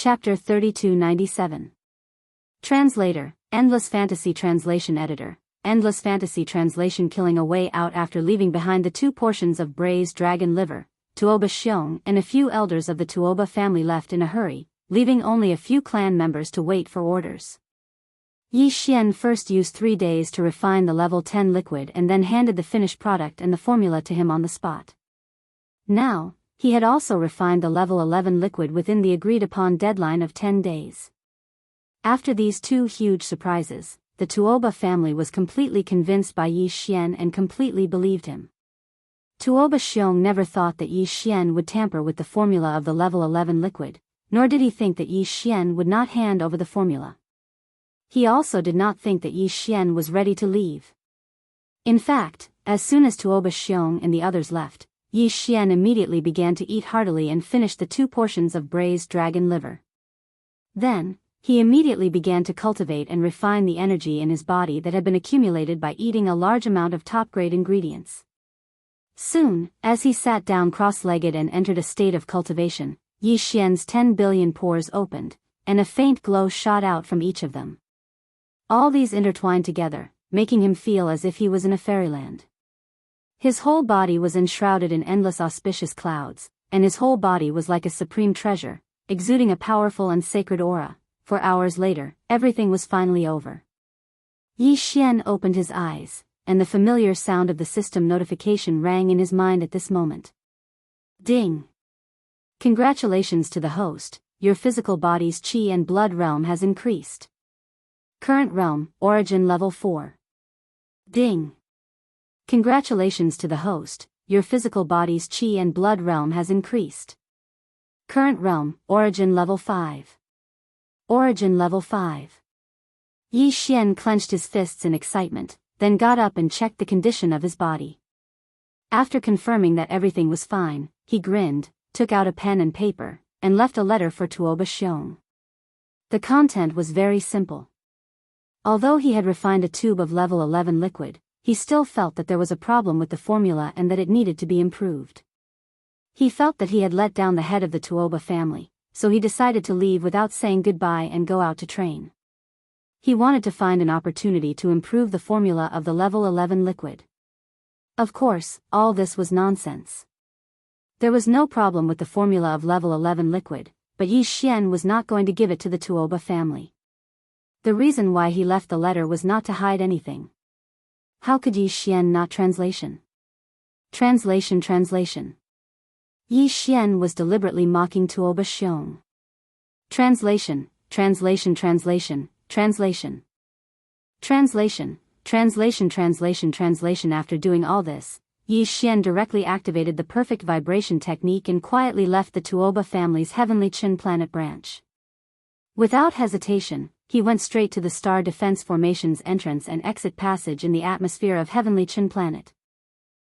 Chapter 3297. Translator, Endless Fantasy Translation Editor, Endless Fantasy Translation. Killing a way out after leaving behind the 2 portions of braised dragon liver, Tuoba Xiong and a few elders of the Tuoba family left in a hurry, leaving only a few clan members to wait for orders. Yi Xian first used 3 days to refine the level 10 liquid and then handed the finished product and the formula to him on the spot. Now, he had also refined the level 11 liquid within the agreed-upon deadline of 10 days. After these 2 huge surprises, the Tuoba family was completely convinced by Yi Xian and completely believed him. Tuoba Xiong never thought that Yi Xian would tamper with the formula of the level 11 liquid, nor did he think that Yi Xian would not hand over the formula. He also did not think that Yi Xian was ready to leave. In fact, as soon as Tuoba Xiong and the others left, Yi Xian immediately began to eat heartily and finished the 2 portions of braised dragon liver. Then, he immediately began to cultivate and refine the energy in his body that had been accumulated by eating a large amount of top-grade ingredients. Soon, as he sat down cross-legged and entered a state of cultivation, Yi Xian's 10 billion pores opened, and a faint glow shot out from each of them. All these intertwined together, making him feel as if he was in a fairyland. His whole body was enshrouded in endless auspicious clouds, and his whole body was like a supreme treasure, exuding a powerful and sacred aura. For hours later, everything was finally over. Yi Xian opened his eyes, and the familiar sound of the system notification rang in his mind at this moment. Ding! Congratulations to the host, your physical body's qi and blood realm has increased. Current realm, origin level 4. Ding! Congratulations to the host, your physical body's qi and blood realm has increased. Current realm, origin level 5. Origin level 5. Yi Xian clenched his fists in excitement, then got up and checked the condition of his body. After confirming that everything was fine, he grinned, took out a pen and paper, and left a letter for Tuoba Xiong. The content was very simple. Although he had refined a tube of level 11 liquid, he still felt that there was a problem with the formula and that it needed to be improved. He felt that he had let down the head of the Tuoba family, so he decided to leave without saying goodbye and go out to train. He wanted to find an opportunity to improve the formula of the level 11 liquid. Of course, all this was nonsense. There was no problem with the formula of level 11 liquid, but Yi Xian was not going to give it to the Tuoba family. The reason why he left the letter was not to hide anything. How could Yi Xian not translation? Translation. Yi Xian was deliberately mocking Tuoba Xiong. Translation. After doing all this, Yi Xian directly activated the perfect vibration technique and quietly left the Tuoba family's heavenly Qin planet branch. Without hesitation, he went straight to the Star Defense Formation's entrance and exit passage in the atmosphere of heavenly Qin planet.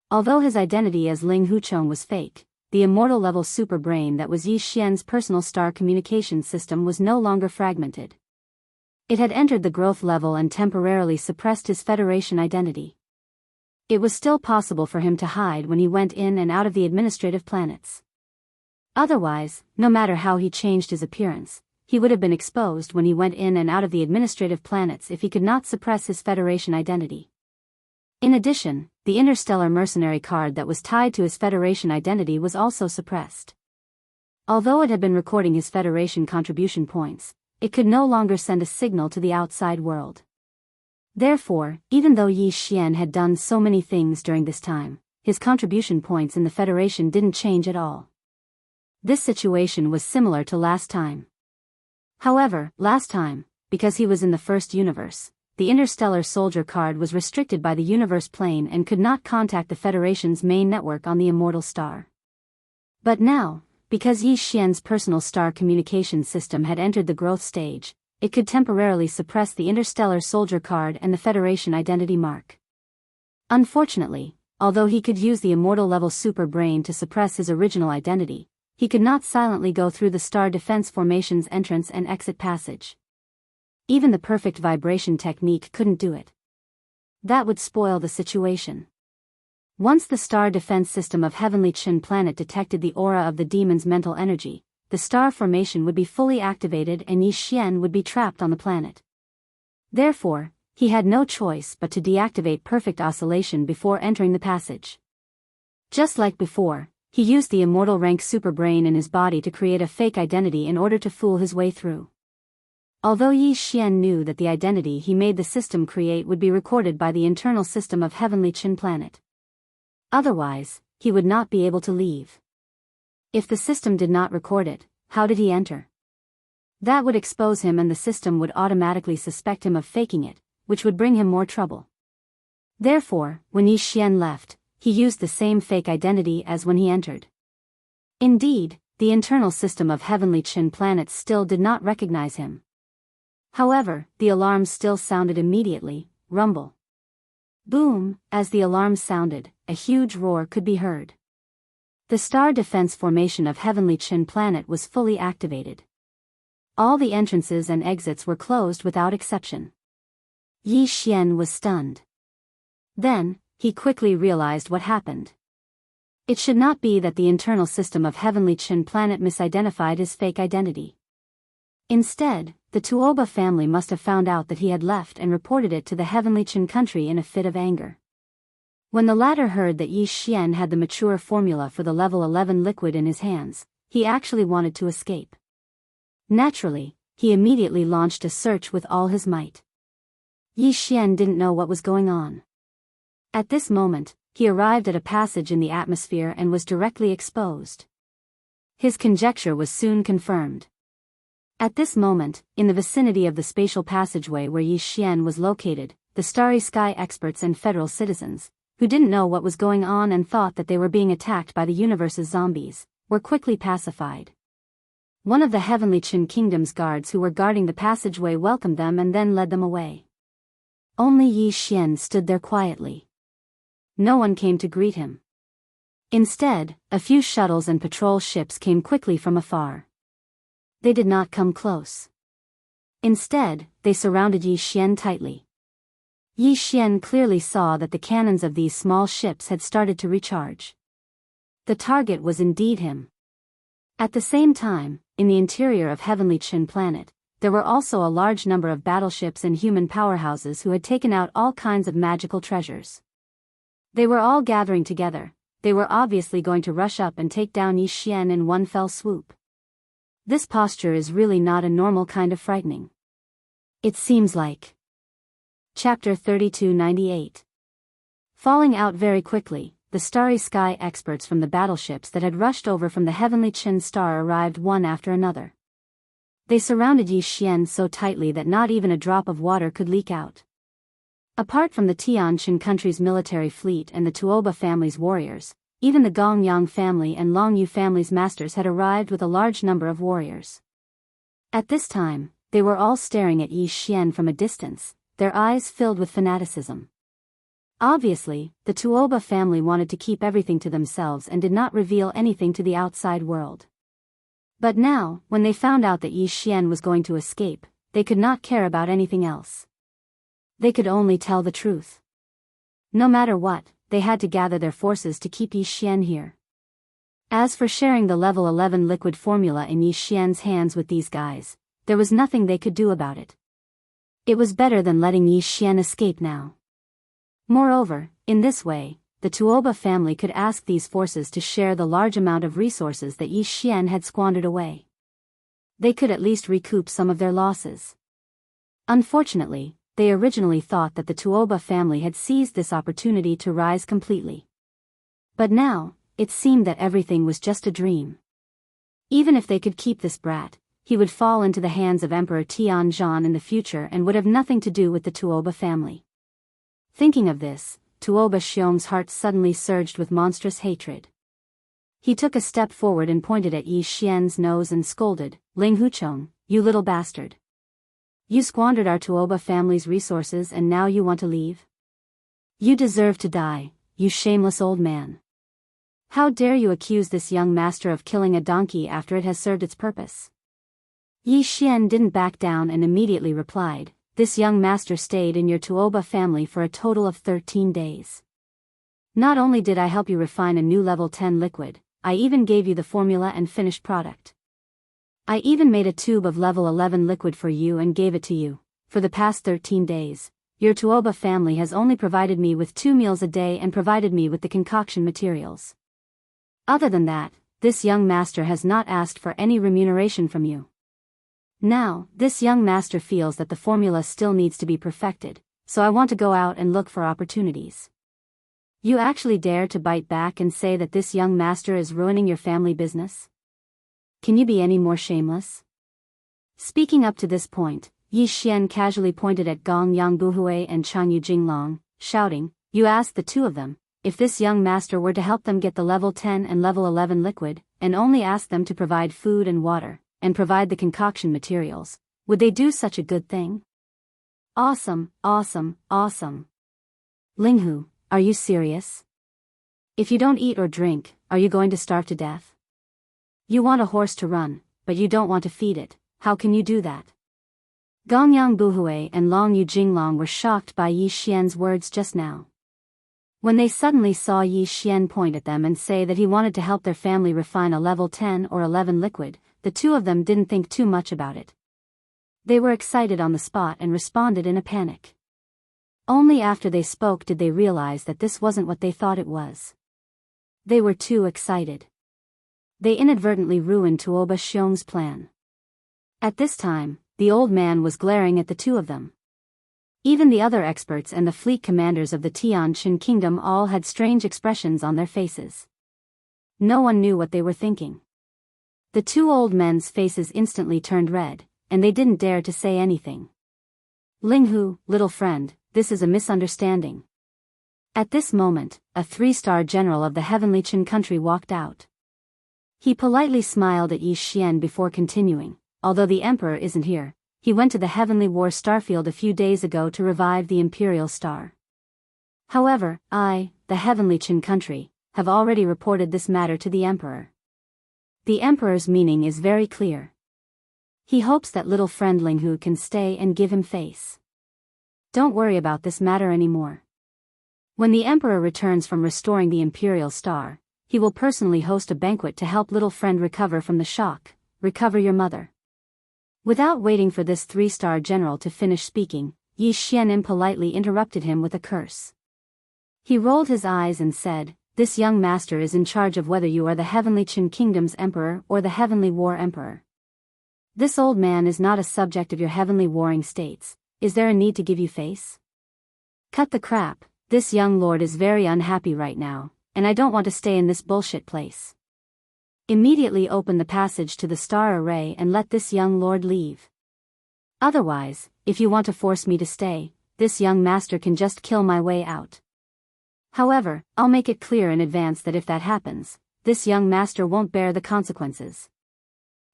Although his identity as Ling Huchong was fake, the immortal level super brain that was Yi Xian's personal star communication system was no longer fragmented. It had entered the growth level and temporarily suppressed his Federation identity. It was still possible for him to hide when he went in and out of the administrative planets. Otherwise, no matter how he changed his appearance, he would have been exposed when he went in and out of the administrative planets if he could not suppress his Federation identity. In addition, the interstellar mercenary card that was tied to his Federation identity was also suppressed. Although it had been recording his Federation contribution points, it could no longer send a signal to the outside world. Therefore, even though Yi Xian had done so many things during this time, his contribution points in the Federation didn't change at all. This situation was similar to last time. However, last time, because he was in the first universe, the interstellar soldier card was restricted by the universe plane and could not contact the Federation's main network on the immortal star. But now, because Yi Xian's personal star communication system had entered the growth stage, it could temporarily suppress the interstellar soldier card and the Federation identity mark. Unfortunately, although he could use the immortal level super brain to suppress his original identity, he could not silently go through the Star Defense Formation's entrance and exit passage. Even the perfect vibration technique couldn't do it. That would spoil the situation. Once the Star Defense System of Heavenly Qin Planet detected the aura of the demon's mental energy, the star formation would be fully activated and Yi Xian would be trapped on the planet. Therefore, he had no choice but to deactivate perfect oscillation before entering the passage. Just like before, he used the immortal rank superbrain in his body to create a fake identity in order to fool his way through. Although Yi Xian knew that the identity he made the system create would be recorded by the internal system of Heavenly Qin planet. Otherwise, he would not be able to leave. If the system did not record it, how did he enter? That would expose him and the system would automatically suspect him of faking it, which would bring him more trouble. Therefore, when Yi Xian left, he used the same fake identity as when he entered. Indeed, the internal system of Heavenly Qin planets still did not recognize him. However, the alarms still sounded immediately, rumble. Boom, as the alarms sounded, a huge roar could be heard. The star defense formation of Heavenly Qin planet was fully activated. All the entrances and exits were closed without exception. Yi Xian was stunned. Then, he quickly realized what happened. It should not be that the internal system of Heavenly Qin planet misidentified his fake identity. Instead, the Tuoba family must have found out that he had left and reported it to the Heavenly Qin country in a fit of anger. When the latter heard that Yi Xian had the mature formula for the level 11 liquid in his hands, he actually wanted to escape. Naturally, he immediately launched a search with all his might. Yi Xian didn't know what was going on. At this moment, he arrived at a passage in the atmosphere and was directly exposed. His conjecture was soon confirmed. At this moment, in the vicinity of the spatial passageway where Yi Xian was located, the Starry Sky experts and federal citizens, who didn't know what was going on and thought that they were being attacked by the universe's zombies, were quickly pacified. One of the Heavenly Qin Kingdom's guards who were guarding the passageway welcomed them and then led them away. Only Yi Xian stood there quietly. No one came to greet him. Instead, a few shuttles and patrol ships came quickly from afar. They did not come close. Instead, they surrounded Yi Xian tightly. Yi Xian clearly saw that the cannons of these small ships had started to recharge. The target was indeed him. At the same time, in the interior of Heavenly Qin planet, there were also a large number of battleships and human powerhouses who had taken out all kinds of magical treasures. They were all gathering together. They were obviously going to rush up and take down Yi Xian in one fell swoop. This posture is really not a normal kind of frightening. It seems like. Chapter 3298. Falling out very quickly, the Starry Sky experts from the battleships that had rushed over from the Heavenly Qin star arrived one after another. They surrounded Yi Xian so tightly that not even a drop of water could leak out. Apart from the Tian Qin country's military fleet and the Tuoba family's warriors, even the Gongyang family and Longyu family's masters had arrived with a large number of warriors. At this time, they were all staring at Yi Xian from a distance, their eyes filled with fanaticism. Obviously, the Tuoba family wanted to keep everything to themselves and did not reveal anything to the outside world. But now, when they found out that Yi Xian was going to escape, they could not care about anything else. They could only tell the truth. No matter what, they had to gather their forces to keep Yi Xian here. As for sharing the level 11 liquid formula in Yi Xian's hands with these guys, there was nothing they could do about it. It was better than letting Yi Xian escape now. Moreover, in this way, the Tuoba family could ask these forces to share the large amount of resources that Yi Xian had squandered away. They could at least recoup some of their losses. Unfortunately, they originally thought that the Tuoba family had seized this opportunity to rise completely. But now, it seemed that everything was just a dream. Even if they could keep this brat, he would fall into the hands of Emperor Tianzhan in the future and would have nothing to do with the Tuoba family. Thinking of this, Tuoba Xiong's heart suddenly surged with monstrous hatred. He took a step forward and pointed at Yi Xian's nose and scolded, "Ling Huchong, you little bastard. You squandered our Tuoba family's resources and now you want to leave? You deserve to die, you shameless old man. How dare you accuse this young master of killing a donkey after it has served its purpose?" Yi Xian didn't back down and immediately replied, "This young master stayed in your Tuoba family for a total of 13 days. Not only did I help you refine a new level 10 liquid, I even gave you the formula and finished product. I even made a tube of level 11 liquid for you and gave it to you. For the past 13 days, your Tuoba family has only provided me with 2 meals a day and provided me with the concoction materials. Other than that, this young master has not asked for any remuneration from you. Now, this young master feels that the formula still needs to be perfected, so I want to go out and look for opportunities. You actually dare to bite back and say that this young master is ruining your family business? Can you be any more shameless? Speaking up to this point, Yi Xian casually pointed at Gong Yangbuhui and Chang Yu Jinglong, shouting, "You asked the two of them, if this young master were to help them get the level 10 and level 11 liquid, and only ask them to provide food and water, and provide the concoction materials, would they do such a good thing?" Awesome, awesome, awesome. Linghu, are you serious? If you don't eat or drink, are you going to starve to death? You want a horse to run, but you don't want to feed it. How can you do that? Gongyang Buhui and Long Yu Jinglong were shocked by Yi Xian's words just now. When they suddenly saw Yi Xian point at them and say that he wanted to help their family refine a level 10 or 11 liquid, the two of them didn't think too much about it. They were excited on the spot and responded in a panic. Only after they spoke did they realize that this wasn't what they thought it was. They were too excited. They inadvertently ruined Tuoba Xiong's plan. At this time, the old man was glaring at the two of them. Even the other experts and the fleet commanders of the Tianjin kingdom all had strange expressions on their faces. No one knew what they were thinking. The two old men's faces instantly turned red, and they didn't dare to say anything. Linghu, little friend, this is a misunderstanding. At this moment, a 3-star general of the Heavenly Qin country walked out. He politely smiled at Yi Xian before continuing. Although the Emperor isn't here, he went to the Heavenly War Starfield a few days ago to revive the Imperial Star. However, I, the Heavenly Qin country, have already reported this matter to the Emperor. The Emperor's meaning is very clear. He hopes that little friend Linghu can stay and give him face. Don't worry about this matter anymore. When the Emperor returns from restoring the Imperial Star, he will personally host a banquet to help little friend recover from the shock, recover your mother. Without waiting for this 3-star general to finish speaking, Yi Xian impolitely interrupted him with a curse. He rolled his eyes and said, "This young master is in charge of whether you are the Heavenly Qin Kingdom's emperor or the Heavenly War Emperor. This old man is not a subject of your heavenly warring states. Is there a need to give you face? Cut the crap, this young lord is very unhappy right now, and I don't want to stay in this bullshit place. Immediately open the passage to the star array and let this young lord leave. Otherwise, if you want to force me to stay, this young master can just kill my way out. However, I'll make it clear in advance that if that happens, this young master won't bear the consequences.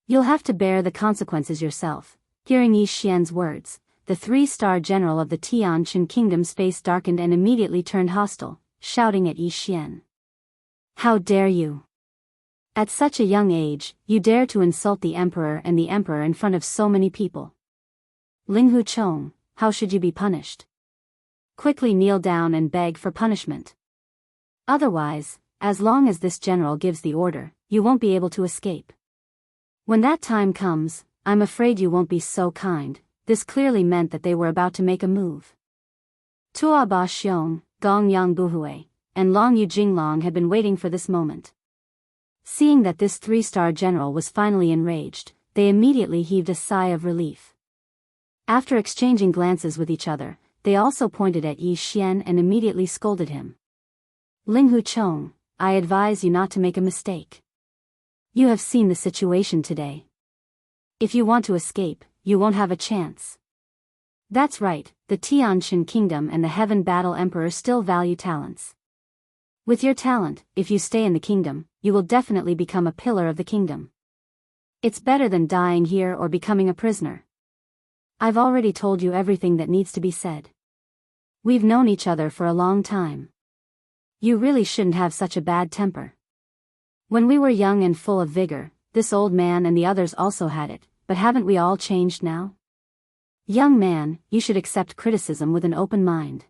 You'll have to bear the consequences yourself." Hearing Yi Xian's words, the 3-star general of the Tianjin kingdom's face darkened and immediately turned hostile, shouting at Yi Xian. "How dare you! At such a young age, you dare to insult the emperor and the emperor in front of so many people. Linghu Chong, how should you be punished? Quickly kneel down and beg for punishment. Otherwise, as long as this general gives the order, you won't be able to escape. When that time comes, I'm afraid you won't be so kind." This clearly meant that they were about to make a move. Tua Ba Xiong, Gong Yang Buhui, and Long Yu Jinglong had been waiting for this moment. Seeing that this 3-star general was finally enraged, they immediately heaved a sigh of relief. After exchanging glances with each other, they also pointed at Yi Xian and immediately scolded him. "Linghu Chong, I advise you not to make a mistake. You have seen the situation today. If you want to escape, you won't have a chance. That's right, the Tianjin Kingdom and the Heaven Battle Emperor still value talents. With your talent, if you stay in the kingdom, you will definitely become a pillar of the kingdom. It's better than dying here or becoming a prisoner. I've already told you everything that needs to be said. We've known each other for a long time. You really shouldn't have such a bad temper. When we were young and full of vigor, this old man and the others also had it, but haven't we all changed now? Young man, you should accept criticism with an open mind."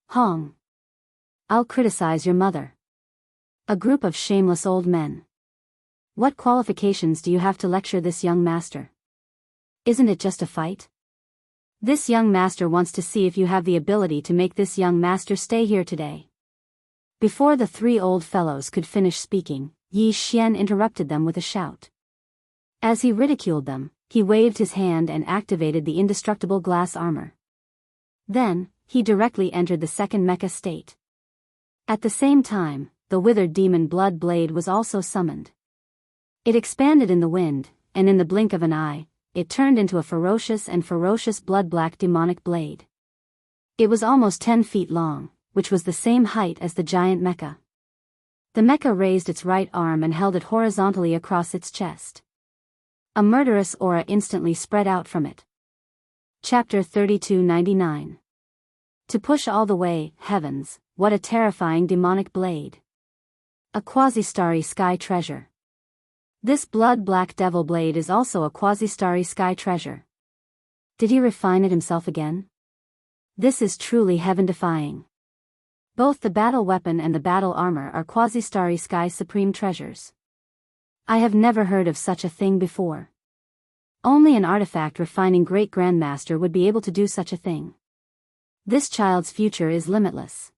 "Hong. I'll criticize your mother." A group of shameless old men. What qualifications do you have to lecture this young master? Isn't it just a fight? This young master wants to see if you have the ability to make this young master stay here today. Before the three old fellows could finish speaking, Yi Xian interrupted them with a shout. As he ridiculed them, he waved his hand and activated the indestructible glass armor. Then, he directly entered the second mecha state. At the same time, the withered demon blood blade was also summoned. It expanded in the wind, and in the blink of an eye, it turned into a ferocious blood-black demonic blade. It was almost 10 feet long, which was the same height as the giant mecha. The mecha raised its right arm and held it horizontally across its chest. A murderous aura instantly spread out from it. Chapter 3299. To push all the way, heavens, what a terrifying demonic blade. A quasi-starry sky treasure. This blood-black devil blade is also a quasi-starry sky treasure. Did he refine it himself again? This is truly heaven-defying. Both the battle weapon and the battle armor are quasi-starry sky supreme treasures. I have never heard of such a thing before. Only an artifact refining great grandmaster would be able to do such a thing. This child's future is limitless.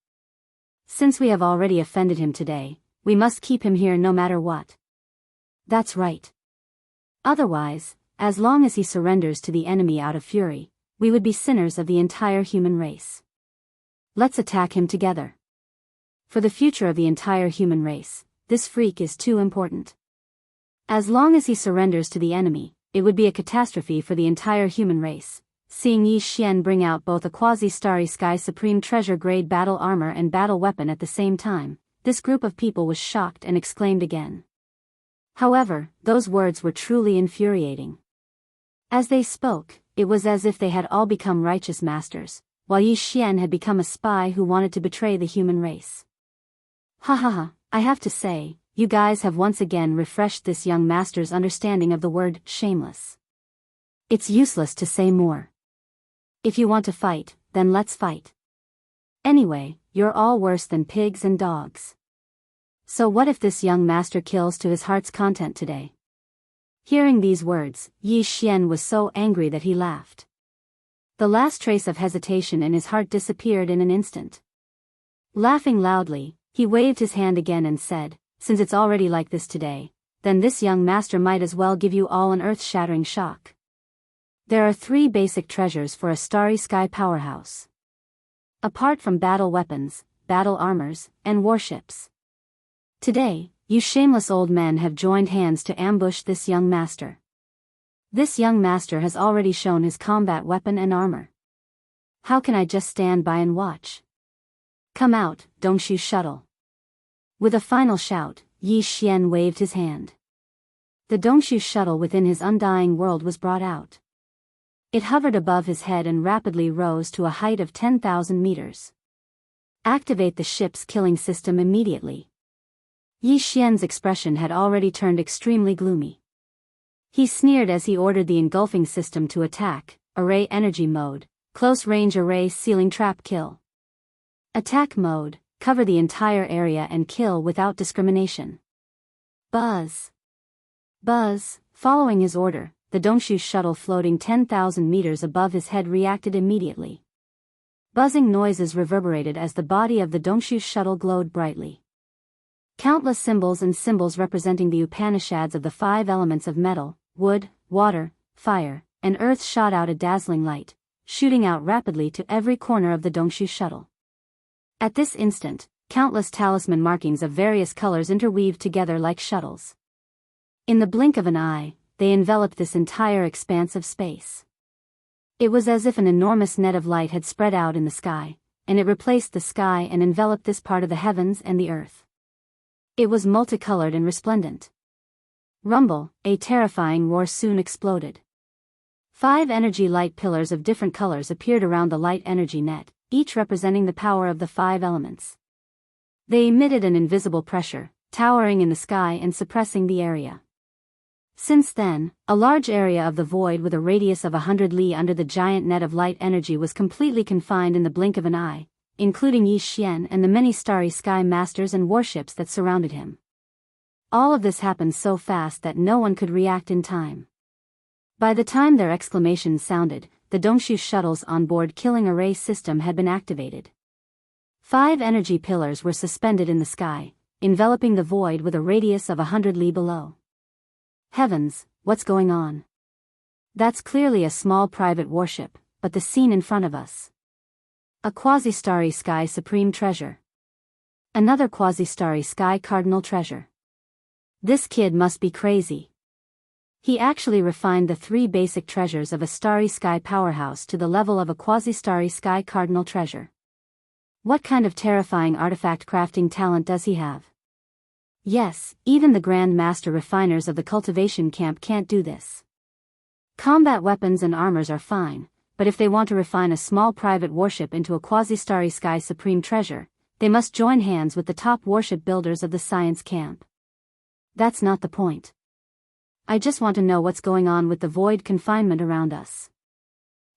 Since we have already offended him today, we must keep him here no matter what. That's right. Otherwise, as long as he surrenders to the enemy out of fury, we would be sinners of the entire human race. Let's attack him together. For the future of the entire human race, this freak is too important. As long as he surrenders to the enemy, it would be a catastrophe for the entire human race. Seeing Yi Xian bring out both a quasi-starry sky supreme treasure grade battle armor and battle weapon at the same time, this group of people was shocked and exclaimed again. However, those words were truly infuriating. As they spoke, it was as if they had all become righteous masters, while Yi Xian had become a spy who wanted to betray the human race. Ha ha ha, I have to say, you guys have once again refreshed this young master's understanding of the word shameless. It's useless to say more. If you want to fight, then let's fight. Anyway, you're all worse than pigs and dogs. So what if this young master kills to his heart's content today? Hearing these words, Yi Xian was so angry that he laughed. The last trace of hesitation in his heart disappeared in an instant. Laughing loudly, he waved his hand again and said, "Since it's already like this today, then this young master might as well give you all an earth-shattering shock. There are 3 basic treasures for a starry sky powerhouse. Apart from battle weapons, battle armors, and warships. Today, you shameless old men have joined hands to ambush this young master. This young master has already shown his combat weapon and armor. How can I just stand by and watch? Come out, Dongshu Shuttle." With a final shout, Yi Xian waved his hand. The Dongshu Shuttle within his undying world was brought out. It hovered above his head and rapidly rose to a height of 10,000 meters. Activate the ship's killing system immediately. Yi Xian's expression had already turned extremely gloomy. He sneered as he ordered the engulfing system to attack, array energy mode, close range array ceiling trap kill. Attack mode, cover the entire area and kill without discrimination. Buzz. Buzz, following his order, the Dongshu shuttle floating 10,000 meters above his head reacted immediately. Buzzing noises reverberated as the body of the Dongshu shuttle glowed brightly. Countless symbols and symbols representing the Upanishads of the 5 elements of metal, wood, water, fire, and earth shot out a dazzling light, shooting out rapidly to every corner of the Dongshu shuttle. At this instant, countless talisman markings of various colors interweaved together like shuttles. In the blink of an eye, they enveloped this entire expanse of space. It was as if an enormous net of light had spread out in the sky, and it replaced the sky and enveloped this part of the heavens and the earth. It was multicolored and resplendent. Rumble, a terrifying roar soon exploded. 5 energy light pillars of different colors appeared around the light energy net, each representing the power of the 5 elements. They emitted an invisible pressure, towering in the sky and suppressing the area. Since then, a large area of the void with a radius of 100 li under the giant net of light energy was completely confined in the blink of an eye, including Yi Xian and the many starry sky masters and warships that surrounded him. All of this happened so fast that no one could react in time. By the time their exclamations sounded, the Dongshu shuttle's onboard killing array system had been activated. 5 energy pillars were suspended in the sky, enveloping the void with a radius of 100 li below. Heavens, what's going on? That's clearly a small private warship, but the scene in front of us. A quasi-starry sky supreme treasure. Another quasi-starry sky cardinal treasure. This kid must be crazy. He actually refined the 3 basic treasures of a starry sky powerhouse to the level of a quasi-starry sky cardinal treasure. What kind of terrifying artifact crafting talent does he have? Yes, even the Grand Master refiners of the cultivation camp can't do this. Combat weapons and armors are fine, but if they want to refine a small private warship into a quasi-starry sky supreme treasure, they must join hands with the top warship builders of the science camp. That's not the point. I just want to know what's going on with the void confinement around us.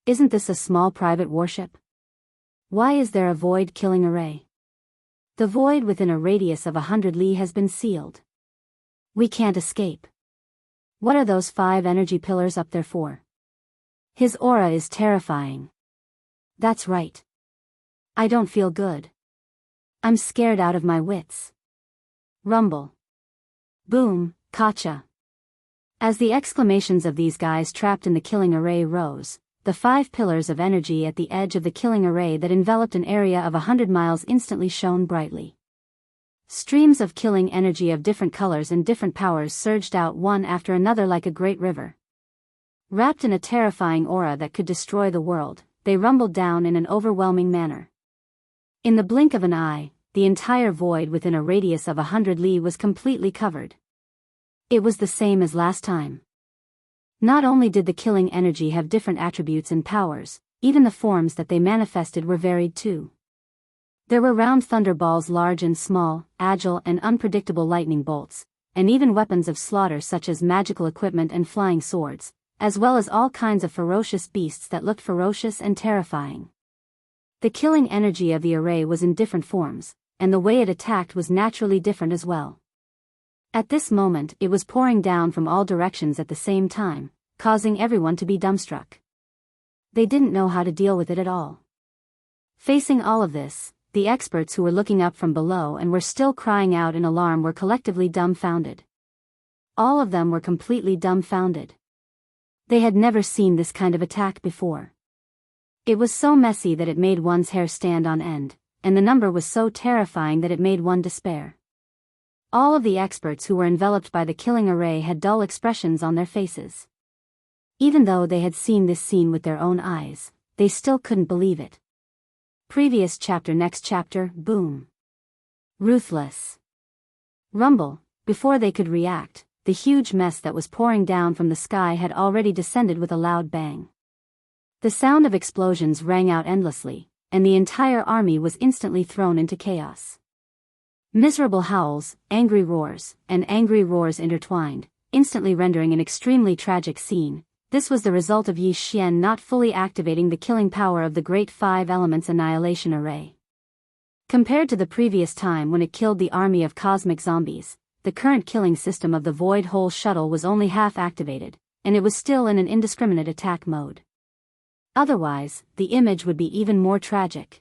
Isn't this a small private warship? Why is there a void killing array? The void within a radius of 100 li has been sealed. We can't escape. What are those 5 energy pillars up there for? His aura is terrifying. That's right. I don't feel good. I'm scared out of my wits. Rumble. Boom, gotcha. As the exclamations of these guys trapped in the killing array rose, the 5 pillars of energy at the edge of the killing array that enveloped an area of 100 miles instantly shone brightly. Streams of killing energy of different colors and different powers surged out one after another like a great river. Wrapped in a terrifying aura that could destroy the world, they rumbled down in an overwhelming manner. In the blink of an eye, the entire void within a radius of 100 li was completely covered. It was the same as last time. Not only did the killing energy have different attributes and powers, even the forms that they manifested were varied too. There were round thunderballs, large and small, agile and unpredictable lightning bolts, and even weapons of slaughter such as magical equipment and flying swords, as well as all kinds of ferocious beasts that looked ferocious and terrifying. The killing energy of the array was in different forms, and the way it attacked was naturally different as well. At this moment it was pouring down from all directions at the same time, causing everyone to be dumbstruck. They didn't know how to deal with it at all. Facing all of this, the experts who were looking up from below and were still crying out in alarm were collectively dumbfounded. All of them were completely dumbfounded. They had never seen this kind of attack before. It was so messy that it made one's hair stand on end, and the number was so terrifying that it made one despair. All of the experts who were enveloped by the killing array had dull expressions on their faces. Even though they had seen this scene with their own eyes, they still couldn't believe it. Previous chapter. Next chapter. Boom. Ruthless. Rumble. Before they could react, the huge mess that was pouring down from the sky had already descended with a loud bang. The sound of explosions rang out endlessly, and the entire army was instantly thrown into chaos. Miserable howls, angry roars, and angry roars intertwined, instantly rendering an extremely tragic scene. This was the result of Yi Xian not fully activating the killing power of the Great 5 Elements Annihilation Array. Compared to the previous time when it killed the army of cosmic zombies, the current killing system of the Void Hole Shuttle was only half activated, and it was still in an indiscriminate attack mode. Otherwise, the image would be even more tragic.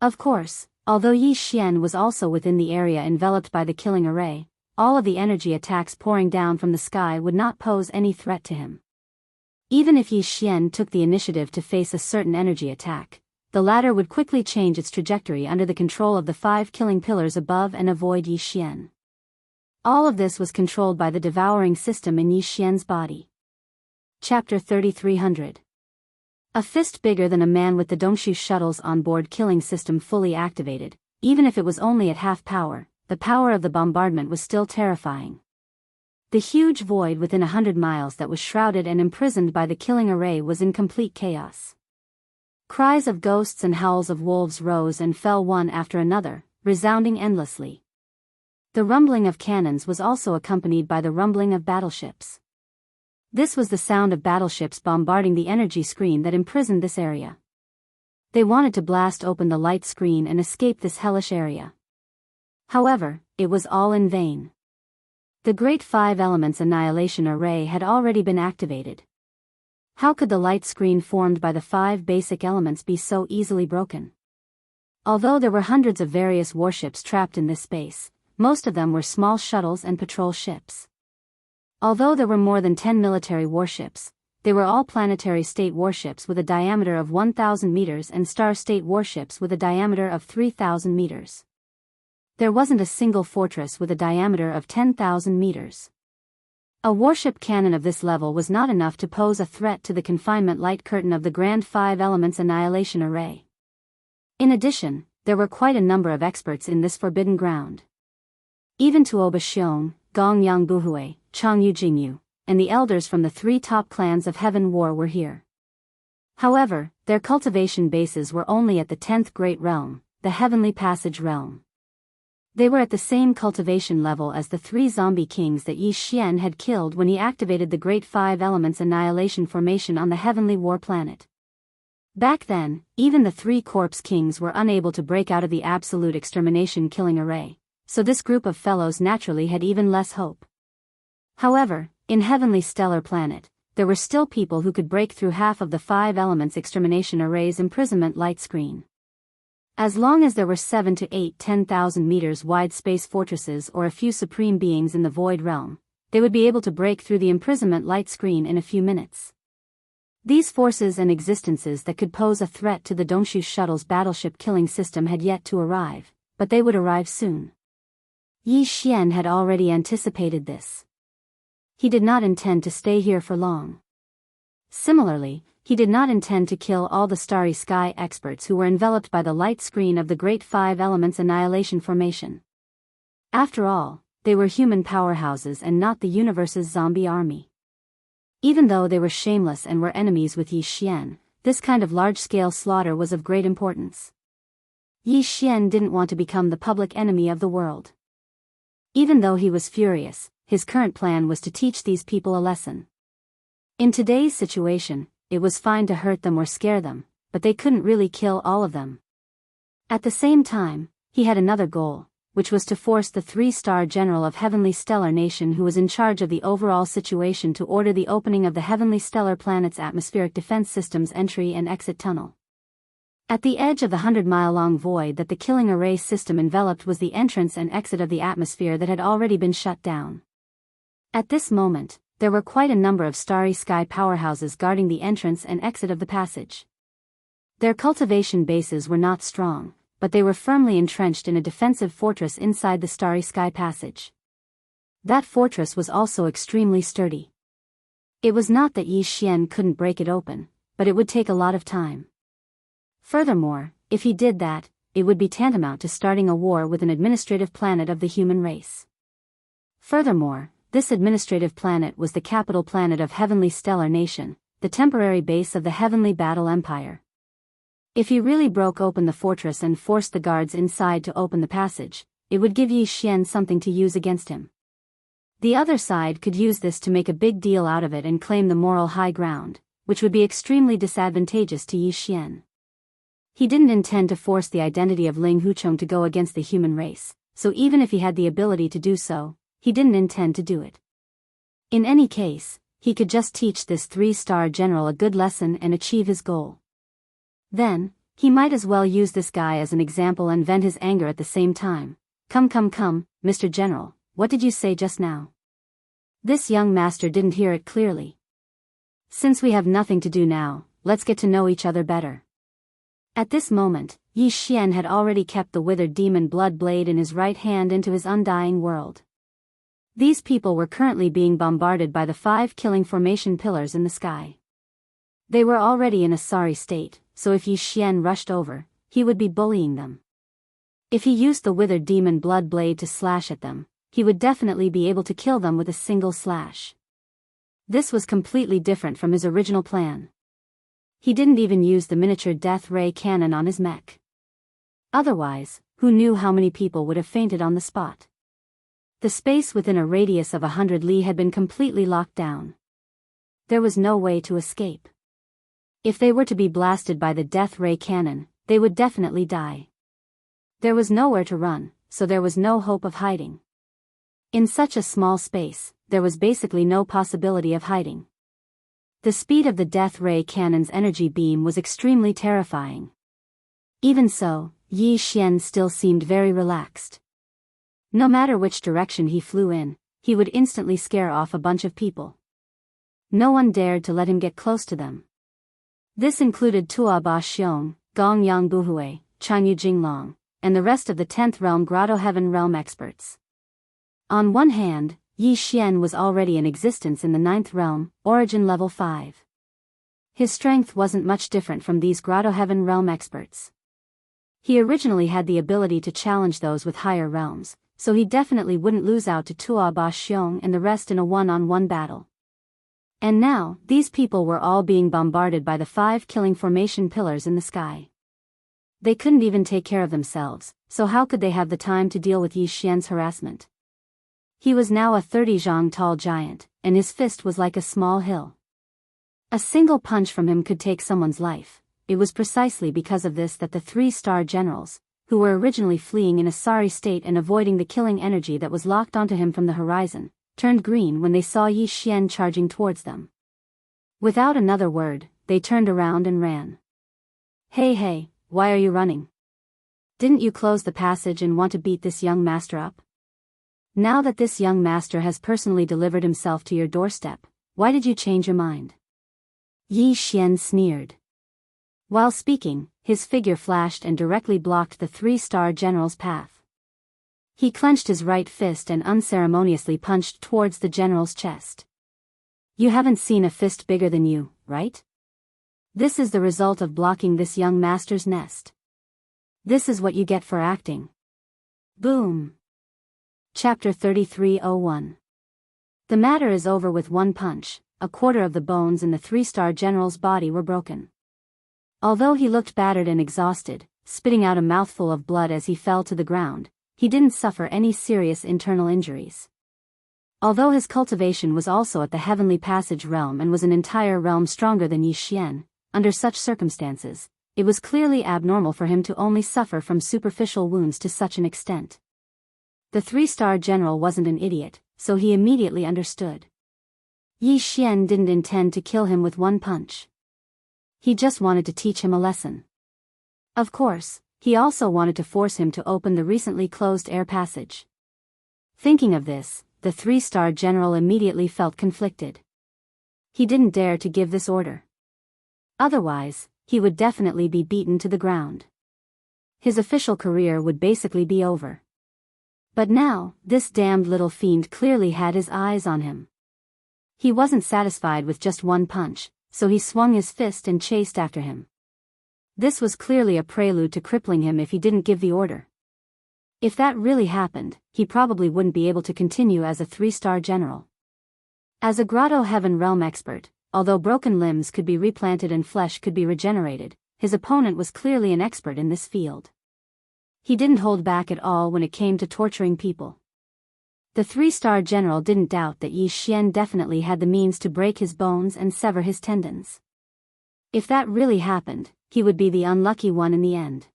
Of course, although Yi Xian was also within the area enveloped by the killing array, all of the energy attacks pouring down from the sky would not pose any threat to him. Even if Yi Xian took the initiative to face a certain energy attack, the latter would quickly change its trajectory under the control of the 5 killing pillars above and avoid Yi Xian. All of this was controlled by the devouring system in Yi Xian's body. Chapter 3300. A fist bigger than a man with the Dongshu shuttle's onboard killing system fully activated, even if it was only at half power, the power of the bombardment was still terrifying. The huge void within 100 miles that was shrouded and imprisoned by the killing array was in complete chaos. Cries of ghosts and howls of wolves rose and fell one after another, resounding endlessly. The rumbling of cannons was also accompanied by the rumbling of battleships. This was the sound of battleships bombarding the energy screen that imprisoned this area. They wanted to blast open the light screen and escape this hellish area. However, it was all in vain. The Great Five Elements Annihilation Array had already been activated. How could the light screen formed by the 5 basic elements be so easily broken? Although there were hundreds of various warships trapped in this space, most of them were small shuttles and patrol ships. Although there were more than 10 military warships, they were all planetary state warships with a diameter of 1,000 meters and star state warships with a diameter of 3,000 meters. There wasn't a single fortress with a diameter of 10,000 meters. A warship cannon of this level was not enough to pose a threat to the confinement light curtain of the Grand Five Elements Annihilation Array. In addition, there were quite a number of experts in this forbidden ground. Even Tuoba Xiong, Gong Yang Buhui, Chang Yu Jingyu, and the elders from the 3 top clans of Heaven War were here. However, their cultivation bases were only at the 10th Great Realm, the Heavenly Passage Realm. They were at the same cultivation level as the 3 zombie kings that Yi Xian had killed when he activated the Great Five Elements Annihilation Formation on the Heavenly War planet. Back then, even the 3 corpse kings were unable to break out of the absolute extermination killing array, so this group of fellows naturally had even less hope. However, in Heavenly Stellar Planet, there were still people who could break through half of the 5 elements extermination array's imprisonment light screen. As long as there were 7 to 8 10,000 meters wide space fortresses or a few supreme beings in the Void Realm, they would be able to break through the imprisonment light screen in a few minutes. These forces and existences that could pose a threat to the Dongshu shuttle's battleship killing system had yet to arrive, but they would arrive soon. Yi Xian had already anticipated this. He did not intend to stay here for long. Similarly, he did not intend to kill all the Starry Sky experts who were enveloped by the light screen of the Great Five Elements Annihilation Formation. After all, they were human powerhouses and not the universe's zombie army. Even though they were shameless and were enemies with Yi Xian, this kind of large-scale slaughter was of great importance. Yi Xian didn't want to become the public enemy of the world. Even though he was furious, his current plan was to teach these people a lesson. In today's situation, it was fine to hurt them or scare them, but they couldn't really kill all of them. At the same time, he had another goal, which was to force the 3-star general of Heavenly Stellar Nation who was in charge of the overall situation to order the opening of the Heavenly Stellar Planet's atmospheric defense system's entry and exit tunnel. At the edge of the 100-mile-long void that the killing array system enveloped was the entrance and exit of the atmosphere that had already been shut down. At this moment, there were quite a number of Starry Sky powerhouses guarding the entrance and exit of the passage. Their cultivation bases were not strong, but they were firmly entrenched in a defensive fortress inside the Starry Sky passage. That fortress was also extremely sturdy. It was not that Yi Xian couldn't break it open, but it would take a lot of time. Furthermore, if he did that, it would be tantamount to starting a war with an administrative planet of the human race. Furthermore, this administrative planet was the capital planet of Heavenly Stellar Nation, the temporary base of the Heavenly Battle Empire. If he really broke open the fortress and forced the guards inside to open the passage, it would give Yi Xian something to use against him. The other side could use this to make a big deal out of it and claim the moral high ground, which would be extremely disadvantageous to Yi Xian. He didn't intend to force the identity of Ling Huchong to go against the human race, so even if he had the ability to do so, he didn't intend to do it. In any case, he could just teach this 3-star general a good lesson and achieve his goal. Then, he might as well use this guy as an example and vent his anger at the same time. Come, Mr. General, what did you say just now? This young master didn't hear it clearly. Since we have nothing to do now, let's get to know each other better. At this moment, Yi Xian had already kept the withered demon blood blade in his right hand into his undying world. These people were currently being bombarded by the 5 killing formation pillars in the sky. They were already in a sorry state, so if Yi Xian rushed over, he would be bullying them. If he used the withered demon blood blade to slash at them, he would definitely be able to kill them with a single slash. This was completely different from his original plan. He didn't even use the miniature death ray cannon on his mech. Otherwise, who knew how many people would have fainted on the spot? The space within a radius of 100 li had been completely locked down. There was no way to escape. If they were to be blasted by the death ray cannon, they would definitely die. There was nowhere to run, so there was no hope of hiding. In such a small space, there was basically no possibility of hiding. The speed of the death ray cannon's energy beam was extremely terrifying. Even so, Yi Xian still seemed very relaxed. No matter which direction he flew in, he would instantly scare off a bunch of people. No one dared to let him get close to them. This included Tua Ba Xiong, Gong Yang Buhui, Chanyu Jinglong, and the rest of the 10th Realm Grotto Heaven Realm experts. On one hand, Yi Xian was already in existence in the 9th Realm, Origin Level 5. His strength wasn't much different from these Grotto Heaven Realm experts. He originally had the ability to challenge those with higher realms, so he definitely wouldn't lose out to Tua Ba Xiong and the rest in a one-on-one battle. And now, these people were all being bombarded by the 5 killing formation pillars in the sky. They couldn't even take care of themselves, so how could they have the time to deal with Yi Xian's harassment? He was now a 30 zhang tall giant, and his fist was like a small hill. A single punch from him could take someone's life. It was precisely because of this that the 3-star generals, who were originally fleeing in a sorry state and avoiding the killing energy that was locked onto him from the horizon, turned green when they saw Yi Xian charging towards them. Without another word, they turned around and ran. Hey, why are you running? Didn't you close the passage and want to beat this young master up? Now that this young master has personally delivered himself to your doorstep, why did you change your mind? Yi Xian sneered. While speaking, his figure flashed and directly blocked the 3-star general's path. He clenched his right fist and unceremoniously punched towards the general's chest. You haven't seen a fist bigger than you, right? This is the result of blocking this young master's nest. This is what you get for acting. Boom. Chapter 3301. The matter is over with one punch. A quarter of the bones in the 3-star general's body were broken. Although he looked battered and exhausted, spitting out a mouthful of blood as he fell to the ground, he didn't suffer any serious internal injuries. Although his cultivation was also at the Heavenly Passage realm and was an entire realm stronger than Yi Xian, under such circumstances, it was clearly abnormal for him to only suffer from superficial wounds to such an extent. The 3-star general wasn't an idiot, so he immediately understood. Yi Xian didn't intend to kill him with one punch. He just wanted to teach him a lesson. Of course, he also wanted to force him to open the recently closed air passage. Thinking of this, the 3-star general immediately felt conflicted. He didn't dare to give this order. Otherwise, he would definitely be beaten to the ground. His official career would basically be over. But now, this damned little fiend clearly had his eyes on him. He wasn't satisfied with just one punch, so he swung his fist and chased after him. This was clearly a prelude to crippling him if he didn't give the order. If that really happened, he probably wouldn't be able to continue as a 3-star general. As a Grotto Heaven Realm expert, although broken limbs could be replanted and flesh could be regenerated, his opponent was clearly an expert in this field. He didn't hold back at all when it came to torturing people. The 3-star general didn't doubt that Yi Xian definitely had the means to break his bones and sever his tendons. If that really happened, he would be the unlucky one in the end.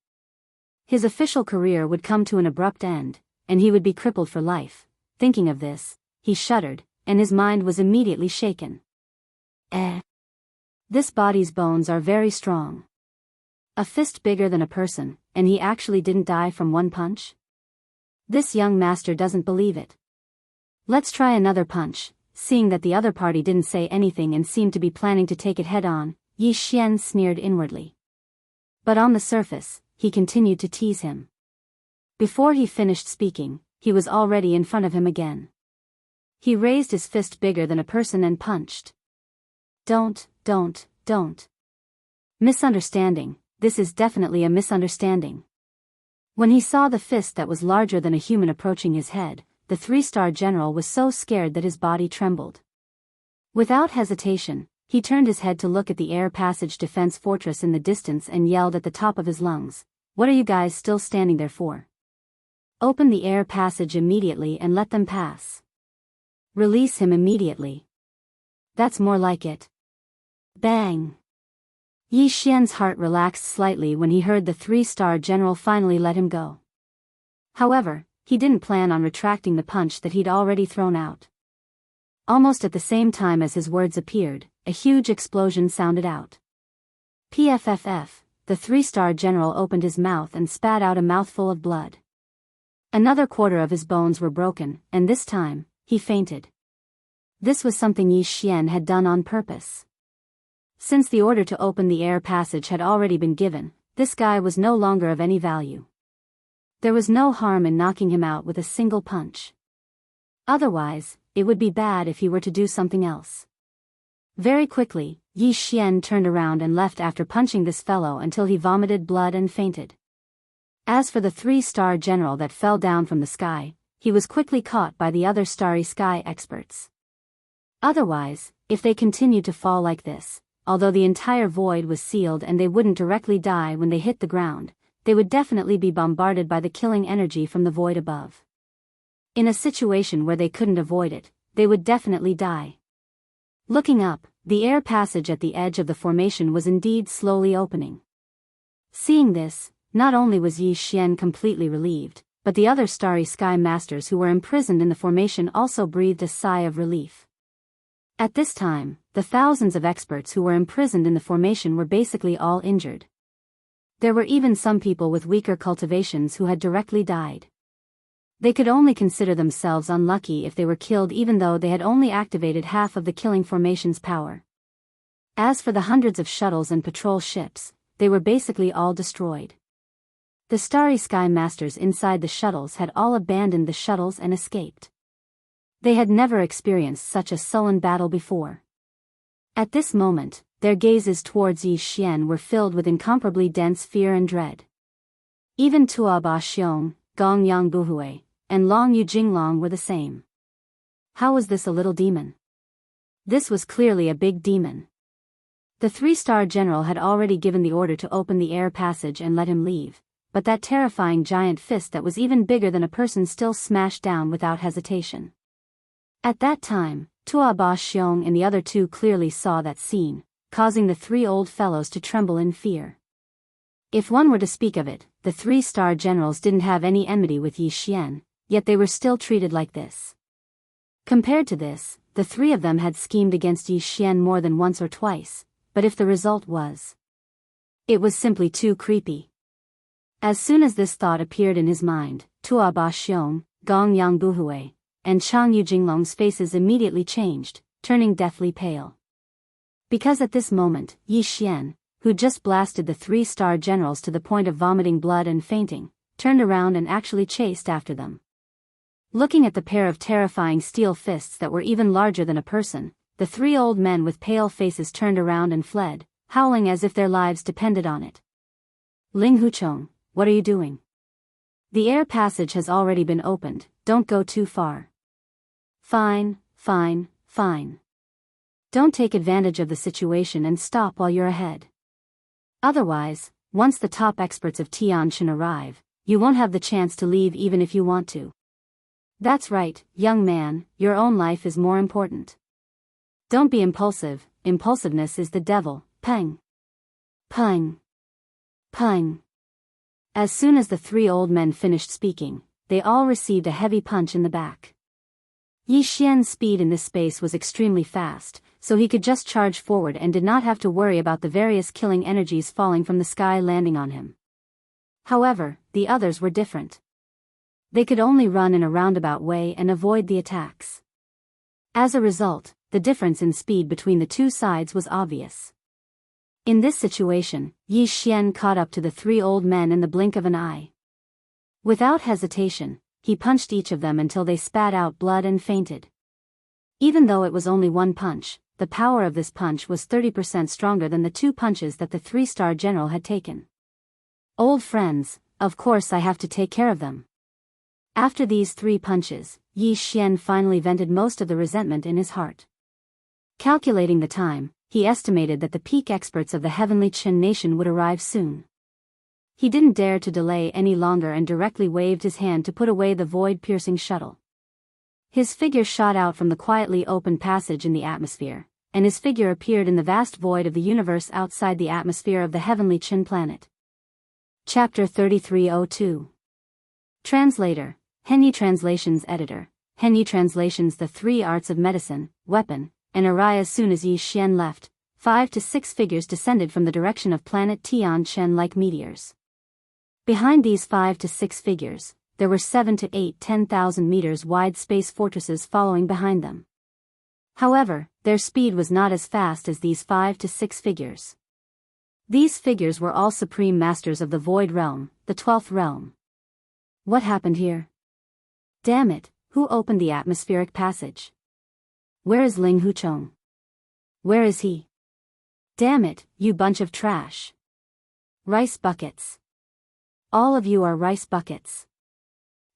His official career would come to an abrupt end, and he would be crippled for life. Thinking of this, he shuddered, and his mind was immediately shaken. This body's bones are very strong. A fist bigger than a person, and he actually didn't die from one punch? This young master doesn't believe it. Let's try another punch. Seeing that the other party didn't say anything and seemed to be planning to take it head-on, Yi Xian sneered inwardly. But on the surface, he continued to tease him. Before he finished speaking, he was already in front of him again. He raised his fist bigger than a person and punched. Don't. Misunderstanding. This is definitely a misunderstanding. When he saw the fist that was larger than a human approaching his head, the 3-star general was so scared that his body trembled. Without hesitation, he turned his head to look at the air passage defense fortress in the distance and yelled at the top of his lungs, "What are you guys still standing there for? Open the air passage immediately and let them pass. Release him immediately. That's more like it." Bang! Yi Xian's heart relaxed slightly when he heard the 3-star general finally let him go. However, he didn't plan on retracting the punch that he'd already thrown out. Almost at the same time as his words appeared, a huge explosion sounded out. PFFF, the 3-star general opened his mouth and spat out a mouthful of blood. Another quarter of his bones were broken, and this time, he fainted. This was something Yi Xian had done on purpose. Since the order to open the air passage had already been given, this guy was no longer of any value. There was no harm in knocking him out with a single punch. Otherwise, it would be bad if he were to do something else. Very quickly, Yi Xian turned around and left after punching this fellow until he vomited blood and fainted. As for the 3-star general that fell down from the sky, he was quickly caught by the other starry sky experts. Otherwise, if they continued to fall like this, although the entire void was sealed and they wouldn't directly die when they hit the ground, they would definitely be bombarded by the killing energy from the void above. In a situation where they couldn't avoid it, they would definitely die. Looking up, the air passage at the edge of the formation was indeed slowly opening. Seeing this, not only was Yi Xian completely relieved, but the other starry sky masters who were imprisoned in the formation also breathed a sigh of relief. At this time, the thousands of experts who were imprisoned in the formation were basically all injured. There were even some people with weaker cultivations who had directly died. They could only consider themselves unlucky if they were killed even though they had only activated half of the killing formation's power. As for the hundreds of shuttles and patrol ships, they were basically all destroyed. The starry sky masters inside the shuttles had all abandoned the shuttles and escaped. They had never experienced such a sullen battle before. At this moment, their gazes towards Yi Xian were filled with incomparably dense fear and dread. Even Tua Ba Xiong, Gong Yang Buhui, and Long Yu Jinglong were the same. How was this a little demon? This was clearly a big demon. The 3-star general had already given the order to open the air passage and let him leave, but that terrifying giant fist that was even bigger than a person still smashed down without hesitation. At that time, Tua Ba Xiong and the other two clearly saw that scene, causing the 3 old fellows to tremble in fear. If one were to speak of it, the 3-star generals didn't have any enmity with Yi Xian, yet they were still treated like this. Compared to this, the 3 of them had schemed against Yi Xian more than once or twice, but if the result was, it was simply too creepy. As soon as this thought appeared in his mind, Tua Ba Xiong, Gong Yang Buhui, and Chang Yu Jinglong's faces immediately changed, turning deathly pale. Because at this moment, Yi Xian, who just blasted the 3-star generals to the point of vomiting blood and fainting, turned around and actually chased after them. Looking at the pair of terrifying steel fists that were even larger than a person, the 3 old men with pale faces turned around and fled, howling as if their lives depended on it. Ling Huchong, what are you doing? The air passage has already been opened, don't go too far. Fine, fine, fine. Don't take advantage of the situation and stop while you're ahead. Otherwise, once the top experts of Tianjin arrive, you won't have the chance to leave even if you want to. That's right, young man, your own life is more important. Don't be impulsive, impulsiveness is the devil, peng. Peng. Peng. As soon as the 3 old men finished speaking, they all received a heavy punch in the back. Yi Xian's speed in this space was extremely fast, so he could just charge forward and did not have to worry about the various killing energies falling from the sky landing on him. However, the others were different. They could only run in a roundabout way and avoid the attacks. As a result, the difference in speed between the 2 sides was obvious. In this situation, Yi Xian caught up to the 3 old men in the blink of an eye. Without hesitation, he punched each of them until they spat out blood and fainted. Even though it was only 1 punch, the power of this punch was 30% stronger than the 2 punches that the 3-star general had taken. Old friends, of course I have to take care of them. After these 3 punches, Yi Xian finally vented most of the resentment in his heart. Calculating the time, he estimated that the peak experts of the heavenly Qin nation would arrive soon. He didn't dare to delay any longer and directly waved his hand to put away the void-piercing shuttle. His figure shot out from the quietly opened passage in the atmosphere, and his figure appeared in the vast void of the universe outside the atmosphere of the heavenly Qin planet. Chapter 3302. Translator, Henyi Translations Editor. Henyi Translations The Three Arts of Medicine, Weapon, and Arai. As soon as Yi Xian left, 5 to 6 figures descended from the direction of planet Tian Shen like meteors. Behind these 5 to 6 figures, there were 7 to 8 10,000 meters wide space fortresses following behind them. However, their speed was not as fast as these 5 to 6 figures. These figures were all supreme masters of the Void Realm, the 12th realm. What happened here? Damn it, who opened the atmospheric passage? Where is Ling Huchong? Where is he? Damn it, you bunch of trash. Rice buckets. All of you are rice buckets.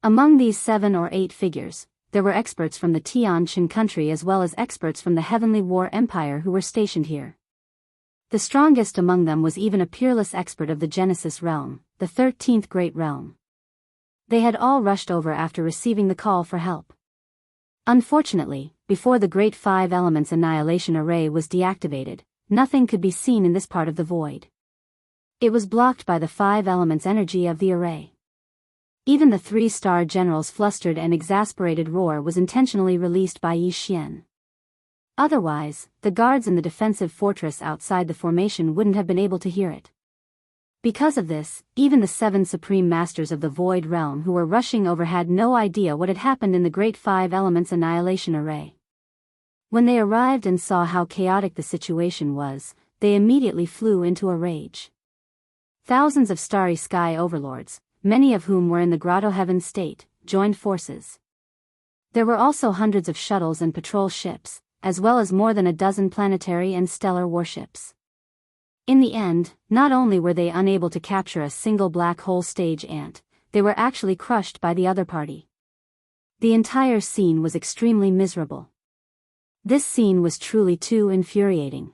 Among these 7 or 8 figures, there were experts from the Tian Shen country as well as experts from the Heavenly War Empire who were stationed here. The strongest among them was even a peerless expert of the Genesis realm, the 13th Great Realm. They had all rushed over after receiving the call for help. Unfortunately, before the Great Five Elements Annihilation Array was deactivated, nothing could be seen in this part of the void. It was blocked by the 5 elements energy of the array. Even the 3-star general's flustered and exasperated roar was intentionally released by Yi Xian. Otherwise, the guards in the defensive fortress outside the formation wouldn't have been able to hear it. Because of this, even the 7 supreme masters of the Void Realm who were rushing over had no idea what had happened in the Great 5 Elements Annihilation Array. When they arrived and saw how chaotic the situation was, they immediately flew into a rage. Thousands of starry sky overlords, many of whom were in the Grotto Heaven state, joined forces. There were also hundreds of shuttles and patrol ships, as well as more than a dozen planetary and stellar warships. In the end, not only were they unable to capture a single black hole stage ant, they were actually crushed by the other party. The entire scene was extremely miserable. This scene was truly too infuriating.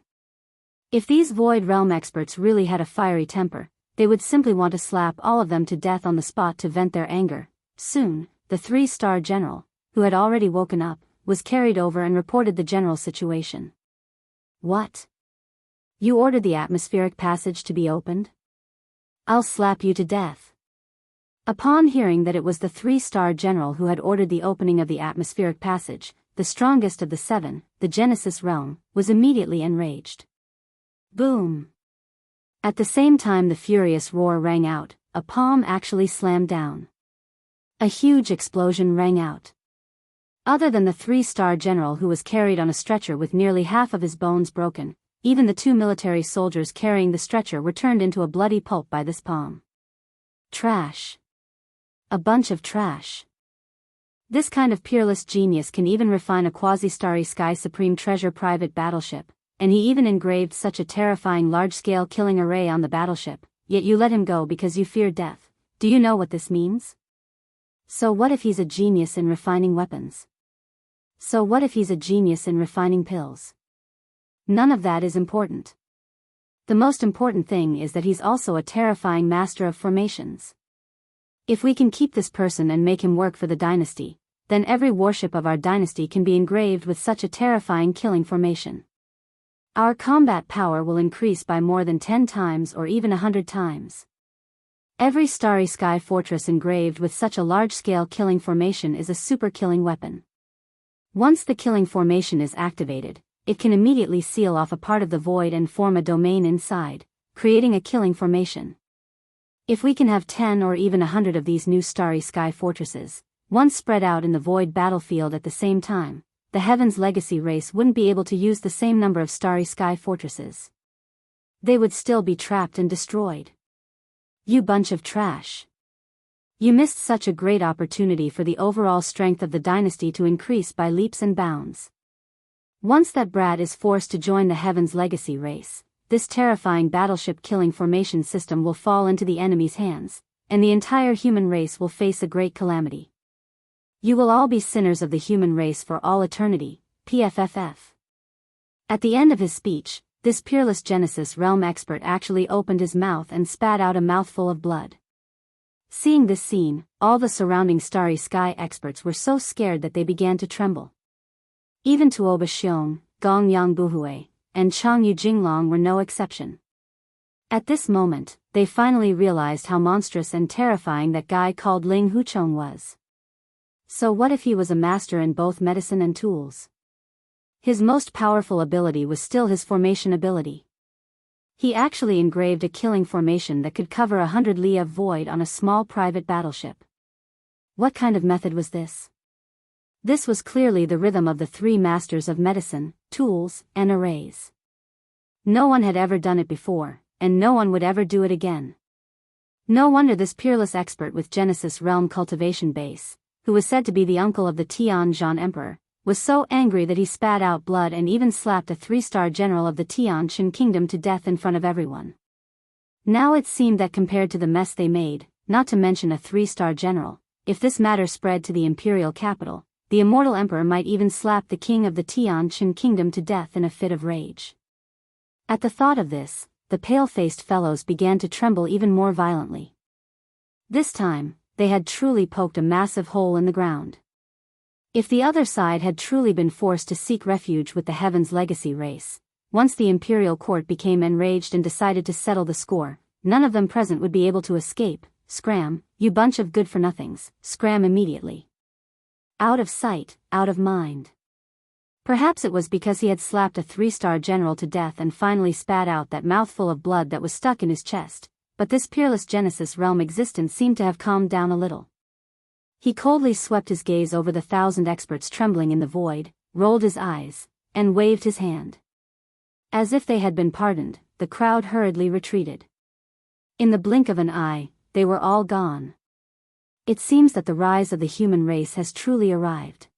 If these Void Realm experts really had a fiery temper, they would simply want to slap all of them to death on the spot to vent their anger. Soon, the 3-star general, who had already woken up, was carried over and reported the general situation. What? You ordered the atmospheric passage to be opened? I'll slap you to death. Upon hearing that it was the 3-star general who had ordered the opening of the atmospheric passage, the strongest of the 7, the Genesis realm, was immediately enraged. Boom! At the same time the furious roar rang out, a palm actually slammed down. A huge explosion rang out. Other than the 3-star general who was carried on a stretcher with nearly half of his bones broken, even the 2 military soldiers carrying the stretcher were turned into a bloody pulp by this palm. Trash. A bunch of trash. This kind of peerless genius can even refine a quasi-starry sky supreme treasure private battleship, and he even engraved such a terrifying large-scale killing array on the battleship, yet you let him go because you fear death. Do you know what this means? So what if he's a genius in refining weapons? So what if he's a genius in refining pills? None of that is important. The most important thing is that he's also a terrifying master of formations. If we can keep this person and make him work for the dynasty, then every warship of our dynasty can be engraved with such a terrifying killing formation. Our combat power will increase by more than 10 times or even 100 times. Every starry sky fortress engraved with such a large-scale killing formation is a super killing weapon. Once the killing formation is activated, it can immediately seal off a part of the void and form a domain inside, creating a killing formation. If we can have 10 or even 100 of these new starry sky fortresses, once spread out in the void battlefield at the same time, the Heaven's Legacy race wouldn't be able to use the same number of starry sky fortresses. They would still be trapped and destroyed. You bunch of trash. You missed such a great opportunity for the overall strength of the dynasty to increase by leaps and bounds. Once that brat is forced to join the Heaven's Legacy race, this terrifying battleship killing formation system will fall into the enemy's hands, and the entire human race will face a great calamity. You will all be sinners of the human race for all eternity, PFFF. At the end of his speech, this peerless Genesis realm expert actually opened his mouth and spat out a mouthful of blood. Seeing this scene, all the surrounding starry sky experts were so scared that they began to tremble. Even Tuoba Xiong, Gong Yang Buhui, and Chang Yu Jinglong were no exception. At this moment, they finally realized how monstrous and terrifying that guy called Ling Huchong was. So what if he was a master in both medicine and tools? His most powerful ability was still his formation ability. He actually engraved a killing formation that could cover 100 li of void on a small private battleship. What kind of method was this? This was clearly the rhythm of the three masters of medicine, tools, and arrays. No one had ever done it before, and no one would ever do it again. No wonder this peerless expert with Genesis Realm cultivation base, who was said to be the uncle of the Tian-Shan Emperor, was so angry that he spat out blood and even slapped a 3-star general of the Tian-Shan kingdom to death in front of everyone. Now it seemed that compared to the mess they made, not to mention a 3-star general, if this matter spread to the imperial capital, the immortal emperor might even slap the king of the Tian-Shan kingdom to death in a fit of rage. At the thought of this, the pale-faced fellows began to tremble even more violently. This time, they had truly poked a massive hole in the ground. If the other side had truly been forced to seek refuge with the Heaven's Legacy race, once the imperial court became enraged and decided to settle the score, none of them present would be able to escape. Scram, you bunch of good-for-nothings, scram immediately. Out of sight, out of mind. Perhaps it was because he had slapped a 3-star general to death and finally spat out that mouthful of blood that was stuck in his chest, but this peerless Genesis Realm existence seemed to have calmed down a little. He coldly swept his gaze over the 1,000 experts trembling in the void, rolled his eyes, and waved his hand. As if they had been pardoned, the crowd hurriedly retreated. In the blink of an eye, they were all gone. It seems that the rise of the human race has truly arrived.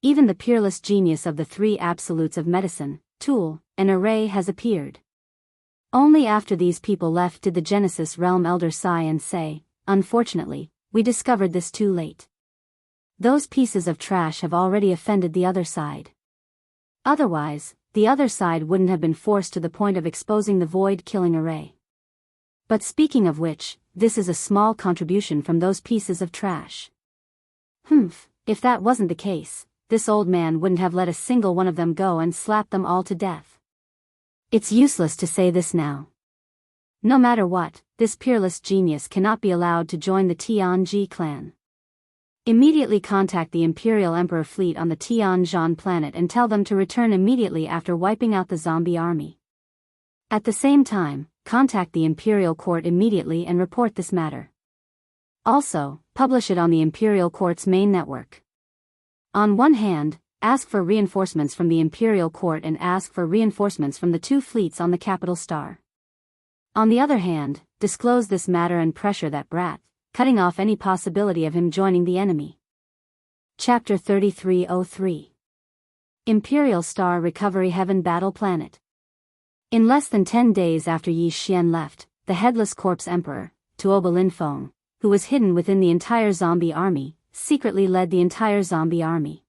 Even the peerless genius of the three absolutes of medicine, tool, and array has appeared. Only after these people left did the Genesis Realm elder sigh and say, "Unfortunately, we discovered this too late. Those pieces of trash have already offended the other side. Otherwise, the other side wouldn't have been forced to the point of exposing the void-killing array. But speaking of which, this is a small contribution from those pieces of trash." If that wasn't the case, this old man wouldn't have let a single one of them go and slapped them all to death. It's useless to say this now. No matter what, this peerless genius cannot be allowed to join the Tianji clan. Immediately contact the Imperial Emperor fleet on the Tian-Shan planet and tell them to return immediately after wiping out the zombie army. At the same time, contact the Imperial Court immediately and report this matter. Also, publish it on the Imperial Court's main network. On one hand, ask for reinforcements from the Imperial Court and ask for reinforcements from the 2 fleets on the capital star. On the other hand, disclose this matter and pressure that brat, cutting off any possibility of him joining the enemy. Chapter 3303. Imperial Star Recovery Heaven Battle Planet. In less than 10 days after Yi Xian left, the Headless Corpse Emperor, Tuoba Linfeng, who was hidden within the entire zombie army, secretly led the entire zombie army.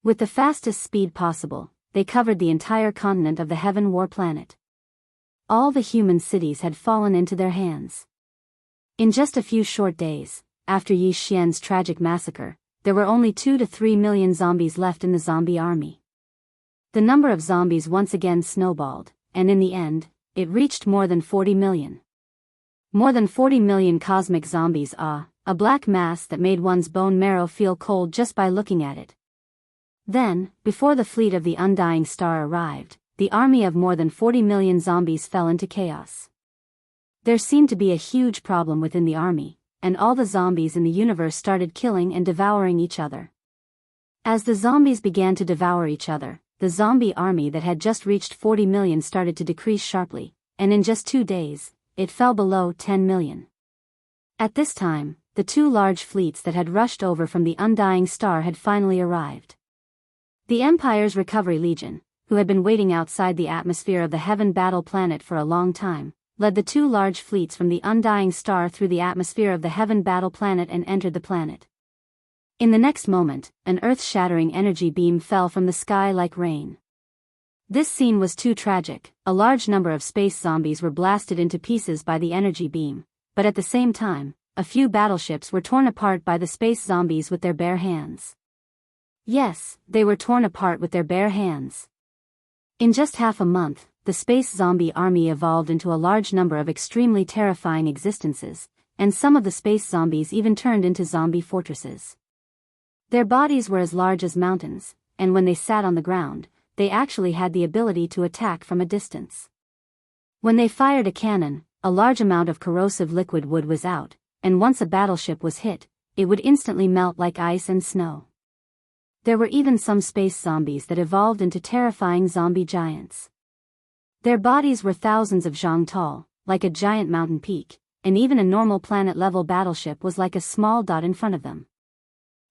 With the fastest speed possible, they covered the entire continent of the Heaven War Planet. All the human cities had fallen into their hands. In just a few short days, after Yi Xian's tragic massacre, there were only 2 to 3 million zombies left in the zombie army. The number of zombies once again snowballed, and in the end, it reached more than 40 million. More than 40 million cosmic zombies, a black mass that made one's bone marrow feel cold just by looking at it. Then, before the fleet of the Undying Star arrived, the army of more than 40 million zombies fell into chaos. There seemed to be a huge problem within the army, and all the zombies in the universe started killing and devouring each other. As the zombies began to devour each other, the zombie army that had just reached 40 million started to decrease sharply, and in just 2 days, it fell below 10 million. At this time, the 2 large fleets that had rushed over from the Undying Star had finally arrived. The Empire's Recovery Legion, who had been waiting outside the atmosphere of the Heaven Battle Planet for a long time, led the 2 large fleets from the Undying Star through the atmosphere of the Heaven Battle Planet and entered the planet. In the next moment, an earth-shattering energy beam fell from the sky like rain. This scene was too tragic. A large number of space zombies were blasted into pieces by the energy beam, but at the same time, a few battleships were torn apart by the space zombies with their bare hands. Yes, they were torn apart with their bare hands. In just half a month, the space zombie army evolved into a large number of extremely terrifying existences, and some of the space zombies even turned into zombie fortresses. Their bodies were as large as mountains, and when they sat on the ground, they actually had the ability to attack from a distance. When they fired a cannon, a large amount of corrosive liquid wood was out, and once a battleship was hit, it would instantly melt like ice and snow. There were even some space zombies that evolved into terrifying zombie giants. Their bodies were thousands of zhang tall, like a giant mountain peak, and even a normal planet-level battleship was like a small dot in front of them.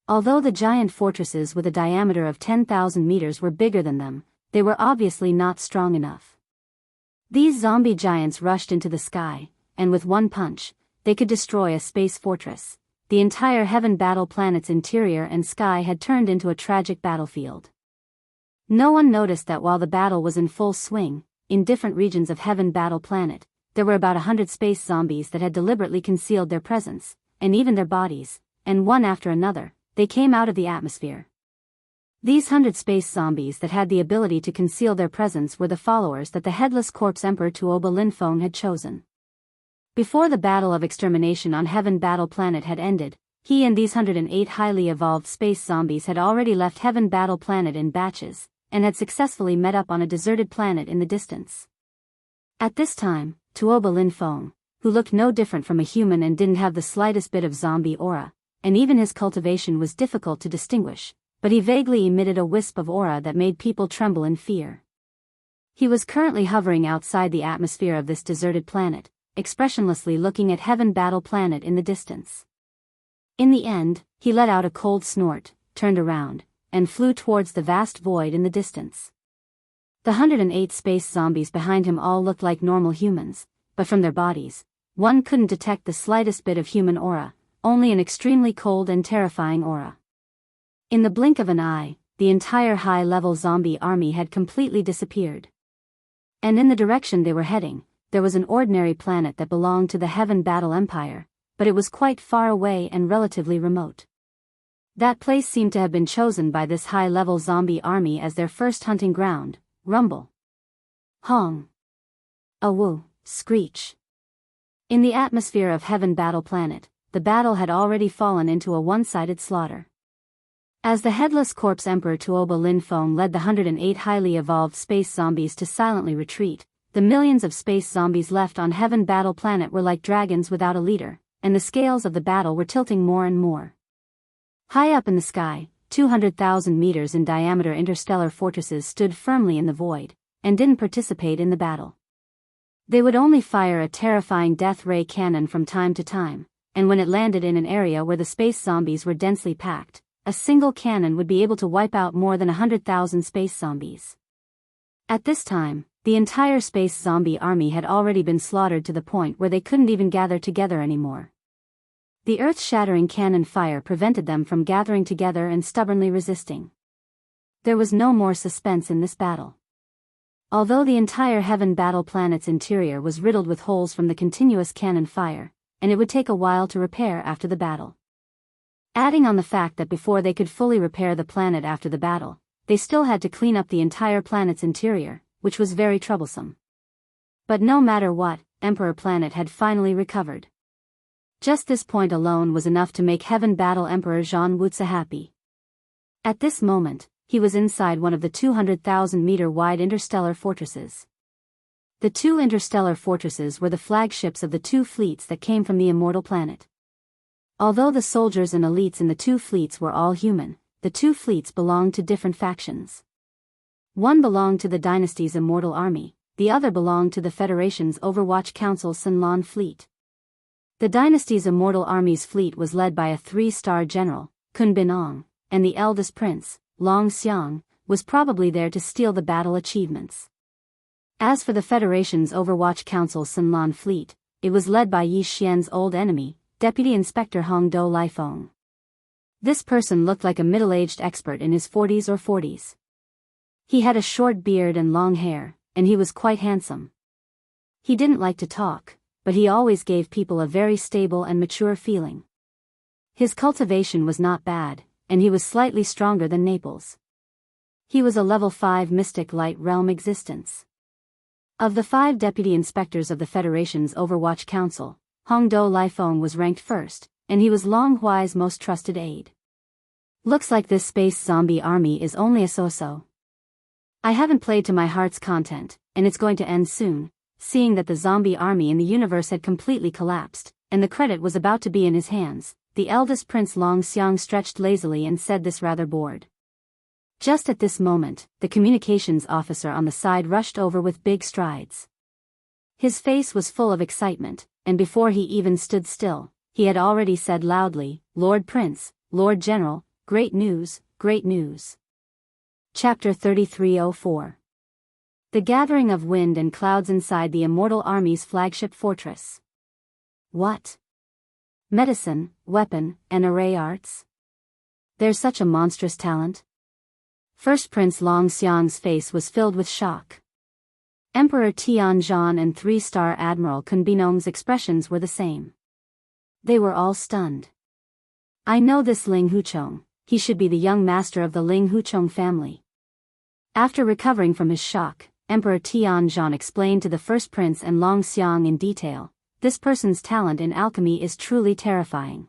Although the giant fortresses with a diameter of 10,000 meters were bigger than them, they were obviously not strong enough. These zombie giants rushed into the sky, and with one punch, they could destroy a space fortress. The entire Heaven Battle planet's interior and sky had turned into a tragic battlefield. No one noticed that while the battle was in full swing, in different regions of Heaven Battle planet, there were about 100 space zombies that had deliberately concealed their presence, and even their bodies, and one after another, they came out of the atmosphere. These 100 space zombies that had the ability to conceal their presence were the followers that the Headless Corpse Emperor Tuoba Linfeng had chosen. Before the battle of extermination on Heaven Battle planet had ended, he and these 108 highly evolved space zombies had already left Heaven Battle planet in batches, and had successfully met up on a deserted planet in the distance. At this time, Tuoba Linfeng, who looked no different from a human and didn't have the slightest bit of zombie aura, and even his cultivation was difficult to distinguish, but he vaguely emitted a wisp of aura that made people tremble in fear. He was currently hovering outside the atmosphere of this deserted planet, expressionlessly looking at Heaven Battle planet in the distance. In the end, he let out a cold snort, turned around, and flew towards the vast void in the distance. The 108 space zombies behind him all looked like normal humans, but from their bodies, one couldn't detect the slightest bit of human aura, only an extremely cold and terrifying aura. In the blink of an eye, the entire high-level zombie army had completely disappeared. And in the direction they were heading, there was an ordinary planet that belonged to the Heaven Battle Empire, but it was quite far away and relatively remote. That place seemed to have been chosen by this high-level zombie army as their first hunting ground. Rumble. Hong. Awoo, screech. In the atmosphere of Heaven Battle planet, the battle had already fallen into a one-sided slaughter. As the Headless Corpse Emperor Tuoba Linfeng led the 108 highly evolved space zombies to silently retreat, the millions of space zombies left on Heaven Battle planet were like dragons without a leader, and the scales of the battle were tilting more and more. High up in the sky, 200,000 meters in diameter interstellar fortresses stood firmly in the void, and didn't participate in the battle. They would only fire a terrifying death ray cannon from time to time, and when it landed in an area where the space zombies were densely packed, a single cannon would be able to wipe out more than 100,000 space zombies. At this time, the entire space zombie army had already been slaughtered to the point where they couldn't even gather together anymore. The earth-shattering cannon fire prevented them from gathering together and stubbornly resisting. There was no more suspense in this battle. Although the entire Heaven Battle planet's interior was riddled with holes from the continuous cannon fire, and it would take a while to repair after the battle. Adding on the fact that before they could fully repair the planet after the battle, they still had to clean up the entire planet's interior, which was very troublesome. But no matter what, Emperor Planet had finally recovered. Just this point alone was enough to make Heaven Battle Emperor Zhang Wuzi happy. At this moment, he was inside one of the 200,000-meter-wide interstellar fortresses. The two interstellar fortresses were the flagships of the two fleets that came from the immortal planet. Although the soldiers and elites in the two fleets were all human, the two fleets belonged to different factions. One belonged to the dynasty's immortal army, the other belonged to the Federation's Overwatch Council Sunlan fleet. The dynasty's immortal army's fleet was led by a 3-star general, Kun Binong, and the eldest prince, Long Xiang, was probably there to steal the battle achievements. As for the Federation's Overwatch Council Sunlan fleet, it was led by Yi Xian's old enemy, Deputy Inspector Hongdou Laifeng. This person looked like a middle-aged expert in his 40s or 40s. He had a short beard and long hair, and he was quite handsome. He didn't like to talk, but he always gave people a very stable and mature feeling. His cultivation was not bad, and he was slightly stronger than Naples. He was a level 5 mystic light realm existence. Of the 5 deputy inspectors of the Federation's Overwatch Council, Hongdou Laifeng was ranked first, and he was Long Huai's most trusted aide. Looks like this space zombie army is only a so-so. I haven't played to my heart's content, and it's going to end soon, seeing that the zombie army in the universe had completely collapsed, and the credit was about to be in his hands. The eldest Prince Long Xiang stretched lazily and said this rather bored. Just at this moment, the communications officer on the side rushed over with big strides. His face was full of excitement, and before he even stood still, he had already said loudly, "Lord Prince, Lord General, great news, great news." Chapter 3304. The gathering of wind and clouds inside the Immortal Army's flagship fortress. What? Medicine, weapon, and array arts? There's such a monstrous talent? First Prince Long Xiang's face was filled with shock. Emperor Tianzhan and three-star Admiral Kun Binong's expressions were the same. They were all stunned. I know this Ling Huchong, he should be the young master of the Ling Huchong family. After recovering from his shock, Emperor Tianzhan explained to the first prince and Long Xiang in detail, this person's talent in alchemy is truly terrifying.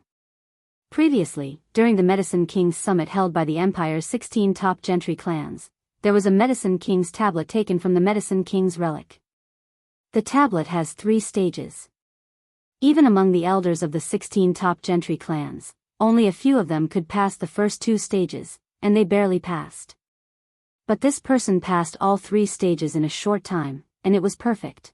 Previously, during the Medicine King's summit held by the Empire's 16 top gentry clans, there was a Medicine King's tablet taken from the Medicine King's relic. The tablet has 3 stages. Even among the elders of the 16 top gentry clans, only a few of them could pass the first 2 stages, and they barely passed. But this person passed all 3 stages in a short time, and it was perfect.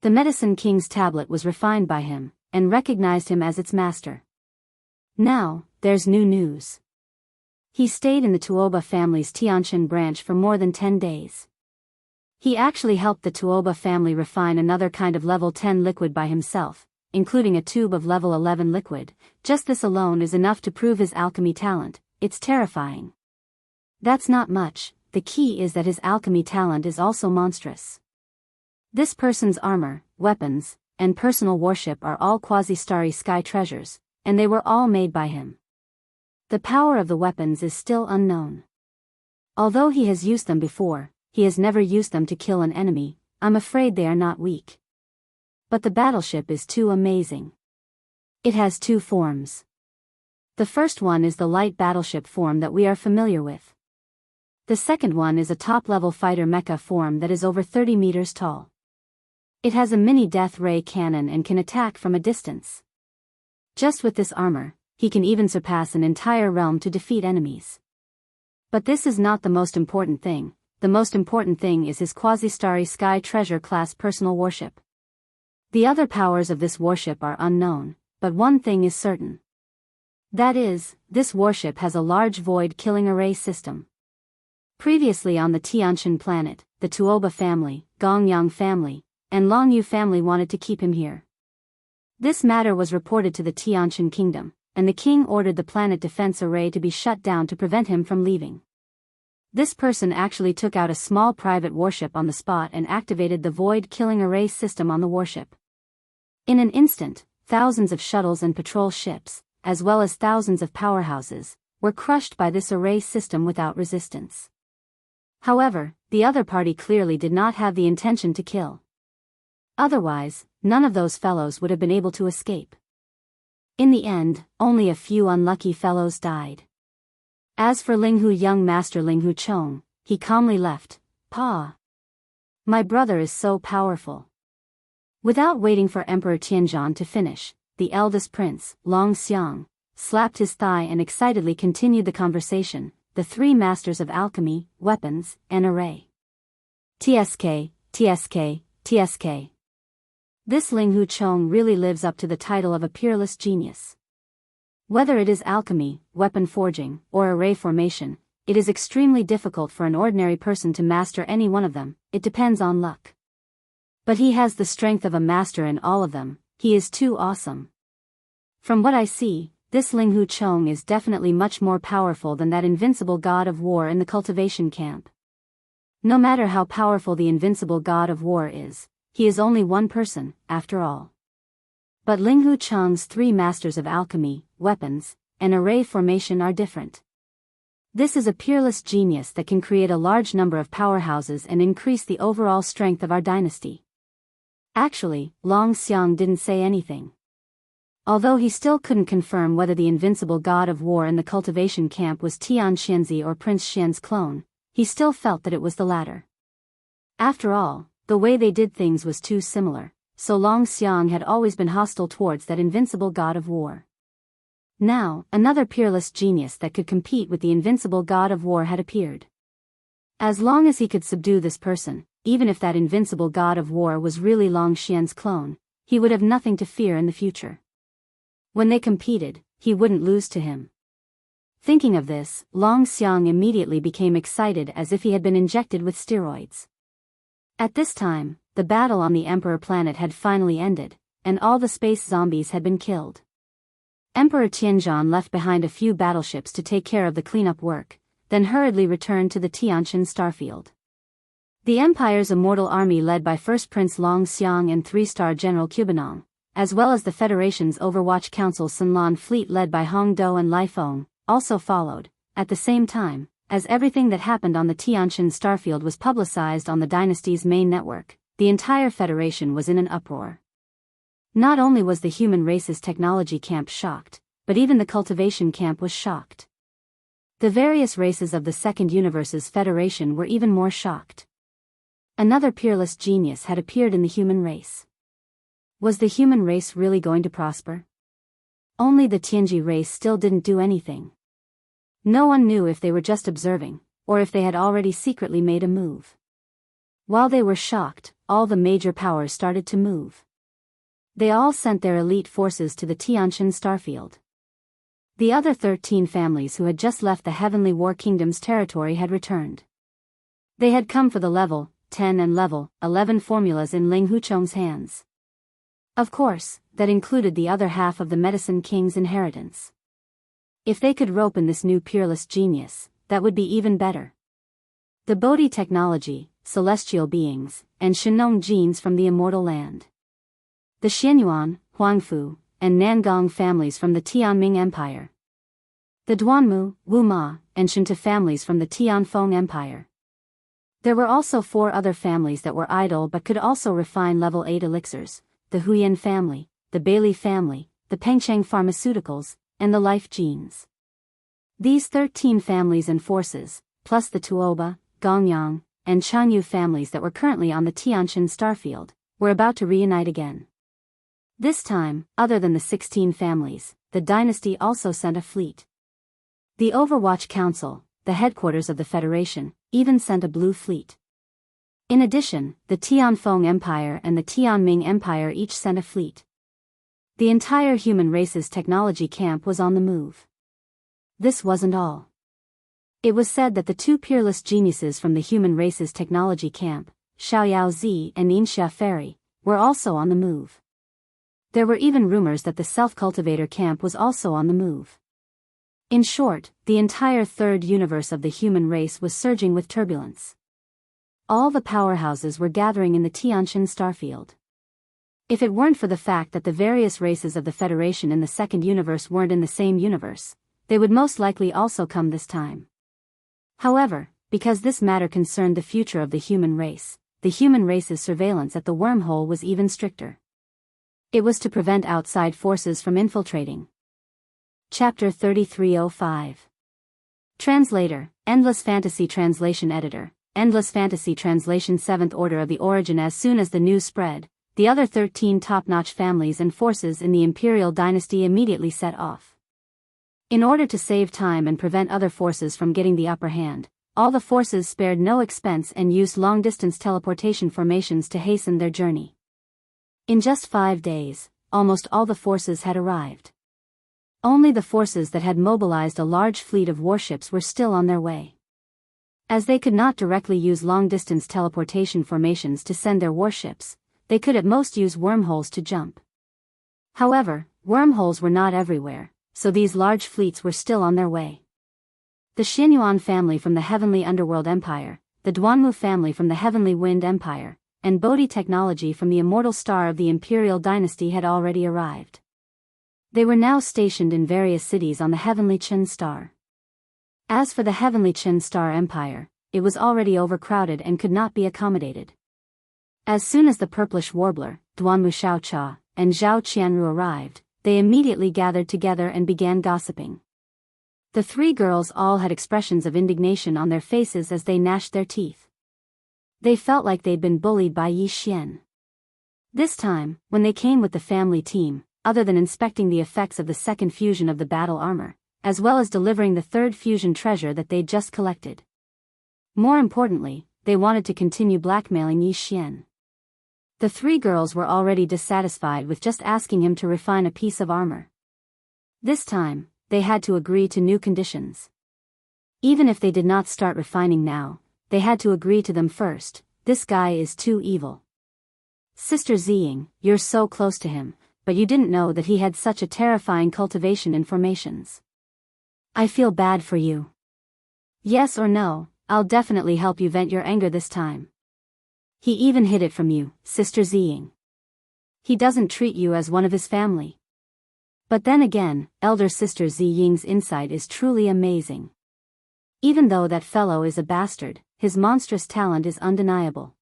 The Medicine King's tablet was refined by him, and recognized him as its master. Now, there's new news. He stayed in the Tuoba family's Tianshan branch for more than 10 days. He actually helped the Tuoba family refine another kind of level 10 liquid by himself, including a tube of level 11 liquid. Just this alone is enough to prove his alchemy talent. It's terrifying. That's not much, the key is that his alchemy talent is also monstrous. This person's armor, weapons, and personal worship are all quasi-starry sky treasures, and they were all made by him. The power of the weapons is still unknown. Although he has used them before, he has never used them to kill an enemy. I'm afraid they are not weak. But the battleship is too amazing. It has 2 forms. The first one is the light battleship form that we are familiar with. The second one is a top-level fighter mecha form that is over 30 meters tall. It has a mini death ray cannon and can attack from a distance. Just with this armor, he can even surpass an entire realm to defeat enemies. But this is not the most important thing. The most important thing is his quasi-starry sky treasure class personal worship. The other powers of this worship are unknown, but one thing is certain. That is, this worship has a large void-killing array system. Previously on the Tianshan planet, the Tuoba family, Gongyang family, and Longyu family wanted to keep him here. This matter was reported to the Tianshan kingdom, and the king ordered the planet defense array to be shut down to prevent him from leaving. This person actually took out a small private warship on the spot and activated the void-killing array system on the warship. In an instant, thousands of shuttles and patrol ships, as well as thousands of powerhouses, were crushed by this array system without resistance. However, the other party clearly did not have the intention to kill. Otherwise, none of those fellows would have been able to escape. In the end, only a few unlucky fellows died. As for Linghu young master Linghu Chong, he calmly left. Pa. My brother is so powerful. Without waiting for Emperor Tianzhan to finish, the eldest prince, Long Xiang, slapped his thigh and excitedly continued the conversation, the 3 masters of alchemy, weapons, and array. TSK, TSK, TSK. This Linghu Chong really lives up to the title of a peerless genius. Whether it is alchemy, weapon forging, or array formation, it is extremely difficult for an ordinary person to master any one of them. It depends on luck. But he has the strength of a master in all of them. He is too awesome. From what I see, this Linghu Chong is definitely much more powerful than that invincible god of war in the cultivation camp. No matter how powerful the invincible god of war is, he is only one person, after all. But Linghu Chong's 3 masters of alchemy, weapons, and array formation are different. This is a peerless genius that can create a large number of powerhouses and increase the overall strength of our dynasty. Actually, Long Xiang didn't say anything. Although he still couldn't confirm whether the invincible god of war in the cultivation camp was Tian Xianzi or Prince Xian's clone, he still felt that it was the latter. After all, the way they did things was too similar, so Long Xiang had always been hostile towards that invincible god of war. Now, another peerless genius that could compete with the invincible god of war had appeared. As long as he could subdue this person, even if that invincible god of war was really Long Xian's clone, he would have nothing to fear in the future. When they competed, he wouldn't lose to him. Thinking of this, Long Xiang immediately became excited as if he had been injected with steroids. At this time, the battle on the Emperor planet had finally ended, and all the space zombies had been killed. Emperor Tianzhan left behind a few battleships to take care of the cleanup work, then hurriedly returned to the Tianqian starfield. The Empire's immortal army led by First Prince Long Xiang and 3-star General Cubanong, as well as the Federation's Overwatch Council Sunlan fleet led by Hong Do and Lai Feng, also followed. At the same time, as everything that happened on the Tianqian starfield was publicized on the dynasty's main network, the entire Federation was in an uproar. Not only was the human race's technology camp shocked, but even the cultivation camp was shocked. The various races of the Second Universe's Federation were even more shocked. Another peerless genius had appeared in the human race. Was the human race really going to prosper? Only the Tianji race still didn't do anything. No one knew if they were just observing, or if they had already secretly made a move. While they were shocked, all the major powers started to move. They all sent their elite forces to the Tianqian starfield. The other 13 families who had just left the Heavenly War Kingdom's territory had returned. They had come for the level 10 and level 11 formulas in Ling Huchong's hands. Of course, that included the other half of the Medicine King's inheritance. If they could rope in this new peerless genius, that would be even better. The Bodhi technology, celestial beings, and Shenong genes from the immortal land. The Xianyuan, Huangfu, and Nangong families from the Tianming Empire. The Duanmu, Wuma, and Shunta families from the Tianfeng Empire. There were also 4 other families that were idle but could also refine level 8 elixirs, the Huyan family, the Bailey family, the Pengcheng Pharmaceuticals, and the Life Genes. These 13 families and forces, plus the Tuoba, Gongyang, and Changyu families that were currently on the Tianqian starfield, were about to reunite again. This time, other than the 16 families, the dynasty also sent a fleet. The Overwatch Council, the headquarters of the Federation, even sent a blue fleet. In addition, the Tianfeng Empire and the Tianming Empire each sent a fleet. The entire human race's technology camp was on the move. This wasn't all. It was said that the 2 peerless geniuses from the human race's technology camp, Xiaoyao Zi and Ningxia Fairy, were also on the move. There were even rumors that the self-cultivator camp was also on the move. In short, the entire third universe of the human race was surging with turbulence. All the powerhouses were gathering in the Tianqian starfield. If it weren't for the fact that the various races of the Federation in the second universe weren't in the same universe, they would most likely also come this time. However, because this matter concerned the future of the human race's surveillance at the wormhole was even stricter. It was to prevent outside forces from infiltrating. Chapter 3305. Translator, Endless Fantasy Translation Editor, Endless Fantasy Translation 7th Order of the Origin. As soon as the news spread, the other 13 top-notch families and forces in the Imperial Dynasty immediately set off. In order to save time and prevent other forces from getting the upper hand, all the forces spared no expense and used long-distance teleportation formations to hasten their journey. In just 5 days, almost all the forces had arrived. Only the forces that had mobilized a large fleet of warships were still on their way. As they could not directly use long-distance teleportation formations to send their warships, they could at most use wormholes to jump. However, wormholes were not everywhere, so these large fleets were still on their way. The Xianyuan family from the Heavenly Underworld Empire, the Duanmu family from the Heavenly Wind Empire, and Bodhi technology from the Immortal Star of the Imperial Dynasty had already arrived. They were now stationed in various cities on the Heavenly Qin Star. As for the Heavenly Qin Star Empire, it was already overcrowded and could not be accommodated. As soon as the Purplish Warbler, Duanmu Xiaocha, and Zhao Qianru arrived, they immediately gathered together and began gossiping. The three girls all had expressions of indignation on their faces as they gnashed their teeth. They felt like they'd been bullied by Yi Xian. This time, when they came with the family team, other than inspecting the effects of the second fusion of the battle armor, as well as delivering the third fusion treasure that they'd just collected. More importantly, they wanted to continue blackmailing Yi Xian. The three girls were already dissatisfied with just asking him to refine a piece of armor. This time, they had to agree to new conditions. Even if they did not start refining now, they had to agree to them first. This guy is too evil. Sister Ziying, you're so close to him, but you didn't know that he had such a terrifying cultivation in formations. I feel bad for you. Yes or no, I'll definitely help you vent your anger this time. He even hid it from you, Sister Ziying. He doesn't treat you as one of his family. But then again, elder sister Ziying's insight is truly amazing. Even though that fellow is a bastard, his monstrous talent is undeniable.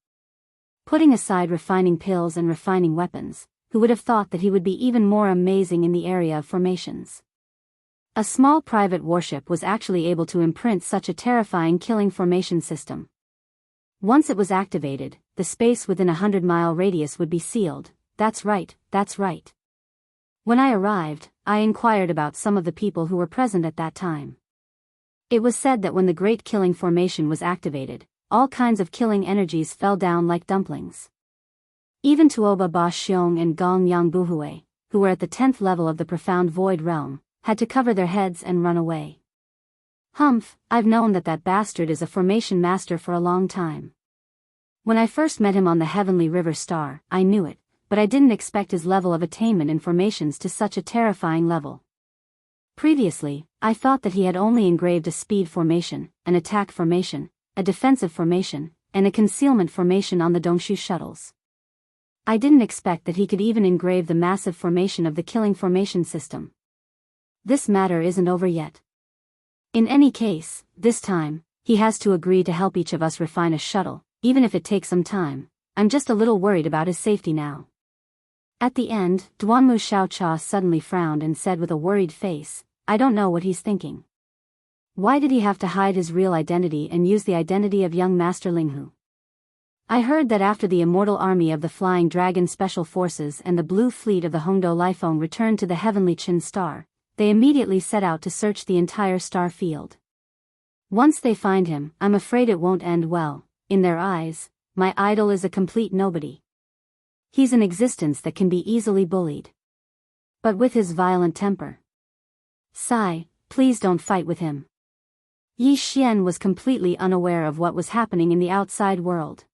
Putting aside refining pills and refining weapons, who would have thought that he would be even more amazing in the area of formations? A small private warship was actually able to imprint such a terrifying killing formation system. Once it was activated, the space within a 100-mile radius would be sealed. That's right, that's right. When I arrived, I inquired about some of the people who were present at that time. It was said that when the Great Killing Formation was activated, all kinds of killing energies fell down like dumplings. Even Tuoba Ba Xiong and Gong Yang Buhui, who were at the 10th level of the Profound Void Realm, had to cover their heads and run away. Humph, I've known that bastard is a formation master for a long time. When I first met him on the Heavenly River Star, I knew it, but I didn't expect his level of attainment in formations to such a terrifying level. Previously, I thought that he had only engraved a speed formation, an attack formation, a defensive formation, and a concealment formation on the Dongshu shuttles. I didn't expect that he could even engrave the massive formation of the killing formation system. This matter isn't over yet. In any case, this time, he has to agree to help each of us refine a shuttle, even if it takes some time. I'm just a little worried about his safety now. At the end, Duanmu Xiaocha suddenly frowned and said with a worried face, I don't know what he's thinking. Why did he have to hide his real identity and use the identity of young Master Linghu? I heard that after the immortal army of the Flying Dragon Special Forces and the Blue Fleet of the Hongdo Lifeng returned to the Heavenly Qin Star, they immediately set out to search the entire star field. Once they find him, I'm afraid it won't end well. In their eyes, my idol is a complete nobody. He's an existence that can be easily bullied. But with his violent temper. Sai, please don't fight with him. Yi Xian was completely unaware of what was happening in the outside world.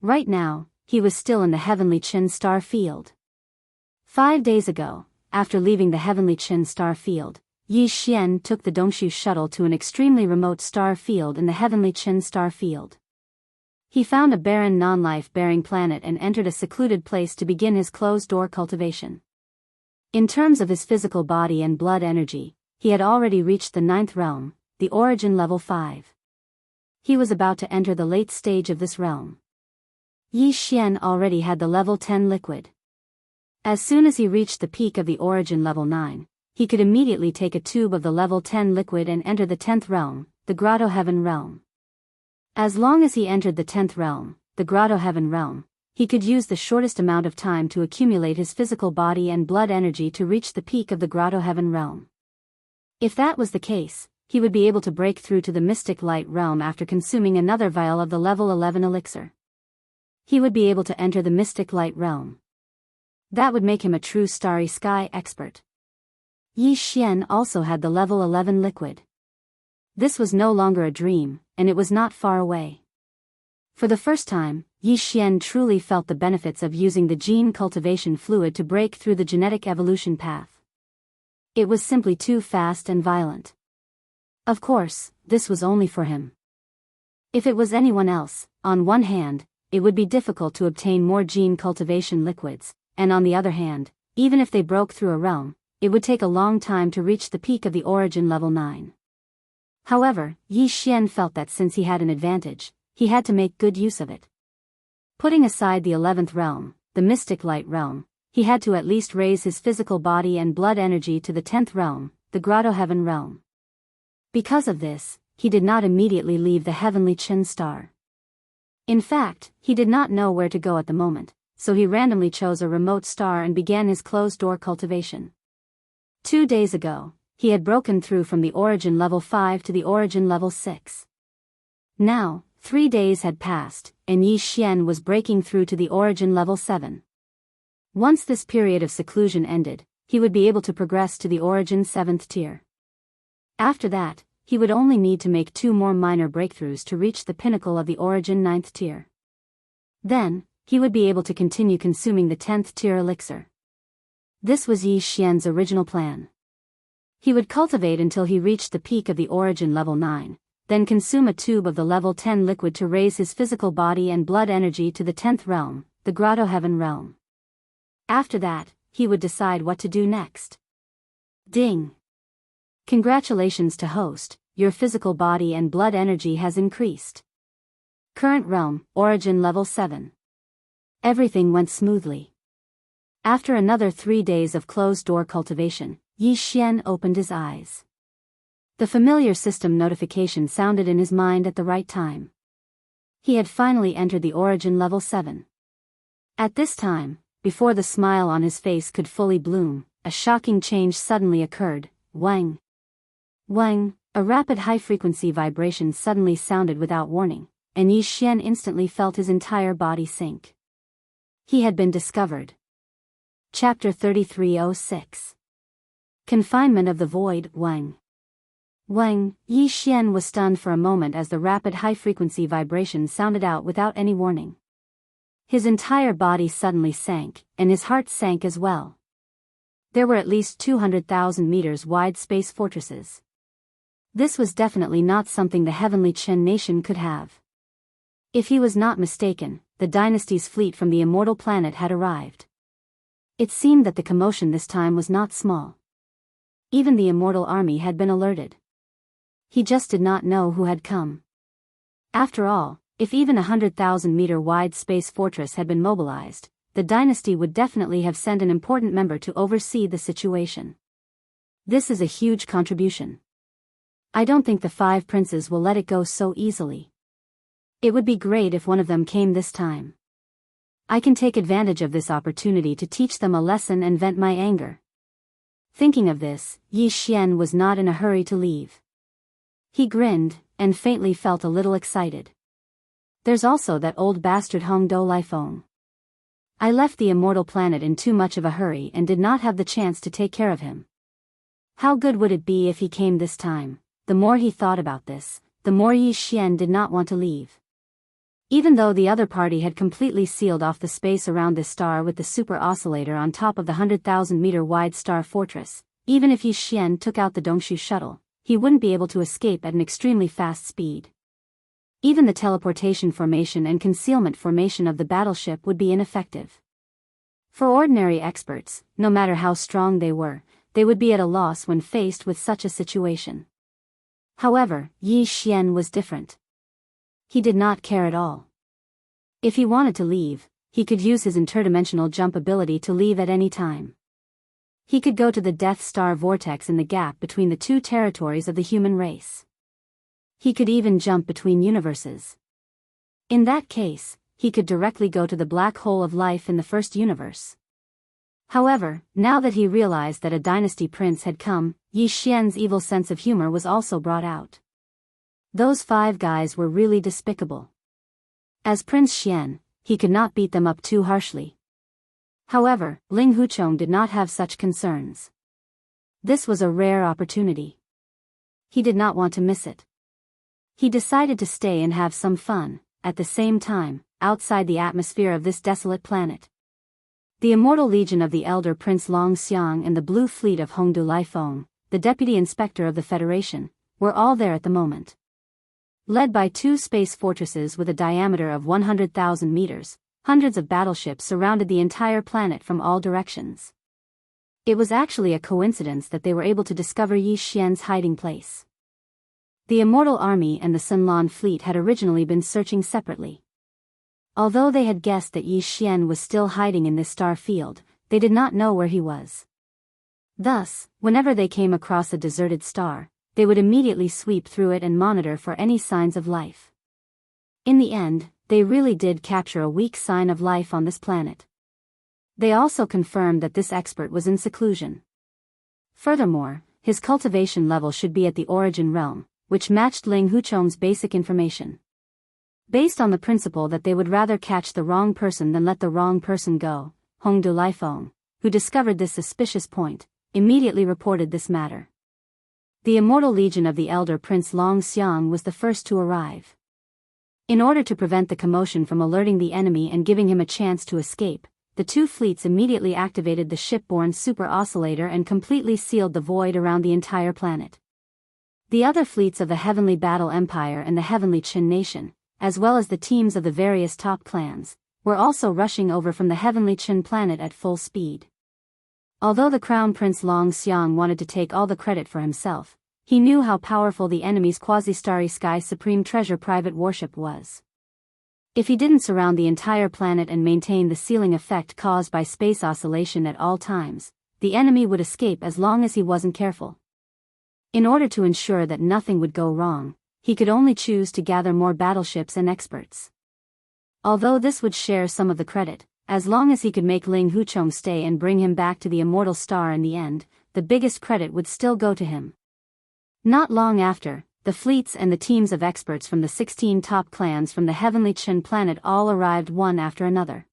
Right now, he was still in the Heavenly Qin Star Field. 5 days ago, after leaving the Heavenly Qin Star Field, Yi Xian took the Dongshu shuttle to an extremely remote star field in the Heavenly Qin Star Field. He found a barren non-life-bearing planet and entered a secluded place to begin his closed-door cultivation. In terms of his physical body and blood energy, he had already reached the 9th realm, the origin level 5. He was about to enter the late stage of this realm. Yi Xian already had the level 10 liquid. As soon as he reached the peak of the origin level 9, he could immediately take a tube of the level 10 liquid and enter the 10th realm, the Grotto Heaven realm. As long as he entered the 10th realm, the Grotto Heaven realm, he could use the shortest amount of time to accumulate his physical body and blood energy to reach the peak of the Grotto Heaven realm. If that was the case, he would be able to break through to the Mystic Light realm after consuming another vial of the level 11 elixir. He would be able to enter the Mystic Light realm. That would make him a true Starry Sky expert. Yi Xian also had the level 11 liquid. This was no longer a dream, and it was not far away. For the first time, Yi Xian truly felt the benefits of using the gene cultivation fluid to break through the genetic evolution path. It was simply too fast and violent. Of course, this was only for him. If it was anyone else, on one hand, it would be difficult to obtain more gene cultivation liquids, and on the other hand, even if they broke through a realm, it would take a long time to reach the peak of the origin level 9. However, Yi Xian felt that since he had an advantage, he had to make good use of it. Putting aside the 11th realm, the Mystic Light realm, he had to at least raise his physical body and blood energy to the 10th realm, the Grotto Heaven realm. Because of this, he did not immediately leave the heavenly Chin star. In fact, he did not know where to go at the moment, so he randomly chose a remote star and began his closed-door cultivation. 2 days ago, he had broken through from the origin level 5 to the origin level 6. Now, 3 days had passed, and Yi Xian was breaking through to the origin level 7. Once this period of seclusion ended, he would be able to progress to the origin 7th tier. After that, he would only need to make 2 more minor breakthroughs to reach the pinnacle of the origin 9th tier. Then, he would be able to continue consuming the 10th tier elixir. This was Yi Xian's original plan. He would cultivate until he reached the peak of the origin level 9, then consume a tube of the level 10 liquid to raise his physical body and blood energy to the 10th realm, the Grotto Heaven realm. After that, he would decide what to do next. Ding! Congratulations to host, your physical body and blood energy has increased. Current realm, origin level 7. Everything went smoothly. After another 3 days of closed-door cultivation, Yi Xian opened his eyes. The familiar system notification sounded in his mind at the right time. He had finally entered the origin level 7. At this time, before the smile on his face could fully bloom, a shocking change suddenly occurred. Wang! Wang! A rapid high-frequency vibration suddenly sounded without warning, and Yi Xian instantly felt his entire body sink. He had been discovered. Chapter 3306. Confinement of the Void. Wang! Wang! Yi Xian was stunned for a moment as the rapid high-frequency vibration sounded out without any warning. His entire body suddenly sank, and his heart sank as well. There were at least 200,000 meters wide space fortresses. This was definitely not something the heavenly Chen nation could have. If he was not mistaken, the dynasty's fleet from the immortal planet had arrived. It seemed that the commotion this time was not small. Even the immortal army had been alerted. He just did not know who had come. After all, if even 100,000-meter wide space fortress had been mobilized, the dynasty would definitely have sent an important member to oversee the situation. This is a huge contribution. I don't think the 5 princes will let it go so easily. It would be great if one of them came this time. I can take advantage of this opportunity to teach them a lesson and vent my anger. Thinking of this, Yi Xian was not in a hurry to leave. He grinned, and faintly felt a little excited. There's also that old bastard Hong Do Lifeng. I left the immortal planet in too much of a hurry and did not have the chance to take care of him. How good would it be if he came this time? The more he thought about this, the more Yi Xian did not want to leave. Even though the other party had completely sealed off the space around this star with the super oscillator on top of the 100,000-meter wide star fortress, even if Yi Xian took out the Dongshu shuttle, he wouldn't be able to escape at an extremely fast speed. Even the teleportation formation and concealment formation of the battleship would be ineffective. For ordinary experts, no matter how strong they would be at a loss when faced with such a situation. However, Yi Xian was different. He did not care at all. If he wanted to leave, he could use his interdimensional jump ability to leave at any time. He could go to the Death Star vortex in the gap between the 2 territories of the human race. He could even jump between universes. In that case, he could directly go to the black hole of life in the first universe. However, now that he realized that a dynasty prince had come, Yi Xian's evil sense of humor was also brought out. Those 5 guys were really despicable. As Prince Xian, he could not beat them up too harshly. However, Ling Huchong did not have such concerns. This was a rare opportunity. He did not want to miss it. He decided to stay and have some fun, at the same time, outside the atmosphere of this desolate planet. The immortal legion of the elder Prince Long Xiang and the blue fleet of Hongdu Lifeng, the deputy inspector of the Federation, were all there at the moment. Led by 2 space fortresses with a diameter of 100,000 meters, hundreds of battleships surrounded the entire planet from all directions. It was actually a coincidence that they were able to discover Yi Xian's hiding place. The immortal army and the Sunlan fleet had originally been searching separately. Although they had guessed that Yi Xian was still hiding in this star field, they did not know where he was. Thus, whenever they came across a deserted star, they would immediately sweep through it and monitor for any signs of life. In the end, they really did capture a weak sign of life on this planet. They also confirmed that this expert was in seclusion. Furthermore, his cultivation level should be at the origin realm, which matched Ling Huchong's basic information. Based on the principle that they would rather catch the wrong person than let the wrong person go, Hong Du Laifeng, who discovered this suspicious point, immediately reported this matter. The Immortal Legion of the Elder Prince Long Xiang was the first to arrive. In order to prevent the commotion from alerting the enemy and giving him a chance to escape, the two fleets immediately activated the shipborne super oscillator and completely sealed the void around the entire planet. The other fleets of the Heavenly Battle Empire and the Heavenly Qin Nation, as well as the teams of the various top clans, were also rushing over from the Heavenly Qin planet at full speed. Although the Crown Prince Long Xiang wanted to take all the credit for himself, he knew how powerful the enemy's quasi-starry sky supreme treasure private warship was. If he didn't surround the entire planet and maintain the sealing effect caused by space oscillation at all times, the enemy would escape as long as he wasn't careful. In order to ensure that nothing would go wrong, he could only choose to gather more battleships and experts. Although this would share some of the credit, as long as he could make Ling Huchong stay and bring him back to the immortal star in the end, the biggest credit would still go to him. Not long after, the fleets and the teams of experts from the 16 top clans from the Heavenly Qin planet all arrived one after another.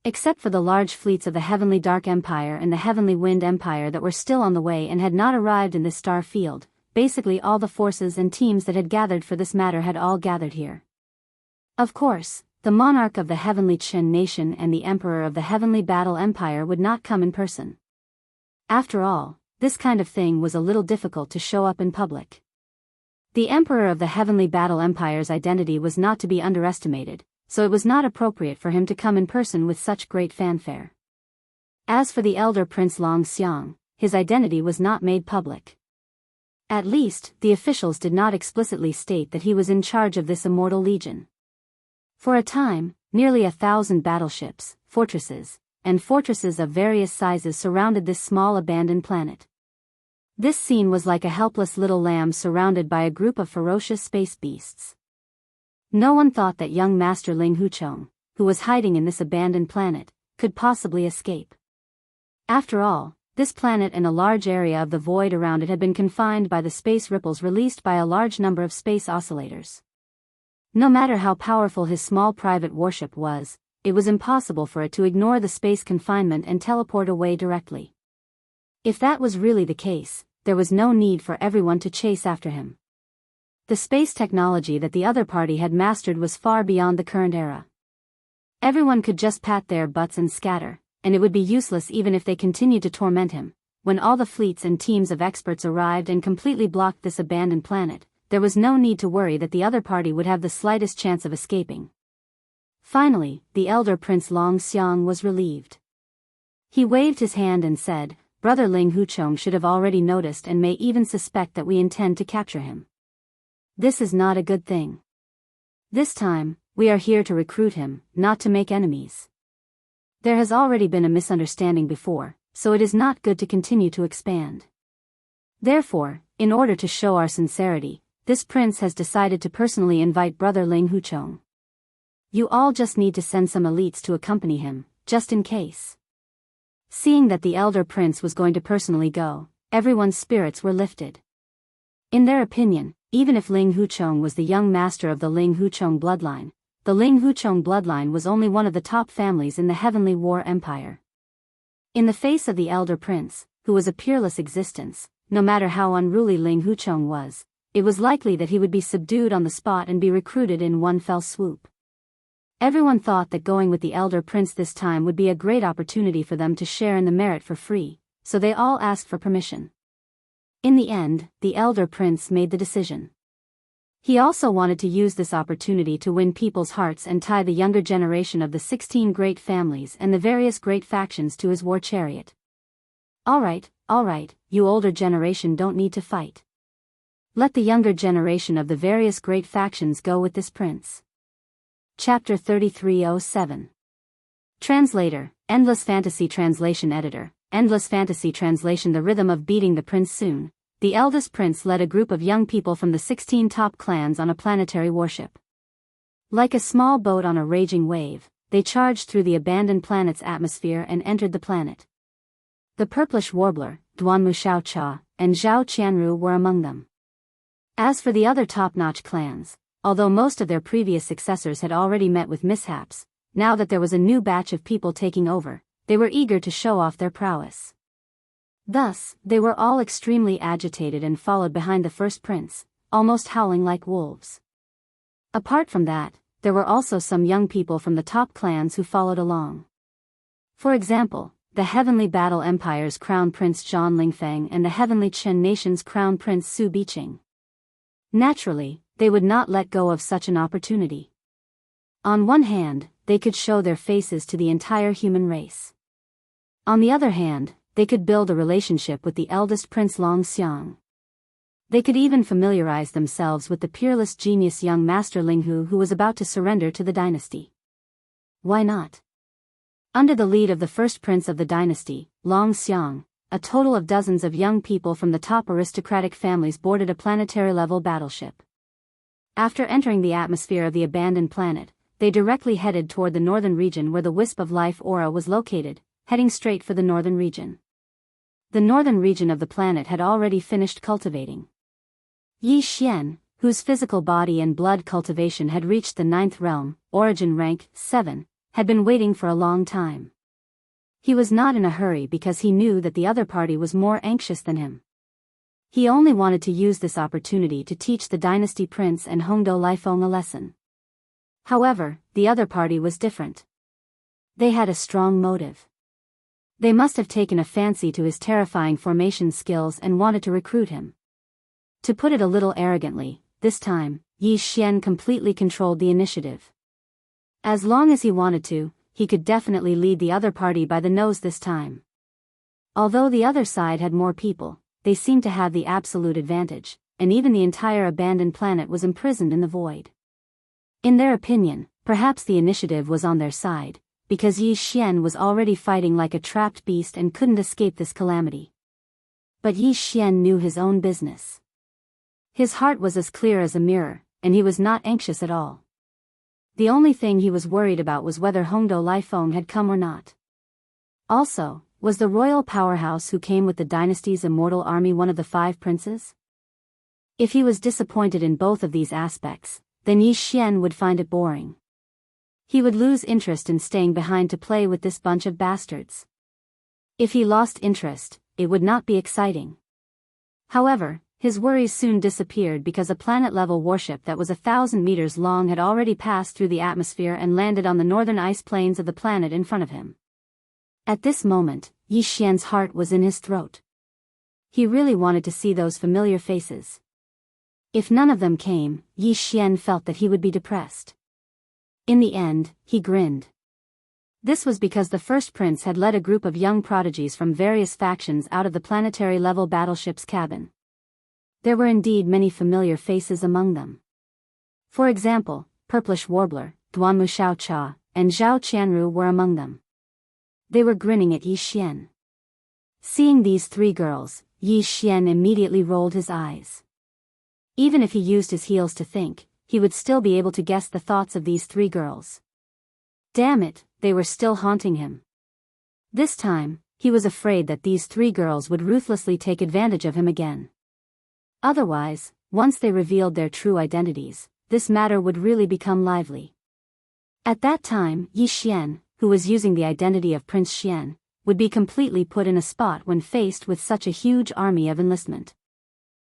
Except for the large fleets of the Heavenly Dark Empire and the Heavenly Wind Empire that were still on the way and had not arrived in this star field, basically all the forces and teams that had gathered for this matter had all gathered here. Of course, the monarch of the Heavenly Qin Nation and the emperor of the Heavenly Battle Empire would not come in person. After all, this kind of thing was a little difficult to show up in public. The emperor of the Heavenly Battle Empire's identity was not to be underestimated, so it was not appropriate for him to come in person with such great fanfare. As for the elder Prince Long Xiang, his identity was not made public. At least, the officials did not explicitly state that he was in charge of this immortal legion. For a time, nearly 1,000 battleships, fortresses, and fortresses of various sizes surrounded this small abandoned planet. This scene was like a helpless little lamb surrounded by a group of ferocious space beasts. No one thought that young Master Ling Huchong, who was hiding in this abandoned planet, could possibly escape. After all, this planet and a large area of the void around it had been confined by the space ripples released by a large number of space oscillators. No matter how powerful his small private warship was, it was impossible for it to ignore the space confinement and teleport away directly. If that was really the case, there was no need for everyone to chase after him. The space technology that the other party had mastered was far beyond the current era. Everyone could just pat their butts and scatter, and it would be useless even if they continued to torment him. When all the fleets and teams of experts arrived and completely blocked this abandoned planet, there was no need to worry that the other party would have the slightest chance of escaping. Finally, the elder Prince Long Xiang was relieved. He waved his hand and said, "Brother Ling Huchong should have already noticed and may even suspect that we intend to capture him. This is not a good thing. This time, we are here to recruit him, not to make enemies. There has already been a misunderstanding before, so it is not good to continue to expand. Therefore, in order to show our sincerity, this prince has decided to personally invite Brother Ling Huchong. You all just need to send some elites to accompany him, just in case." Seeing that the elder prince was going to personally go, everyone's spirits were lifted. In their opinion, even if Ling Huchong was the young master of the Ling Huchong bloodline, the Ling Huchong bloodline was only one of the top families in the Heavenly War Empire. In the face of the elder prince, who was a peerless existence, no matter how unruly Ling Huchong was, it was likely that he would be subdued on the spot and be recruited in one fell swoop. Everyone thought that going with the elder prince this time would be a great opportunity for them to share in the merit for free, so they all asked for permission. In the end, the elder prince made the decision. He also wanted to use this opportunity to win people's hearts and tie the younger generation of the 16 great families and the various great factions to his war chariot. All right, you older generation don't need to fight. Let the younger generation of the various great factions go with this prince. Chapter 3307. Translator, Endless Fantasy Translation Editor, Endless Fantasy Translation. The rhythm of beating the prince. Soon, the eldest prince led a group of young people from the 16 top clans on a planetary warship. Like a small boat on a raging wave, they charged through the abandoned planet's atmosphere and entered the planet. The purplish warbler, Duanmu Xiaocha, and Zhao Qianru were among them. As for the other top-notch clans, although most of their previous successors had already met with mishaps, now that there was a new batch of people taking over, they were eager to show off their prowess. Thus, they were all extremely agitated and followed behind the first prince, almost howling like wolves. Apart from that, there were also some young people from the top clans who followed along. For example, the Heavenly Battle Empire's Crown Prince Zhang Lingfeng and the Heavenly Chen Nation's Crown Prince Su Biqing. Naturally, they would not let go of such an opportunity. On one hand, they could show their faces to the entire human race. On the other hand, they could build a relationship with the eldest Prince Long Xiang. They could even familiarize themselves with the peerless genius young Master Linghu who was about to surrender to the dynasty. Why not? Under the lead of the first prince of the dynasty, Long Xiang, a total of dozens of young people from the top aristocratic families boarded a planetary-level battleship. After entering the atmosphere of the abandoned planet, they directly headed toward the northern region where the Wisp of Life aura was located, heading straight for the northern region. The northern region of the planet had already finished cultivating. Yi Xian, whose physical body and blood cultivation had reached the 9th realm, origin rank 7, had been waiting for a long time. He was not in a hurry because he knew that the other party was more anxious than him. He only wanted to use this opportunity to teach the dynasty prince and Hongdou Lifeng a lesson. However, the other party was different. They had a strong motive. They must have taken a fancy to his terrifying formation skills and wanted to recruit him. To put it a little arrogantly, this time, Yi Xian completely controlled the initiative. As long as he wanted to, he could definitely lead the other party by the nose this time. Although the other side had more people, they seemed to have the absolute advantage, and even the entire abandoned planet was imprisoned in the void. In their opinion, perhaps the initiative was on their side, because Yi Xian was already fighting like a trapped beast and couldn't escape this calamity. But Yi Xian knew his own business. His heart was as clear as a mirror, and he was not anxious at all. The only thing he was worried about was whether Hongdou Lifeng had come or not. Also, was the royal powerhouse who came with the dynasty's immortal army one of the 5 princes? If he was disappointed in both of these aspects, then Yi Xian would find it boring. He would lose interest in staying behind to play with this bunch of bastards. If he lost interest, it would not be exciting. However, his worries soon disappeared because a planet-level warship that was 1,000 meters long had already passed through the atmosphere and landed on the northern ice plains of the planet in front of him. At this moment, Yi Xian's heart was in his throat. He really wanted to see those familiar faces. If none of them came, Yi Xian felt that he would be depressed. In the end, he grinned. This was because the first prince had led a group of young prodigies from various factions out of the planetary-level battleship's cabin. There were indeed many familiar faces among them. For example, Purplish Warbler, Duanmu Xiaocha, and Zhao Qianru were among them. They were grinning at Yi Xian. Seeing these 3 girls, Yi Xian immediately rolled his eyes. Even if he used his heels to think, he would still be able to guess the thoughts of these 3 girls. Damn it, they were still haunting him. This time, he was afraid that these 3 girls would ruthlessly take advantage of him again. Otherwise, once they revealed their true identities, this matter would really become lively. At that time, Yi Xian, who was using the identity of Prince Xian, would be completely put in a spot when faced with such a huge army of enlistment.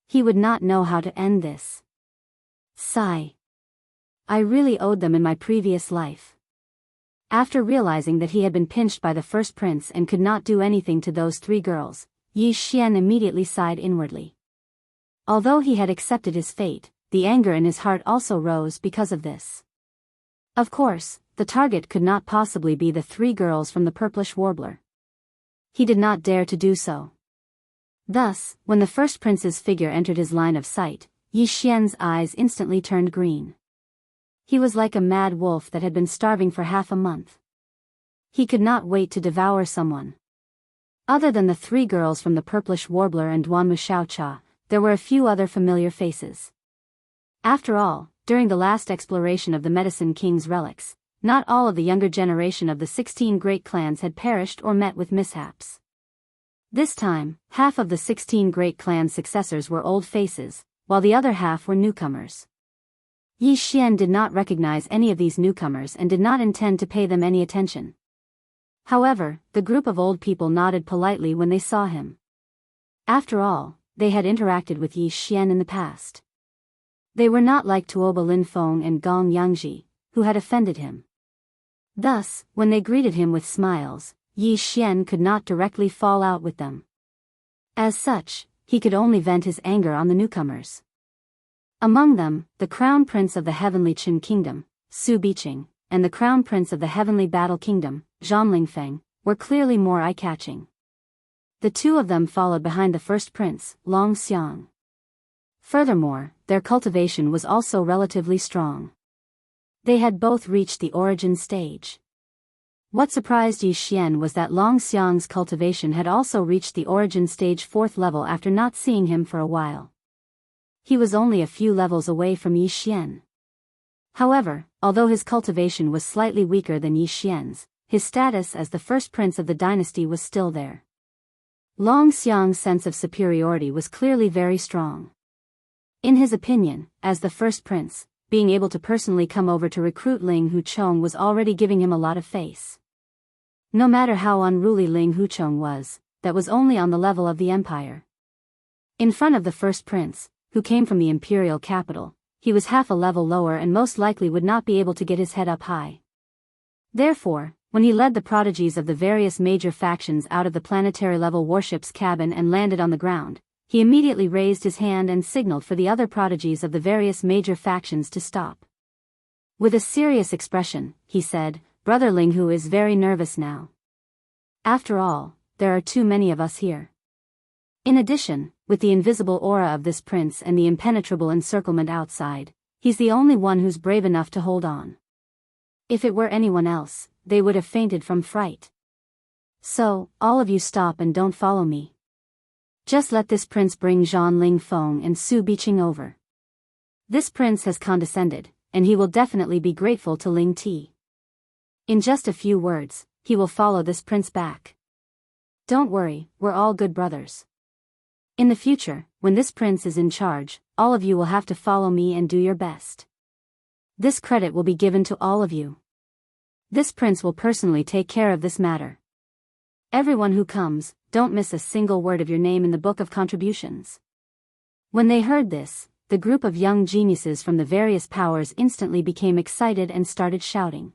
He would not know how to end this. Sigh. I really owed them in my previous life. After realizing that he had been pinched by the first prince and could not do anything to those 3 girls, Yi Xian immediately sighed inwardly. Although he had accepted his fate, the anger in his heart also rose because of this. Of course, the target could not possibly be the 3 girls from the Purplish Warbler. He did not dare to do so. Thus, when the first prince's figure entered his line of sight, Yi Xian's eyes instantly turned green. He was like a mad wolf that had been starving for half a month. He could not wait to devour someone. Other than the 3 girls from the Purplish Warbler and Duanmu Xiaocha, there were a few other familiar faces. After all, during the last exploration of the Medicine King's relics, not all of the younger generation of the 16 great clans had perished or met with mishaps. This time, half of the 16 great clan successors were old faces, while the other half were newcomers. Yi Xian did not recognize any of these newcomers and did not intend to pay them any attention. However, the group of old people nodded politely when they saw him. After all, they had interacted with Yi Xian in the past. They were not like Tuoba Lin Feng and Gong Yangji, who had offended him. Thus, when they greeted him with smiles, Yi Xian could not directly fall out with them. As such, he could only vent his anger on the newcomers. Among them, the Crown Prince of the Heavenly Qin Kingdom, Su Biqing, and the Crown Prince of the Heavenly Battle Kingdom, Zhang Lingfeng, were clearly more eye-catching. The 2 of them followed behind the first prince, Long Xiang. Furthermore, their cultivation was also relatively strong. They had both reached the origin stage. What surprised Yi Xian was that Long Xiang's cultivation had also reached the origin stage 4th level after not seeing him for a while. He was only a few levels away from Yi Xian. However, although his cultivation was slightly weaker than Yi Xian's, his status as the first prince of the dynasty was still there. Long Xiang's sense of superiority was clearly very strong. In his opinion, as the first prince, being able to personally come over to recruit Ling Huchong was already giving him a lot of face. No matter how unruly Ling Huchong was, that was only on the level of the empire. In front of the first prince, who came from the imperial capital, he was half a level lower and most likely would not be able to get his head up high. Therefore, when he led the prodigies of the various major factions out of the planetary-level warship's cabin and landed on the ground, he immediately raised his hand and signaled for the other prodigies of the various major factions to stop. With a serious expression, he said, "Brother Linghu is very nervous now. After all, there are too many of us here." In addition, with the invisible aura of this prince and the impenetrable encirclement outside, he's the only one who's brave enough to hold on. If it were anyone else, they would have fainted from fright. So, all of you stop and don't follow me. Just let this prince bring Zhang Lingfeng and Su Biqing over. This prince has condescended, and he will definitely be grateful to Ling Ti. In just a few words, he will follow this prince back. Don't worry, we're all good brothers. In the future, when this prince is in charge, all of you will have to follow me and do your best. This credit will be given to all of you. This prince will personally take care of this matter. Everyone who comes, don't miss a single word of your name in the book of contributions. When they heard this, the group of young geniuses from the various powers instantly became excited and started shouting.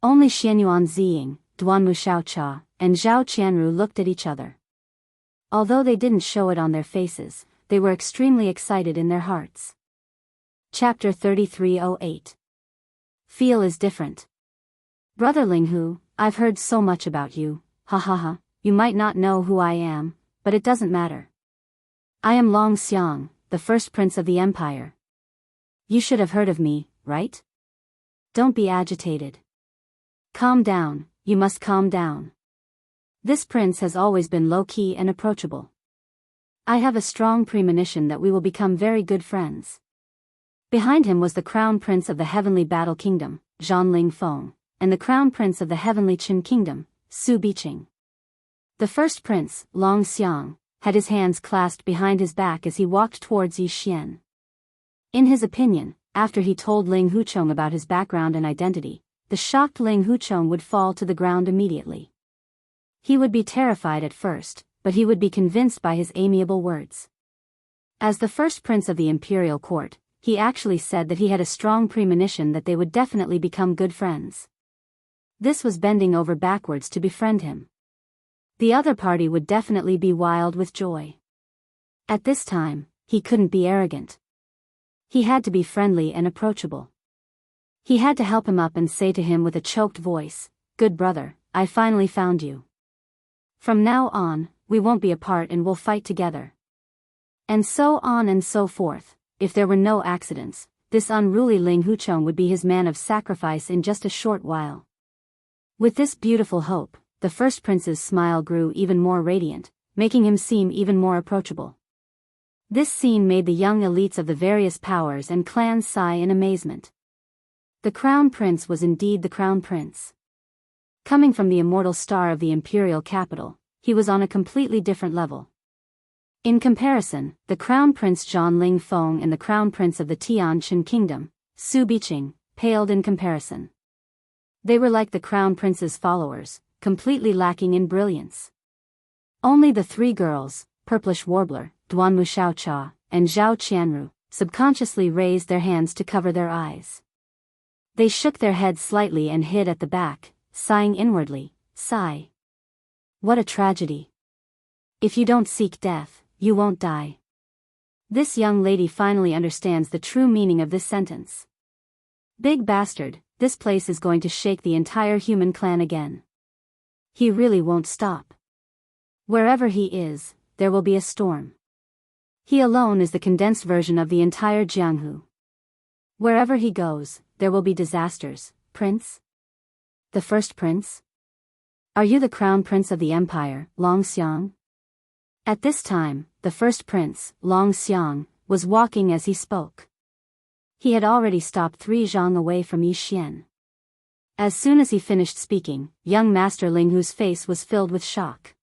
Only Xianyuan Ziying, Duanmu Xiaocha, and Zhao Qianru looked at each other. Although they didn't show it on their faces, they were extremely excited in their hearts. Chapter 3308. Feel is different. Brother Linghu, I've heard so much about you, ha ha ha, you might not know who I am, but it doesn't matter. I am Long Xiang, the first prince of the empire. You should have heard of me, right? Don't be agitated. Calm down, you must calm down. This prince has always been low-key and approachable. I have a strong premonition that we will become very good friends. Behind him was the Crown Prince of the Heavenly Battle Kingdom, Zhang Lingfeng, and the Crown Prince of the Heavenly Qin Kingdom, Su Biqing. The first prince, Long Xiang, had his hands clasped behind his back as he walked towards Yi Xian. In his opinion, after he told Ling Huchong about his background and identity, the shocked Ling Huchong would fall to the ground immediately. He would be terrified at first, but he would be convinced by his amiable words. As the first prince of the imperial court, he actually said that he had a strong premonition that they would definitely become good friends. This was bending over backwards to befriend him. The other party would definitely be wild with joy. At this time, he couldn't be arrogant. He had to be friendly and approachable. He had to help him up and say to him with a choked voice, "Good brother, I finally found you. From now on, we won't be apart and we'll fight together." And so on and so forth. If there were no accidents, this unruly Ling Huchong would be his man of sacrifice in just a short while. With this beautiful hope, the first prince's smile grew even more radiant, making him seem even more approachable. This scene made the young elites of the various powers and clans sigh in amazement. The crown prince was indeed the crown prince. Coming from the immortal star of the imperial capital, he was on a completely different level. In comparison, the crown prince Zhang Lingfeng and the crown prince of the Tianqin kingdom, Su Biqing, paled in comparison. They were like the crown prince's followers, completely lacking in brilliance. Only the three girls, Purplish Warbler, Duanmu Xiaocha, and Zhao Qianru, subconsciously raised their hands to cover their eyes. They shook their heads slightly and hid at the back, sighing inwardly, sigh. What a tragedy. If you don't seek death, you won't die. This young lady finally understands the true meaning of this sentence. Big bastard, this place is going to shake the entire human clan again. He really won't stop. Wherever he is, there will be a storm. He alone is the condensed version of the entire Jianghu. Wherever he goes, there will be disasters, prince. The first prince? Are you the crown prince of the empire, Long Xiang? At this time, the first prince, Long Xiang, was walking as he spoke. He had already stopped 3 zhang away from Yi Xian. As soon as he finished speaking, young Master Ling Hu's face was filled with shock.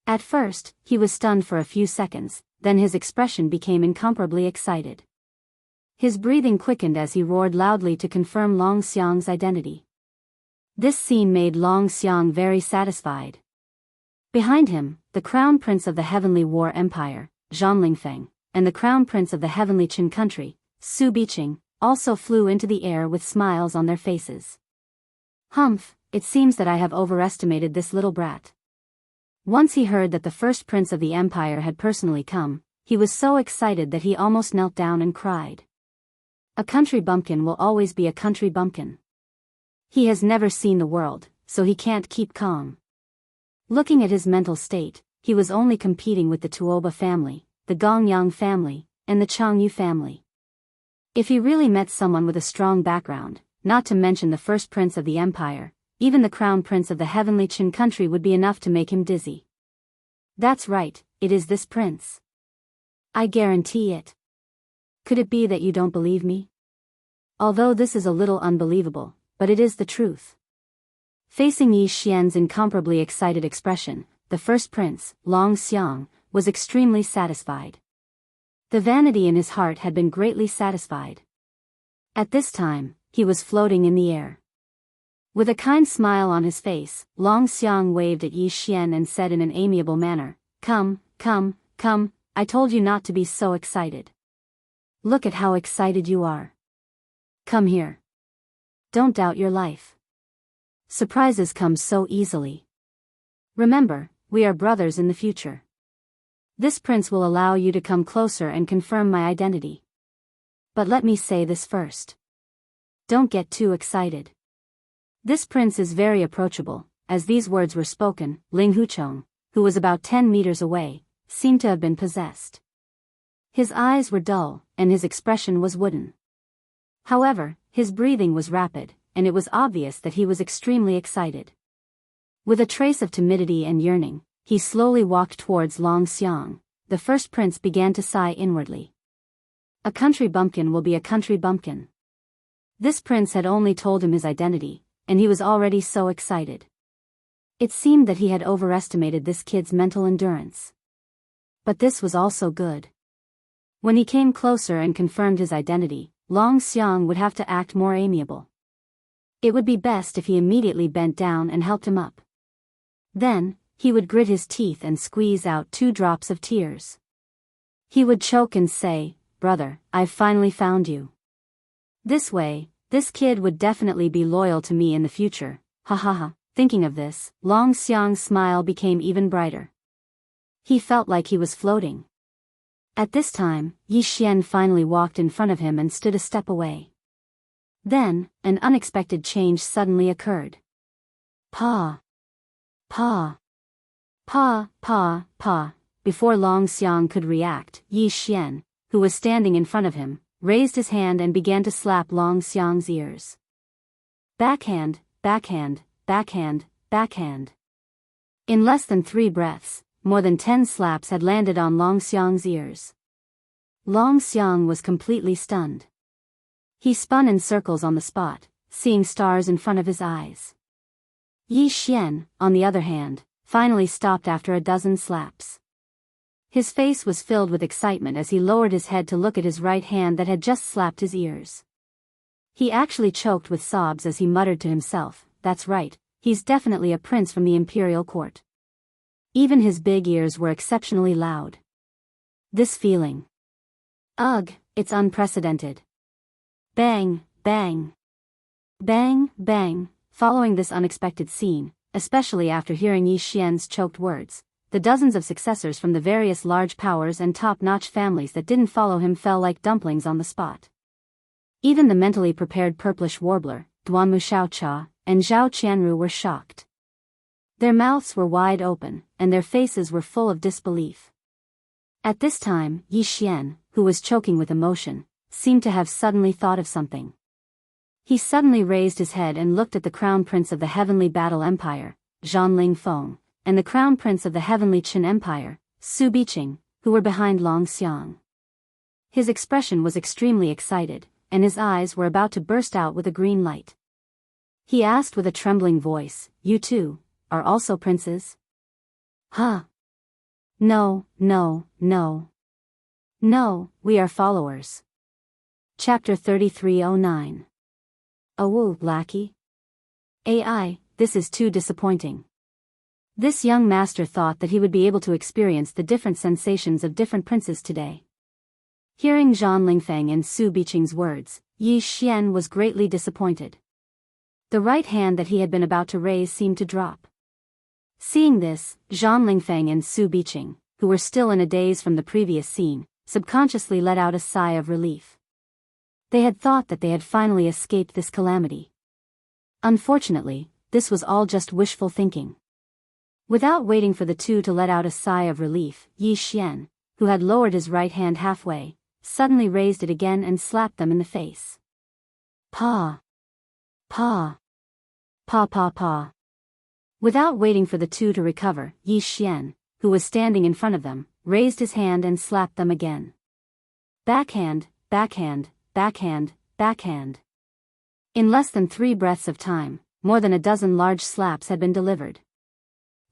At first, he was stunned for a few seconds, then his expression became incomparably excited. His breathing quickened as he roared loudly to confirm Long Xiang's identity. This scene made Long Xiang very satisfied. Behind him, the crown prince of the Heavenly War Empire, Zhang Lingfeng, and the crown prince of the Heavenly Qin country, Su Biqing, also flew into the air with smiles on their faces. Humph, it seems that I have overestimated this little brat. Once he heard that the first prince of the empire had personally come, he was so excited that he almost knelt down and cried. A country bumpkin will always be a country bumpkin. He has never seen the world, so he can't keep calm. Looking at his mental state, he was only competing with the Tuoba family, the Gongyang family, and the Changyu family. If he really met someone with a strong background, not to mention the first prince of the empire, even the crown prince of the Heavenly Qin country would be enough to make him dizzy. That's right, it is this prince. I guarantee it. Could it be that you don't believe me? Although this is a little unbelievable, but it is the truth. Facing Yi Xian's incomparably excited expression, the first prince, Long Xiang, was extremely satisfied. The vanity in his heart had been greatly satisfied. At this time, he was floating in the air. With a kind smile on his face, Long Xiang waved at Yi Xian and said in an amiable manner, Come, come, come, I told you not to be so excited. Look at how excited you are. Come here. Don't doubt your life. Surprises come so easily. Remember, we are brothers in the future. This prince will allow you to come closer and confirm my identity. But let me say this first. Don't get too excited. This prince is very approachable. As these words were spoken, Ling Huchong, who was about 10 meters away, seemed to have been possessed. His eyes were dull, and his expression was wooden. However, his breathing was rapid, and it was obvious that he was extremely excited. With a trace of timidity and yearning, he slowly walked towards Long Xiang. The first prince began to sigh inwardly. A country bumpkin will be a country bumpkin. This prince had only told him his identity, and he was already so excited. It seemed that he had overestimated this kid's mental endurance. But this was also good. When he came closer and confirmed his identity, Long Xiang would have to act more amiable. It would be best if he immediately bent down and helped him up. Then, he would grit his teeth and squeeze out 2 drops of tears. He would choke and say, Brother, I've finally found you. This way, this kid would definitely be loyal to me in the future, ha ha ha. Thinking of this, Long Xiang's smile became even brighter. He felt like he was floating. At this time, Yi Xian finally walked in front of him and stood a step away. Then, an unexpected change suddenly occurred. Pa. Pa. Pa, pa, pa. Before Long Xiang could react, Yi Xian, who was standing in front of him, raised his hand and began to slap Long Xiang's ears. Backhand, backhand, backhand, backhand. In less than 3 breaths, more than 10 slaps had landed on Long Xiang's ears. Long Xiang was completely stunned. He spun in circles on the spot, seeing stars in front of his eyes. Yi Xian, on the other hand, finally stopped after a dozen slaps. His face was filled with excitement as he lowered his head to look at his right hand that had just slapped his ears. He actually choked with sobs as he muttered to himself, "That's right, he's definitely a prince from the imperial court." Even his big ears were exceptionally loud. This feeling. Ugh, it's unprecedented. Bang, bang. Bang, bang. Following this unexpected scene, especially after hearing Yi Xian's choked words, the dozens of successors from the various large powers and top-notch families that didn't follow him fell like dumplings on the spot. Even the mentally prepared purplish warbler, Duanmu Xiaocha, and Zhao Qianru were shocked. Their mouths were wide open, and their faces were full of disbelief. At this time, Yi Xian, who was choking with emotion, seemed to have suddenly thought of something. He suddenly raised his head and looked at the Crown Prince of the Heavenly Battle Empire, Zhanling Feng, and the Crown Prince of the Heavenly Qin Empire, Su Biqing, who were behind Long Xiang. His expression was extremely excited, and his eyes were about to burst out with a green light. He asked with a trembling voice, "You too, are also princes?" "Huh? No, no, no. No, we are followers." Chapter 3309. "Oh, lackey? AI, this is too disappointing." This young master thought that he would be able to experience the different sensations of different princes today. Hearing Zhan Lingfeng and Su Biqing's words, Yi Xian was greatly disappointed. The right hand that he had been about to raise seemed to drop. Seeing this, Zhan Lingfeng and Su Biqing, who were still in a daze from the previous scene, subconsciously let out a sigh of relief. They had thought that they had finally escaped this calamity. Unfortunately, this was all just wishful thinking. Without waiting for the two to let out a sigh of relief, Yi Xian, who had lowered his right hand halfway, suddenly raised it again and slapped them in the face. Pa! Pa! Pa pa pa! Without waiting for the two to recover, Yi Xian, who was standing in front of them, raised his hand and slapped them again. Backhand, backhand, backhand, backhand. In less than 3 breaths of time, more than a dozen large slaps had been delivered.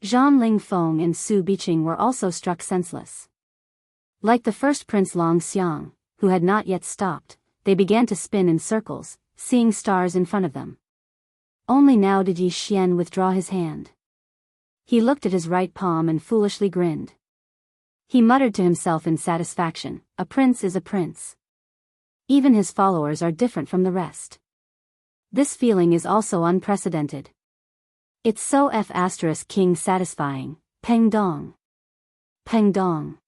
Zhan Lingfeng and Su Biqing were also struck senseless. Like the first Prince Long Xiang, who had not yet stopped, they began to spin in circles, seeing stars in front of them. Only now did Yi Xian withdraw his hand. He looked at his right palm and foolishly grinned. He muttered to himself in satisfaction, "A prince is a prince. Even his followers are different from the rest. This feeling is also unprecedented. It's so king satisfying, Peng Dong. Peng Dong."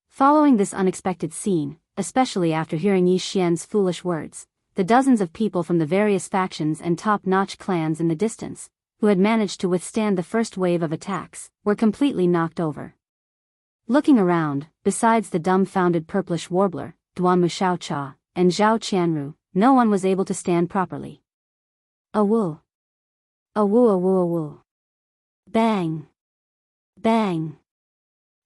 Following this unexpected scene, especially after hearing Yi Xian's foolish words, the dozens of people from the various factions and top-notch clans in the distance, who had managed to withstand the first wave of attacks, were completely knocked over. Looking around, besides the dumbfounded purplish warbler, Duanmu Xiaocha, and Zhao Qianru, no one was able to stand properly. Awoo! Awoo awoo awoo! Bang! Bang!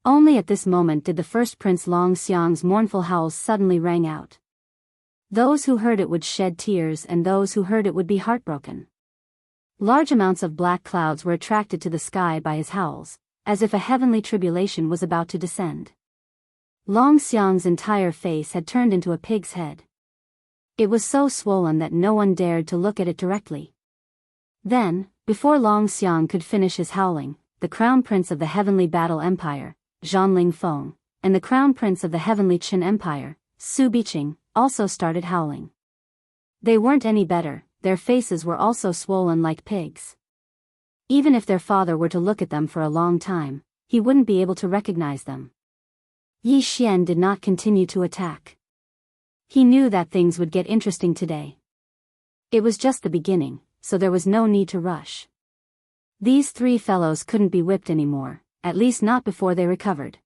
Only at this moment did the first Prince Long Xiang's mournful howls suddenly rang out. Those who heard it would shed tears and those who heard it would be heartbroken. Large amounts of black clouds were attracted to the sky by his howls, as if a heavenly tribulation was about to descend. Long Xiang's entire face had turned into a pig's head. It was so swollen that no one dared to look at it directly. Then, before Long Xiang could finish his howling, the Crown Prince of the Heavenly Battle Empire, Zhanling Feng, and the Crown Prince of the Heavenly Qin Empire, Su Biqing, also started howling. They weren't any better, their faces were also swollen like pigs. Even if their father were to look at them for a long time, he wouldn't be able to recognize them. Yi Xian did not continue to attack. He knew that things would get interesting today. It was just the beginning, so there was no need to rush. These 3 fellows couldn't be whipped anymore, at least not before they recovered.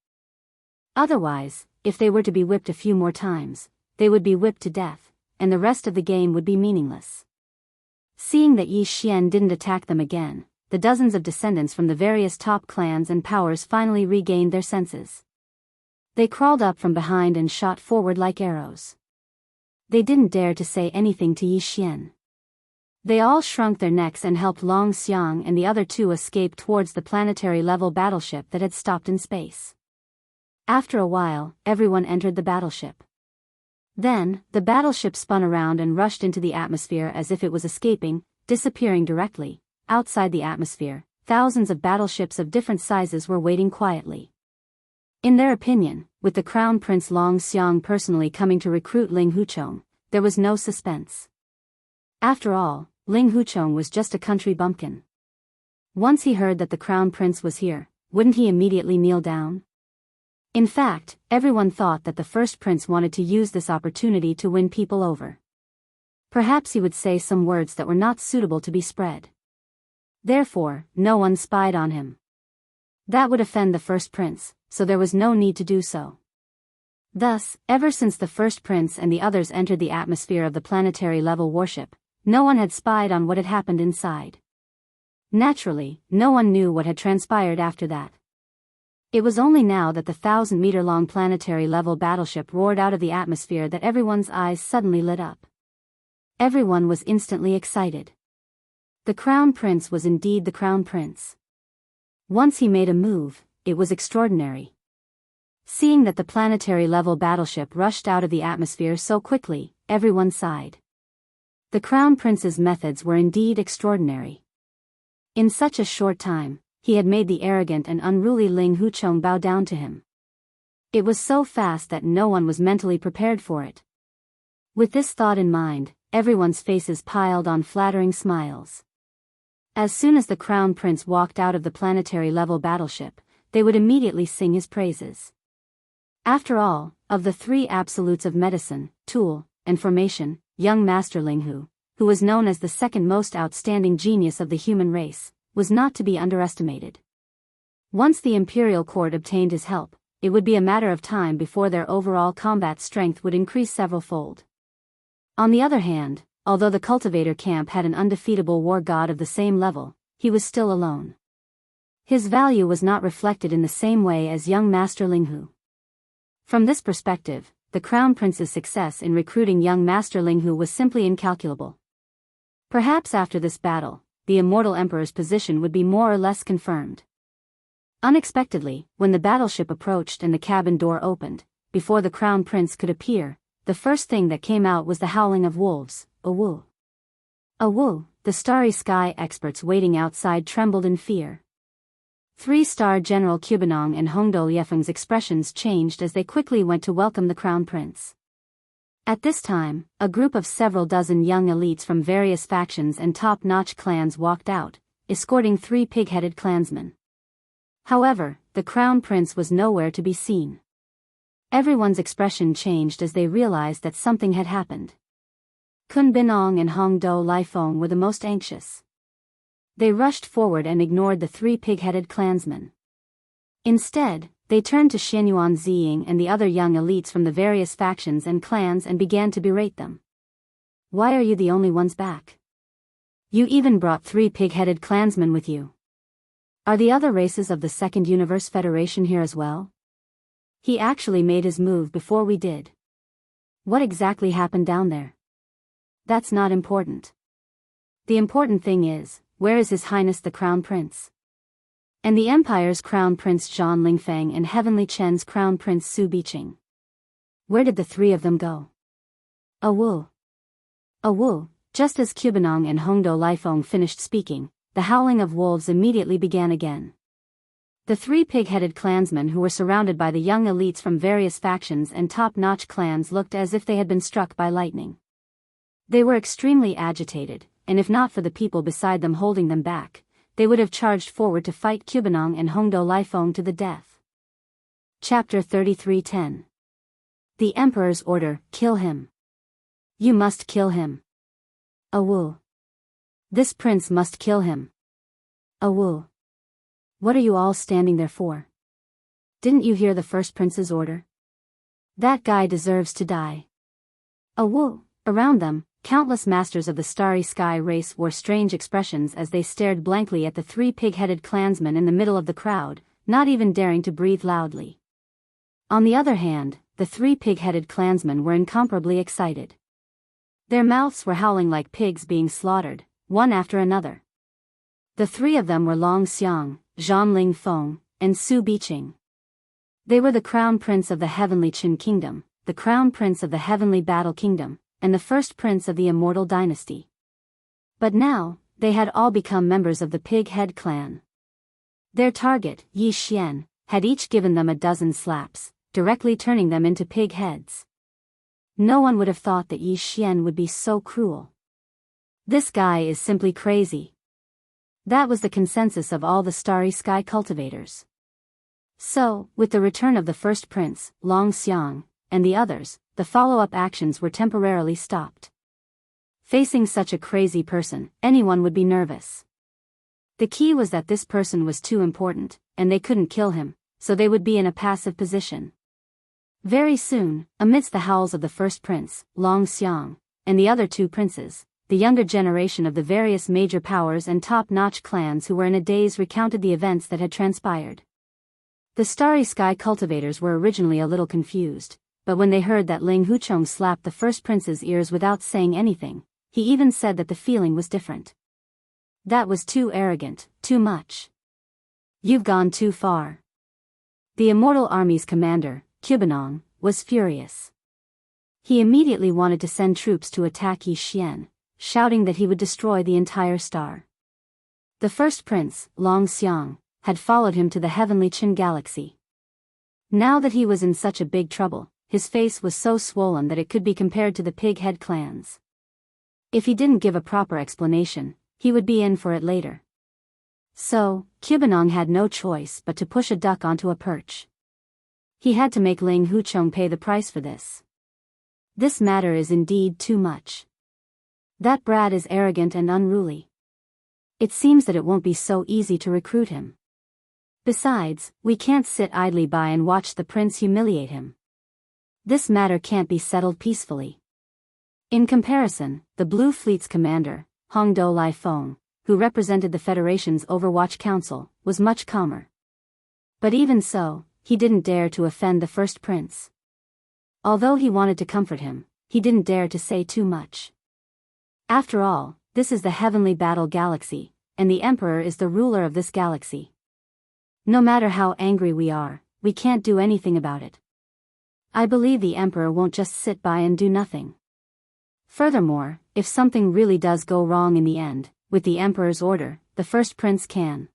Otherwise, if they were to be whipped a few more times, they would be whipped to death, and the rest of the game would be meaningless. Seeing that Yi Xian didn't attack them again, the dozens of descendants from the various top clans and powers finally regained their senses. They crawled up from behind and shot forward like arrows. They didn't dare to say anything to Yi Xian. They all shrunk their necks and helped Long Xiang and the other two escape towards the planetary-level battleship that had stopped in space. After a while, everyone entered the battleship. Then, the battleship spun around and rushed into the atmosphere as if it was escaping, disappearing directly. Outside the atmosphere, thousands of battleships of different sizes were waiting quietly. In their opinion, with the Crown Prince Long Xiang personally coming to recruit Ling Huchong, there was no suspense. After all, Ling Huchong was just a country bumpkin. Once he heard that the Crown Prince was here, wouldn't he immediately kneel down? In fact, everyone thought that the first prince wanted to use this opportunity to win people over. Perhaps he would say some words that were not suitable to be spread. Therefore, no one spied on him. That would offend the first prince, so there was no need to do so. Thus, ever since the first prince and the others entered the atmosphere of the planetary-level warship, no one had spied on what had happened inside. Naturally, no one knew what had transpired after that. It was only now that the 1,000-meter-long planetary-level battleship roared out of the atmosphere that everyone's eyes suddenly lit up. Everyone was instantly excited. The Crown Prince was indeed the Crown Prince. Once he made a move, it was extraordinary. Seeing that the planetary-level battleship rushed out of the atmosphere so quickly, everyone sighed. The Crown Prince's methods were indeed extraordinary. In such a short time, he had made the arrogant and unruly Ling Huchong bow down to him. It was so fast that no one was mentally prepared for it. With this thought in mind, everyone's faces piled on flattering smiles. As soon as the Crown Prince walked out of the planetary-level battleship, they would immediately sing his praises. After all, of the three absolutes of medicine, tool, and formation, young Master Linghu, who was known as the second most outstanding genius of the human race, was not to be underestimated. Once the imperial court obtained his help, it would be a matter of time before their overall combat strength would increase several-fold. On the other hand, although the cultivator camp had an undefeatable war god of the same level, he was still alone. His value was not reflected in the same way as young Master Linghu. From this perspective, the Crown Prince's success in recruiting young Master Linghu was simply incalculable. Perhaps after this battle, the immortal emperor's position would be more or less confirmed. Unexpectedly, when the battleship approached and the cabin door opened, before the Crown Prince could appear, the first thing that came out was the howling of wolves. Awu! Awu! The starry sky experts waiting outside trembled in fear. 3-star General Cubanong and Hongdo Liefeng's expressions changed as they quickly went to welcome the Crown Prince. At this time, a group of several dozen young elites from various factions and top-notch clans walked out, escorting 3 pig-headed clansmen. However, the Crown Prince was nowhere to be seen. Everyone's expression changed as they realized that something had happened. Kun Binong and Hongdo Liefeng were the most anxious. They rushed forward and ignored the 3 pig-headed clansmen. Instead, they turned to Xianyuan Ziying and the other young elites from the various factions and clans and began to berate them. Why are you the only ones back? You even brought 3 pig-headed clansmen with you. Are the other races of the Second Universe Federation here as well? He actually made his move before we did. What exactly happened down there? That's not important. The important thing is, where is His Highness the Crown Prince? And the Empire's Crown Prince Zhang Lingfeng and Heavenly Chen's Crown Prince Su Biqing. Where did the 3 of them go? Awu! Awu! Just as Cubanong and Hongdo Liefeng finished speaking, the howling of wolves immediately began again. The 3 pig-headed clansmen who were surrounded by the young elites from various factions and top-notch clans looked as if they had been struck by lightning. They were extremely agitated, and if not for the people beside them holding them back, they would have charged forward to fight Cubanong and Hongdo Liefeng to the death. Chapter 33:10. The Emperor's Order, Kill him. You must kill him. Awu! This prince must kill him. Awu! What are you all standing there for? Didn't you hear the first prince's order? That guy deserves to die. Awu! Around them, countless masters of the starry sky race wore strange expressions as they stared blankly at the three pig-headed clansmen in the middle of the crowd, not even daring to breathe loudly. On the other hand, the three pig-headed clansmen were incomparably excited. Their mouths were howling like pigs being slaughtered, one after another. The three of them were Long Xiang, Zhang Ling Feng, and Su Biqing. They were the crown prince of the heavenly Qin kingdom, the crown prince of the heavenly battle kingdom, and the first prince of the immortal dynasty. But now, they had all become members of the Pig-Head clan. Their target, Yi Xian, had each given them a dozen slaps, directly turning them into pig heads. No one would have thought that Yi Xian would be so cruel. This guy is simply crazy. That was the consensus of all the starry sky cultivators. So, with the return of the first prince, Long Xiang, and the others, the follow-up actions were temporarily stopped. Facing such a crazy person, anyone would be nervous. The key was that this person was too important, and they couldn't kill him, so they would be in a passive position. Very soon, amidst the howls of the first prince, Long Xiang, and the other two princes, the younger generation of the various major powers and top-notch clans who were in a daze recounted the events that had transpired. The starry sky cultivators were originally a little confused, but when they heard that Ling Huchong slapped the first prince's ears without saying anything, he even said that the feeling was different. That was too arrogant, too much. You've gone too far. The Immortal Army's commander, Qibanong, was furious. He immediately wanted to send troops to attack Yi Xian, shouting that he would destroy the entire star. The first prince, Long Xiang, had followed him to the heavenly Qin galaxy. Now that he was in such a big trouble, his face was so swollen that it could be compared to the Pig-Head clans. If he didn't give a proper explanation, he would be in for it later. So, Qibanong had no choice but to push a duck onto a perch. He had to make Ling Huchong pay the price for this. This matter is indeed too much. That brat is arrogant and unruly. It seems that it won't be so easy to recruit him. Besides, we can't sit idly by and watch the prince humiliate him. This matter can't be settled peacefully. In comparison, the Blue Fleet's commander, Hongdou Lai Feng, who represented the Federation's Overwatch Council, was much calmer. But even so, he didn't dare to offend the first prince. Although he wanted to comfort him, he didn't dare to say too much. After all, this is the heavenly battle galaxy, and the Emperor is the ruler of this galaxy. No matter how angry we are, we can't do anything about it. I believe the Emperor won't just sit by and do nothing. Furthermore, if something really does go wrong in the end, with the Emperor's order, the first prince can.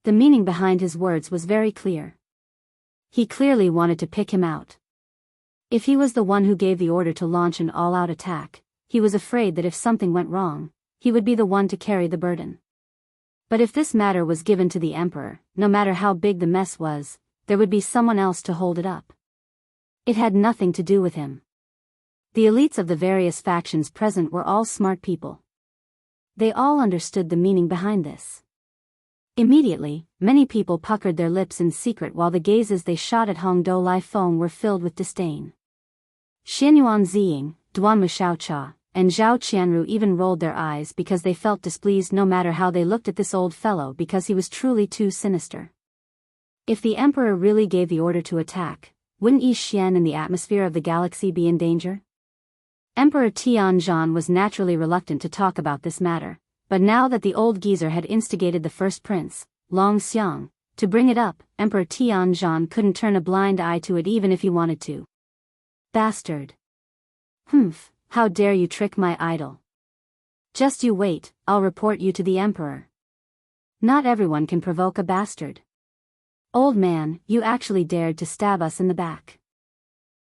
The meaning behind his words was very clear. He clearly wanted to pick him out. If he was the one who gave the order to launch an all-out attack, he was afraid that if something went wrong, he would be the one to carry the burden. But if this matter was given to the Emperor, no matter how big the mess was, there would be someone else to hold it up. It had nothing to do with him. The elites of the various factions present were all smart people. They all understood the meaning behind this. Immediately, many people puckered their lips in secret while the gazes they shot at Hongdou Lai Feng were filled with disdain. Xianyuan Ziying, Duanmu Xiaocha, and Zhao Qianru even rolled their eyes because they felt displeased no matter how they looked at this old fellow because he was truly too sinister. If the Emperor really gave the order to attack, wouldn't Yi Xian and the atmosphere of the galaxy be in danger? Emperor Tianzhan was naturally reluctant to talk about this matter, but now that the old geezer had instigated the first prince, Long Xiang, to bring it up, Emperor Tianzhan couldn't turn a blind eye to it even if he wanted to. Bastard. Humph, how dare you trick my idol? Just you wait, I'll report you to the Emperor. Not everyone can provoke a bastard. Old man, you actually dared to stab us in the back.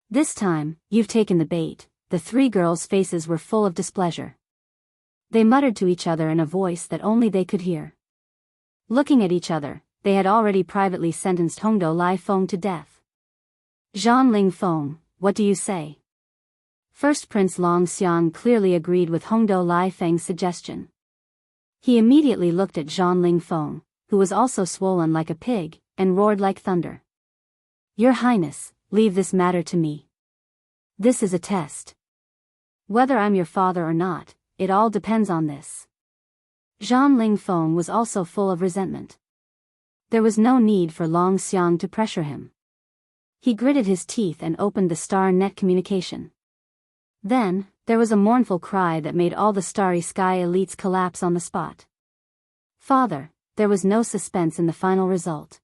This time, you've taken the bait. The three girls' faces were full of displeasure. They muttered to each other in a voice that only they could hear. Looking at each other, they had already privately sentenced Hongdou Lai Feng to death. Zhang Ling Feng, what do you say? First Prince Long Xiang clearly agreed with Hongdou Lai Feng's suggestion. He immediately looked at Zhang Ling Feng, who was also swollen like a pig, and roared like thunder. Your Highness, leave this matter to me. This is a test. Whether I'm your father or not, it all depends on this. Zhang Lingfeng was also full of resentment. There was no need for Long Xiang to pressure him. He gritted his teeth and opened the star net communication. Then, there was a mournful cry that made all the Starry Sky elites collapse on the spot. Father, there was no suspense in the final result.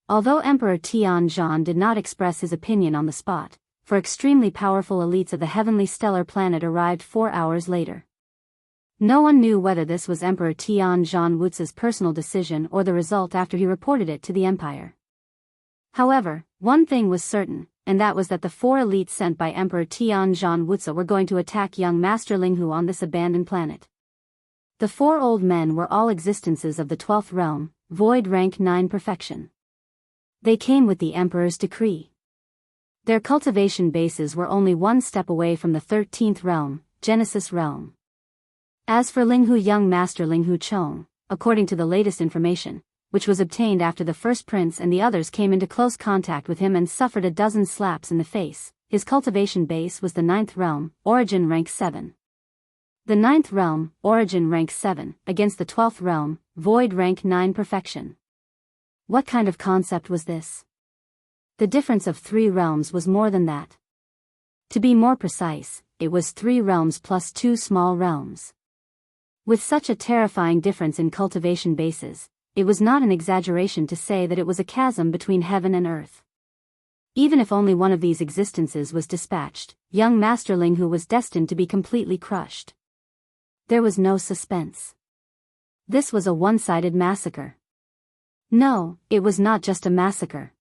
Although Emperor Tianzhan did not express his opinion on the spot, for extremely powerful elites of the heavenly stellar planet arrived 4 hours later. No one knew whether this was Emperor Tianzhan Wuzi's personal decision or the result after he reported it to the Empire. However, one thing was certain, and that was that the 4 elites sent by Emperor Tianzhan Wuzi were going to attack young Master Linghu on this abandoned planet. The 4 old men were all existences of the 12th realm, void rank 9 perfection. They came with the Emperor's decree. Their cultivation bases were only one step away from the 13th realm, Genesis realm. As for Linghu, young Master Linghu Chong, according to the latest information, which was obtained after the first prince and the others came into close contact with him and suffered a dozen slaps in the face, his cultivation base was the 9th realm, origin rank 7. The 9th realm, origin rank 7, against the 12th realm, void rank 9 perfection. What kind of concept was this? The difference of 3 realms was more than that. To be more precise, it was 3 realms plus 2 small realms. With such a terrifying difference in cultivation bases, it was not an exaggeration to say that it was a chasm between heaven and earth. Even if only one of these existences was dispatched, young Master Linghu was destined to be completely crushed. There was no suspense. This was a one-sided massacre. No, it was not just a massacre.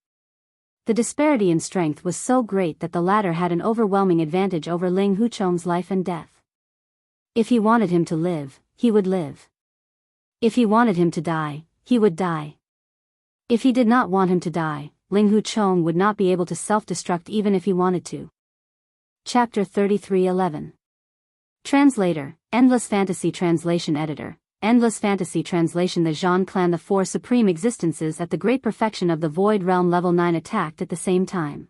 The disparity in strength was so great that the latter had an overwhelming advantage over Ling Huchong's life and death. If he wanted him to live, he would live. If he wanted him to die, he would die. If he did not want him to die, Ling Huchong would not be able to self-destruct even if he wanted to. Chapter 33:11. Translator, Endless Fantasy Translation Editor, Endless Fantasy Translation. The Zhan clan, the 4 supreme existences at the great perfection of the Void Realm level 9, attacked at the same time.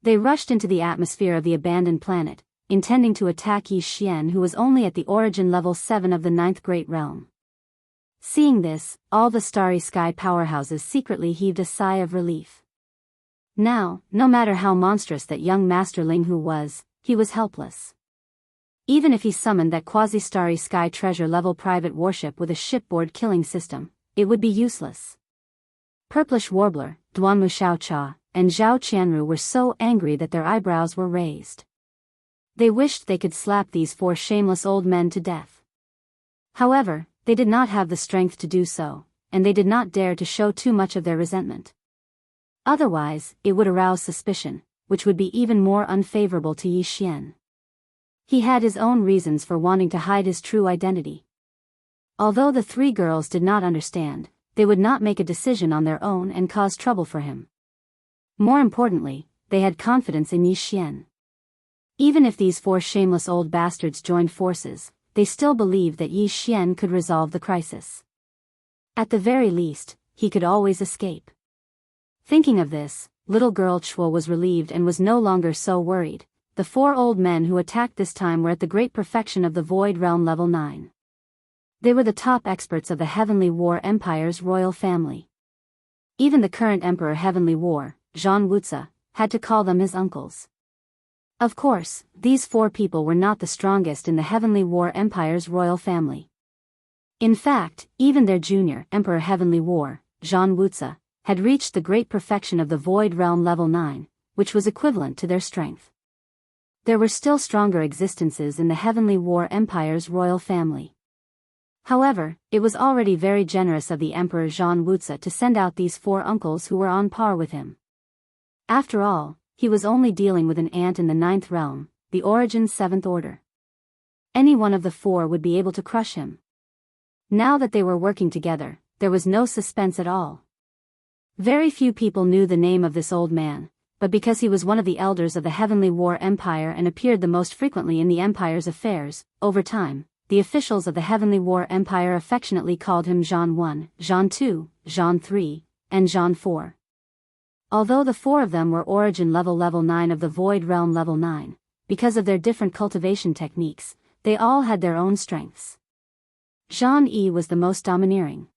They rushed into the atmosphere of the abandoned planet, intending to attack Yi Xian, who was only at the origin level 7 of the 9th Great Realm. Seeing this, all the Starry Sky powerhouses secretly heaved a sigh of relief. Now, no matter how monstrous that young Master Linghu was, he was helpless. Even if he summoned that quasi-Starry Sky treasure-level private warship with a shipboard killing system, it would be useless. Purplish Warbler, Duanmu Xiaocha, and Zhao Qianru were so angry that their eyebrows were raised. They wished they could slap these 4 shameless old men to death. However, they did not have the strength to do so, and they did not dare to show too much of their resentment. Otherwise, it would arouse suspicion, which would be even more unfavorable to Yi Xian. He had his own reasons for wanting to hide his true identity. Although the 3 girls did not understand, they would not make a decision on their own and cause trouble for him. More importantly, they had confidence in Yi Xian. Even if these 4 shameless old bastards joined forces, they still believed that Yi Xian could resolve the crisis. At the very least, he could always escape. Thinking of this, little girl Chua was relieved and was no longer so worried. The 4 old men who attacked this time were at the great perfection of the Void Realm level 9. They were the top experts of the Heavenly War Empire's royal family. Even the current Emperor Heavenly War, Zhan Wuzi, had to call them his uncles. Of course, these 4 people were not the strongest in the Heavenly War Empire's royal family. In fact, even their junior Emperor Heavenly War, Zhan Wuzi, had reached the great perfection of the Void Realm level 9, which was equivalent to their strength. There were still stronger existences in the Heavenly War Empire's royal family. However, it was already very generous of the Emperor Zhan Wuzi to send out these 4 uncles who were on par with him. After all, he was only dealing with an ant in the 9th realm, the origin 7th order. Any one of the 4 would be able to crush him. Now that they were working together, there was no suspense at all. Very few people knew the name of this old man, but because he was one of the elders of the Heavenly War Empire and appeared the most frequently in the Empire's affairs, over time, the officials of the Heavenly War Empire affectionately called him Zhan 1, Zhan 2, Zhan 3, and Zhan 4. Although the 4 of them were origin level 9 of the Void Realm level 9, because of their different cultivation techniques, they all had their own strengths. Jean E was the most domineering.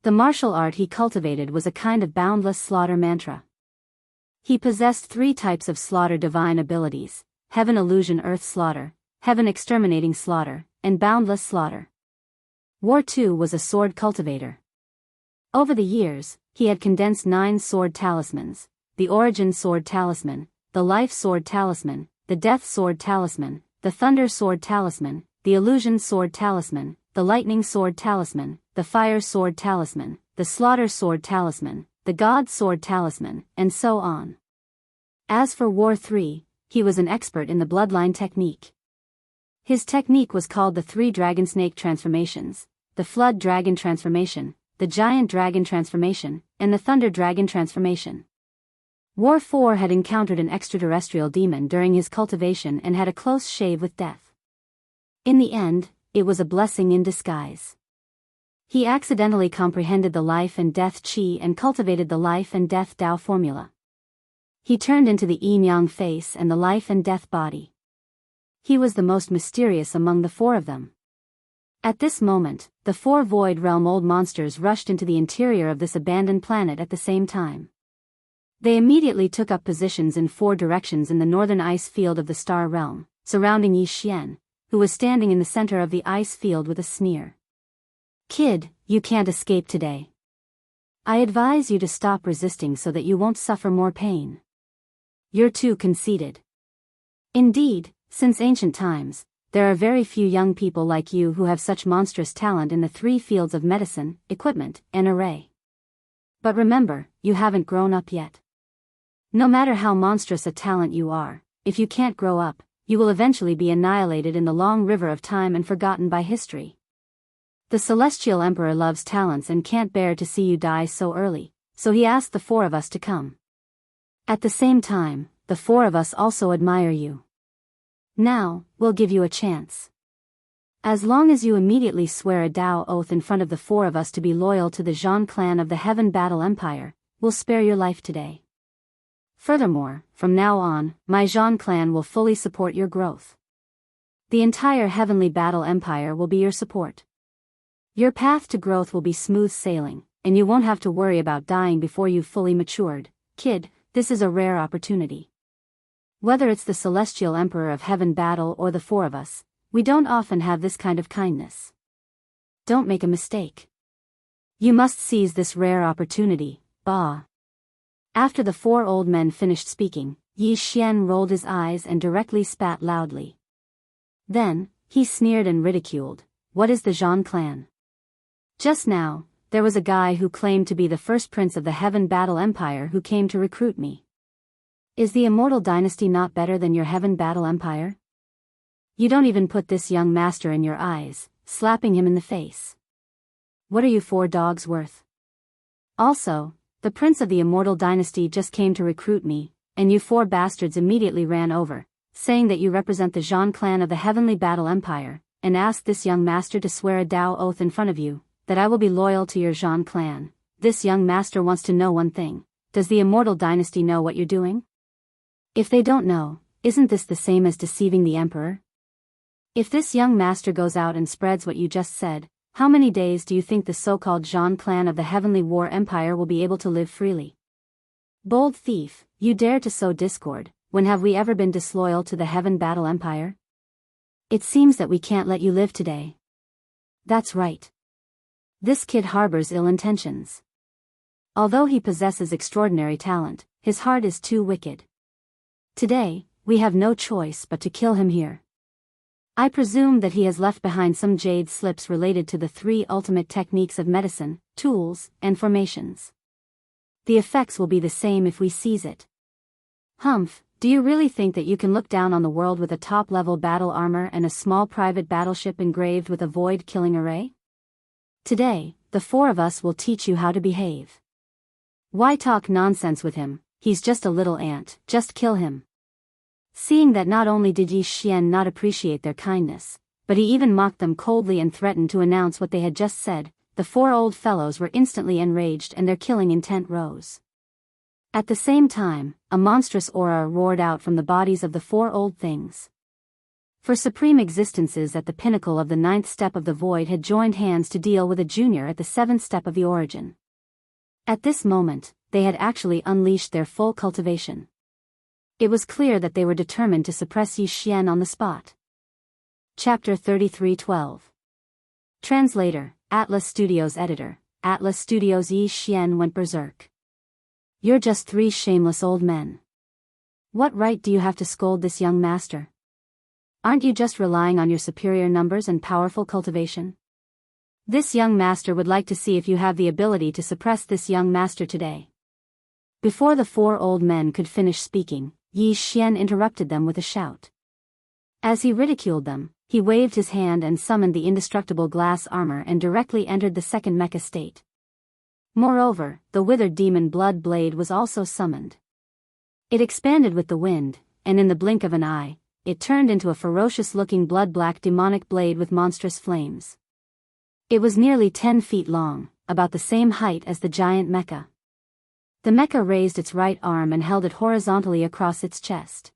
The martial art he cultivated was a kind of boundless slaughter mantra. He possessed 3 types of slaughter divine abilities: heaven illusion earth slaughter, heaven exterminating slaughter, and boundless slaughter. War 2 was a sword cultivator. Over the years, he had condensed 9 sword talismans: the origin sword talisman, the life sword talisman, the death sword talisman, the thunder sword talisman, the illusion sword talisman, the lightning sword talisman, the fire sword talisman, the slaughter sword talisman, the god sword talisman, and so on. As for War 3, he was an expert in the bloodline technique. His technique was called the 3 dragon snake transformations: the flood dragon transformation, the giant dragon transformation, and the thunder dragon transformation. War 4 had encountered an extraterrestrial demon during his cultivation and had a close shave with death. In the end, it was a blessing in disguise. He accidentally comprehended the life and death chi and cultivated the life and death Tao formula. He turned into the yin-yang face and the life and death body. He was the most mysterious among the 4 of them. At this moment, the 4 Void Realm old monsters rushed into the interior of this abandoned planet at the same time. They immediately took up positions in 4 directions in the northern ice field of the Star Realm, surrounding Yi Xian, who was standing in the center of the ice field with a sneer. "Kid, you can't escape today. I advise you to stop resisting so that you won't suffer more pain. You're too conceited. Indeed, since ancient times, there are very few young people like you who have such monstrous talent in the 3 fields of medicine, equipment, and array. But remember, you haven't grown up yet. No matter how monstrous a talent you are, if you can't grow up, you will eventually be annihilated in the long river of time and forgotten by history. The Celestial Emperor loves talents and can't bear to see you die so early, so he asked the 4 of us to come. At the same time, the 4 of us also admire you. Now, we'll give you a chance. As long as you immediately swear a Dao oath in front of the 4 of us to be loyal to the Zhan clan of the Heaven Battle Empire, we'll spare your life today. Furthermore, from now on, my Zhan clan will fully support your growth. The entire Heavenly Battle Empire will be your support. Your path to growth will be smooth sailing, and you won't have to worry about dying before you've fully matured. Kid, this is a rare opportunity. Whether it's the Celestial Emperor of Heaven Battle or the 4 of us, we don't often have this kind of kindness. Don't make a mistake. You must seize this rare opportunity, Ba. After the 4 old men finished speaking, Yi Xian rolled his eyes and directly spat loudly. Then, he sneered and ridiculed, "What is the Zhan clan? Just now, there was a guy who claimed to be the first prince of the Heaven Battle Empire who came to recruit me. Is the Immortal Dynasty not better than your Heaven Battle Empire? You don't even put this young master in your eyes," slapping him in the face. "What are you 4 dogs worth? Also, the prince of the Immortal Dynasty just came to recruit me, and you 4 bastards immediately ran over, saying that you represent the Zhan clan of the Heavenly Battle Empire, and asked this young master to swear a Dao oath in front of you, that I will be loyal to your Zhan clan. This young master wants to know one thing: does the Immortal Dynasty know what you're doing? If they don't know, isn't this the same as deceiving the Emperor? If this young master goes out and spreads what you just said, how many days do you think the so-called Zhan clan of the Heavenly War Empire will be able to live freely? Bold thief, you dare to sow discord. When have we ever been disloyal to the Heaven Battle Empire? It seems that we can't let you live today." That's right. This kid harbors ill intentions. Although he possesses extraordinary talent, his heart is too wicked. Today, we have no choice but to kill him here. I presume that he has left behind some jade slips related to the 3 ultimate techniques of medicine, tools, and formations. The effects will be the same if we seize it. Humph, do you really think that you can look down on the world with a top-level battle armor and a small private battleship engraved with a void-killing array? Today, the 4 of us will teach you how to behave. Why talk nonsense with him? He's just a little ant, just kill him. Seeing that not only did Yi Xian not appreciate their kindness, but he even mocked them coldly and threatened to announce what they had just said, the 4 old fellows were instantly enraged and their killing intent rose. At the same time, a monstrous aura roared out from the bodies of the four old things. For supreme existences at the pinnacle of the ninth step of the void had joined hands to deal with a junior at the seventh step of the origin. At this moment, they had actually unleashed their full cultivation. It was clear that they were determined to suppress Yi Xian on the spot. Chapter 33:12. Translator, Atlas Studios Editor. Atlas Studios. Yi Xian went berserk. You're just three shameless old men. What right do you have to scold this young master? Aren't you just relying on your superior numbers and powerful cultivation? This young master would like to see if you have the ability to suppress this young master today. Before the four old men could finish speaking, Yi Xian interrupted them with a shout. As he ridiculed them, he waved his hand and summoned the indestructible glass armor and directly entered the second mecha state. Moreover, the withered demon blood blade was also summoned. It expanded with the wind, and in the blink of an eye, it turned into a ferocious-looking blood-black demonic blade with monstrous flames. It was nearly 10 feet long, about the same height as the giant mecha. The mecha raised its right arm and held it horizontally across its chest.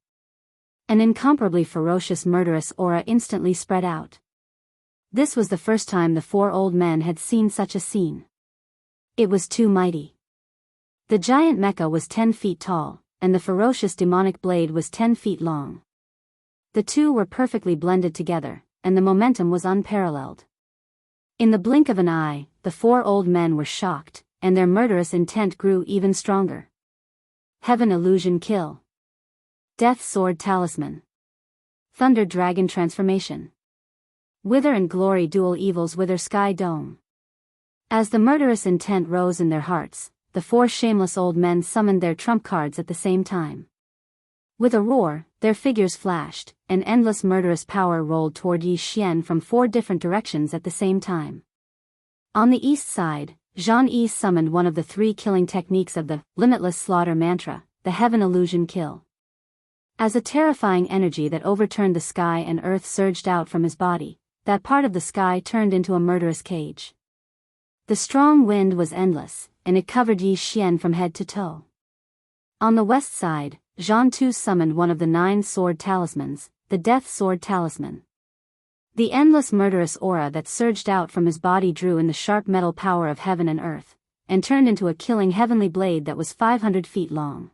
An incomparably ferocious murderous aura instantly spread out. This was the first time the four old men had seen such a scene. It was too mighty. The giant mecha was 10 feet tall, and the ferocious demonic blade was 10 feet long. The two were perfectly blended together, and the momentum was unparalleled. In the blink of an eye, the four old men were shocked, and their murderous intent grew even stronger. Heaven Illusion Kill. Death Sword Talisman. Thunder Dragon Transformation. Wither and Glory Dual Evils Wither Sky Dome. As the murderous intent rose in their hearts, the four shameless old men summoned their trump cards at the same time. With a roar, their figures flashed, and endless murderous power rolled toward Yi Xian from four different directions at the same time. On the east side, Zhang Yi summoned one of the three killing techniques of the Limitless Slaughter mantra, the Heaven Illusion Kill. As a terrifying energy that overturned the sky and earth surged out from his body, that part of the sky turned into a murderous cage. The strong wind was endless, and it covered Yi Xian from head to toe. On the west side, Zhang Tu summoned one of the 9 sword talismans, the Death Sword Talisman. The endless murderous aura that surged out from his body drew in the sharp metal power of heaven and earth, and turned into a killing heavenly blade that was 500 feet long.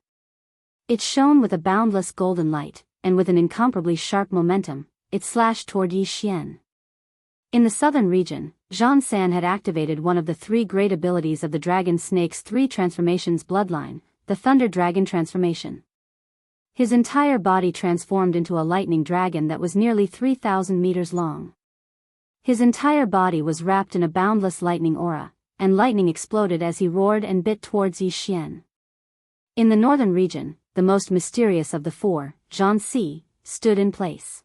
It shone with a boundless golden light, and with an incomparably sharp momentum, it slashed toward Yi Xian. In the southern region, Zhang San had activated one of the 3 great abilities of the Dragon Snake's 3 transformations bloodline, the Thunder Dragon Transformation. His entire body transformed into a lightning dragon that was nearly 3,000 meters long. His entire body was wrapped in a boundless lightning aura, and lightning exploded as he roared and bit towards Yi Xian. In the northern region, the most mysterious of the 4, Zhang Si, stood in place.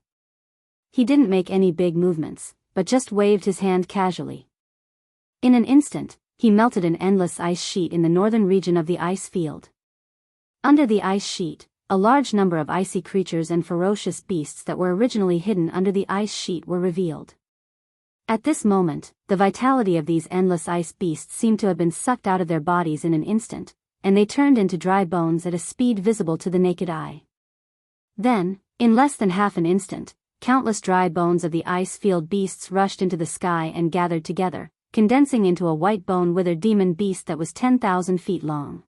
He didn't make any big movements, but just waved his hand casually. In an instant, he melted an endless ice sheet in the northern region of the ice field. Under the ice sheet, a large number of icy creatures and ferocious beasts that were originally hidden under the ice sheet were revealed. At this moment, the vitality of these endless ice beasts seemed to have been sucked out of their bodies in an instant, and they turned into dry bones at a speed visible to the naked eye. Then, in less than half an instant, countless dry bones of the ice field beasts rushed into the sky and gathered together, condensing into a white bone withered demon beast that was 10,000 feet long.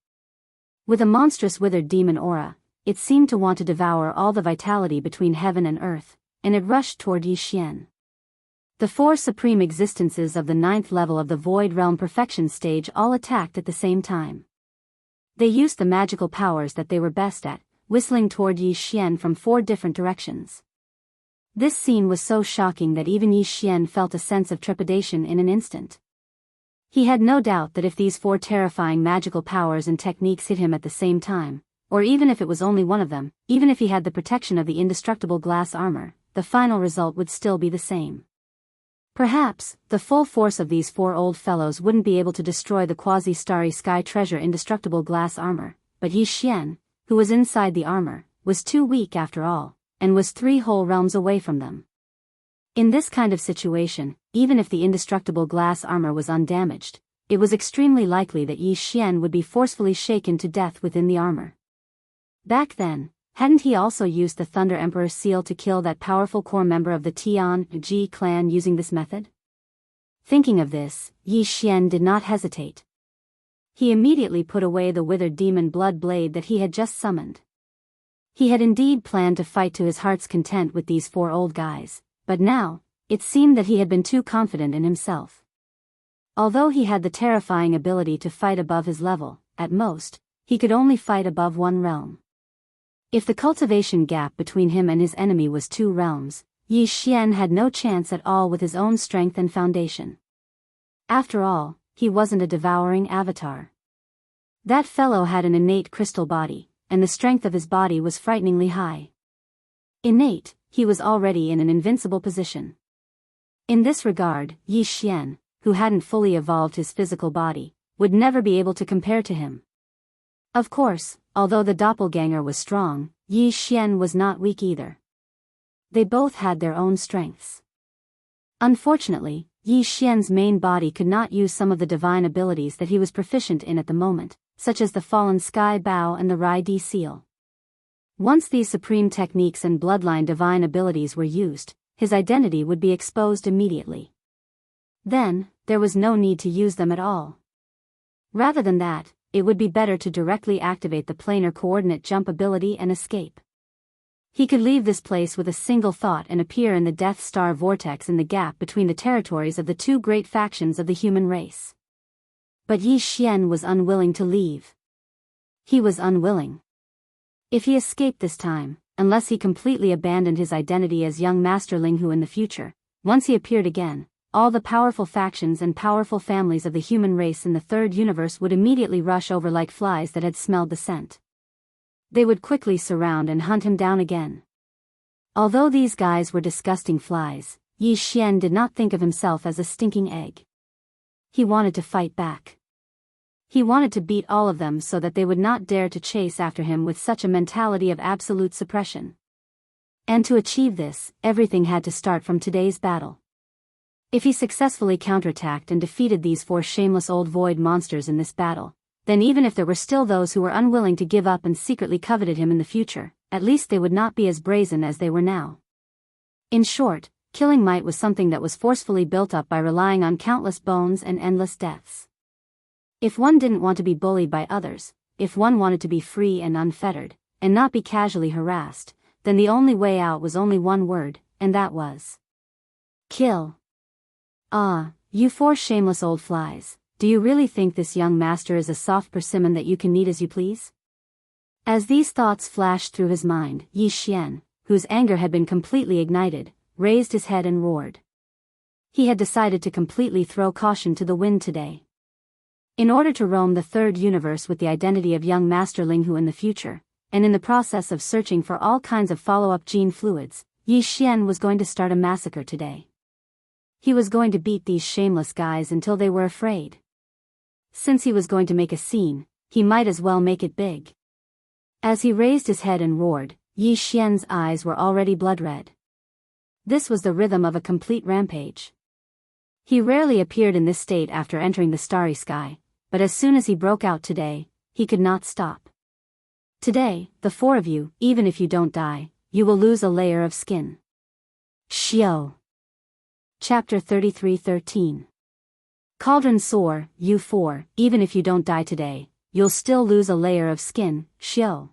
With a monstrous withered demon aura, it seemed to want to devour all the vitality between heaven and earth, and it rushed toward Yi Xian. The 4 supreme existences of the 9th level of the Void Realm Perfection stage all attacked at the same time. They used the magical powers that they were best at, whistling toward Yi Xian from 4 different directions. This scene was so shocking that even Yi Xian felt a sense of trepidation in an instant. He had no doubt that if these 4 terrifying magical powers and techniques hit him at the same time, or even if it was only one of them, even if he had the protection of the indestructible glass armor, the final result would still be the same. Perhaps, the full force of these 4 old fellows wouldn't be able to destroy the quasi-starry sky treasure indestructible glass armor, but Yi Xian, who was inside the armor, was too weak after all, and was 3 whole realms away from them. In this kind of situation, even if the indestructible glass armor was undamaged, it was extremely likely that Yi Xian would be forcefully shaken to death within the armor. Back then, hadn't he also used the Thunder Emperor's seal to kill that powerful core member of the Tianji clan using this method? Thinking of this, Yi Xian did not hesitate. He immediately put away the withered demon blood blade that he had just summoned. He had indeed planned to fight to his heart's content with these 4 old guys, but now, it seemed that he had been too confident in himself. Although he had the terrifying ability to fight above his level, at most, he could only fight above 1 realm. If the cultivation gap between him and his enemy was 2 realms, Yi Xian had no chance at all with his own strength and foundation. After all, he wasn't a devouring avatar. That fellow had an innate crystal body, and the strength of his body was frighteningly high. Innate, he was already in an invincible position. In this regard, Yi Xian, who hadn't fully evolved his physical body, would never be able to compare to him. Of course, although the doppelganger was strong, Yi Xian was not weak either. They both had their own strengths. Unfortunately, Yi Xian's main body could not use some of the divine abilities that he was proficient in at the moment, such as the Fallen Sky Bow and the Rai Di Seal. Once these supreme techniques and bloodline divine abilities were used, his identity would be exposed immediately. Then, there was no need to use them at all. Rather than that, it would be better to directly activate the planar coordinate jump ability and escape. He could leave this place with a single thought and appear in the Death Star vortex in the gap between the territories of the 2 great factions of the human race. But Yi Xian was unwilling to leave. He was unwilling. If he escaped this time, unless he completely abandoned his identity as young Master Linghu in the future, once he appeared again, all the powerful factions and powerful families of the human race in the 3rd universe would immediately rush over like flies that had smelled the scent. They would quickly surround and hunt him down again. Although these guys were disgusting flies, Yi Xian did not think of himself as a stinking egg. He wanted to fight back. He wanted to beat all of them so that they would not dare to chase after him with such a mentality of absolute suppression. And to achieve this, everything had to start from today's battle. If he successfully counterattacked and defeated these 4 shameless old void monsters in this battle, then even if there were still those who were unwilling to give up and secretly coveted him in the future, at least they would not be as brazen as they were now. In short, killing might was something that was forcefully built up by relying on countless bones and endless deaths. If one didn't want to be bullied by others, if one wanted to be free and unfettered, and not be casually harassed, then the only way out was only one word, and that was kill. Ah, you 4 shameless old flies. Do you really think this young master is a soft persimmon that you can knead as you please? As these thoughts flashed through his mind, Yi Xian, whose anger had been completely ignited, raised his head and roared. He had decided to completely throw caution to the wind today. In order to roam the 3rd universe with the identity of young Master Linghu in the future, and in the process of searching for all kinds of follow-up gene fluids, Yi Xian was going to start a massacre today. He was going to beat these shameless guys until they were afraid. Since he was going to make a scene, he might as well make it big. As he raised his head and roared, Yi Xian's eyes were already blood-red. This was the rhythm of a complete rampage. He rarely appeared in this state after entering the starry sky, but as soon as he broke out today, he could not stop. Today, the 4 of you, even if you don't die, you will lose a layer of skin. Xiao. Chapter 33:13. Cauldron Soar, you 4, even if you don't die today, you'll still lose a layer of skin, Xiao.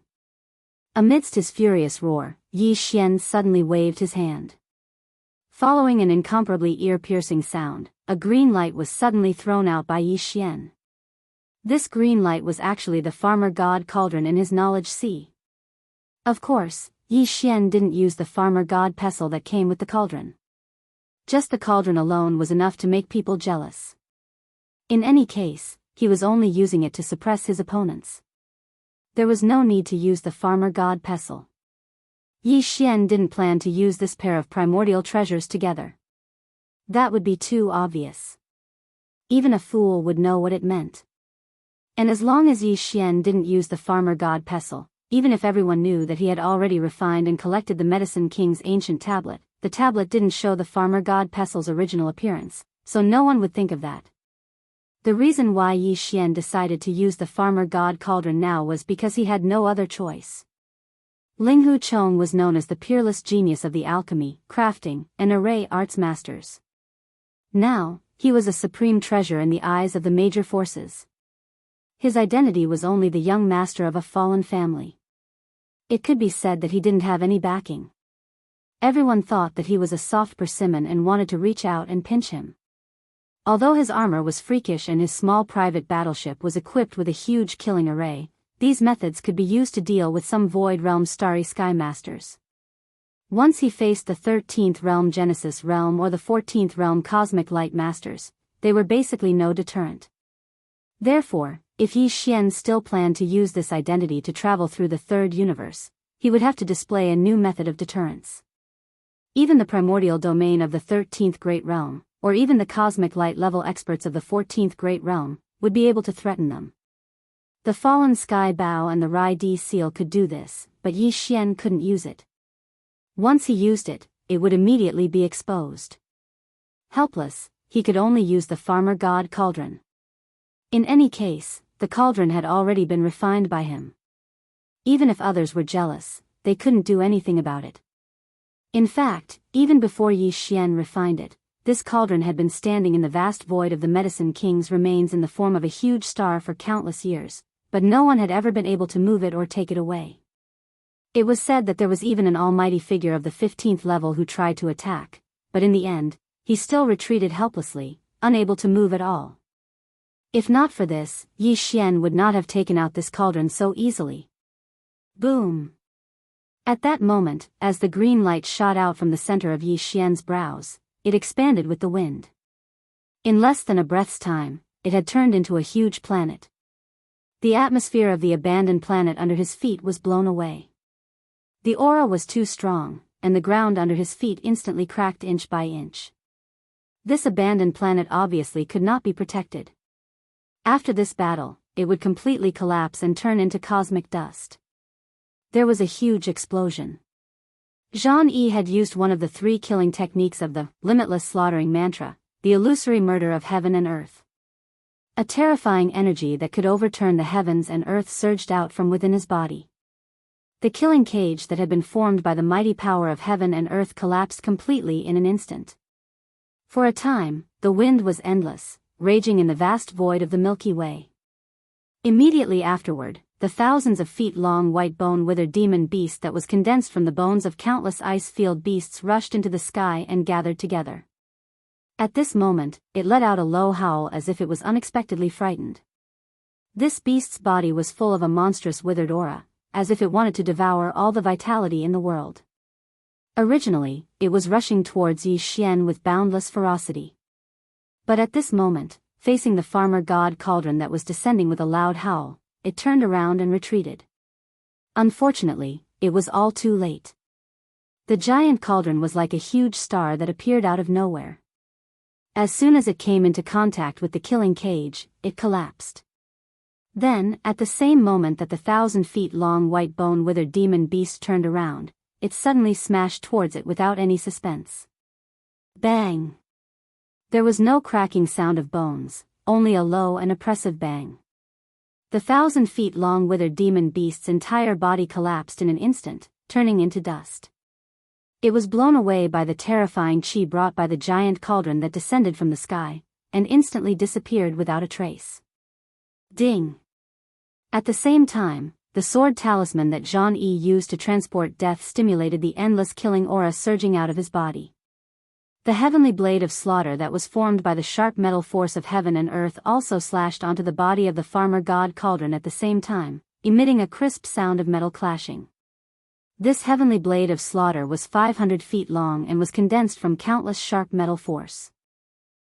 Amidst his furious roar, Yi Xian suddenly waved his hand. Following an incomparably ear-piercing sound, a green light was suddenly thrown out by Yi Xian. This green light was actually the farmer god cauldron in his knowledge sea. Of course, Yi Xian didn't use the farmer god pestle that came with the cauldron. Just the cauldron alone was enough to make people jealous. In any case, he was only using it to suppress his opponents. There was no need to use the farmer god pestle. Yi Xian didn't plan to use this pair of primordial treasures together. That would be too obvious. Even a fool would know what it meant. And as long as Yi Xian didn't use the farmer god pestle, even if everyone knew that he had already refined and collected the Medicine King's ancient tablet, the tablet didn't show the farmer god pestle's original appearance, so no one would think of that. The reason why Yi Xian decided to use the farmer god cauldron now was because he had no other choice. Ling Hu Chong was known as the peerless genius of the alchemy, crafting, and array arts masters. Now, he was a supreme treasure in the eyes of the major forces. His identity was only the young master of a fallen family. It could be said that he didn't have any backing. Everyone thought that he was a soft persimmon and wanted to reach out and pinch him. Although his armor was freakish and his small private battleship was equipped with a huge killing array, these methods could be used to deal with some Void Realm Starry Sky Masters. Once he faced the 13th Realm Genesis Realm or the 14th Realm Cosmic Light Masters, they were basically no deterrent. Therefore, if Yi Xian still planned to use this identity to travel through the third universe, he would have to display a new method of deterrence. Even the primordial domain of the 13th Great Realm, or even the cosmic light level experts of the 14th Great Realm, would be able to threaten them. The Fallen Sky Bow and the Rai Di Seal could do this, but Yi Xian couldn't use it. Once he used it, it would immediately be exposed. Helpless, he could only use the farmer god cauldron. In any case, the cauldron had already been refined by him. Even if others were jealous, they couldn't do anything about it. In fact, even before Yi Xian refined it, this cauldron had been standing in the vast void of the Medicine King's remains in the form of a huge star for countless years, but no one had ever been able to move it or take it away. It was said that there was even an almighty figure of the 15th level who tried to attack, but in the end, he still retreated helplessly, unable to move at all. If not for this, Yi Xian would not have taken out this cauldron so easily. Boom! At that moment, as the green light shot out from the center of Yi Xian's brows, it expanded with the wind. In less than a breath's time, it had turned into a huge planet. The atmosphere of the abandoned planet under his feet was blown away. The aura was too strong, and the ground under his feet instantly cracked inch by inch. This abandoned planet obviously could not be protected. After this battle, it would completely collapse and turn into cosmic dust. There was a huge explosion. Zhang Yi had used one of the 3 killing techniques of the limitless slaughtering mantra, the illusory murder of heaven and earth. A terrifying energy that could overturn the heavens and earth surged out from within his body. The killing cage that had been formed by the mighty power of heaven and earth collapsed completely in an instant. For a time, the wind was endless, raging in the vast void of the Milky Way. Immediately afterward, the thousands of feet-long white bone-withered demon beast that was condensed from the bones of countless ice-field beasts rushed into the sky and gathered together. At this moment, it let out a low howl as if it was unexpectedly frightened. This beast's body was full of a monstrous withered aura, as if it wanted to devour all the vitality in the world. Originally, it was rushing towards Yi Xian with boundless ferocity. But at this moment, facing the farmer god cauldron that was descending with a loud howl, it turned around and retreated. Unfortunately, it was all too late. The giant cauldron was like a huge star that appeared out of nowhere. As soon as it came into contact with the killing cage, it collapsed. Then, at the same moment that the 1,000-feet-long white bone-withered demon beast turned around, it suddenly smashed towards it without any suspense. Bang! There was no cracking sound of bones, only a low and oppressive bang. The 1,000-feet-long withered demon beast's entire body collapsed in an instant, turning into dust. It was blown away by the terrifying chi brought by the giant cauldron that descended from the sky, and instantly disappeared without a trace. Ding! At the same time, the sword talisman that Zhang Yi used to transport death stimulated the endless killing aura surging out of his body. The heavenly blade of slaughter that was formed by the sharp metal force of heaven and earth also slashed onto the body of the farmer god cauldron at the same time, emitting a crisp sound of metal clashing. This heavenly blade of slaughter was 500 feet long and was condensed from countless sharp metal force.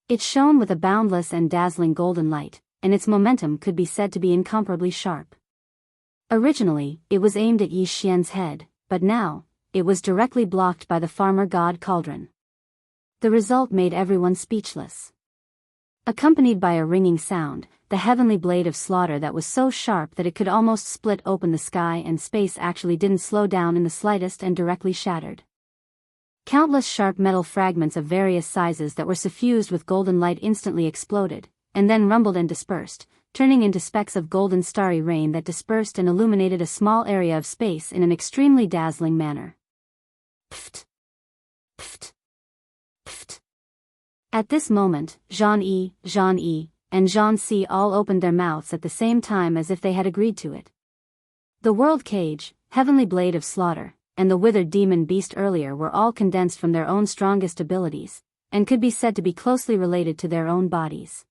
It shone with a boundless and dazzling golden light, and its momentum could be said to be incomparably sharp. Originally, it was aimed at Yi Xian's head, but now, it was directly blocked by the farmer god cauldron. The result made everyone speechless. Accompanied by a ringing sound, the heavenly blade of slaughter that was so sharp that it could almost split open the sky and space actually didn't slow down in the slightest and directly shattered. Countless sharp metal fragments of various sizes that were suffused with golden light instantly exploded, and then rumbled and dispersed, turning into specks of golden starry rain that dispersed and illuminated a small area of space in an extremely dazzling manner. Pft! Pft! Pft! At this moment, Jean-E, and Jean-C all opened their mouths at the same time as if they had agreed to it. The world cage, heavenly blade of slaughter, and the withered demon beast earlier were all condensed from their own strongest abilities, and could be said to be closely related to their own bodies.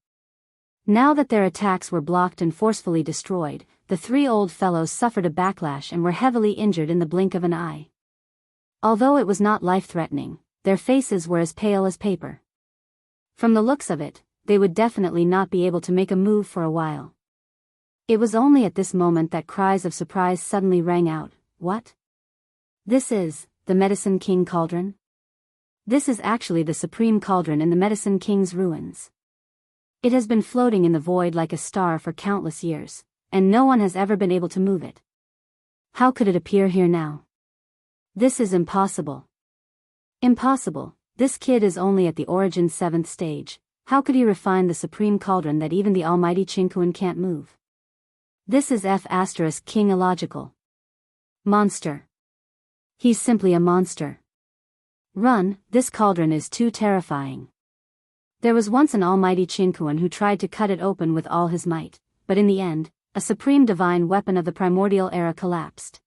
Now that their attacks were blocked and forcefully destroyed, the three old fellows suffered a backlash and were heavily injured in the blink of an eye. Although it was not life-threatening, their faces were as pale as paper. From the looks of it, they would definitely not be able to make a move for a while. It was only at this moment that cries of surprise suddenly rang out. What? This is the Medicine King Cauldron? This is actually the supreme cauldron in the Medicine King's ruins. It has been floating in the void like a star for countless years, and no one has ever been able to move it. How could it appear here now? This is impossible. Impossible. This kid is only at the origin 7th stage. How could he refine the supreme cauldron that even the almighty Chinkuan can't move? This is King illogical. Monster. He's simply a monster. Run, this cauldron is too terrifying. There was once an almighty Chinkuan who tried to cut it open with all his might, but in the end, a supreme divine weapon of the primordial era collapsed.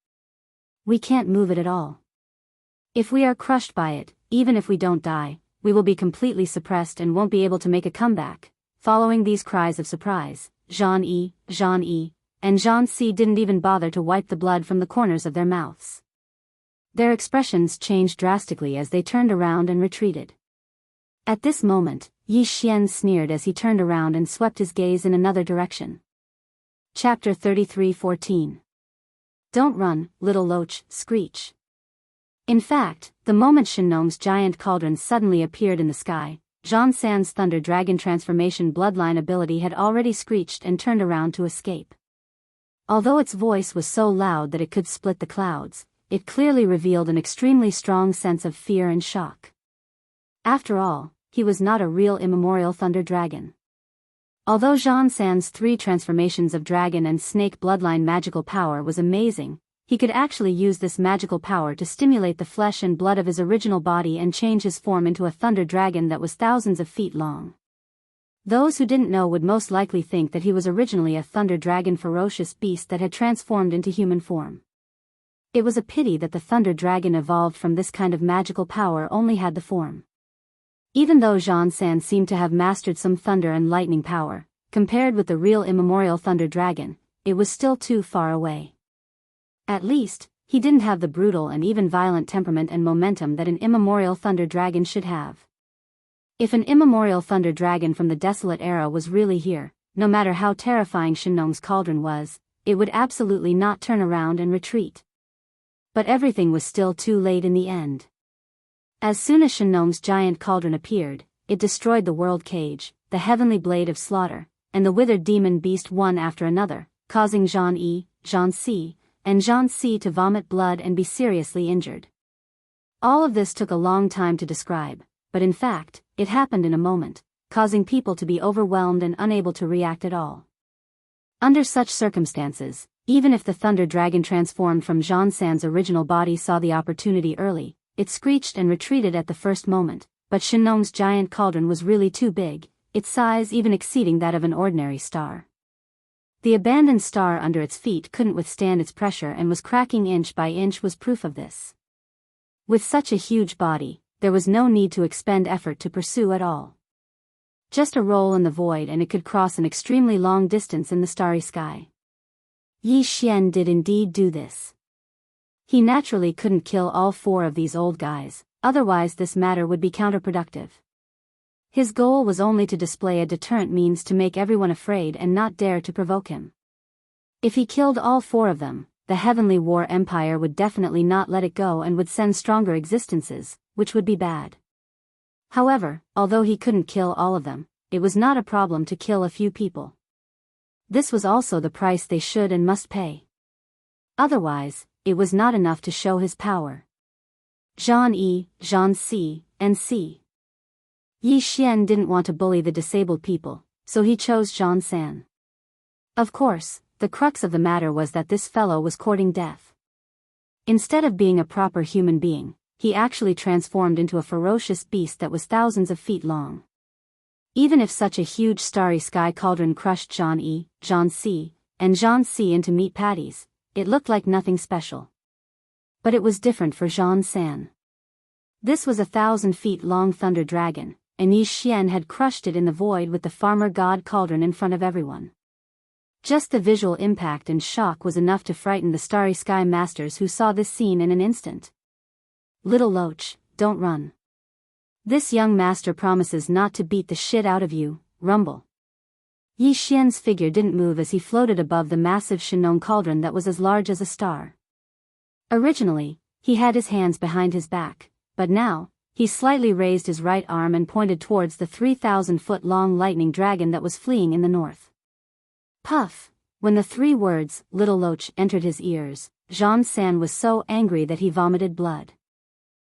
We can't move it at all. If we are crushed by it, even if we don't die, we will be completely suppressed and won't be able to make a comeback. Following these cries of surprise, Jean-E, and Jean-C didn't even bother to wipe the blood from the corners of their mouths. Their expressions changed drastically as they turned around and retreated. At this moment, Yi Xian sneered as he turned around and swept his gaze in another direction. Chapter 33:14. Don't run, little loach, screech. In fact, the moment Shinnom's giant cauldron suddenly appeared in the sky, Zhang San's Thunder Dragon transformation bloodline ability had already screeched and turned around to escape. Although its voice was so loud that it could split the clouds, it clearly revealed an extremely strong sense of fear and shock. After all, he was not a real immemorial Thunder Dragon. Although Zhang San's 3 transformations of dragon and snake bloodline magical power was amazing, he could actually use this magical power to stimulate the flesh and blood of his original body and change his form into a thunder dragon that was thousands of feet long. Those who didn't know would most likely think that he was originally a thunder dragon ferocious beast that had transformed into human form. It was a pity that the thunder dragon evolved from this kind of magical power only had the form. Even though Zhang San seemed to have mastered some thunder and lightning power, compared with the real immemorial thunder dragon, it was still too far away. At least, he didn't have the brutal and even violent temperament and momentum that an immemorial thunder dragon should have. If an immemorial thunder dragon from the desolate era was really here, no matter how terrifying Shinnom's cauldron was, it would absolutely not turn around and retreat. But everything was still too late in the end. As soon as Shinnom's giant cauldron appeared, it destroyed the world cage, the heavenly blade of slaughter, and the withered demon beast one after another, causing Jean-E, Jean-C, and Jean-C to vomit blood and be seriously injured. All of this took a long time to describe, but in fact, it happened in a moment, causing people to be overwhelmed and unable to react at all. Under such circumstances, even if the Thunder Dragon transformed from Zhang San's original body saw the opportunity early, it screeched and retreated at the first moment, but Shinnom's giant cauldron was really too big, its size even exceeding that of an ordinary star. The abandoned star under its feet couldn't withstand its pressure and was cracking inch by inch was proof of this. With such a huge body, there was no need to expend effort to pursue at all. Just a roll in the void and it could cross an extremely long distance in the starry sky. Yi Xian did indeed do this. He naturally couldn't kill all 4 of these old guys, otherwise this matter would be counterproductive. His goal was only to display a deterrent means to make everyone afraid and not dare to provoke him. If he killed all 4 of them, the Heavenly War Empire would definitely not let it go and would send stronger existences, which would be bad. However, although he couldn't kill all of them, it was not a problem to kill a few people. This was also the price they should and must pay. Otherwise, it was not enough to show his power. Jean-E, Jean-C, and C. Yi Xian didn't want to bully the disabled people, so he chose Jean San. Of course, the crux of the matter was that this fellow was courting death. Instead of being a proper human being, he actually transformed into a ferocious beast that was thousands of feet long. Even if such a huge starry sky cauldron crushed Jean C, and Jean C into meat patties, it looked like nothing special. But it was different for Jean San. This was 1,000 feet long thunder dragon, and Yi Xian had crushed it in the void with the farmer god cauldron in front of everyone. Just the visual impact and shock was enough to frighten the starry sky masters who saw this scene in an instant. Little Loach, don't run. This young master promises not to beat the shit out of you, rumble. Yi Xian's figure didn't move as he floated above the massive Shinong cauldron that was as large as a star. Originally, he had his hands behind his back, but now, he slightly raised his right arm and pointed towards the 3,000-foot-long lightning dragon that was fleeing in the north. Puff! When the 3 words, Little Loach, entered his ears, Jean San was so angry that he vomited blood.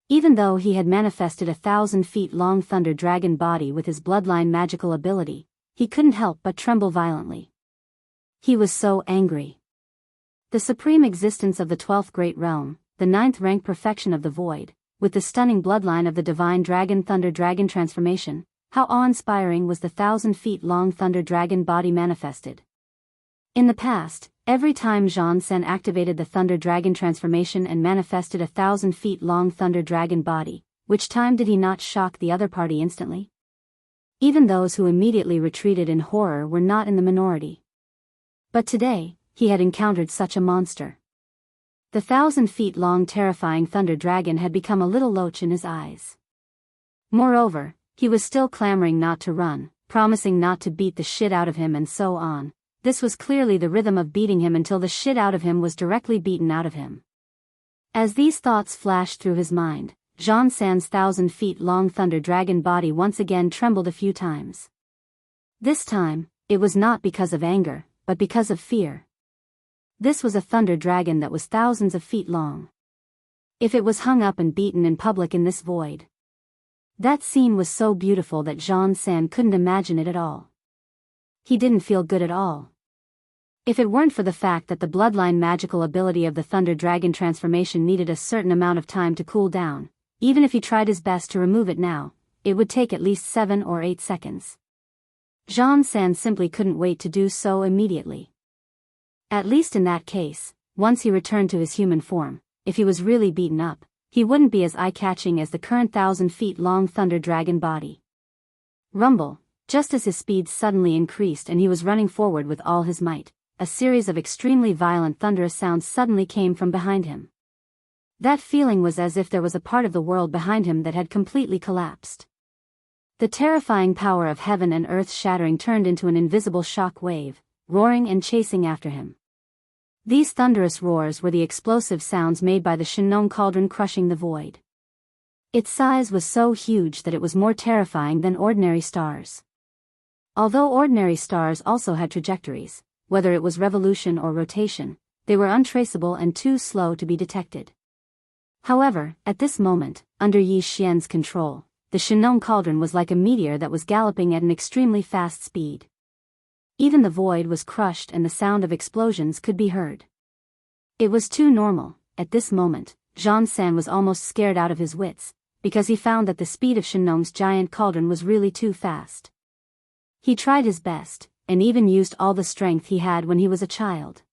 Even though he had manifested 1,000 feet long thunder dragon body with his bloodline magical ability, he couldn't help but tremble violently. He was so angry. The supreme existence of the 12th great realm, the 9th rank perfection of the void, with the stunning bloodline of the divine dragon thunder dragon transformation, how awe-inspiring was the 1,000 feet long thunder dragon body manifested. In the past, every time Jean San activated the Thunder Dragon transformation and manifested 1,000 feet long Thunder Dragon body, which time did he not shock the other party instantly? Even those who immediately retreated in horror were not in the minority. But today, he had encountered such a monster. The 1,000 feet long terrifying Thunder Dragon had become a little loach in his eyes. Moreover, he was still clamoring not to run, promising not to beat the shit out of him and so on. This was clearly the rhythm of beating him until the shit out of him was directly beaten out of him. As these thoughts flashed through his mind, Jean San's 1,000 feet long thunder dragon body once again trembled a few times. This time, it was not because of anger, but because of fear. This was a thunder dragon that was thousands of feet long. If it was hung up and beaten in public in this void. That scene was so beautiful that Jean San couldn't imagine it at all. He didn't feel good at all. If it weren't for the fact that the bloodline magical ability of the Thunder Dragon transformation needed a certain amount of time to cool down, even if he tried his best to remove it now, it would take at least 7 or 8 seconds. Jean San simply couldn't wait to do so immediately. At least in that case, once he returned to his human form, if he was really beaten up, he wouldn't be as eye-catching as the current 1,000 feet long Thunder Dragon body. Rumble, just as his speed suddenly increased and he was running forward with all his might, a series of extremely violent thunderous sounds suddenly came from behind him. That feeling was as if there was a part of the world behind him that had completely collapsed. The terrifying power of heaven and earth shattering turned into an invisible shock wave, roaring and chasing after him. These thunderous roars were the explosive sounds made by the Shinong cauldron crushing the void. Its size was so huge that it was more terrifying than ordinary stars. Although ordinary stars also had trajectories, whether it was revolution or rotation, they were untraceable and too slow to be detected. However, at this moment, under Yi Xian's control, the Shinong cauldron was like a meteor that was galloping at an extremely fast speed. Even the void was crushed and the sound of explosions could be heard. It was too normal. At this moment, Jean San was almost scared out of his wits, because he found that the speed of Shinong's giant cauldron was really too fast. He tried his best, and even used all the strength he had when he was a child.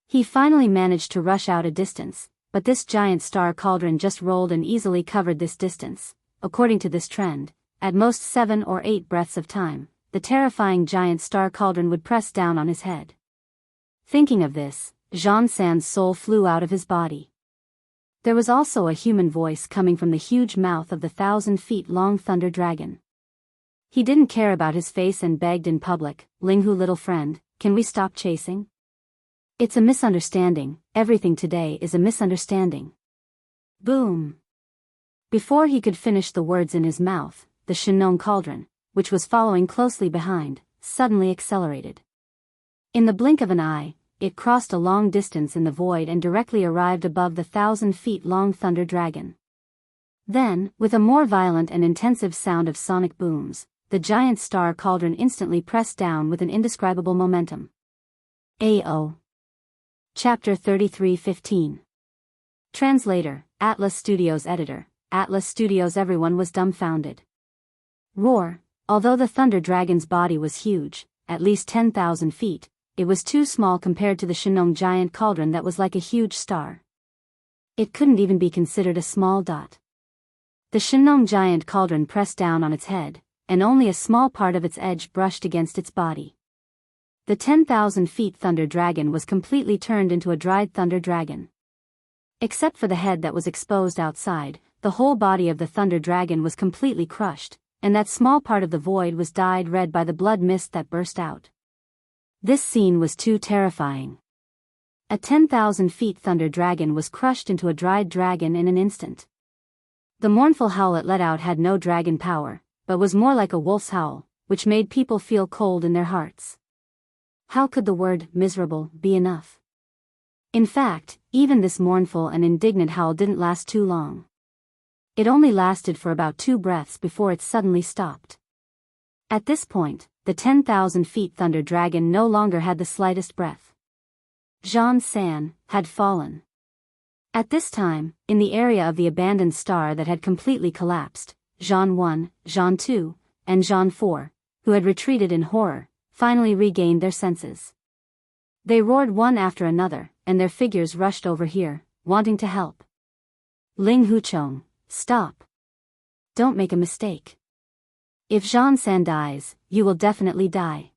He finally managed to rush out a distance, but this giant star cauldron just rolled and easily covered this distance. According to this trend, at most 7 or 8 breaths of time, the terrifying giant star cauldron would press down on his head. Thinking of this, Jean San's soul flew out of his body. There was also a human voice coming from the huge mouth of the 1,000 feet long thunder dragon. He didn't care about his face and begged in public, "Linghu, little friend, can we stop chasing? It's a misunderstanding, everything today is a misunderstanding." Boom! Before he could finish the words in his mouth, the Shinong cauldron, which was following closely behind, suddenly accelerated. In the blink of an eye, it crossed a long distance in the void and directly arrived above the 1,000 feet long thunder dragon. Then, with a more violent and intensive sound of sonic booms, the giant star cauldron instantly pressed down with an indescribable momentum. AO. Chapter 33:15. Translator, Atlas Studios Editor, Atlas Studios. Everyone was dumbfounded. Roar. Although the Thunder Dragon's body was huge, at least 10,000 feet, it was too small compared to the Shinong giant cauldron that was like a huge star. It couldn't even be considered a small dot. The Shinong giant cauldron pressed down on its head, and only a small part of its edge brushed against its body. The 10,000 feet Thunder Dragon was completely turned into a dried Thunder Dragon. Except for the head that was exposed outside, the whole body of the Thunder Dragon was completely crushed, and that small part of the void was dyed red by the blood mist that burst out. This scene was too terrifying. A 10,000 feet Thunder Dragon was crushed into a dried dragon in an instant. The mournful howl it let out had no dragon power, but was more like a wolf's howl, which made people feel cold in their hearts. How could the word miserable be enough? In fact, even this mournful and indignant howl didn't last too long. It only lasted for about 2 breaths before it suddenly stopped. At this point, the 10,000 feet Thunder Dragon no longer had the slightest breath. Jean San had fallen. At this time, in the area of the abandoned star that had completely collapsed, Jean 1, Jean 2, and Jean 4, who had retreated in horror, finally regained their senses. They roared one after another, and their figures rushed over here, wanting to help. Ling Huchong, stop. Don't make a mistake. If Jean San dies, you will definitely die.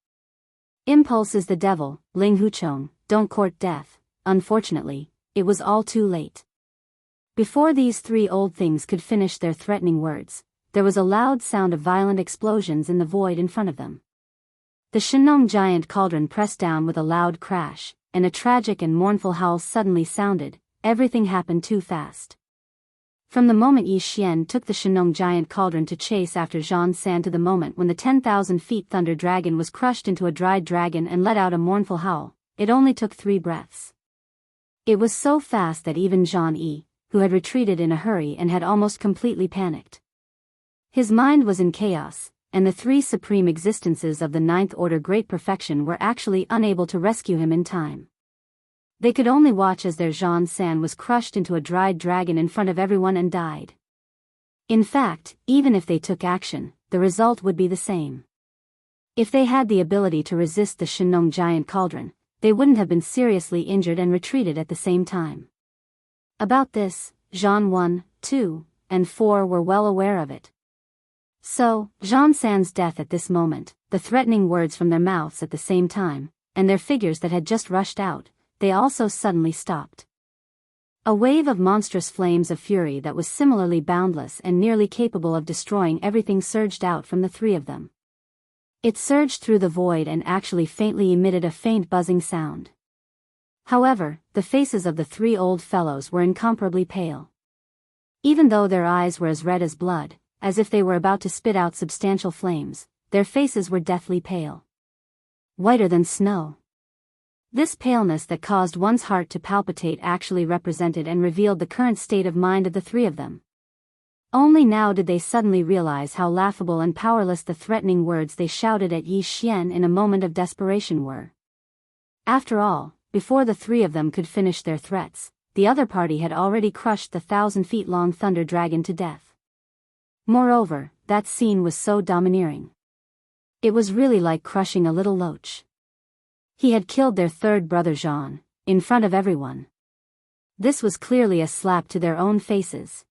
Impulse is the devil, Ling Huchong, don't court death. Unfortunately, it was all too late. Before these 3 old things could finish their threatening words, there was a loud sound of violent explosions in the void in front of them. The Shinong giant cauldron pressed down with a loud crash, and a tragic and mournful howl suddenly sounded. Everything happened too fast. From the moment Yi Xian took the Shinong giant cauldron to chase after Jean San to the moment when the 10,000 feet Thunder Dragon was crushed into a dried dragon and let out a mournful howl, it only took 3 breaths. It was so fast that even Jean Yi, who had retreated in a hurry and had almost completely panicked. His mind was in chaos, and the 3 supreme existences of the 9th Order Great Perfection were actually unable to rescue him in time. They could only watch as their Jean San was crushed into a dried dragon in front of everyone and died. In fact, even if they took action, the result would be the same. If they had the ability to resist the Shinong giant cauldron, they wouldn't have been seriously injured and retreated at the same time. About this, Jean 1, 2, and 4 were well aware of it. So, Jean San's death at this moment, the threatening words from their mouths at the same time, and their figures that had just rushed out, they also suddenly stopped. A wave of monstrous flames of fury that was similarly boundless and nearly capable of destroying everything surged out from the 3 of them. It surged through the void and actually faintly emitted a faint buzzing sound. However, the faces of the 3 old fellows were incomparably pale. Even though their eyes were as red as blood, as if they were about to spit out substantial flames, their faces were deathly pale. Whiter than snow. This paleness that caused one's heart to palpitate actually represented and revealed the current state of mind of the 3 of them. Only now did they suddenly realize how laughable and powerless the threatening words they shouted at Yi Xian in a moment of desperation were. After all, before the 3 of them could finish their threats, the other party had already crushed the 1,000-feet-long Thunder Dragon to death. Moreover, that scene was so domineering. It was really like crushing a little loach. He had killed their 3rd brother Jean, in front of everyone. This was clearly a slap to their own faces.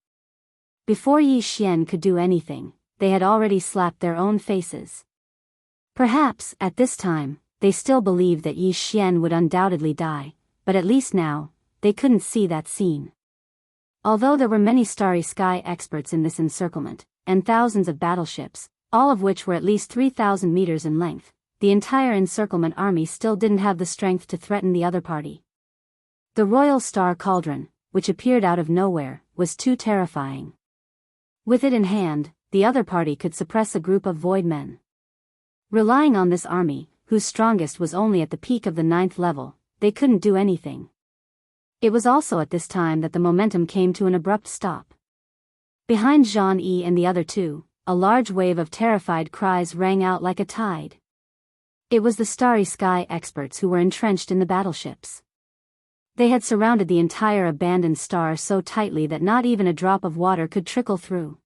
Before Yi Xian could do anything, they had already slapped their own faces. Perhaps, at this time, they still believed that Yi Xian would undoubtedly die, but at least now, they couldn't see that scene. Although there were many starry sky experts in this encirclement, and thousands of battleships, all of which were at least 3,000 meters in length, the entire encirclement army still didn't have the strength to threaten the other party. The Royal Star Cauldron, which appeared out of nowhere, was too terrifying. With it in hand, the other party could suppress a group of void men. Relying on this army, whose strongest was only at the peak of the 9th level, they couldn't do anything. It was also at this time that the momentum came to an abrupt stop. Behind Jean Yi and the other 2, a large wave of terrified cries rang out like a tide. It was the Starry Sky experts who were entrenched in the battleships. They had surrounded the entire abandoned star so tightly that not even a drop of water could trickle through.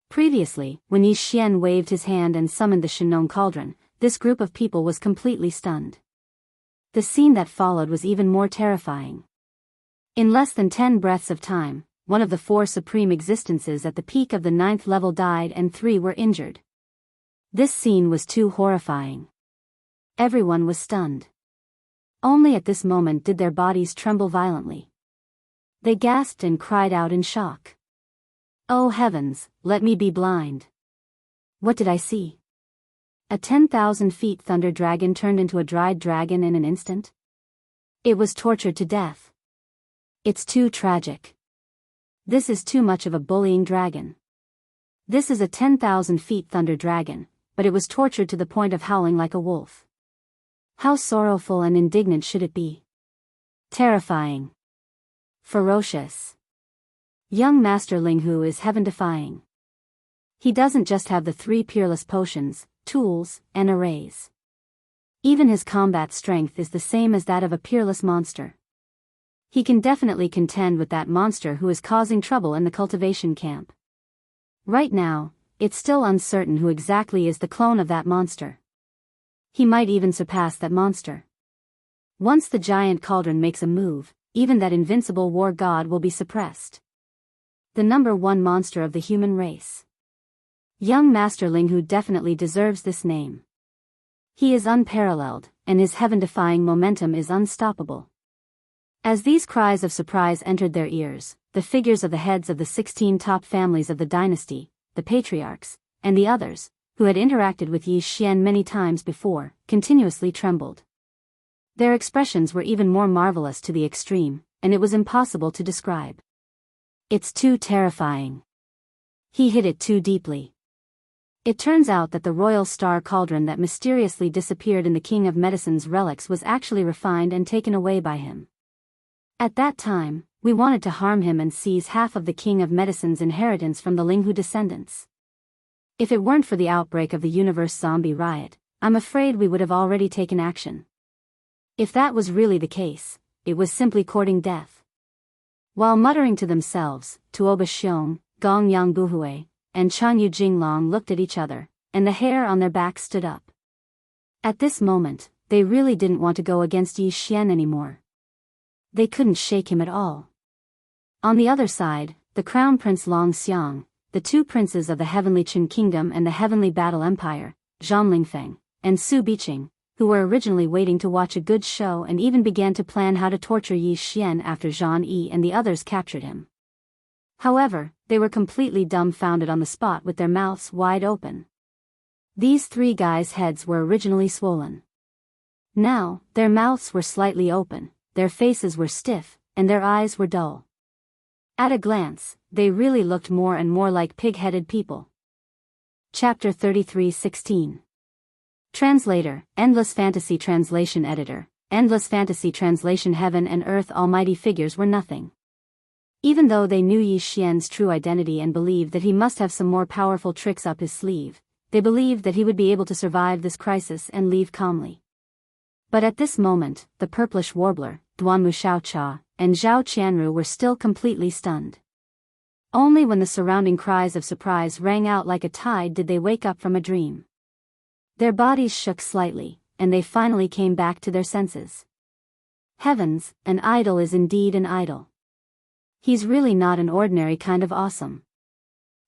Previously, when Yi Xian waved his hand and summoned the Shinong Cauldron, this group of people was completely stunned. The scene that followed was even more terrifying. In less than 10 breaths of time, one of the 4 supreme existences at the peak of the 9th level died and 3 were injured. This scene was too horrifying. Everyone was stunned. Only at this moment did their bodies tremble violently. They gasped and cried out in shock. Oh heavens, let me be blind. What did I see? A 10,000 feet thunder dragon turned into a dried dragon in an instant? It was tortured to death. It's too tragic. This is too much of a bullying dragon. This is a 10,000 feet thunder dragon, but it was tortured to the point of howling like a wolf. How sorrowful and indignant should it be? Terrifying. Ferocious. Young Master Linghu is heaven-defying. He doesn't just have the 3 peerless potions, tools, and arrays. Even his combat strength is the same as that of a peerless monster. He can definitely contend with that monster who is causing trouble in the cultivation camp. Right now, it's still uncertain who exactly is the clone of that monster. He might even surpass that monster. Once the giant cauldron makes a move, even that invincible war god will be suppressed. The number 1 monster of the human race. Young Master Linghu definitely deserves this name. He is unparalleled, and his heaven-defying momentum is unstoppable. As these cries of surprise entered their ears, the figures of the heads of the 16 top families of the dynasty, the patriarchs, and the others, who had interacted with Yi Xian many times before, continuously trembled. Their expressions were even more marvelous to the extreme, and it was impossible to describe. It's too terrifying. He hit it too deeply. It turns out that the royal star cauldron that mysteriously disappeared in the King of Medicine's relics was actually refined and taken away by him. At that time, we wanted to harm him and seize half of the King of Medicine's inheritance from the Linghu descendants. If it weren't for the outbreak of the universe zombie riot, I'm afraid we would have already taken action. If that was really the case, it was simply courting death. While muttering to themselves, Tuoba Xiong, Gong Yang Buhui, and Chan Yu Jinglong looked at each other, and the hair on their backs stood up. At this moment, they really didn't want to go against Yi Xian anymore. They couldn't shake him at all. On the other side, the Crown Prince Long Xiang, the 2 princes of the Heavenly Qin Kingdom and the Heavenly Battle Empire, Zhang Lingfeng, and Su Biqing, who were originally waiting to watch a good show and even began to plan how to torture Yi Xian after Zhang Yi and the others captured him. However, they were completely dumbfounded on the spot with their mouths wide open. These 3 guys' heads were originally swollen. Now, their mouths were slightly open, their faces were stiff, and their eyes were dull. At a glance, they really looked more and more like pig-headed people. Chapter 33:16. Translator, Endless Fantasy Translation Editor, Endless Fantasy Translation. Heaven and earth almighty figures were nothing. Even though they knew Yi Xian's true identity and believed that he must have some more powerful tricks up his sleeve, they believed that he would be able to survive this crisis and leave calmly. But at this moment, the purplish warbler, Duanmu Xiaocha, and Zhao Qianru were still completely stunned. Only when the surrounding cries of surprise rang out like a tide did they wake up from a dream. Their bodies shook slightly, and they finally came back to their senses. Heavens, an idol is indeed an idol. He's really not an ordinary kind of awesome.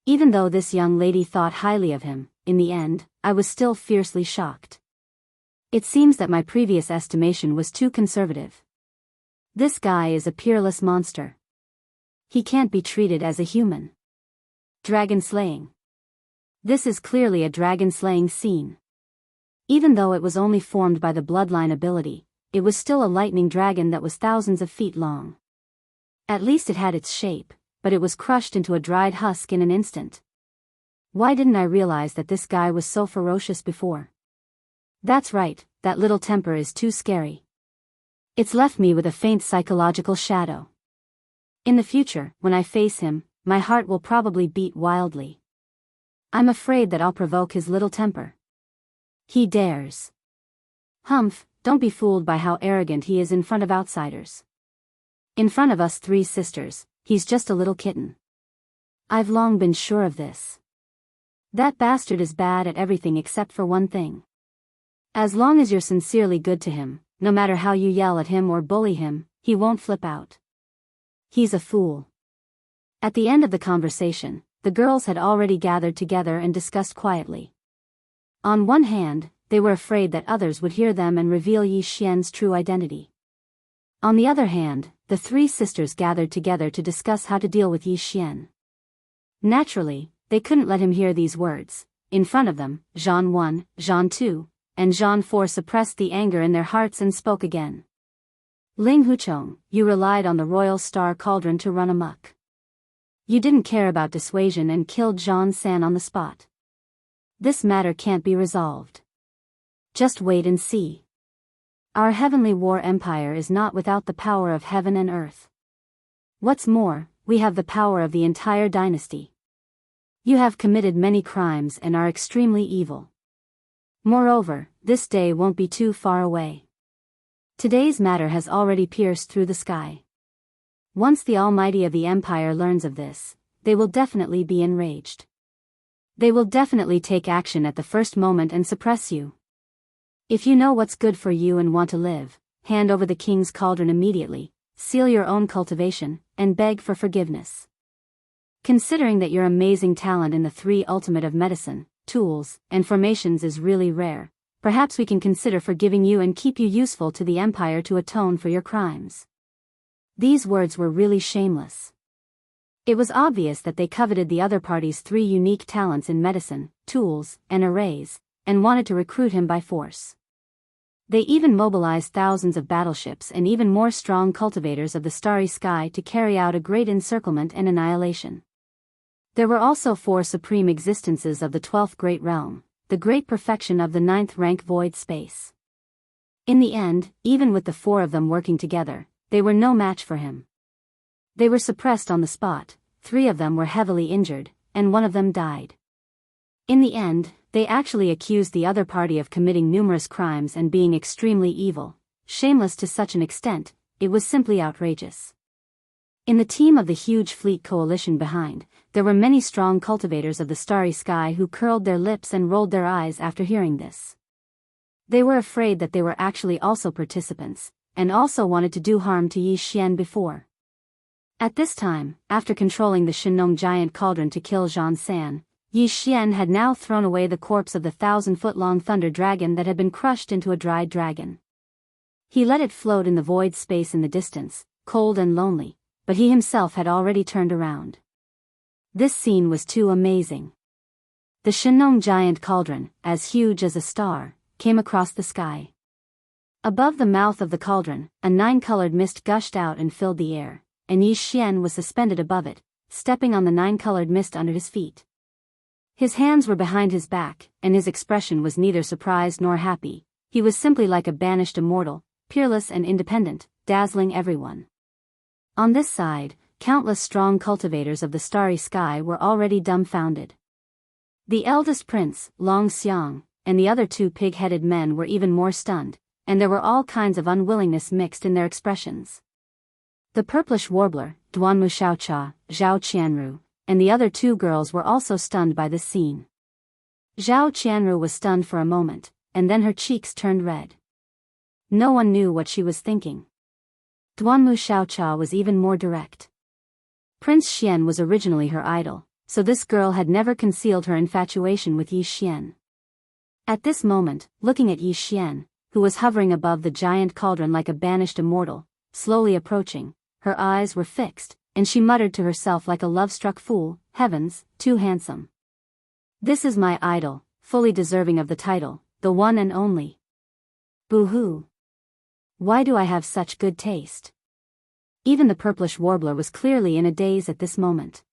Even though this young lady thought highly of him, in the end, I was still fiercely shocked. It seems that my previous estimation was too conservative. This guy is a peerless monster. He can't be treated as a human. Dragon slaying. This is clearly a dragon slaying scene. Even though it was only formed by the bloodline ability, it was still a lightning dragon that was thousands of feet long. At least it had its shape, but it was crushed into a dried husk in an instant. Why didn't I realize that this guy was so ferocious before? That's right, that little temper is too scary. It's left me with a faint psychological shadow. In the future, when I face him, my heart will probably beat wildly. I'm afraid that I'll provoke his little temper. He dares. Humph, don't be fooled by how arrogant he is in front of outsiders. In front of us 3 sisters, he's just a little kitten. I've long been sure of this. That bastard is bad at everything except for one thing. As long as you're sincerely good to him, no matter how you yell at him or bully him, he won't flip out. He's a fool. At the end of the conversation, the girls had already gathered together and discussed quietly. On one hand, they were afraid that others would hear them and reveal Yi Xian's true identity. On the other hand, the 3 sisters gathered together to discuss how to deal with Yi Xian. Naturally, they couldn't let him hear these words. In front of them, Jean 1, Jean 2, and Jean 4 suppressed the anger in their hearts and spoke again. Ling Huchong, you relied on the royal star cauldron to run amok. You didn't care about dissuasion and killed Zhang San on the spot. This matter can't be resolved. Just wait and see. Our heavenly war empire is not without the power of heaven and earth. What's more, we have the power of the entire dynasty. You have committed many crimes and are extremely evil. Moreover, this day won't be too far away. Today's matter has already pierced through the sky. Once the Almighty of the Empire learns of this, they will definitely be enraged. They will definitely take action at the first moment and suppress you. If you know what's good for you and want to live, hand over the king's cauldron immediately, seal your own cultivation, and beg for forgiveness. Considering that your amazing talent in the 3 ultimate of medicine, tools, and formations is really rare, perhaps we can consider forgiving you and keep you useful to the Empire to atone for your crimes. These words were really shameless. It was obvious that they coveted the other party's 3 unique talents in medicine, tools, and arrays, and wanted to recruit him by force. They even mobilized thousands of battleships and even more strong cultivators of the starry sky to carry out a great encirclement and annihilation. There were also 4 supreme existences of the 12th great realm, the great perfection of the 9th rank void space. In the end, even with the 4 of them working together, they were no match for him. They were suppressed on the spot, 3 of them were heavily injured, and 1 of them died. In the end, they actually accused the other party of committing numerous crimes and being extremely evil, shameless to such an extent, it was simply outrageous. In the team of the huge fleet coalition behind, there were many strong cultivators of the starry sky who curled their lips and rolled their eyes after hearing this. They were afraid that they were actually also participants, and also wanted to do harm to Yi Xian before. At this time, after controlling the Shenong giant cauldron to kill Zhang San, Yi Xian had now thrown away the corpse of the 1,000-foot-long thunder dragon that had been crushed into a dried dragon. He let it float in the void space in the distance, cold and lonely, but he himself had already turned around. This scene was too amazing. The Shenong giant cauldron, as huge as a star, came across the sky. Above the mouth of the cauldron, a 9-colored mist gushed out and filled the air, and Yi Xian was suspended above it, stepping on the 9-colored mist under his feet. His hands were behind his back, and his expression was neither surprised nor happy. He was simply like a banished immortal, peerless and independent, dazzling everyone. On this side, countless strong cultivators of the starry sky were already dumbfounded. The eldest prince, Long Xiang, and the other 2 pig-headed men were even more stunned, and there were all kinds of unwillingness mixed in their expressions. The purplish warbler, Duanmu Xiaocha, Zhao Qianru, and the other 2 girls were also stunned by this scene. Zhao Qianru was stunned for a moment, and then her cheeks turned red. No one knew what she was thinking. Duanmu Xiaocha was even more direct. Prince Xian was originally her idol, so this girl had never concealed her infatuation with Yi Xian. At this moment, looking at Yi Xian, who was hovering above the giant cauldron like a banished immortal, slowly approaching, her eyes were fixed, and she muttered to herself like a love-struck fool, "Heavens, too handsome. This is my idol, fully deserving of the title, the one and only. Boo-hoo. Why do I have such good taste?" Even the purplish warbler was clearly in a daze at this moment.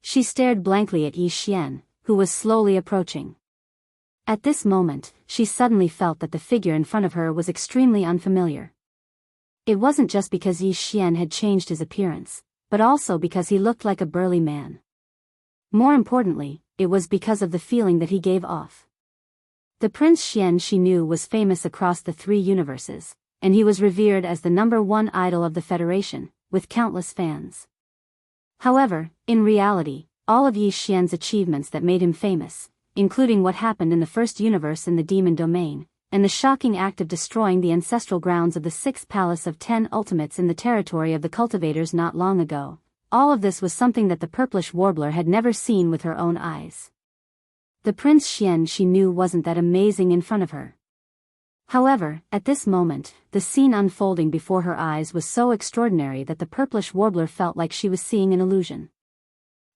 She stared blankly at Yi Xian, who was slowly approaching. At this moment, she suddenly felt that the figure in front of her was extremely unfamiliar. It wasn't just because Yi Xian had changed his appearance, but also because he looked like a burly man. More importantly, it was because of the feeling that he gave off. The Prince Xian she knew was famous across the 3 universes, and he was revered as the #1 idol of the Federation, with countless fans. However, in reality, all of Yi Xian's achievements that made him famous, including what happened in the first universe in the demon domain, and the shocking act of destroying the ancestral grounds of the 6th palace of 10 ultimates in the territory of the cultivators not long ago, all of this was something that the purplish warbler had never seen with her own eyes. The Prince Xian she knew wasn't that amazing in front of her. However, at this moment, the scene unfolding before her eyes was so extraordinary that the purplish warbler felt like she was seeing an illusion.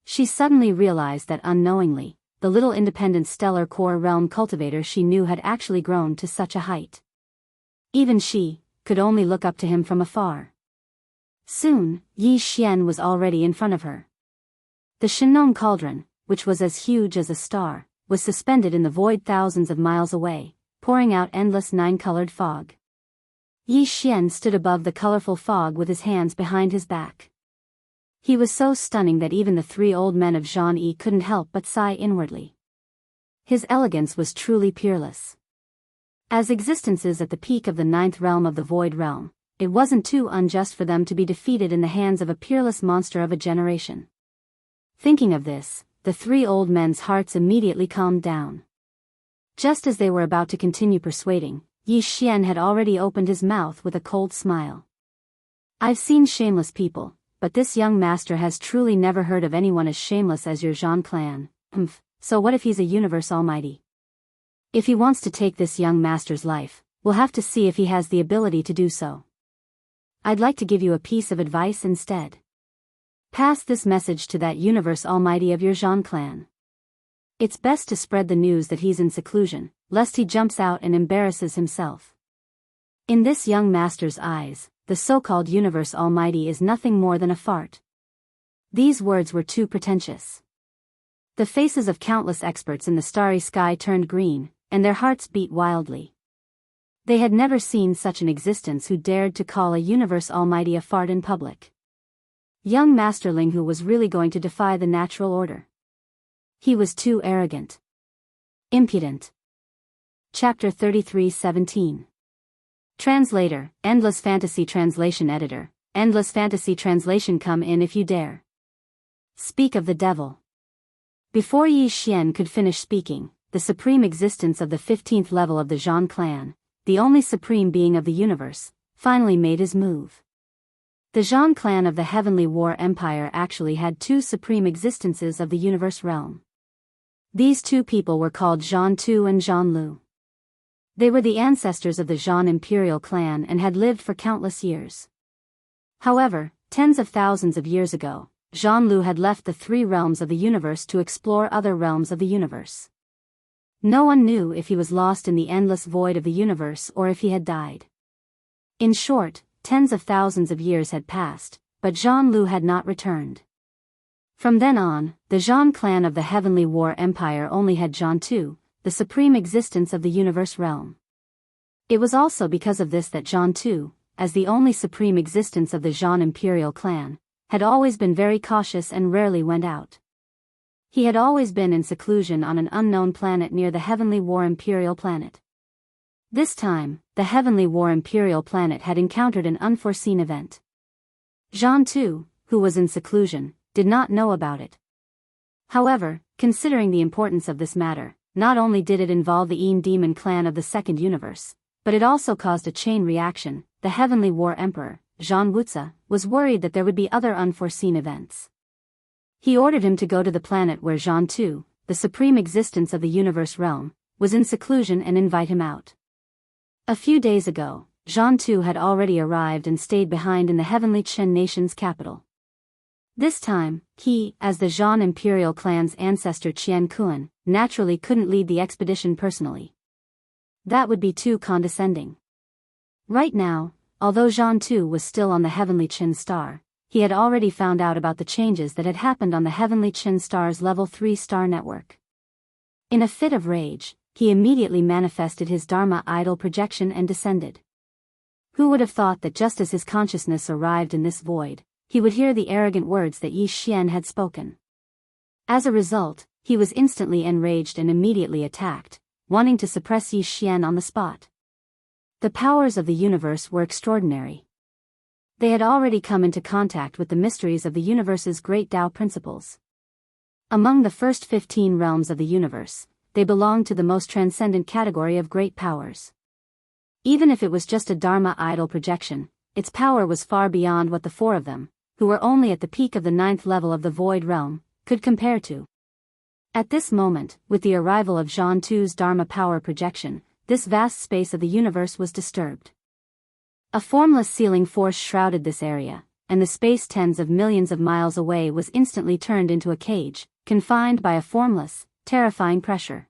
She suddenly realized that unknowingly, the little independent stellar core realm cultivator she knew had actually grown to such a height. Even she could only look up to him from afar. Soon, Yi Xian was already in front of her. The Shenong cauldron, which was as huge as a star, was suspended in the void thousands of miles away, pouring out endless 9-colored fog. Yi Xian stood above the colorful fog with his hands behind his back. He was so stunning that even the 3 old men of Zhang-Yi couldn't help but sigh inwardly. His elegance was truly peerless. As existences at the peak of the 9th realm of the Void Realm, it wasn't too unjust for them to be defeated in the hands of a peerless monster of a generation. Thinking of this, the 3 old men's hearts immediately calmed down. Just as they were about to continue persuading, Yi Xian had already opened his mouth with a cold smile. "I've seen shameless people, but this young master has truly never heard of anyone as shameless as your Zhan clan. So what if he's a universe almighty? If he wants to take this young master's life, we'll have to see if he has the ability to do so. I'd like to give you a piece of advice instead. Pass this message to that universe almighty of your Zhan clan. It's best to spread the news that he's in seclusion, lest he jumps out and embarrasses himself." In this young master's eyes, the so-called universe almighty is nothing more than a fart. These words were too pretentious. The faces of countless experts in the starry sky turned green, and their hearts beat wildly. They had never seen such an existence who dared to call a universe almighty a fart in public. Young Master Linghu was really going to defy the natural order. He was too arrogant. Impudent. Chapter 33:17. Translator, Endless Fantasy Translation Editor, Endless Fantasy Translation. Come in if you dare. Speak of the devil. Before Yi Xian could finish speaking, the supreme existence of the 15th level of the Zhan clan, the only supreme being of the universe, finally made his move. The Zhan clan of the Heavenly War Empire actually had 2 supreme existences of the universe realm. These 2 people were called Zhan Tu and Zhan Lu. They were the ancestors of the Zhan imperial clan and had lived for countless years. However, tens of thousands of years ago, Zhan Lu had left the 3 realms of the universe to explore other realms of the universe. No one knew if he was lost in the endless void of the universe or if he had died. In short, tens of thousands of years had passed, but Zhan Lu had not returned. From then on, the Zhan clan of the Heavenly War Empire only had Zhan Tu, the supreme existence of the universe realm. It was also because of this that Zhan Tu, as the only supreme existence of the Zhan imperial clan, had always been very cautious and rarely went out. He had always been in seclusion on an unknown planet near the Heavenly War Imperial planet. This time, the Heavenly War Imperial planet had encountered an unforeseen event. Zhan Tu, who was in seclusion, did not know about it. However, considering the importance of this matter, not only did it involve the Een demon clan of the second universe, but it also caused a chain reaction. The Heavenly War Emperor, Zhan Wuzi, was worried that there would be other unforeseen events. He ordered him to go to the planet where Zhan Tu, the supreme existence of the universe realm, was in seclusion and invite him out. A few days ago, Zhan Tu had already arrived and stayed behind in the Heavenly Chen nation's capital. This time, he, as the Zhan imperial clan's ancestor Qian Kuan, naturally couldn't lead the expedition personally. That would be too condescending. Right now, although Zhan Tu was still on the Heavenly Chen star, he had already found out about the changes that had happened on the Heavenly Chen star's level 3 star network. In a fit of rage, he immediately manifested his Dharma idol projection and descended. Who would have thought that just as his consciousness arrived in this void, he would hear the arrogant words that Yi Xian had spoken. As a result, he was instantly enraged and immediately attacked, wanting to suppress Yi Xian on the spot. The powers of the universe were extraordinary. They had already come into contact with the mysteries of the universe's great Tao principles. Among the first 15 realms of the universe, they belonged to the most transcendent category of great powers. Even if it was just a Dharma idol projection, its power was far beyond what the four of them, who were only at the peak of the 9th level of the void realm, could compare to. At this moment, with the arrival of Zhan Tu's Dharma power projection, this vast space of the universe was disturbed. A formless sealing force shrouded this area, and the space tens of millions of miles away was instantly turned into a cage, confined by a formless, terrifying pressure.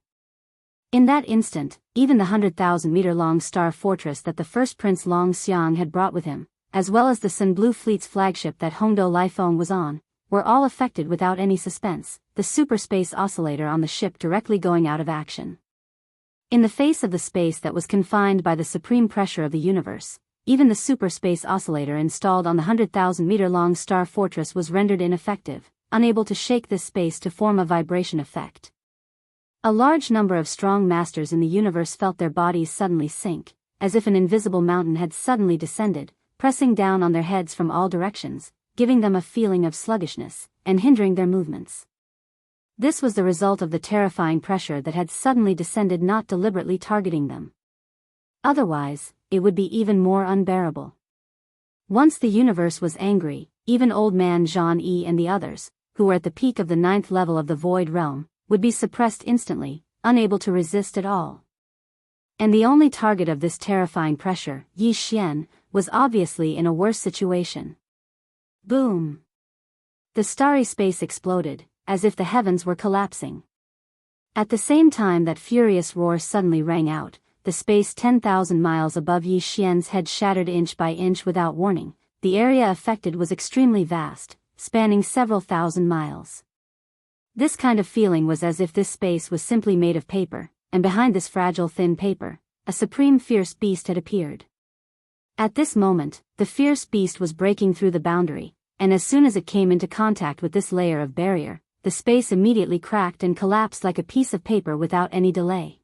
In that instant, even the 100,000-meter-long star fortress that the first Prince Long Xiang had brought with him, as well as the Sun Blue Fleet's flagship that Hongdou Lifeng was on, were all affected without any suspense, the superspace oscillator on the ship directly going out of action. In the face of the space that was confined by the supreme pressure of the universe, even the superspace oscillator installed on the 100,000-meter-long star fortress was rendered ineffective, unable to shake this space to form a vibration effect. A large number of strong masters in the universe felt their bodies suddenly sink, as if an invisible mountain had suddenly descended, pressing down on their heads from all directions, giving them a feeling of sluggishness, and hindering their movements. This was the result of the terrifying pressure that had suddenly descended, not deliberately targeting them. Otherwise, it would be even more unbearable. Once the universe was angry, even Old Man Zhan Yi and the others, who were at the peak of the 9th level of the void realm, would be suppressed instantly, unable to resist at all. And the only target of this terrifying pressure, Yi Xian, was obviously in a worse situation. Boom! The starry space exploded, as if the heavens were collapsing. At the same time that furious roar suddenly rang out, the space 10,000 miles above Yi Xian's head shattered inch by inch without warning. The area affected was extremely vast, spanning several thousand miles. This kind of feeling was as if this space was simply made of paper, and behind this fragile thin paper, a supreme fierce beast had appeared. At this moment, the fierce beast was breaking through the boundary, and as soon as it came into contact with this layer of barrier, the space immediately cracked and collapsed like a piece of paper without any delay.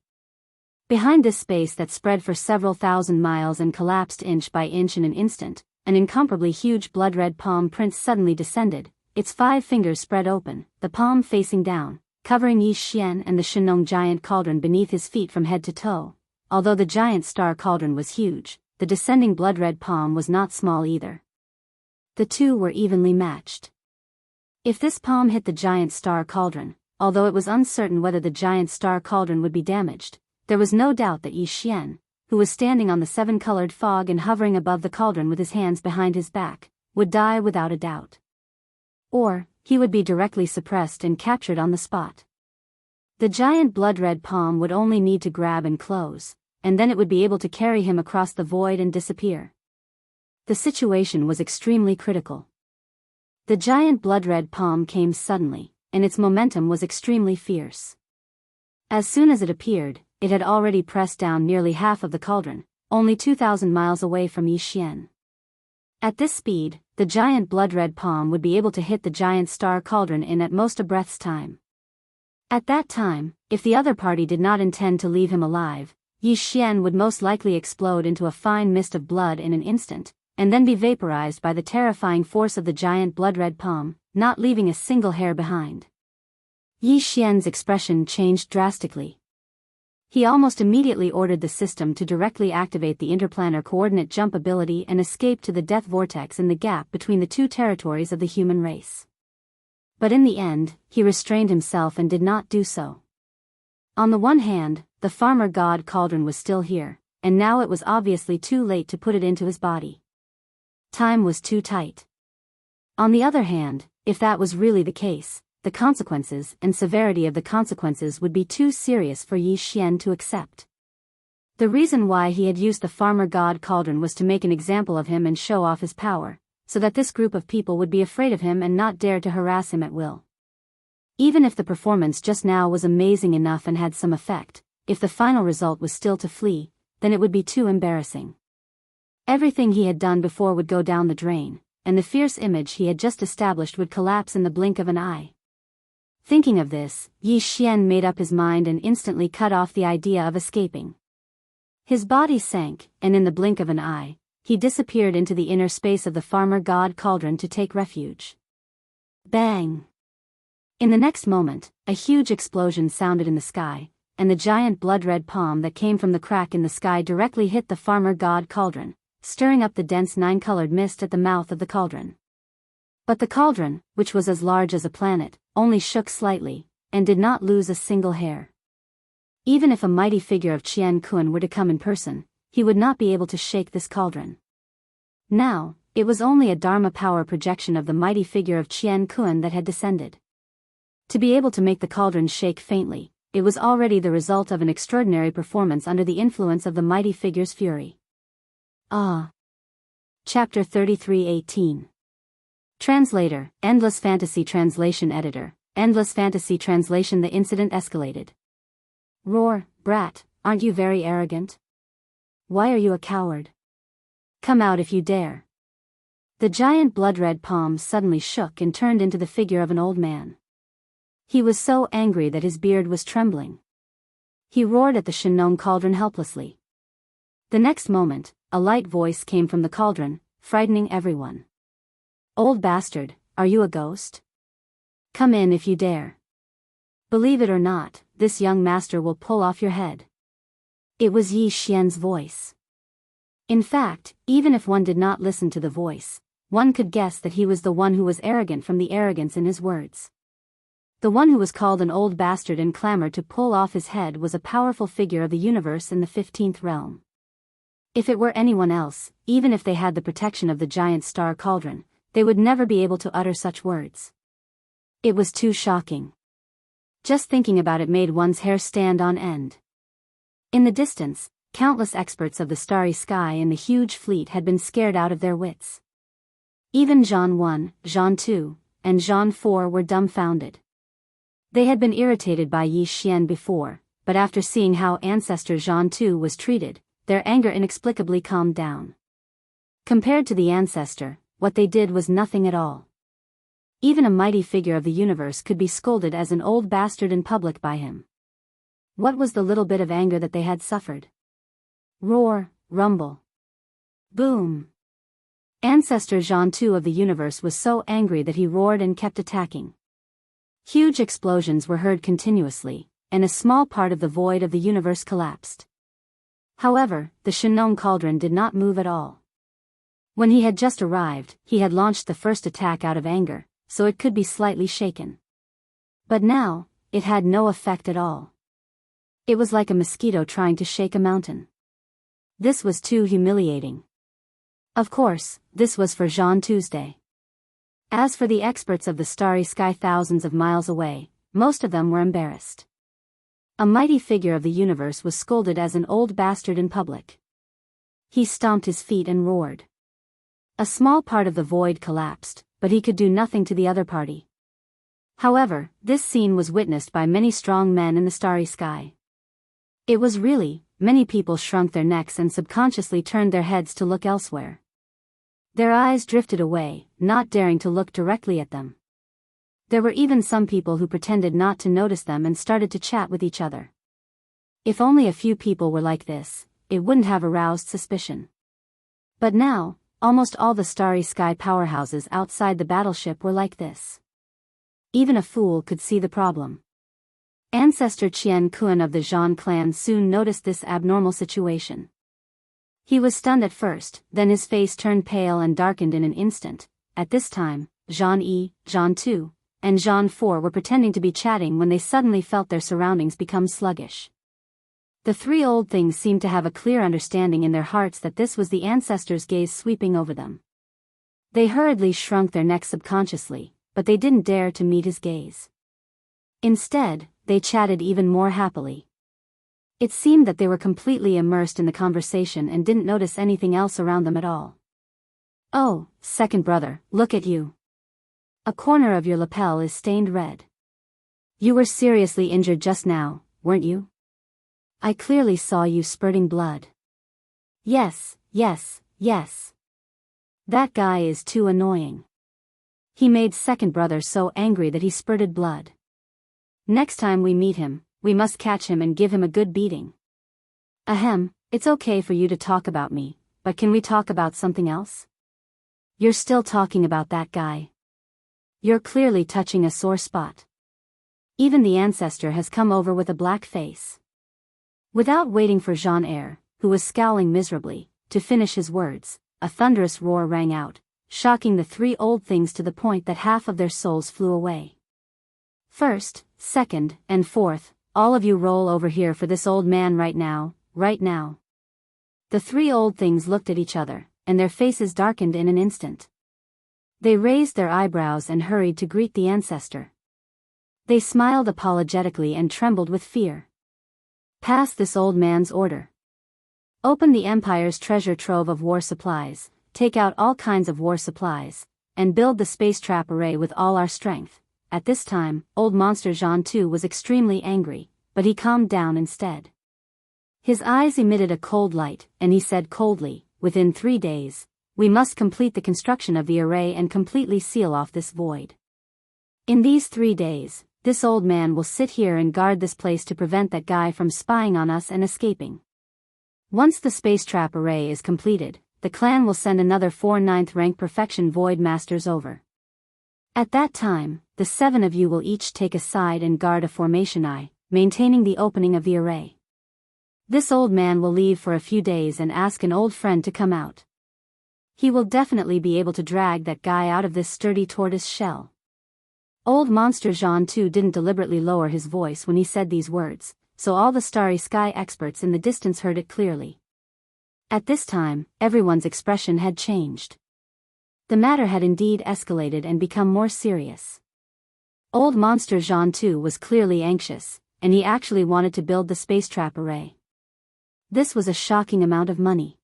Behind this space that spread for several thousand miles and collapsed inch by inch in an instant, an incomparably huge blood-red palm print suddenly descended, its 5 fingers spread open, the palm facing down, covering Yi Xian and the Shenong giant cauldron beneath his feet from head to toe. Although the giant star cauldron was huge, the descending blood-red palm was not small either. The two were evenly matched. If this palm hit the giant star cauldron, although it was uncertain whether the giant star cauldron would be damaged, there was no doubt that Yi Xian, who was standing on the 7-colored fog and hovering above the cauldron with his hands behind his back, would die without a doubt. Or, he would be directly suppressed and captured on the spot. The giant blood-red palm would only need to grab and close, and then it would be able to carry him across the void and disappear. The situation was extremely critical. The giant blood-red palm came suddenly, and its momentum was extremely fierce. As soon as it appeared, it had already pressed down nearly half of the cauldron, only 2,000 miles away from Yi Xian. At this speed, the giant blood-red palm would be able to hit the giant star cauldron in at most a breath's time. At that time, if the other party did not intend to leave him alive, Yi Xian would most likely explode into a fine mist of blood in an instant, and then be vaporized by the terrifying force of the giant blood-red palm, not leaving a single hair behind. Yi Xian's expression changed drastically. He almost immediately ordered the system to directly activate the interplanar coordinate jump ability and escape to the death vortex in the gap between the two territories of the human race. But in the end, he restrained himself and did not do so. On the one hand, the farmer god cauldron was still here, and now it was obviously too late to put it into his body. Time was too tight. On the other hand, if that was really the case, the consequences and severity of the consequences would be too serious for Yi Xian to accept. The reason why he had used the farmer god cauldron was to make an example of him and show off his power, so that this group of people would be afraid of him and not dare to harass him at will. Even if the performance just now was amazing enough and had some effect, if the final result was still to flee, then it would be too embarrassing. Everything he had done before would go down the drain, and the fierce image he had just established would collapse in the blink of an eye. Thinking of this, Yi Xian made up his mind and instantly cut off the idea of escaping. His body sank, and in the blink of an eye, he disappeared into the inner space of the farmer god cauldron to take refuge. Bang! In the next moment, a huge explosion sounded in the sky, and the giant blood-red palm that came from the crack in the sky directly hit the farmer god cauldron, stirring up the dense nine-colored mist at the mouth of the cauldron. But the cauldron, which was as large as a planet, only shook slightly, and did not lose a single hair. Even if a mighty figure of Qian Kun were to come in person, he would not be able to shake this cauldron. Now, it was only a Dharma power projection of the mighty figure of Qian Kun that had descended. To be able to make the cauldron shake faintly, it was already the result of an extraordinary performance under the influence of the mighty figure's fury. Chapter 33:18. Translator, Endless Fantasy Translation Editor, Endless Fantasy Translation. The incident escalated. Roar, brat, aren't you very arrogant? Why are you a coward? Come out if you dare. The giant blood-red palm suddenly shook and turned into the figure of an old man. He was so angry that his beard was trembling. He roared at the Shinong cauldron helplessly. The next moment, a light voice came from the cauldron, frightening everyone. Old bastard, are you a ghost? Come in if you dare. Believe it or not, this young master will pull off your head. It was Yi Xian's voice. In fact, even if one did not listen to the voice, one could guess that he was the one who was arrogant from the arrogance in his words. The one who was called an old bastard and clamored to pull off his head was a powerful figure of the universe in the 15th realm. If it were anyone else, even if they had the protection of the giant star cauldron, they would never be able to utter such words. It was too shocking. Just thinking about it made one's hair stand on end. In the distance, countless experts of the starry sky and the huge fleet had been scared out of their wits. Even Zhan 1, Zhan 2, and Zhan 4 were dumbfounded. They had been irritated by Yi Xian before, but after seeing how ancestor Zhan 2 was treated, their anger inexplicably calmed down. Compared to the ancestor, what they did was nothing at all. Even a mighty figure of the universe could be scolded as an old bastard in public by him. What was the little bit of anger that they had suffered? Roar, rumble. Boom. Ancestor Zhan 2 of the universe was so angry that he roared and kept attacking. Huge explosions were heard continuously, and a small part of the void of the universe collapsed. However, the Shinong cauldron did not move at all. When he had just arrived, he had launched the first attack out of anger, so it could be slightly shaken. But now, it had no effect at all. It was like a mosquito trying to shake a mountain. This was too humiliating. Of course, this was for Zhan Tuesday. As for the experts of the starry sky thousands of miles away, most of them were embarrassed. A mighty figure of the universe was scolded as an old bastard in public. He stomped his feet and roared. A small part of the void collapsed, but he could do nothing to the other party. However, this scene was witnessed by many strong men in the starry sky. It was really, many people shrunk their necks and subconsciously turned their heads to look elsewhere. Their eyes drifted away, not daring to look directly at them. There were even some people who pretended not to notice them and started to chat with each other. If only a few people were like this, it wouldn't have aroused suspicion. But now, almost all the starry sky powerhouses outside the battleship were like this. Even a fool could see the problem. Ancestor Qian Kun of the Zhan clan soon noticed this abnormal situation. He was stunned at first, then his face turned pale and darkened in an instant. At this time, Zhan 2, and Zhan 4 were pretending to be chatting when they suddenly felt their surroundings become sluggish. The three old things seemed to have a clear understanding in their hearts that this was the ancestor's gaze sweeping over them. They hurriedly shrunk their necks subconsciously, but they didn't dare to meet his gaze. Instead, they chatted even more happily. It seemed that they were completely immersed in the conversation and didn't notice anything else around them at all. Oh, second brother, look at you. A corner of your lapel is stained red. You were seriously injured just now, weren't you? I clearly saw you spurting blood. Yes. That guy is too annoying. He made second brother so angry that he spurted blood. Next time we meet him, we must catch him and give him a good beating. Ahem, it's okay for you to talk about me, but can we talk about something else? You're still talking about that guy. You're clearly touching a sore spot. Even the ancestor has come over with a black face. Without waiting for Jean-Eyre, who was scowling miserably, to finish his words, a thunderous roar rang out, shocking the three old things to the point that half of their souls flew away. First, second, and fourth, all of you roll over here for this old man right now, right now. The three old things looked at each other, and their faces darkened in an instant. They raised their eyebrows and hurried to greet the ancestor. They smiled apologetically and trembled with fear. Pass this old man's order. Open the Empire's treasure trove of war supplies, take out all kinds of war supplies, and build the space trap array with all our strength. At this time, old monster Jean too was extremely angry, but he calmed down instead. His eyes emitted a cold light, and he said coldly, within 3 days, we must complete the construction of the array and completely seal off this void. In these 3 days, this old man will sit here and guard this place to prevent that guy from spying on us and escaping. Once the space trap array is completed, the clan will send another 4 9th rank perfection void masters over. At that time, the 7 of you will each take a side and guard a formation eye, maintaining the opening of the array. This old man will leave for a few days and ask an old friend to come out. He will definitely be able to drag that guy out of this sturdy tortoise shell. Old monster Jean too didn't deliberately lower his voice when he said these words, so all the starry sky experts in the distance heard it clearly. At this time, everyone's expression had changed. The matter had indeed escalated and become more serious. Old monster Jean too was clearly anxious, and he actually wanted to build the space trap array. This was a shocking amount of money.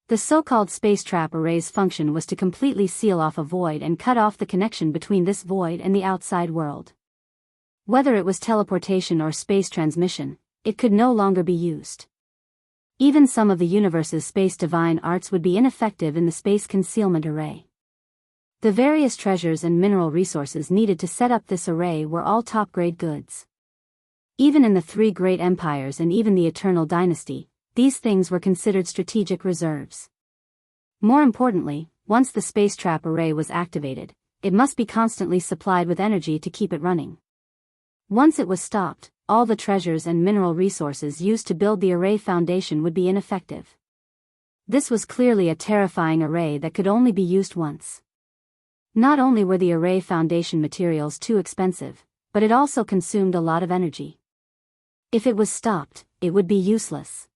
The so-called space trap array's function was to completely seal off a void and cut off the connection between this void and the outside world. Whether it was teleportation or space transmission, it could no longer be used. Even some of the universe's space divine arts would be ineffective in the space concealment array. The various treasures and mineral resources needed to set up this array were all top-grade goods. Even in the 3 great empires and even the Eternal Dynasty, these things were considered strategic reserves. More importantly, once the space trap array was activated, it must be constantly supplied with energy to keep it running. Once it was stopped, all the treasures and mineral resources used to build the array foundation would be ineffective. This was clearly a terrifying array that could only be used once. Not only were the array foundation materials too expensive, but it also consumed a lot of energy. If it was stopped, it would be useless.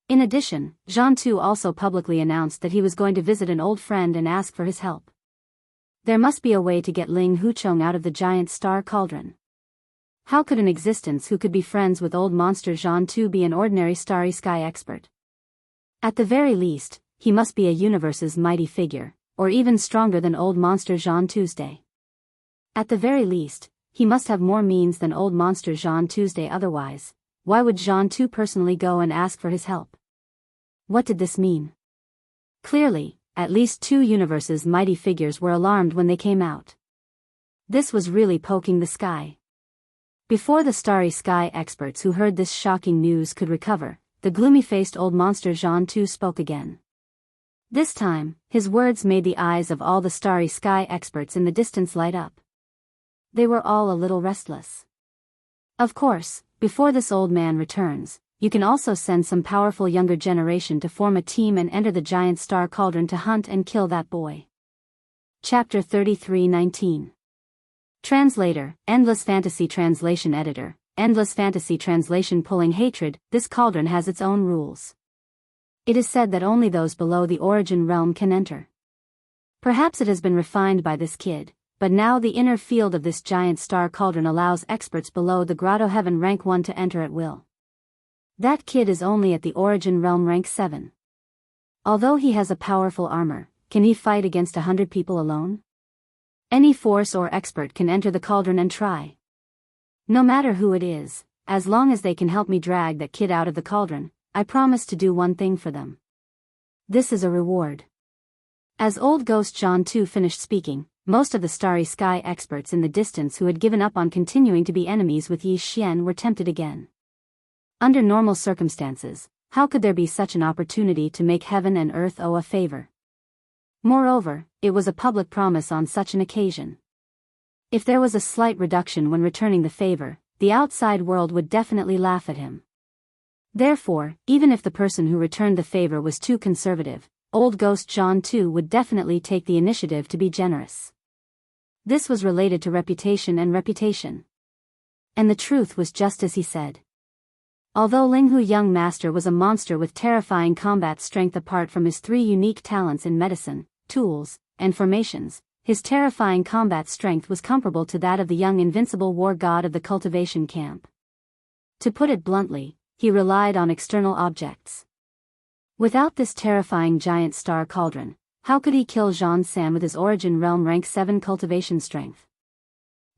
In addition, Jean too also publicly announced that he was going to visit an old friend and ask for his help. There must be a way to get Ling Huchong out of the giant star cauldron. How could an existence who could be friends with old monster Jean too be an ordinary starry sky expert? At the very least, he must be a universe's mighty figure, or even stronger than old monster Jean Tuesday. At the very least, he must have more means than old monster Jean Tuesday. Otherwise, why would Jean too personally go and ask for his help? What did this mean? Clearly, at least 2 universes' mighty figures were alarmed when they came out. This was really poking the sky. Before the starry sky experts who heard this shocking news could recover, the gloomy-faced old monster Jean too spoke again. This time, his words made the eyes of all the starry sky experts in the distance light up. They were all a little restless. Of course, before this old man returns, you can also send some powerful younger generation to form a team and enter the giant star cauldron to hunt and kill that boy. Chapter 33:19. Translator, Endless Fantasy Translation Editor, Endless Fantasy Translation Pulling hatred. This cauldron has its own rules. It is said that only those below the origin realm can enter. Perhaps it has been refined by this kid, but now the inner field of this giant star cauldron allows experts below the Grotto Heaven rank 1 to enter at will. That kid is only at the origin realm rank 7. Although he has a powerful armor, can he fight against 100 people alone? Any force or expert can enter the cauldron and try. No matter who it is, as long as they can help me drag that kid out of the cauldron, I promise to do one thing for them. This is a reward. As old ghost John too finished speaking, most of the starry sky experts in the distance who had given up on continuing to be enemies with Yi Xian were tempted again. Under normal circumstances, how could there be such an opportunity to make heaven and earth owe a favor? Moreover, it was a public promise on such an occasion. If there was a slight reduction when returning the favor, the outside world would definitely laugh at him. Therefore, even if the person who returned the favor was too conservative, old ghost Zhan Tu would definitely take the initiative to be generous. This was related to reputation. And the truth was just as he said. Although Linghu Young Master was a monster with terrifying combat strength apart from his 3 unique talents in medicine, tools, and formations, his terrifying combat strength was comparable to that of the young invincible war god of the cultivation camp. To put it bluntly, he relied on external objects. Without this terrifying giant star cauldron, how could he kill Zhan San with his origin realm rank 7 cultivation strength?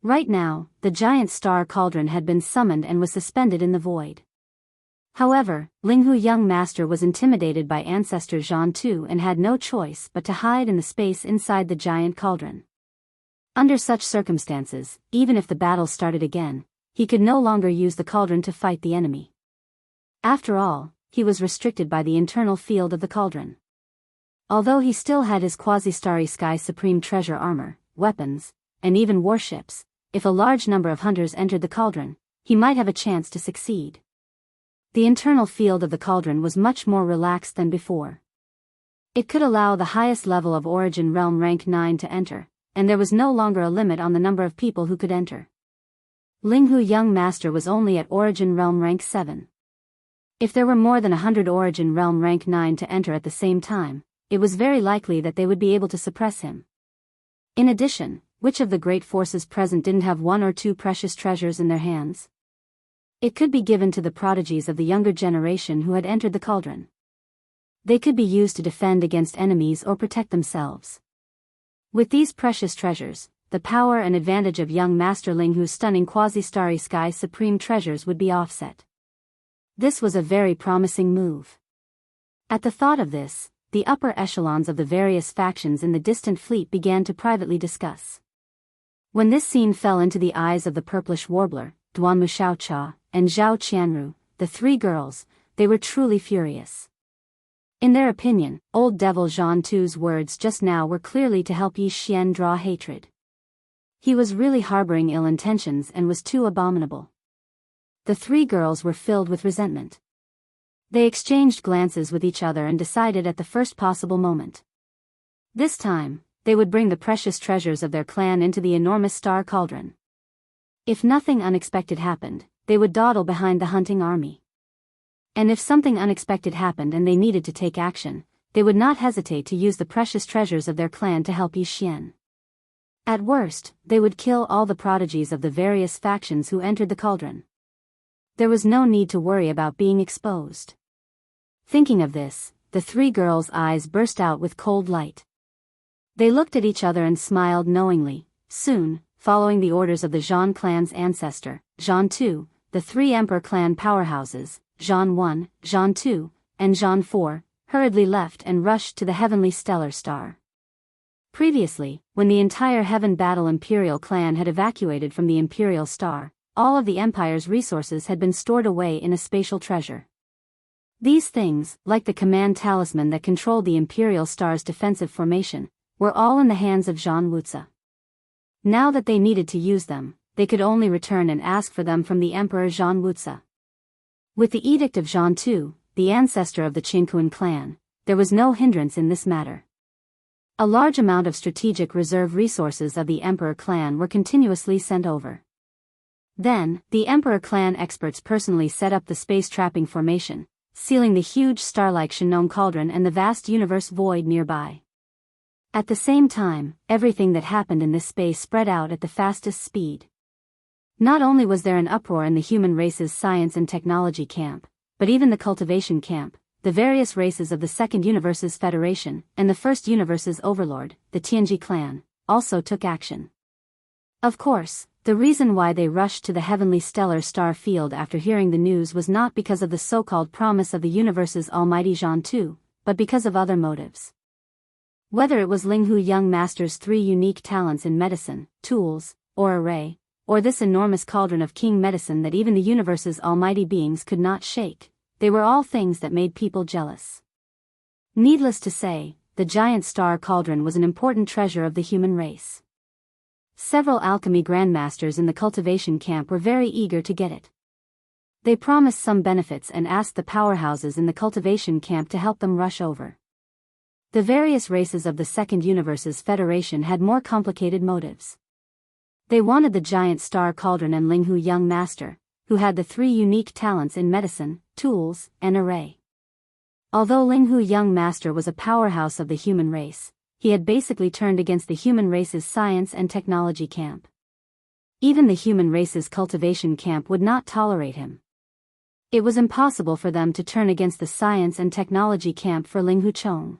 Right now, the giant star cauldron had been summoned and was suspended in the void. However, Linghu Young Master was intimidated by ancestor Zhan Tu and had no choice but to hide in the space inside the giant cauldron. Under such circumstances, even if the battle started again, he could no longer use the cauldron to fight the enemy. After all, he was restricted by the internal field of the cauldron. Although he still had his quasi-starry sky supreme treasure armor, weapons, and even warships, if a large number of hunters entered the cauldron, he might have a chance to succeed. The internal field of the cauldron was much more relaxed than before. It could allow the highest level of origin realm rank 9 to enter, and there was no longer a limit on the number of people who could enter. Linghu Young Master was only at origin realm rank 7. If there were more than 100 origin realm rank 9 to enter at the same time, it was very likely that they would be able to suppress him. In addition, which of the great forces present didn't have 1 or 2 precious treasures in their hands? It could be given to the prodigies of the younger generation who had entered the cauldron. They could be used to defend against enemies or protect themselves. With these precious treasures, the power and advantage of young Master Linghu's stunning quasi-starry sky supreme treasures would be offset. This was a very promising move. At the thought of this, the upper echelons of the various factions in the distant fleet began to privately discuss. When this scene fell into the eyes of the purplish warbler, Duanmu Xiaocha, and Zhao Qianru, the 3 girls, they were truly furious. In their opinion, old devil Zhan Tu's words just now were clearly to help Yi Xian draw hatred. He was really harboring ill intentions and was too abominable. The 3 girls were filled with resentment. They exchanged glances with each other and decided at the first possible moment. This time, they would bring the precious treasures of their clan into the enormous star cauldron. If nothing unexpected happened, they would dawdle behind the hunting army. And if something unexpected happened and they needed to take action, they would not hesitate to use the precious treasures of their clan to help Yi Xian. At worst, they would kill all the prodigies of the various factions who entered the cauldron. There was no need to worry about being exposed. Thinking of this, the 3 girls' eyes burst out with cold light. They looked at each other and smiled knowingly. Soon, following the orders of the Zhan clan's ancestor, Zhan Tu, the 3 Emperor clan powerhouses, Zhan 1, Zhan 2, and Zhan 4, hurriedly left and rushed to the heavenly stellar star. Previously, when the entire Heaven Battle Imperial clan had evacuated from the Imperial Star, all of the Empire's resources had been stored away in a spatial treasure. These things, like the command talisman that controlled the Imperial Star's defensive formation, were all in the hands of Zhan Wuzi. Now that they needed to use them, they could only return and ask for them from the Emperor Zhan Wuzi. With the edict of Zhan Tu, the ancestor of the Qingquan clan, there was no hindrance in this matter. A large amount of strategic reserve resources of the Emperor clan were continuously sent over. Then, the Emperor clan experts personally set up the space trapping formation, sealing the huge star-like Shinong cauldron and the vast universe void nearby. At the same time, everything that happened in this space spread out at the fastest speed. Not only was there an uproar in the human race's science and technology camp, but even the cultivation camp, the various races of the Second Universe's Federation, and the First Universe's overlord, the Tianji clan, also took action. Of course, the reason why they rushed to the heavenly stellar star field after hearing the news was not because of the so-called promise of the universe's almighty Zhan Tu, but because of other motives. Whether it was Ling Hu Young Master's 3 unique talents in medicine, tools, or array, or this enormous cauldron of king medicine that even the universe's almighty beings could not shake, they were all things that made people jealous. Needless to say, the giant star cauldron was an important treasure of the human race. Several alchemy grandmasters in the cultivation camp were very eager to get it. They promised some benefits and asked the powerhouses in the cultivation camp to help them rush over. The various races of the Second Universe's Federation had more complicated motives. They wanted the giant star cauldron and Ling Hu Young Master, who had the 3 unique talents in medicine, tools, and array. Although Ling Hu Young Master was a powerhouse of the human race, he had basically turned against the human race's science and technology camp. Even the human race's cultivation camp would not tolerate him. It was impossible for them to turn against the science and technology camp for Ling Hu Chong.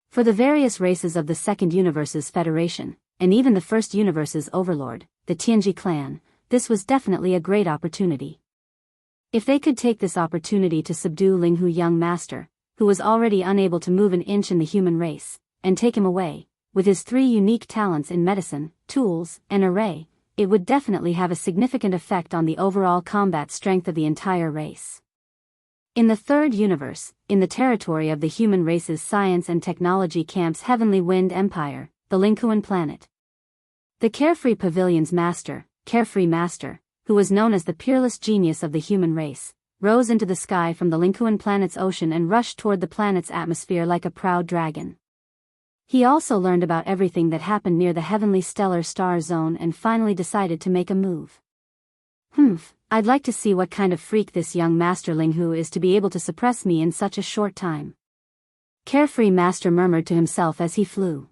For the various races of the Second Universe's Federation, and even the First Universe's overlord, the Tianji clan, this was definitely a great opportunity. If they could take this opportunity to subdue Ling Hu Young Master, who was already unable to move an inch in the human race, and take him away, with his 3 unique talents in medicine, tools, and array, it would definitely have a significant effect on the overall combat strength of the entire race. In the Third Universe, in the territory of the human race's science and technology camp's Heavenly Wind Empire, the Linkuan planet. The Carefree Pavilion's master, Carefree Master, who was known as the peerless genius of the human race, rose into the sky from the Linkuan planet's ocean and rushed toward the planet's atmosphere like a proud dragon. He also learned about everything that happened near the heavenly stellar star zone and finally decided to make a move. I'd like to see what kind of freak this young Master Ling Hu is to be able to suppress me in such a short time. Carefree Master murmured to himself as he flew.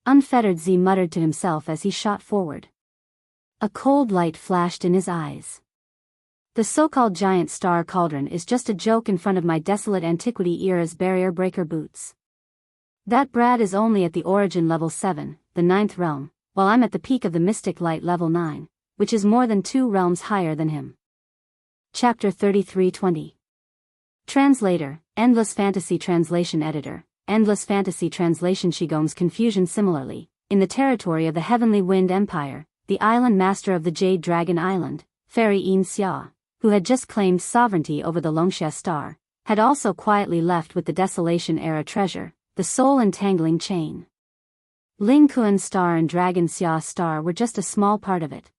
Unfettered Z muttered to himself as he shot forward. A cold light flashed in his eyes. The so-called giant star cauldron is just a joke in front of my desolate antiquity era's barrier breaker boots. That Brad is only at the origin level 7, the 9th realm, while I'm at the peak of the mystic light level 9, which is more than 2 realms higher than him. Chapter 3320. Translator, Endless Fantasy Translation Editor, Endless Fantasy Translation Shigong's confusion. Similarly, in the territory of the Heavenly Wind Empire, the island master of the Jade Dragon Island, Fairy Yin Xia, who had just claimed sovereignty over the Longxia star, had also quietly left with the Desolation Era treasure, the soul entangling chain. Ling Kuan star and Dragon Xia star were just a small part of it.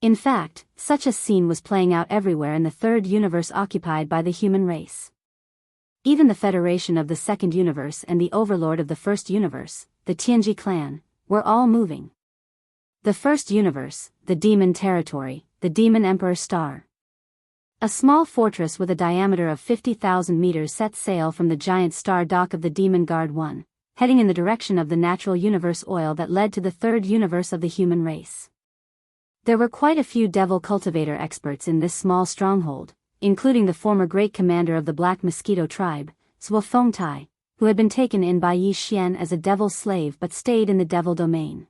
In fact, such a scene was playing out everywhere in the Third Universe occupied by the human race. Even the Federation of the Second Universe and the Overlord of the First Universe, the Tianji clan, were all moving. The First Universe, the Demon Territory, the Demon Emperor Star. A small fortress with a diameter of 50,000 meters set sail from the giant star dock of the Demon Guard 1, heading in the direction of the natural universe oil that led to the Third Universe of the human race. There were quite a few devil cultivator experts in this small stronghold, including the former great commander of the Black Mosquito tribe, Zhuo Fengtai, who had been taken in by Yi Xian as a devil slave but stayed in the devil domain.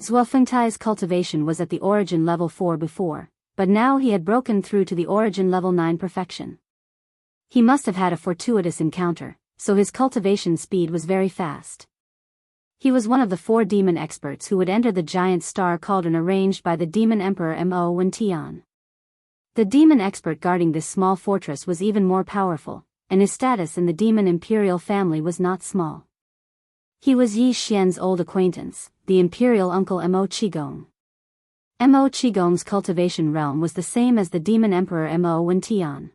Zhuo Fengtai's cultivation was at the origin level 4 before, but now he had broken through to the origin level 9 perfection. He must have had a fortuitous encounter, so his cultivation speed was very fast. He was one of the 4 demon experts who would enter the giant star cauldron arranged by the Demon Emperor Mo Wen Tian. The demon expert guarding this small fortress was even more powerful, and his status in the demon imperial family was not small. He was Yi Xian's old acquaintance, the imperial uncle Mo Qigong. Mo Qigong's cultivation realm was the same as the demon emperor Mo Wen Tian.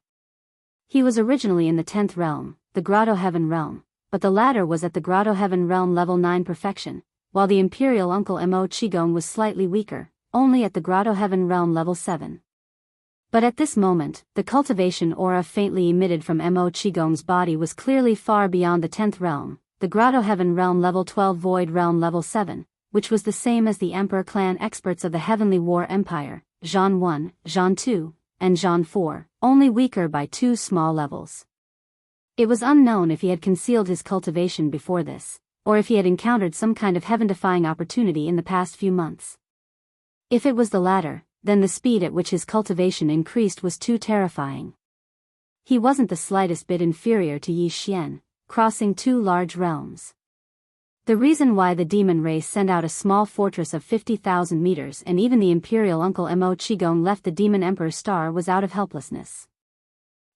He was originally in the 10th realm, the Grotto Heaven realm, but the latter was at the Grotto Heaven realm level 9 perfection, while the imperial uncle Mo Qigong was slightly weaker, only at the Grotto Heaven realm level 7. But at this moment, the cultivation aura faintly emitted from Mo Qigong's body was clearly far beyond the 10th realm, the Grotto Heaven realm level 12 void realm level 7, which was the same as the Emperor clan experts of the Heavenly War Empire, Zhan 1, Zhan 2, and Zhan 4, only weaker by 2 small levels. It was unknown if he had concealed his cultivation before this, or if he had encountered some kind of heaven-defying opportunity in the past few months. If it was the latter, then the speed at which his cultivation increased was too terrifying. He wasn't the slightest bit inferior to Yi Xian, crossing 2 large realms. The reason why the demon race sent out a small fortress of 50,000 meters and even the imperial uncle Mo Qigong left the demon emperor star was out of helplessness.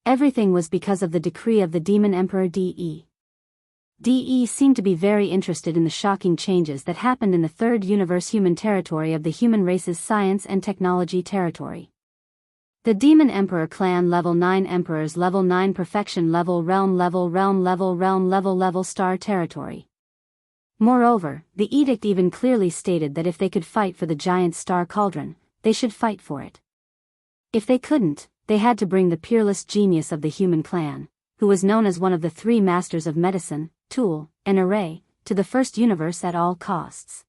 Everything was because of the decree of the demon emperor De. De seemed to be very interested in the shocking changes that happened in the third universe human territory of the human race's science and technology territory. The Demon Emperor clan level 9 emperors level 9 perfection level realm level star territory. Moreover, the edict even clearly stated that if they could fight for the giant star cauldron, they should fight for it. If they couldn't, they had to bring the peerless genius of the human clan, who was known as one of the three masters of medicine, tool, and array, to the first universe at all costs.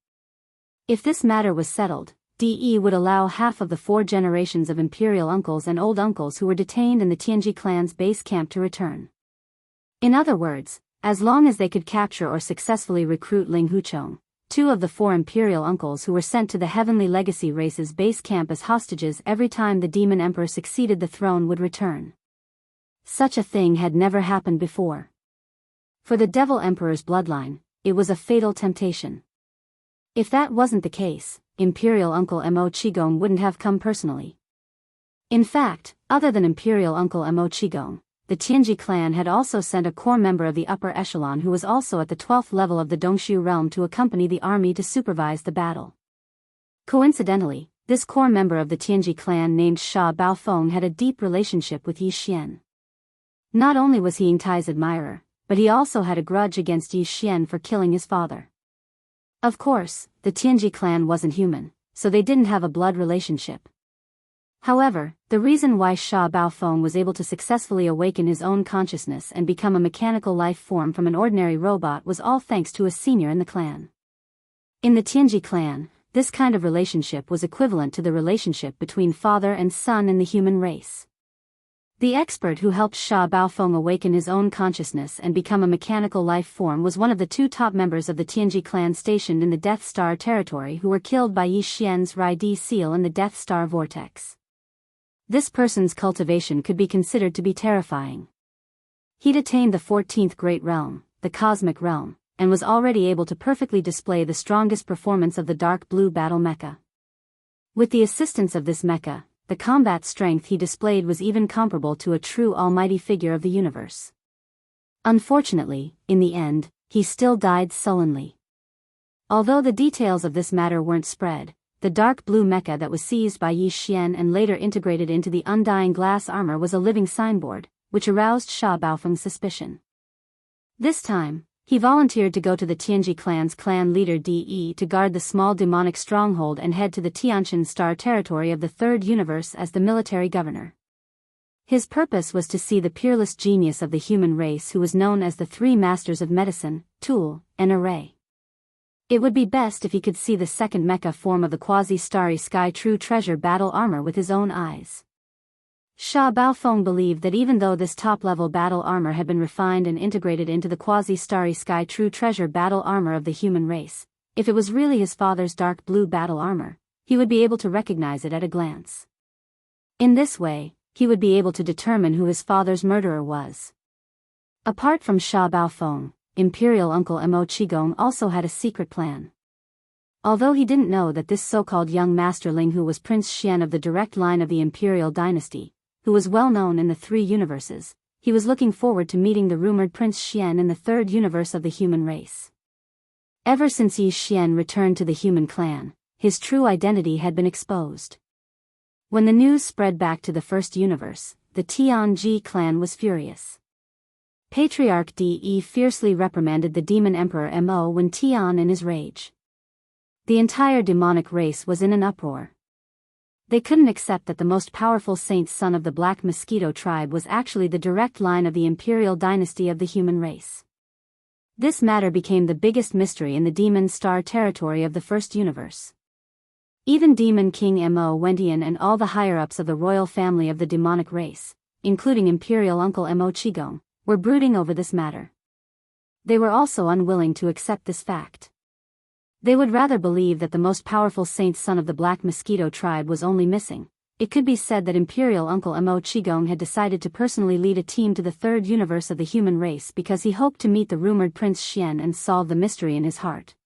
If this matter was settled, De would allow half of the 4 generations of imperial uncles and old uncles who were detained in the Tianji clan's base camp to return. In other words, as long as they could capture or successfully recruit Ling Huchong, 2 of the 4 imperial uncles who were sent to the Heavenly Legacy race's base camp as hostages every time the demon emperor succeeded the throne would return. Such a thing had never happened before. For the Devil Emperor's bloodline, it was a fatal temptation. If that wasn't the case, Imperial Uncle Mo Qigong wouldn't have come personally. In fact, other than Imperial Uncle Mo Qigong, the Tianji clan had also sent a core member of the upper echelon who was also at the 12th level of the Dongshu realm to accompany the army to supervise the battle. Coincidentally, this core member of the Tianji clan named Sha Baofeng had a deep relationship with Yi Xian. Not only was he Ying Tai's admirer, but he also had a grudge against Yi Xian for killing his father. Of course, the Tianji clan wasn't human, so they didn't have a blood relationship. However, the reason why Sha Baofeng was able to successfully awaken his own consciousness and become a mechanical life form from an ordinary robot was all thanks to a senior in the clan. In the Tianji clan, this kind of relationship was equivalent to the relationship between father and son in the human race. The expert who helped Sha Baofeng awaken his own consciousness and become a mechanical life form was one of the 2 top members of the Tianji clan stationed in the Death Star territory who were killed by Yi Xian's Rai-Di seal in the Death Star vortex. This person's cultivation could be considered to be terrifying. He'd attained the 14th Great Realm, the Cosmic Realm, and was already able to perfectly display the strongest performance of the dark blue battle mecha. With the assistance of this mecha, the combat strength he displayed was even comparable to a true almighty figure of the universe. Unfortunately, in the end, he still died sullenly. Although the details of this matter weren't spread, the dark blue mecha that was seized by Yi Xian and later integrated into the undying glass armor was a living signboard, which aroused Sha Baofeng's suspicion. This time, he volunteered to go to the Tianji clan's clan leader De to guard the small demonic stronghold and head to the Tianjin Star territory of the Third Universe as the military governor. His purpose was to see the peerless genius of the human race who was known as the 3 masters of medicine, tool, and array. It would be best if he could see the second mecha form of the quasi-starry sky true treasure battle armor with his own eyes. Sha Baofeng believed that even though this top-level battle armor had been refined and integrated into the quasi-starry sky true treasure battle armor of the human race, if it was really his father's dark blue battle armor, he would be able to recognize it at a glance. In this way, he would be able to determine who his father's murderer was. Apart from Sha Baofeng, Imperial Uncle Mo Qigong also had a secret plan. Although he didn't know that this so-called young Master Ling Hu was Prince Xian of the direct line of the Imperial dynasty, who was well known in the 3 universes, he was looking forward to meeting the rumored Prince Xian in the 3rd universe of the human race. Ever since Yi Xian returned to the human clan, his true identity had been exposed. When the news spread back to the 1st universe, the Tianji clan was furious. Patriarch De fiercely reprimanded the demon emperor Mo when Tian in his rage. The entire demonic race was in an uproar. They couldn't accept that the most powerful saint's son of the Black Mosquito tribe was actually the direct line of the imperial dynasty of the human race. This matter became the biggest mystery in the Demon Star territory of the 1st universe. Even Demon King Mo Wentian and all the higher-ups of the royal family of the demonic race, including Imperial Uncle Mo Qigong, were brooding over this matter. They were also unwilling to accept this fact. They would rather believe that the most powerful saint's son of the Black Mosquito tribe was only missing, it could be said that Imperial Uncle Mo Qigong had decided to personally lead a team to the third universe of the human race because he hoped to meet the rumored Prince Xian and solve the mystery in his heart.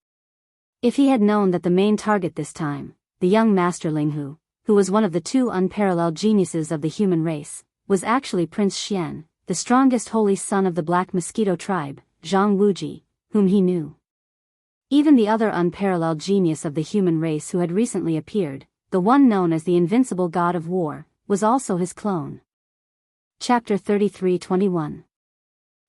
If he had known that the main target this time, the young Master Linghu, who was one of the two unparalleled geniuses of the human race, was actually Prince Xian, the strongest holy son of the Black Mosquito tribe, Zhang Wuji, whom he knew. Even the other unparalleled genius of the human race who had recently appeared, the one known as the invincible god of war, was also his clone. Chapter 33-21.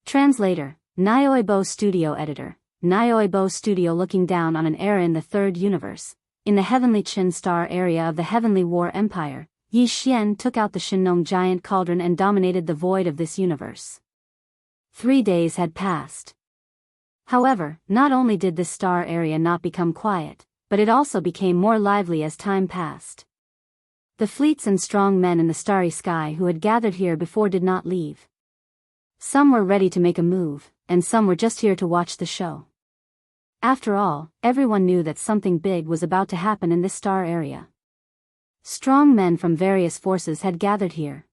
Translator, Nyoibo Studio Editor, Nyoibo Studio. Looking down on an era in the third universe, in the heavenly Qin star area of the Heavenly War Empire, Yi Xian took out the Shinong giant cauldron and dominated the void of this universe. 3 days had passed. However, not only did this star area not become quiet, but it also became more lively as time passed. The fleets and strong men in the starry sky who had gathered here before did not leave. Some were ready to make a move, and some were just here to watch the show. After all, everyone knew that something big was about to happen in this star area. Strong men from various forces had gathered here.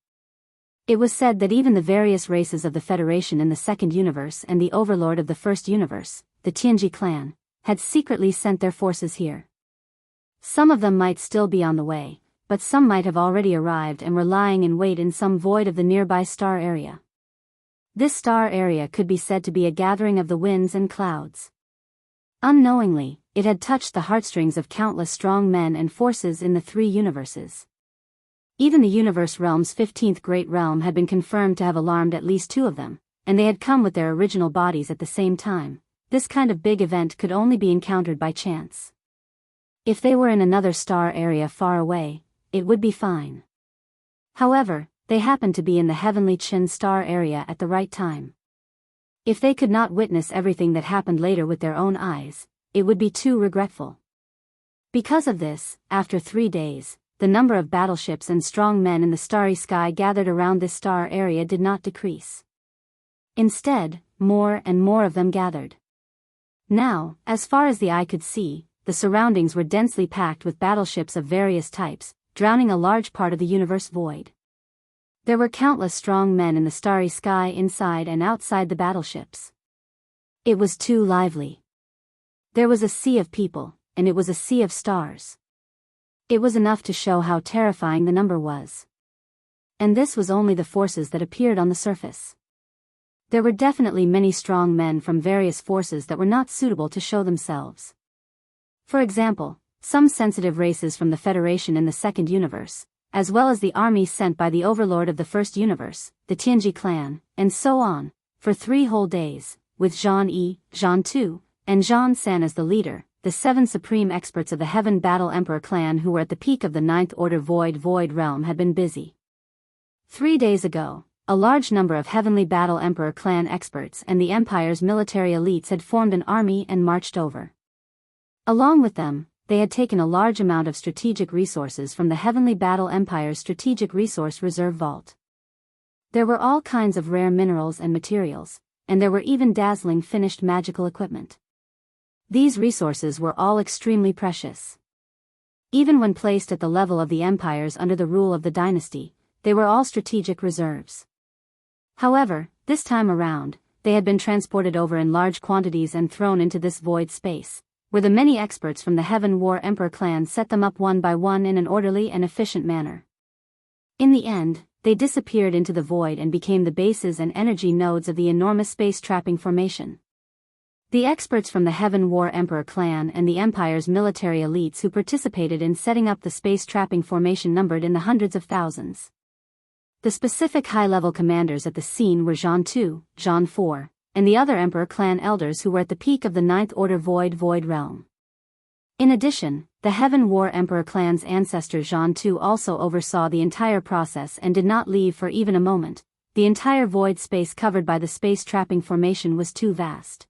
It was said that even the various races of the Federation in the second universe and the overlord of the first universe, the Tianji clan, had secretly sent their forces here. Some of them might still be on the way, but some might have already arrived and were lying in wait in some void of the nearby star area. This star area could be said to be a gathering of the winds and clouds. Unknowingly, it had touched the heartstrings of countless strong men and forces in the 3 universes. Even the universe realm's 15th great realm had been confirmed to have alarmed at least 2 of them, and they had come with their original bodies at the same time. This kind of big event could only be encountered by chance. If they were in another star area far away, it would be fine. However, they happened to be in the heavenly Qin star area at the right time. If they could not witness everything that happened later with their own eyes, it would be too regretful. Because of this, after 3 days, the number of battleships and strong men in the starry sky gathered around this star area did not decrease. Instead, more and more of them gathered. Now, as far as the eye could see, the surroundings were densely packed with battleships of various types, drowning a large part of the universe void. There were countless strong men in the starry sky inside and outside the battleships. It was too lively. There was a sea of people, and it was a sea of stars. It was enough to show how terrifying the number was. And this was only the forces that appeared on the surface. There were definitely many strong men from various forces that were not suitable to show themselves. For example, some sensitive races from the Federation in the second universe, as well as the army sent by the overlord of the first universe, the Tianji clan, and so on, for 3 whole days, with Zhan Yi, Zhan Tu, and Zhan San as the leader, the 7 supreme experts of the Heaven Battle Emperor clan who were at the peak of the 9th Order Void realm had been busy. 3 days ago, a large number of Heavenly Battle Emperor clan experts and the Empire's military elites had formed an army and marched over. Along with them, they had taken a large amount of strategic resources from the Heavenly Battle Empire's Strategic Resource Reserve Vault. There were all kinds of rare minerals and materials, and there were even dazzling finished magical equipment. These resources were all extremely precious. Even when placed at the level of the empires under the rule of the dynasty, they were all strategic reserves. However, this time around, they had been transported over in large quantities and thrown into this void space, where the many experts from the Heaven War Emperor clan set them up one by one in an orderly and efficient manner. In the end, they disappeared into the void and became the bases and energy nodes of the enormous space trapping formation. The experts from the Heaven War Emperor clan and the Empire's military elites who participated in setting up the space trapping formation numbered in the hundreds of thousands. The specific high-level commanders at the scene were Zhan Tu, Zhan 4, and the other Emperor clan elders who were at the peak of the 9th Order Void realm. In addition, the Heaven War Emperor clan's ancestor Zhan Tu also oversaw the entire process and did not leave for even a moment. The entire void space covered by the space trapping formation was too vast.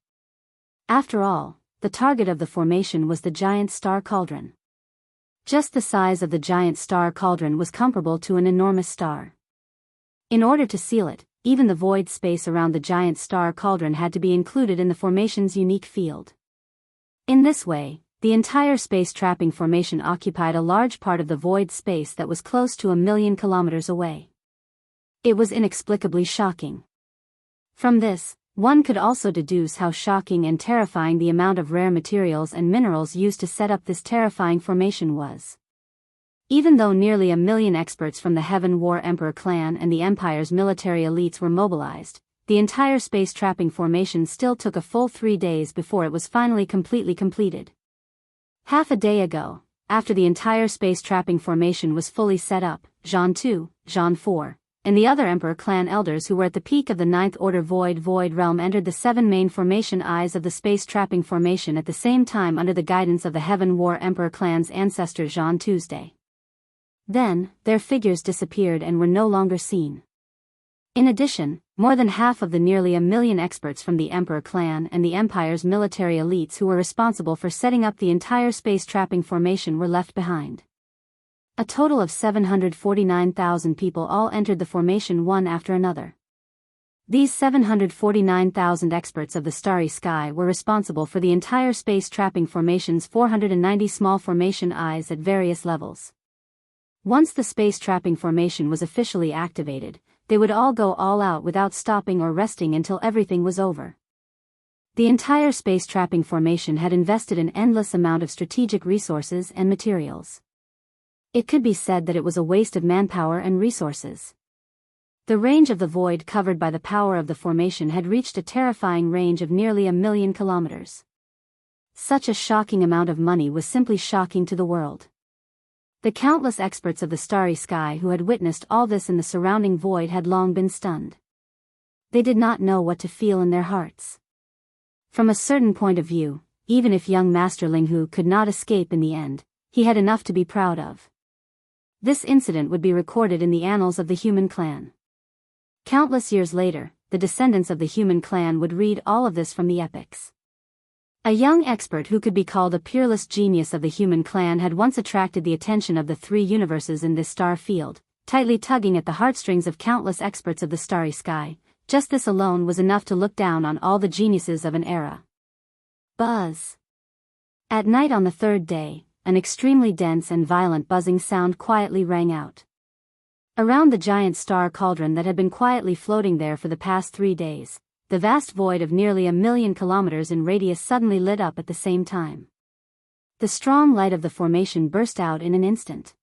After all, the target of the formation was the giant star cauldron. Just the size of the giant star cauldron was comparable to an enormous star. In order to seal it, even the void space around the giant star cauldron had to be included in the formation's unique field. In this way, the entire space trapping formation occupied a large part of the void space that was close to 1,000,000 kilometers away. It was inexplicably shocking. From this, one could also deduce how shocking and terrifying the amount of rare materials and minerals used to set up this terrifying formation was. Even though nearly 1,000,000 experts from the Heaven War Emperor clan and the Empire's military elites were mobilized, the entire space trapping formation still took a full 3 days before it was finally completely completed. Half a day ago, after the entire space trapping formation was fully set up, Jean II, Jean IV, and the other Emperor clan elders who were at the peak of the Ninth Order Void realm entered the 7 main formation eyes of the space trapping formation at the same time under the guidance of the Heaven War Emperor clan's ancestor Jean Tuesday. Then, their figures disappeared and were no longer seen. In addition, more than half of the nearly 1,000,000 experts from the Emperor clan and the Empire's military elites who were responsible for setting up the entire space trapping formation were left behind. A total of 749,000 people all entered the formation one after another. These 749,000 experts of the starry sky were responsible for the entire space trapping formation's 490 small formation eyes at various levels. Once the space trapping formation was officially activated, they would all go all out without stopping or resting until everything was over. The entire space trapping formation had invested an endless amount of strategic resources and materials. It could be said that it was a waste of manpower and resources. The range of the void covered by the power of the formation had reached a terrifying range of nearly 1,000,000 kilometers. Such a shocking amount of money was simply shocking to the world. The countless experts of the starry sky who had witnessed all this in the surrounding void had long been stunned. They did not know what to feel in their hearts. From a certain point of view, even if young Master Linghu could not escape in the end, he had enough to be proud of. This incident would be recorded in the annals of the human clan. Countless years later, the descendants of the human clan would read all of this from the epics. A young expert who could be called a peerless genius of the human clan had once attracted the attention of the 3 universes in this star field, tightly tugging at the heartstrings of countless experts of the starry sky. Just this alone was enough to look down on all the geniuses of an era. Buzz. At night on the 3rd day, an extremely dense and violent buzzing sound quietly rang out. Around the giant star cauldron that had been quietly floating there for the past 3 days, the vast void of nearly 1,000,000 kilometers in radius suddenly lit up at the same time. The strong light of the formation burst out in an instant.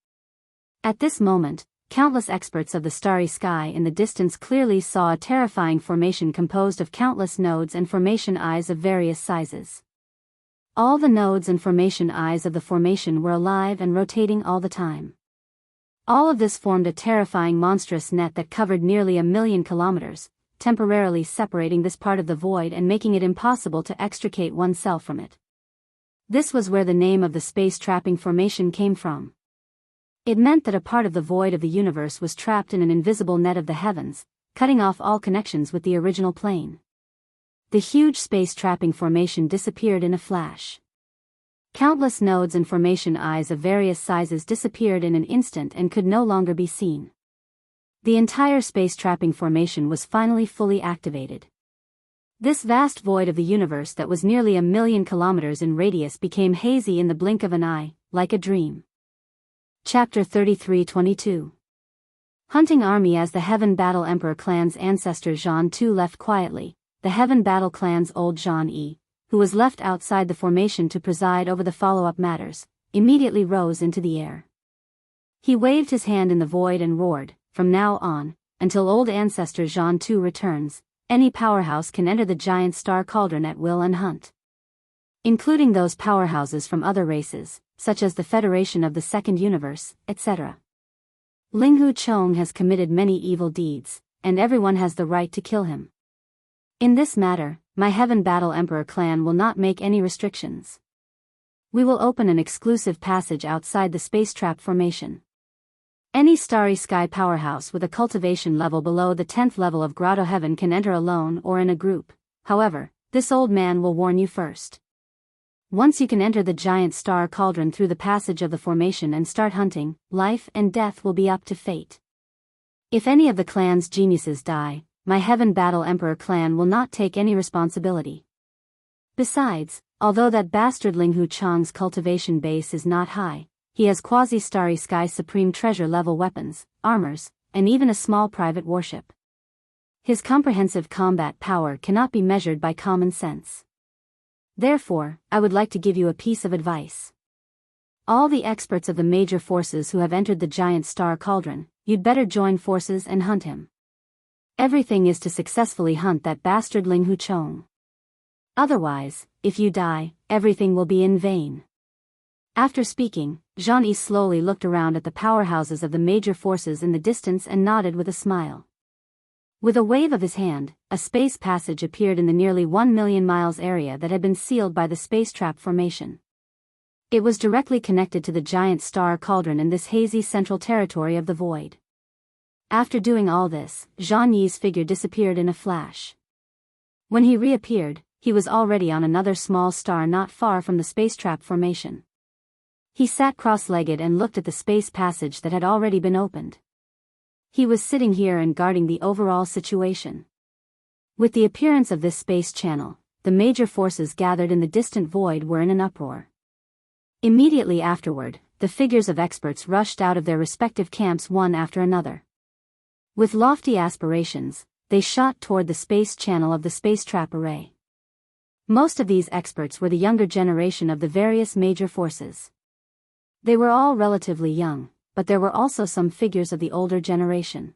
At this moment, countless experts of the starry sky in the distance clearly saw a terrifying formation composed of countless nodes and formation eyes of various sizes. All the nodes and formation eyes of the formation were alive and rotating all the time. All of this formed a terrifying monstrous net that covered nearly 1,000,000 kilometers, temporarily separating this part of the void and making it impossible to extricate oneself from it. This was where the name of the space trapping formation came from. It meant that a part of the void of the universe was trapped in an invisible net of the heavens, cutting off all connections with the original plane. The huge space trapping formation disappeared in a flash. Countless nodes and formation eyes of various sizes disappeared in an instant and could no longer be seen. The entire space trapping formation was finally fully activated. This vast void of the universe that was nearly 1,000,000 kilometers in radius became hazy in the blink of an eye, like a dream. Chapter 33-22. Hunting Army. As the Heaven Battle Emperor clan's ancestor Jean II left quietly, the Heaven Battle clan's old Jean E, who was left outside the formation to preside over the follow-up matters, immediately rose into the air. He waved his hand in the void and roared, "From now on, until old ancestor Jean II returns, any powerhouse can enter the giant star cauldron at will and hunt. Including those powerhouses from other races, such as the Federation of the Second Universe, etc. Linghu Chong has committed many evil deeds, and everyone has the right to kill him. In this matter, my Heaven Battle Emperor clan will not make any restrictions. We will open an exclusive passage outside the space trap formation. Any starry sky powerhouse with a cultivation level below the 10th level of Grotto Heaven can enter alone or in a group. However, this old man will warn you first. Once you can enter the giant star cauldron through the passage of the formation and start hunting, life and death will be up to fate. If any of the clan's geniuses die, my Heaven Battle Emperor clan will not take any responsibility. Besides, Although that bastard Ling Hu Chang's cultivation base is not high, he has quasi-starry sky supreme treasure level weapons, armors, and even a small private warship. His comprehensive combat power cannot be measured by common sense. Therefore, I would like to give you a piece of advice. All the experts of the major forces who have entered the giant star cauldron, you'd better join forces and hunt him. Everything is to successfully hunt that bastard Ling Hu Chong. Otherwise, if you die, everything will be in vain. After speaking, Zhang Yi slowly looked around at the powerhouses of the major forces in the distance and nodded with a smile. With a wave of his hand, a space passage appeared in the nearly 1 million miles area that had been sealed by the space trap formation. It was directly connected to the giant star cauldron in this hazy central territory of the void. After doing all this, Zhang Yi's figure disappeared in a flash. When he reappeared, he was already on another small star not far from the space trap formation. He sat cross-legged and looked at the space passage that had already been opened. He was sitting here and guarding the overall situation. With the appearance of this space channel, the major forces gathered in the distant void were in an uproar. Immediately afterward, the figures of experts rushed out of their respective camps one after another. With lofty aspirations, they shot toward the space channel of the space trap array. Most of these experts were the younger generation of the various major forces. They were all relatively young, but there were also some figures of the older generation.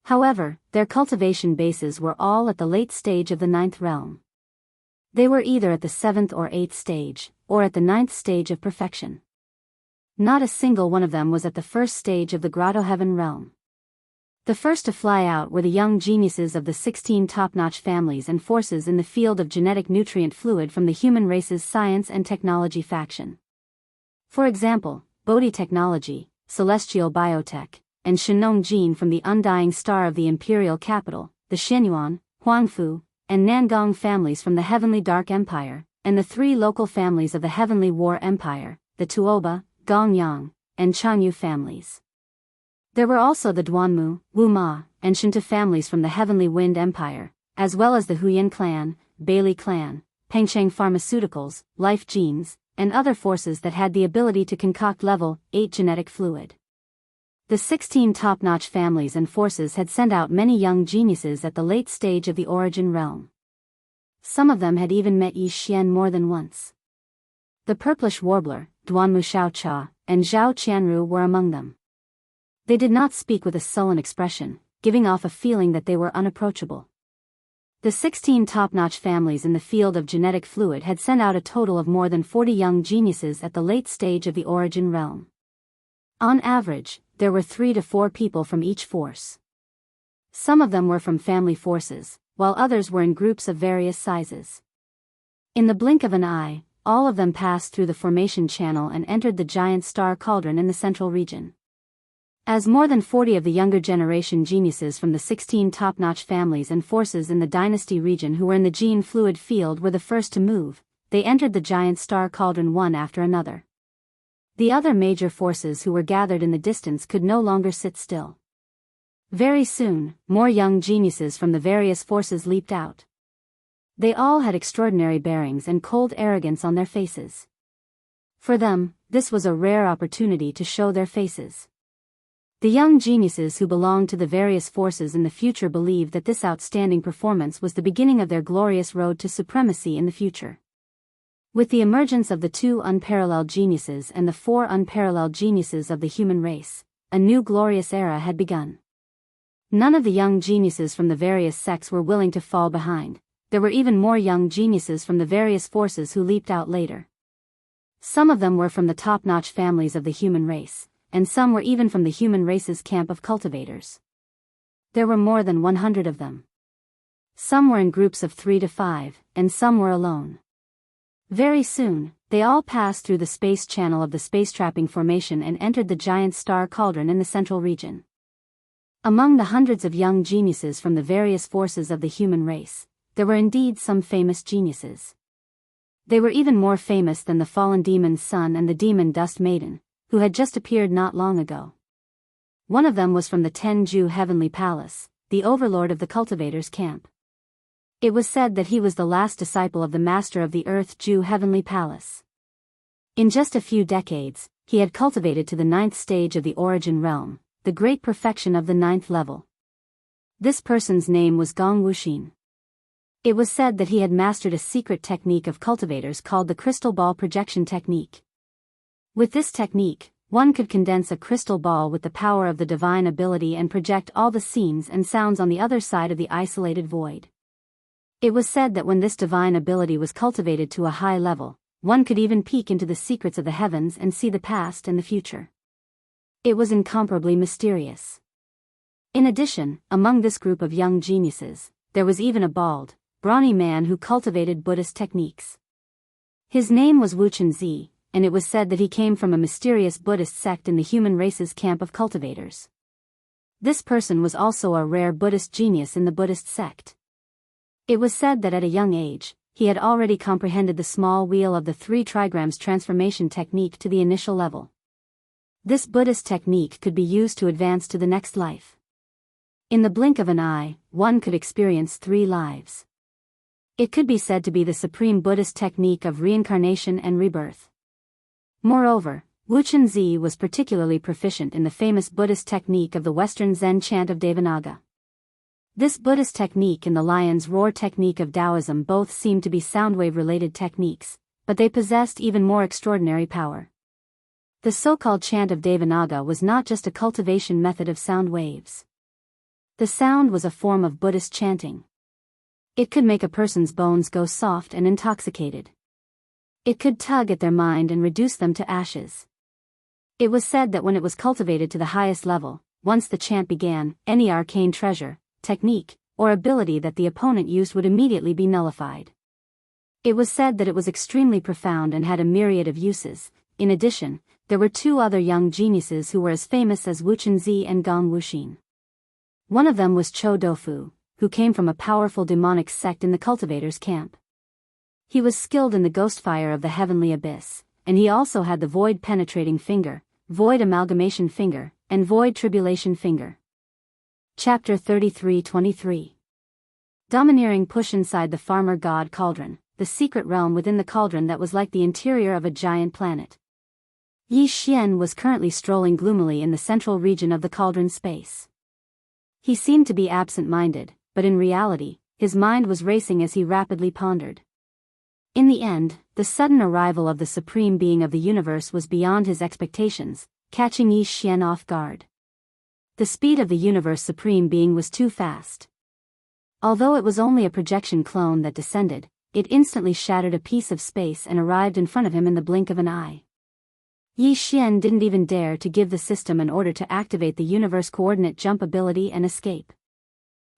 However, their cultivation bases were all at the late stage of the 9th realm. They were either at the 7th or 8th stage, or at the 9th stage of perfection. Not a single one of them was at the first stage of the Grotto Heaven realm. The first to fly out were the young geniuses of the 16 top-notch families and forces in the field of genetic nutrient fluid from the human race's science and technology faction. For example, Bodhi Technology, Celestial Biotech, and Shenong Jin from the undying star of the imperial capital, the Shenyuan, Huangfu, and Nangong families from the Heavenly Dark Empire, and the 3 local families of the Heavenly War Empire, the Tuoba, Gongyang, and Changyu families. There were also the Duanmu, Wuma, and Shinta families from the Heavenly Wind Empire, as well as the Huyan clan, Bailey clan, Pengcheng Pharmaceuticals, Life Genes, and other forces that had the ability to concoct level 8 genetic fluid. The 16 top-notch families and forces had sent out many young geniuses at the late stage of the origin realm. Some of them had even met Yi Xian more than once. The purplish warbler, Duanmu Xiaocha, and Zhao Qianru were among them. They did not speak with a sullen expression, giving off a feeling that they were unapproachable. The 16 top-notch families in the field of genetic fluid had sent out a total of more than 40 young geniuses at the late stage of the origin realm. On average, there were 3 to 4 people from each force. Some of them were from family forces, while others were in groups of various sizes. In the blink of an eye, all of them passed through the formation channel and entered the giant star cauldron in the central region. As more than 40 of the younger generation geniuses from the 16 top-notch families and forces in the dynasty region who were in the gene fluid field were the first to move, they entered the giant star cauldron one after another. The other major forces who were gathered in the distance could no longer sit still. Very soon, more young geniuses from the various forces leaped out. They all had extraordinary bearings and cold arrogance on their faces. For them, this was a rare opportunity to show their faces. The young geniuses who belonged to the various forces in the future believed that this outstanding performance was the beginning of their glorious road to supremacy in the future. With the emergence of the 2 unparalleled geniuses and the 4 unparalleled geniuses of the human race, a new glorious era had begun. None of the young geniuses from the various sects were willing to fall behind. There were even more young geniuses from the various forces who leaped out later. Some of them were from the top-notch families of the human race, and some were even from the human race's camp of cultivators. There were more than 100 of them. Some were in groups of 3 to 5, and some were alone. Very soon, they all passed through the space channel of the space trapping formation and entered the giant star cauldron in the central region. Among the hundreds of young geniuses from the various forces of the human race, there were indeed some famous geniuses. They were even more famous than the fallen demon's son and the demon dust maiden, who had just appeared not long ago. One of them was from the Tenju Heavenly Palace, the overlord of the cultivators' camp. It was said that he was the last disciple of the master of the Earth-Jew heavenly palace. In just a few decades, he had cultivated to the 9th stage of the origin realm, the great perfection of the 9th level. This person's name was Gong Wuxin. It was said that he had mastered a secret technique of cultivators called the crystal ball projection technique. With this technique, one could condense a crystal ball with the power of the divine ability and project all the scenes and sounds on the other side of the isolated void. It was said that when this divine ability was cultivated to a high level, one could even peek into the secrets of the heavens and see the past and the future. It was incomparably mysterious. In addition, among this group of young geniuses, there was even a bald, brawny man who cultivated Buddhist techniques. His name was Wu Chunzi, and it was said that he came from a mysterious Buddhist sect in the human race's camp of cultivators. This person was also a rare Buddhist genius in the Buddhist sect. It was said that at a young age, he had already comprehended the small wheel of the 3 trigrams transformation technique to the initial level. This Buddhist technique could be used to advance to the next life. In the blink of an eye, one could experience 3 lives. It could be said to be the supreme Buddhist technique of reincarnation and rebirth. Moreover, Wu Chunzi was particularly proficient in the famous Buddhist technique of the Western Zen chant of Devanaga. This Buddhist technique and the lion's roar technique of Taoism both seemed to be soundwave-related techniques, but they possessed even more extraordinary power. The so-called chant of Devanaga was not just a cultivation method of sound waves. The sound was a form of Buddhist chanting. It could make a person's bones go soft and intoxicated. It could tug at their mind and reduce them to ashes. It was said that when it was cultivated to the highest level, once the chant began, any arcane treasure, technique, or ability that the opponent used would immediately be nullified. It was said that it was extremely profound and had a myriad of uses. In addition, there were 2 other young geniuses who were as famous as Wu Chunzi and Gong Wuxin. One of them was Cho Dofu, who came from a powerful demonic sect in the cultivators' camp. He was skilled in the ghost fire of the heavenly abyss, and he also had the void penetrating finger, void amalgamation finger, and void tribulation finger. Chapter 33-23. Domineering push inside the farmer god cauldron, the secret realm within the cauldron that was like the interior of a giant planet. Yi Xian was currently strolling gloomily in the central region of the cauldron space. He seemed to be absent-minded, but in reality, his mind was racing as he rapidly pondered. In the end, the sudden arrival of the supreme being of the universe was beyond his expectations, catching Yi Xian off guard. The speed of the universe supreme being was too fast. Although it was only a projection clone that descended, it instantly shattered a piece of space and arrived in front of him in the blink of an eye. Yi Xian didn't even dare to give the system an order to activate the universe coordinate jump ability and escape.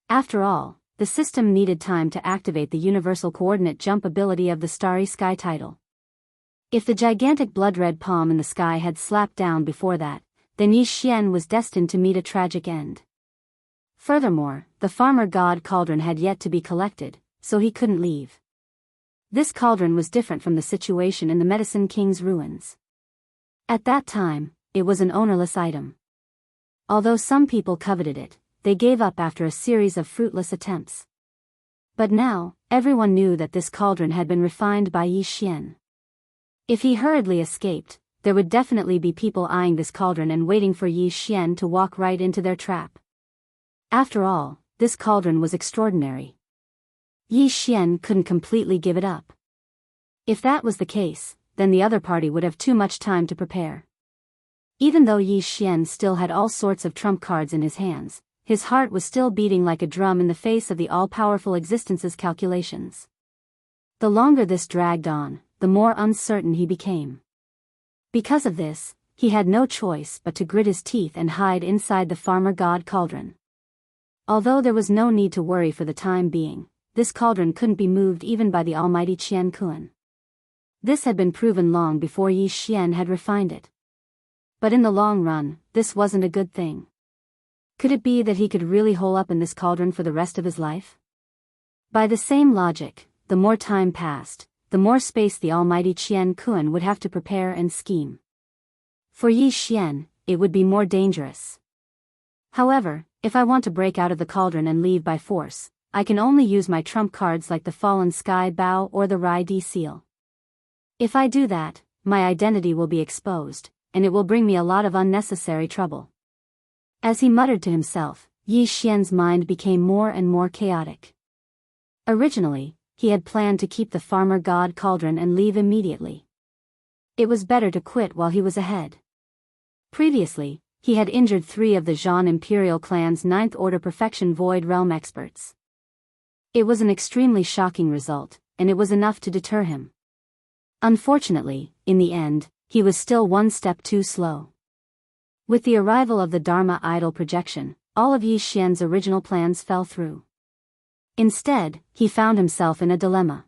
After all, the system needed time to activate the universal coordinate jump ability of the starry sky title. If the gigantic blood-red palm in the sky had slapped down before that, then Yi Xian was destined to meet a tragic end. Furthermore, the farmer god cauldron had yet to be collected, so he couldn't leave. This cauldron was different from the situation in the Medicine King's ruins. At that time, it was an ownerless item. Although some people coveted it, they gave up after a series of fruitless attempts. But now, everyone knew that this cauldron had been refined by Yi Xian. If he hurriedly escaped, there would definitely be people eyeing this cauldron and waiting for Yi Xian to walk right into their trap. After all, this cauldron was extraordinary. Yi Xian couldn't completely give it up. If that was the case, then the other party would have too much time to prepare. Even though Yi Xian still had all sorts of trump cards in his hands, his heart was still beating like a drum in the face of the all-powerful existence's calculations. The longer this dragged on, the more uncertain he became. Because of this, he had no choice but to grit his teeth and hide inside the farmer god cauldron. Although there was no need to worry for the time being, this cauldron couldn't be moved even by the almighty Qian Kun. This had been proven long before Yi Xian had refined it. But in the long run, this wasn't a good thing. Could it be that he could really hole up in this cauldron for the rest of his life? By the same logic, the more time passed, the more space the almighty Qian Kun would have to prepare and scheme. For Yi Xian, it would be more dangerous. However, if I want to break out of the cauldron and leave by force, I can only use my trump cards like the fallen sky bow or the Rai D seal. If I do that, my identity will be exposed, and it will bring me a lot of unnecessary trouble. As he muttered to himself, Yi Xian's mind became more and more chaotic. Originally, he had planned to keep the farmer god cauldron and leave immediately. It was better to quit while he was ahead. Previously, he had injured 3 of the Zhan imperial clan's 9th order perfection void realm experts. It was an extremely shocking result, and it was enough to deter him. Unfortunately, in the end, he was still one step too slow. With the arrival of the Dharma idol projection, all of Yi Xian's original plans fell through. Instead, he found himself in a dilemma.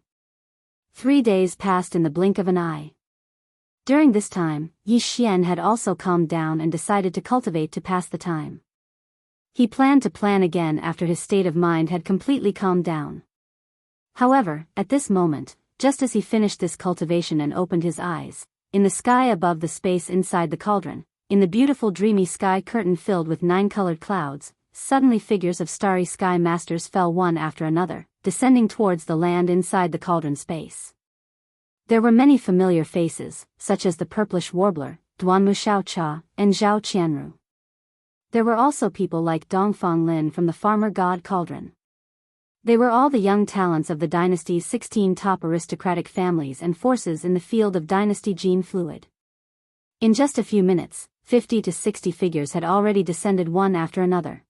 3 days passed in the blink of an eye. During this time, Yi Xian had also calmed down and decided to cultivate to pass the time. He planned to plan again after his state of mind had completely calmed down. However, at this moment, just as he finished this cultivation and opened his eyes, in the sky above the space inside the cauldron, in the beautiful dreamy sky curtain filled with 9 colored clouds, suddenly figures of starry sky masters fell one after another, descending towards the land inside the cauldron space. There were many familiar faces, such as the purplish warbler, Duanmu Xiaocha, and Zhao Qianru. There were also people like Dongfang Lin from the farmer god cauldron. They were all the young talents of the dynasty's 16 top aristocratic families and forces in the field of dynasty gene fluid. In just a few minutes, 50 to 60 figures had already descended one after another.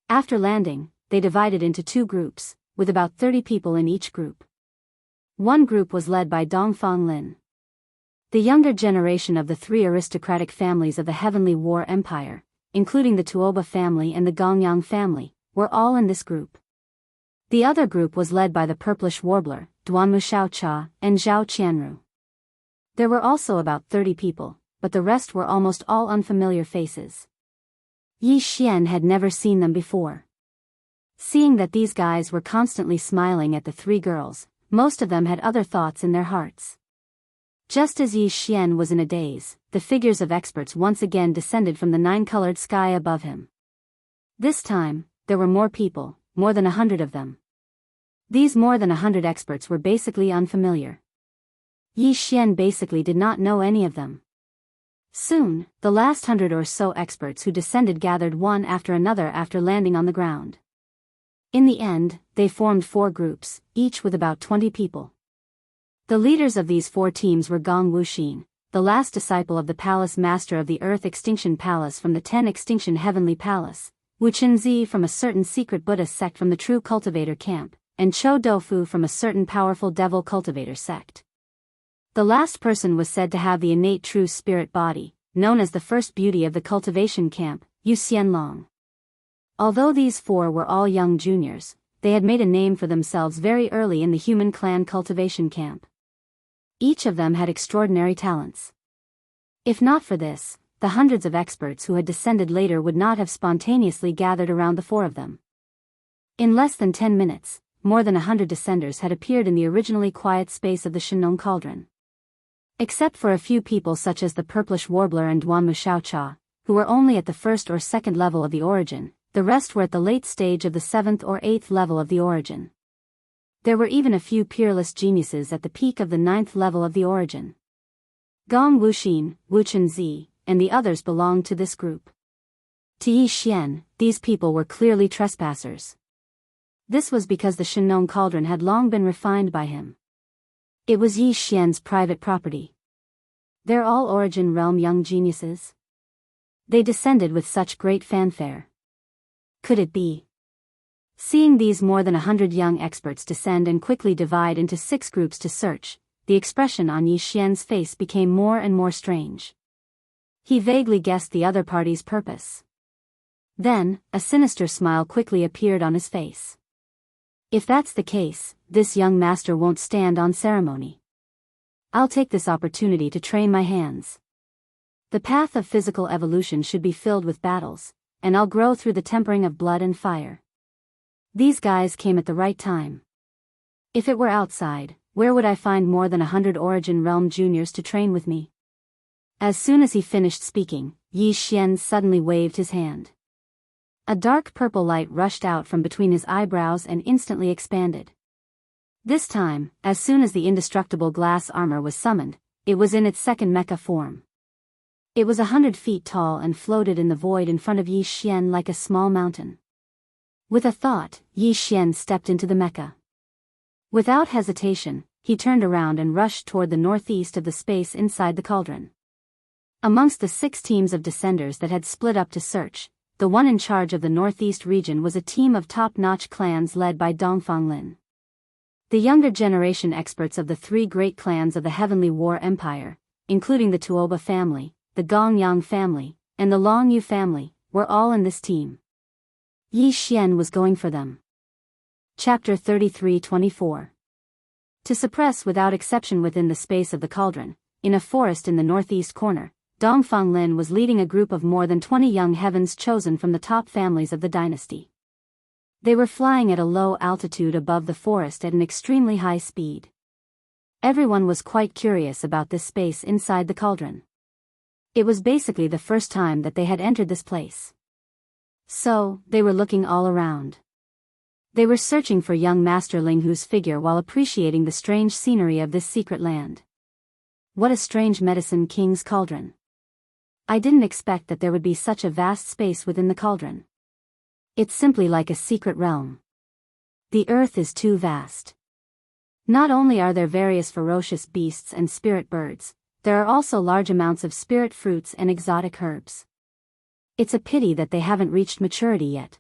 After landing, they divided into 2 groups, with about 30 people in each group. One group was led by Dongfang Lin. The younger generation of the 3 aristocratic families of the Heavenly War Empire, including the Tuoba family and the Gongyang family, were all in this group. The other group was led by the purplish warbler, Duanmu Xiaocha, and Zhao Qianru. There were also about 30 people, but the rest were almost all unfamiliar faces. Yi Xian had never seen them before. Seeing that these guys were constantly smiling at the 3 girls, most of them had other thoughts in their hearts. Just as Yi Xian was in a daze, the figures of experts once again descended from the 9-colored sky above him. This time, there were more people, more than 100 of them. These more than 100 experts were basically unfamiliar. Yi Xian basically did not know any of them. Soon, the last 100 or so experts who descended gathered one after another after landing on the ground. In the end, they formed 4 groups, each with about 20 people. The leaders of these 4 teams were Gong Wuxin, the last disciple of the palace master of the Earth Extinction Palace from the 10 Extinction Heavenly Palace, Wu Chenzi from a certain secret Buddhist sect from the True Cultivator camp, and Chou Doufu from a certain powerful Devil Cultivator sect. The last person was said to have the innate true spirit body, known as the first beauty of the cultivation camp, Yu Xianlong. Although these 4 were all young juniors, they had made a name for themselves very early in the human clan cultivation camp. Each of them had extraordinary talents. If not for this, the hundreds of experts who had descended later would not have spontaneously gathered around the 4 of them. In less than 10 minutes, more than 100 descenders had appeared in the originally quiet space of the Shenong cauldron. Except for a few people such as the purplish warbler and Duanmu Xiaocha, who were only at the 1st or 2nd level of the origin, the rest were at the late stage of the 7th or 8th level of the origin. There were even a few peerless geniuses at the peak of the 9th level of the origin. Gong Wuxin, Wu Chenzi, and the others belonged to this group. To Yi Xian, these people were clearly trespassers. This was because the Shenong cauldron had long been refined by him. It was Yi Xian's private property. They're all origin realm young geniuses. They descended with such great fanfare. Could it be? Seeing these more than 100 young experts descend and quickly divide into 6 groups to search, the expression on Yi Xian's face became more and more strange. He vaguely guessed the other party's purpose. Then, a sinister smile quickly appeared on his face. If that's the case, this young master won't stand on ceremony. I'll take this opportunity to train my hands. The path of physical evolution should be filled with battles, and I'll grow through the tempering of blood and fire. These guys came at the right time. If it were outside, where would I find more than 100 Origin Realm juniors to train with me? As soon as he finished speaking, Yi Xian suddenly waved his hand. A dark purple light rushed out from between his eyebrows and instantly expanded. This time, as soon as the indestructible glass armor was summoned, it was in its second mecha form. It was 100 feet tall and floated in the void in front of Yi Xian like a small mountain. With a thought, Yi Xian stepped into the mecha. Without hesitation, he turned around and rushed toward the northeast of the space inside the cauldron. Amongst the 6 teams of descenders that had split up to search, the one in charge of the northeast region was a team of top-notch clans led by Dongfang Lin. The younger generation experts of the 3 great clans of the Heavenly War Empire, including the Tuoba family, the Gongyang family, and the Longyu family, were all in this team. Yi Xian was going for them. Chapter 33-24. To suppress without exception within the space of the cauldron, in a forest in the northeast corner, Dongfang Lin was leading a group of more than 20 young heavens chosen from the top families of the dynasty. They were flying at a low altitude above the forest at an extremely high speed. Everyone was quite curious about this space inside the cauldron. It was basically the first time that they had entered this place. So, they were looking all around. They were searching for young Master Linghu's figure while appreciating the strange scenery of this secret land. What a strange medicine king's cauldron. I didn't expect that there would be such a vast space within the cauldron. It's simply like a secret realm. The earth is too vast. Not only are there various ferocious beasts and spirit birds, there are also large amounts of spirit fruits and exotic herbs. It's a pity that they haven't reached maturity yet.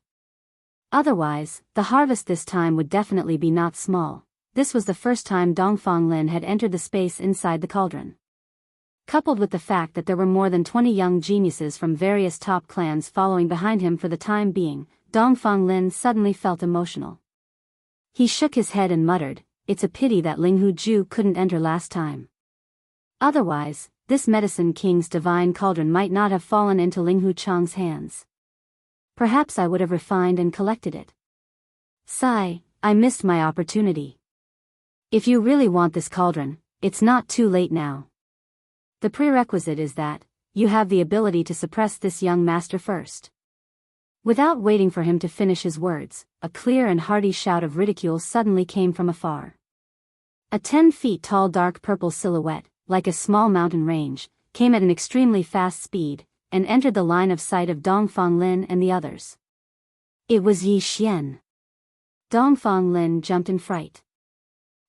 Otherwise, the harvest this time would definitely be not small. This was the first time Dongfang Lin had entered the space inside the cauldron. Coupled with the fact that there were more than 20 young geniuses from various top clans following behind him for the time being, Dongfang Lin suddenly felt emotional. He shook his head and muttered, "It's a pity that Linghu Ju couldn't enter last time. Otherwise, this medicine king's divine cauldron might not have fallen into Linghu Chang's hands. Perhaps I would have refined and collected it. Sigh, I missed my opportunity. If you really want this cauldron, it's not too late now. The prerequisite is that you have the ability to suppress this young master first." Without waiting for him to finish his words, a clear and hearty shout of ridicule suddenly came from afar. A 10 feet tall dark purple silhouette, like a small mountain range, came at an extremely fast speed, and entered the line of sight of Dongfang Lin and the others. It was Yi Xian. Dongfang Lin jumped in fright.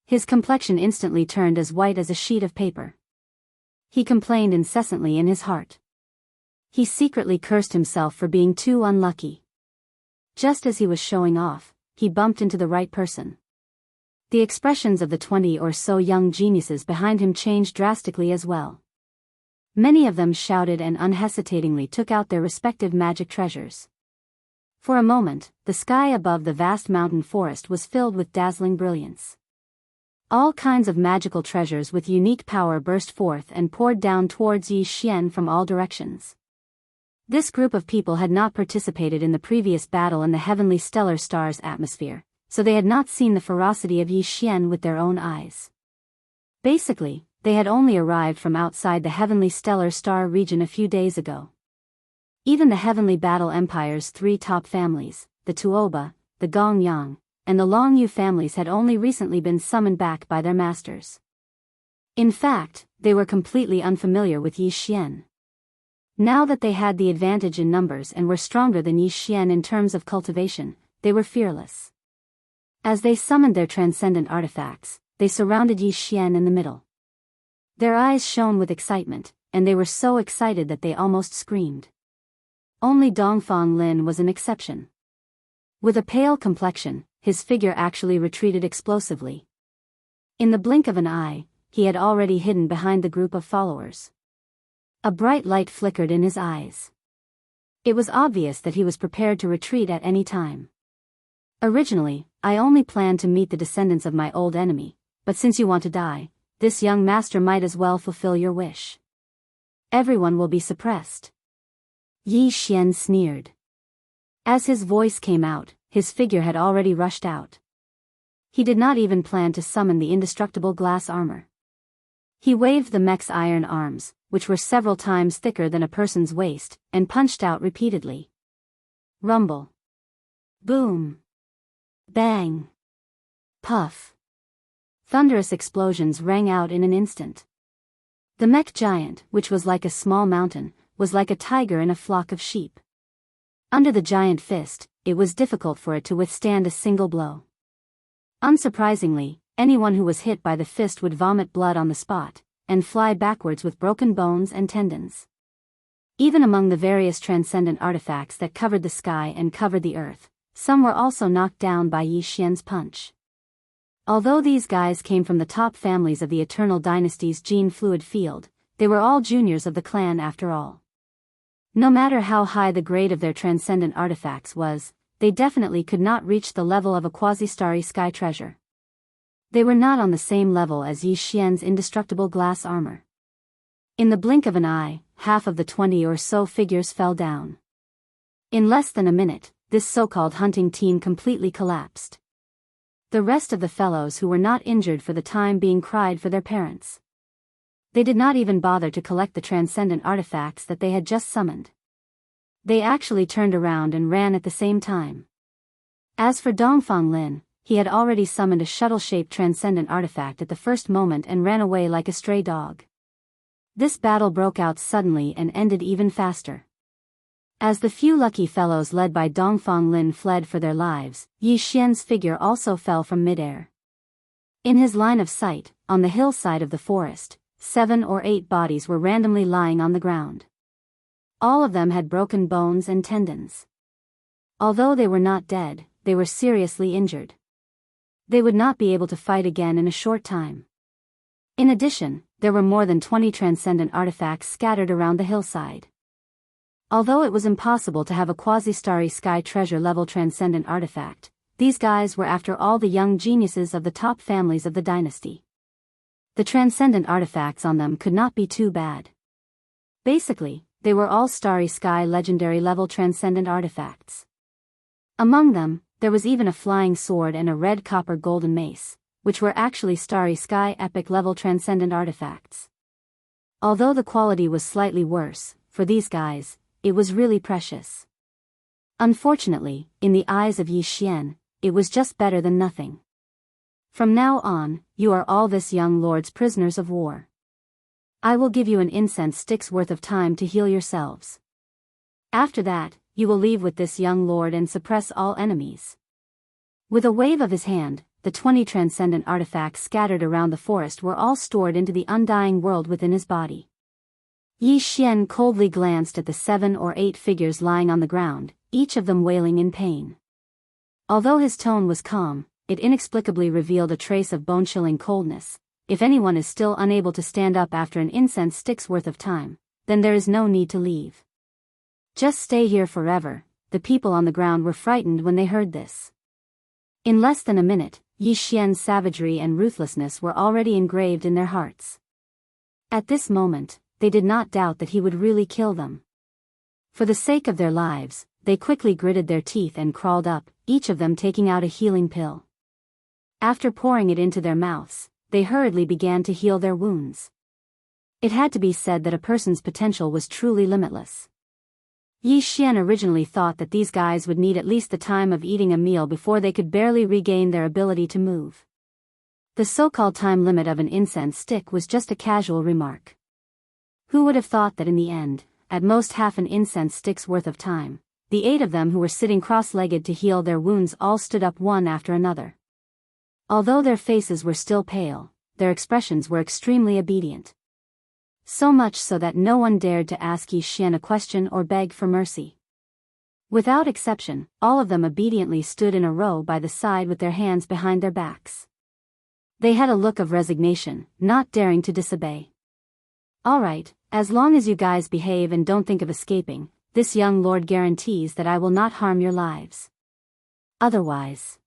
His complexion instantly turned as white as a sheet of paper. He complained incessantly in his heart. He secretly cursed himself for being too unlucky. Just as he was showing off, he bumped into the right person. The expressions of the 20 or so young geniuses behind him changed drastically as well. Many of them shouted and unhesitatingly took out their respective magic treasures. For a moment, the sky above the vast mountain forest was filled with dazzling brilliance. All kinds of magical treasures with unique power burst forth and poured down towards Yi Xian from all directions. This group of people had not participated in the previous battle in the heavenly stellar star's atmosphere, so they had not seen the ferocity of Yi Xian with their own eyes. Basically, they had only arrived from outside the heavenly stellar star region a few days ago. Even the heavenly battle empire's 3 top families, the Tuoba, the Gongyang, and the Longyu families had only recently been summoned back by their masters. In fact, they were completely unfamiliar with Yi Xian. Now that they had the advantage in numbers and were stronger than Yi Xian in terms of cultivation, they were fearless. As they summoned their transcendent artifacts, they surrounded Yi Xian in the middle. Their eyes shone with excitement, and they were so excited that they almost screamed. Only Dongfang Lin was an exception. With a pale complexion, his figure actually retreated explosively. In the blink of an eye, he had already hidden behind the group of followers. A bright light flickered in his eyes. It was obvious that he was prepared to retreat at any time. Originally, I only planned to meet the descendants of my old enemy, but since you want to die, this young master might as well fulfill your wish. Everyone will be suppressed. Yi Xian sneered. As his voice came out, his figure had already rushed out. He did not even plan to summon the indestructible glass armor. He waved the mech's iron arms, which were several times thicker than a person's waist, and punched out repeatedly. Rumble. Boom. Bang. Puff. Thunderous explosions rang out in an instant. The mech giant, which was like a small mountain, was like a tiger in a flock of sheep. Under the giant fist, it was difficult for it to withstand a single blow. Unsurprisingly, anyone who was hit by the fist would vomit blood on the spot, and fly backwards with broken bones and tendons. Even among the various transcendent artifacts that covered the sky and covered the earth, some were also knocked down by Yi Xian's punch. Although these guys came from the top families of the Eternal Dynasty's gene fluid field, they were all juniors of the clan after all. No matter how high the grade of their transcendent artifacts was, they definitely could not reach the level of a quasi-starry sky treasure. They were not on the same level as Yi Xian's indestructible glass armor. In the blink of an eye, half of the 20 or so figures fell down. In less than a minute, this so-called hunting team completely collapsed. The rest of the fellows who were not injured for the time being cried for their parents. They did not even bother to collect the transcendent artifacts that they had just summoned. They actually turned around and ran at the same time. As for Dongfang Lin, he had already summoned a shuttle-shaped transcendent artifact at the first moment and ran away like a stray dog. This battle broke out suddenly and ended even faster. As the few lucky fellows led by Dongfang Lin fled for their lives, Yi Xian's figure also fell from midair. In his line of sight, on the hillside of the forest, 7 or 8 bodies were randomly lying on the ground. All of them had broken bones and tendons. Although they were not dead, they were seriously injured. They would not be able to fight again in a short time. In addition, there were more than 20 transcendent artifacts scattered around the hillside. Although it was impossible to have a quasi-starry sky treasure-level transcendent artifact, these guys were after all the young geniuses of the top families of the dynasty. The transcendent artifacts on them could not be too bad. Basically, they were all starry sky legendary-level transcendent artifacts. Among them, there was even a flying sword and a red copper golden mace, which were actually starry sky epic-level transcendent artifacts. Although the quality was slightly worse, for these guys, it was really precious. Unfortunately, in the eyes of Yi Xian, it was just better than nothing. From now on, you are all this young lord's prisoners of war. I will give you an incense stick's worth of time to heal yourselves. After that, you will leave with this young lord and suppress all enemies. With a wave of his hand, the 20 transcendent artifacts scattered around the forest were all stored into the undying world within his body. Yi Xian coldly glanced at the 7 or 8 figures lying on the ground, each of them wailing in pain. Although his tone was calm, it inexplicably revealed a trace of bone-chilling coldness. If anyone is still unable to stand up after an incense stick's worth of time, then there is no need to leave. Just stay here forever. The people on the ground were frightened when they heard this. In less than a minute, Yi Xian's savagery and ruthlessness were already engraved in their hearts. At this moment, they did not doubt that he would really kill them. For the sake of their lives, they quickly gritted their teeth and crawled up, each of them taking out a healing pill. After pouring it into their mouths, they hurriedly began to heal their wounds. It had to be said that a person's potential was truly limitless. Yi Xian originally thought that these guys would need at least the time of eating a meal before they could barely regain their ability to move. The so-called time limit of an incense stick was just a casual remark. Who would have thought that in the end, at most half an incense stick's worth of time, the 8 of them who were sitting cross-legged to heal their wounds all stood up one after another. Although their faces were still pale, their expressions were extremely obedient. So much so that no one dared to ask Yi Xian a question or beg for mercy. Without exception, all of them obediently stood in a row by the side with their hands behind their backs. They had a look of resignation, not daring to disobey. All right, as long as you guys behave and don't think of escaping, this young lord guarantees that I will not harm your lives. Otherwise.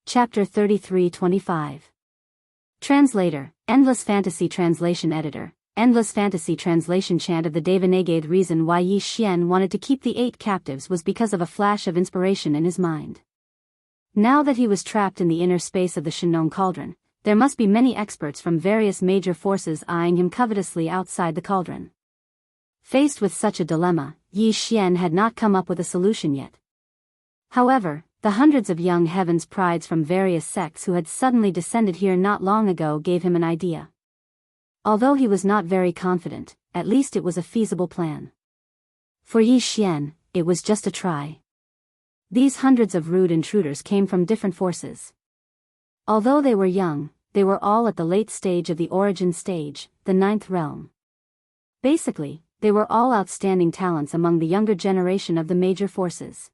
Chapter 33-25. Translator, Endless Fantasy Translation Editor. Endless Fantasy Translation chant of the Devanagade. Reason why Yi Xian wanted to keep the 8 captives was because of a flash of inspiration in his mind. Now that he was trapped in the inner space of the Shinong Cauldron, there must be many experts from various major forces eyeing him covetously outside the cauldron. Faced with such a dilemma, Yi Xian had not come up with a solution yet. However, the hundreds of young heavens prides from various sects who had suddenly descended here not long ago gave him an idea. Although he was not very confident, at least it was a feasible plan. For Yi Xian, it was just a try. These hundreds of rude intruders came from different forces. Although they were young, they were all at the late stage of the origin stage, the 9th realm. Basically, they were all outstanding talents among the younger generation of the major forces.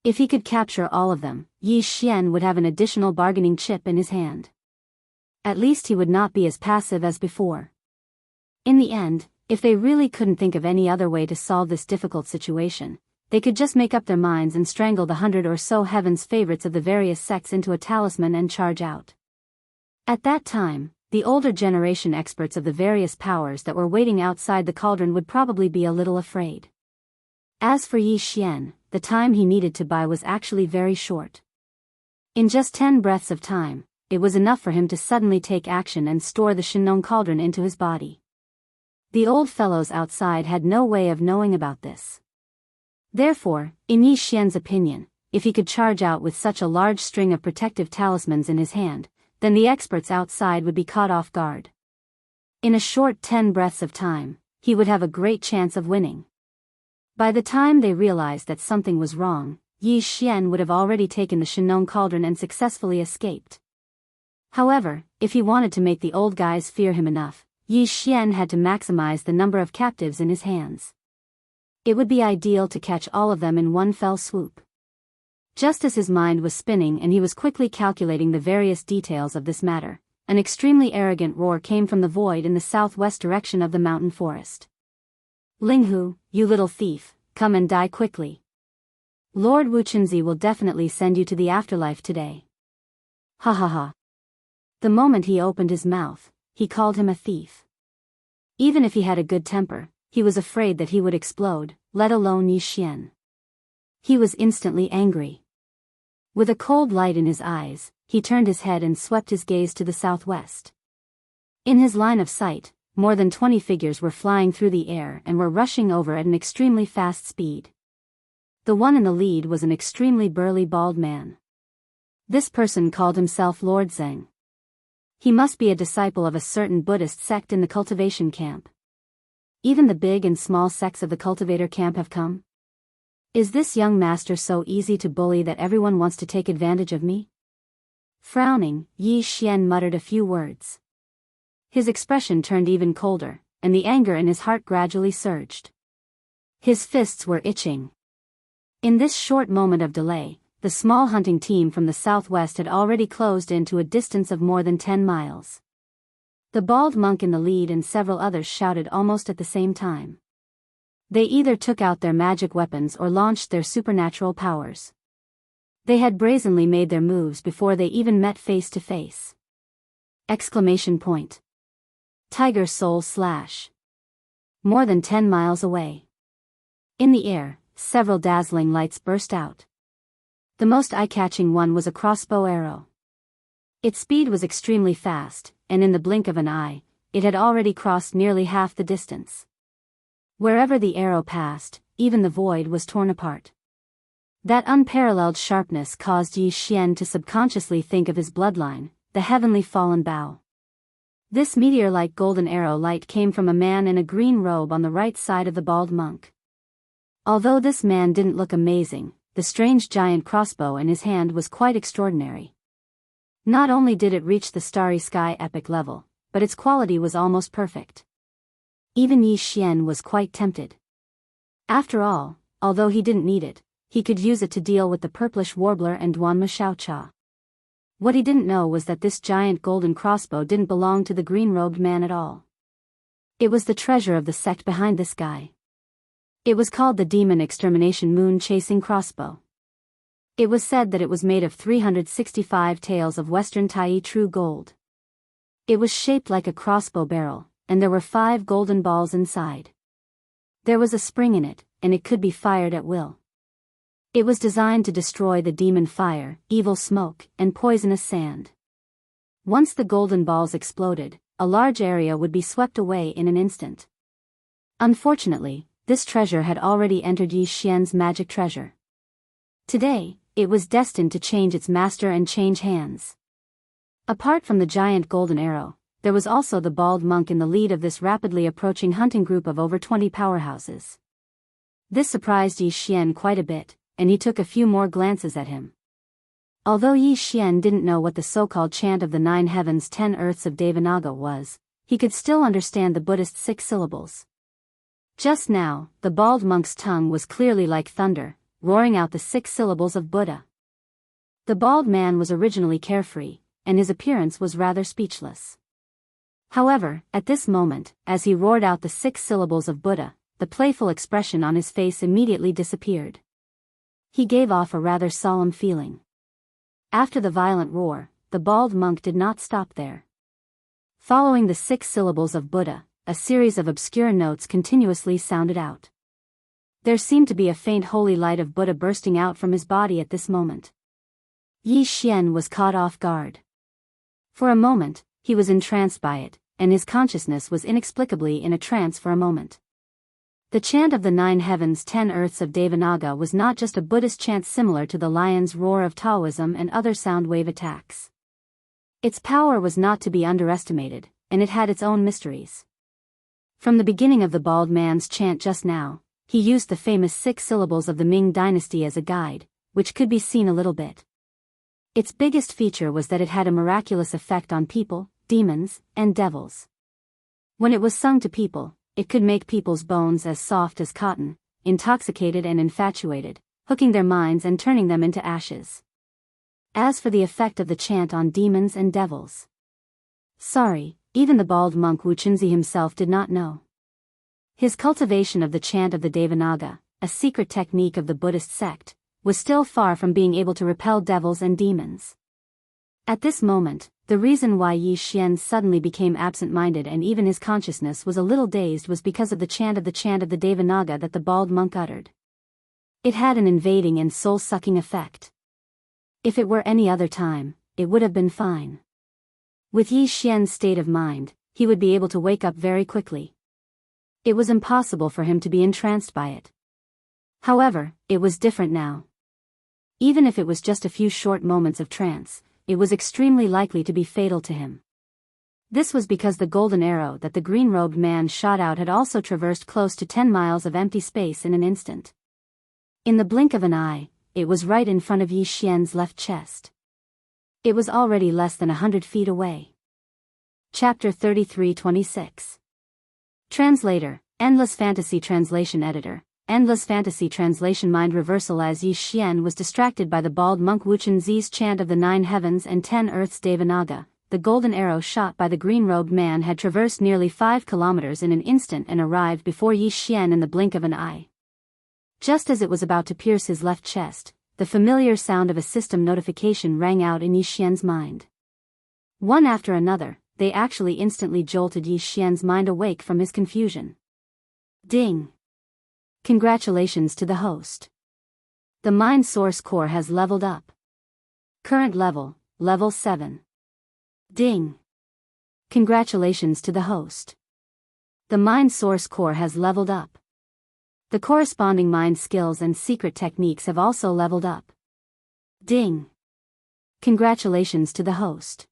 If he could capture all of them, Yi Xian would have an additional bargaining chip in his hand. At least he would not be as passive as before. In the end, if they really couldn't think of any other way to solve this difficult situation, they could just make up their minds and strangle the 100 or so heaven's favorites of the various sects into a talisman and charge out. At that time, the older generation experts of the various powers that were waiting outside the cauldron would probably be a little afraid. As for Yi Xian, the time he needed to buy was actually very short. In just 10 breaths of time, it was enough for him to suddenly take action and store the Shinong cauldron into his body. The old fellows outside had no way of knowing about this. Therefore, in Yi Xian's opinion, if he could charge out with such a large string of protective talismans in his hand, then the experts outside would be caught off guard. In a short 10 breaths of time, he would have a great chance of winning. By the time they realized that something was wrong, Yi Xian would have already taken the Shinong cauldron and successfully escaped. However, if he wanted to make the old guys fear him enough, Yi Xian had to maximize the number of captives in his hands. It would be ideal to catch all of them in one fell swoop. Just as his mind was spinning and he was quickly calculating the various details of this matter, an extremely arrogant roar came from the void in the southwest direction of the mountain forest. "Linghu, you little thief, come and die quickly. Lord Wuchenzi will definitely send you to the afterlife today." Ha ha ha. The moment he opened his mouth, he called him a thief. Even if he had a good temper, he was afraid that he would explode, let alone Yi Xian. He was instantly angry. With a cold light in his eyes, he turned his head and swept his gaze to the southwest. In his line of sight, more than 20 figures were flying through the air and were rushing over at an extremely fast speed. The one in the lead was an extremely burly bald man. This person called himself Lord Zheng. He must be a disciple of a certain Buddhist sect in the cultivation camp. Even the big and small sects of the cultivator camp have come. Is this young master so easy to bully that everyone wants to take advantage of me? Frowning, Yi Xian muttered a few words. His expression turned even colder, and the anger in his heart gradually surged. His fists were itching. In this short moment of delay, the small hunting team from the southwest had already closed in to a distance of more than 10 miles. The bald monk in the lead and several others shouted almost at the same time. They either took out their magic weapons or launched their supernatural powers. They had brazenly made their moves before they even met face to face. Exclamation point. Tiger Soul Slash. More than 10 miles away. In the air, several dazzling lights burst out. The most eye-catching one was a crossbow arrow. Its speed was extremely fast, and in the blink of an eye, it had already crossed nearly half the distance. Wherever the arrow passed, even the void was torn apart. That unparalleled sharpness caused Yi Xian to subconsciously think of his bloodline, the heavenly fallen bough. This meteor-like golden arrow light came from a man in a green robe on the right side of the bald monk. Although this man didn't look amazing, the strange giant crossbow in his hand was quite extraordinary. Not only did it reach the starry sky epic level, but its quality was almost perfect. Even Yi Xian was quite tempted. After all, although he didn't need it, he could use it to deal with the purplish warbler and Duanma Xiaocha. What he didn't know was that this giant golden crossbow didn't belong to the green-robed man at all. It was the treasure of the sect behind this guy. It was called the Demon Extermination Moon-Chasing Crossbow. It was said that it was made of 365 taels of Western Tai true gold. It was shaped like a crossbow barrel, and there were 5 golden balls inside. There was a spring in it, and it could be fired at will. It was designed to destroy the demon fire, evil smoke, and poisonous sand. Once the golden balls exploded, a large area would be swept away in an instant. Unfortunately, this treasure had already entered Yi Xian's magic treasure. Today, it was destined to change its master and change hands. Apart from the giant golden arrow, there was also the bald monk in the lead of this rapidly approaching hunting group of over 20 powerhouses. This surprised Yi Xian quite a bit, and he took a few more glances at him. Although Yi Xian didn't know what the so-called chant of the 9 heavens 10 earths of Devanaga was, he could still understand the Buddhist 6 syllables. Just now, the bald monk's tongue was clearly like thunder, roaring out the 6 syllables of Buddha. The bald man was originally carefree, and his appearance was rather speechless. However, at this moment, as he roared out the 6 syllables of Buddha, the playful expression on his face immediately disappeared. He gave off a rather solemn feeling. After the violent roar, the bald monk did not stop there. Following the 6 syllables of Buddha, a series of obscure notes continuously sounded out. There seemed to be a faint holy light of Buddha bursting out from his body at this moment. Yi Xian was caught off guard. For a moment, he was entranced by it, and his consciousness was inexplicably in a trance for a moment. The chant of the 9 heavens 10 earths of Devanaga was not just a Buddhist chant similar to the lion's roar of Taoism and other sound wave attacks. Its power was not to be underestimated, and it had its own mysteries. From the beginning of the bald man's chant just now, he used the famous 6 syllables of the Ming dynasty as a guide, which could be seen a little bit. Its biggest feature was that it had a miraculous effect on people, demons, and devils. When it was sung to people, it could make people's bones as soft as cotton, intoxicated and infatuated, hooking their minds and turning them into ashes. As for the effect of the chant on demons and devils, sorry, even the bald monk Wu Chunzi himself did not know. His cultivation of the chant of the Devanaga, a secret technique of the Buddhist sect, was still far from being able to repel devils and demons. At this moment, the reason why Yi Xian suddenly became absent-minded and even his consciousness was a little dazed was because of the chant of the Devanaga that the bald monk uttered. It had an invading and soul-sucking effect. If it were any other time, it would have been fine. With Yi Xian's state of mind, he would be able to wake up very quickly. It was impossible for him to be entranced by it. However, it was different now. Even if it was just a few short moments of trance, it was extremely likely to be fatal to him. This was because the golden arrow that the green-robed man shot out had also traversed close to 10 miles of empty space in an instant. In the blink of an eye, it was right in front of Yi Xian's left chest. It was already less than 100 feet away. Chapter 33-26. Translator, Endless Fantasy Translation Editor. Endless Fantasy Translation Mind Reversal. As Yi Xian was distracted by the bald monk Wu Chunzi's chant of the 9 heavens and 10 earths Devanaga, the golden arrow shot by the green-robed man had traversed nearly 5 kilometers in an instant and arrived before Yi Xian in the blink of an eye. Just as it was about to pierce his left chest, the familiar sound of a system notification rang out in Yi Xian's mind. One after another, they actually instantly jolted Yi Xian's mind awake from his confusion. Ding! Congratulations to the host. The Mind Source Core has leveled up. Current level, level 7. Ding! Congratulations to the host. The Mind Source Core has leveled up. The corresponding mind skills and secret techniques have also leveled up. Ding! Congratulations to the host.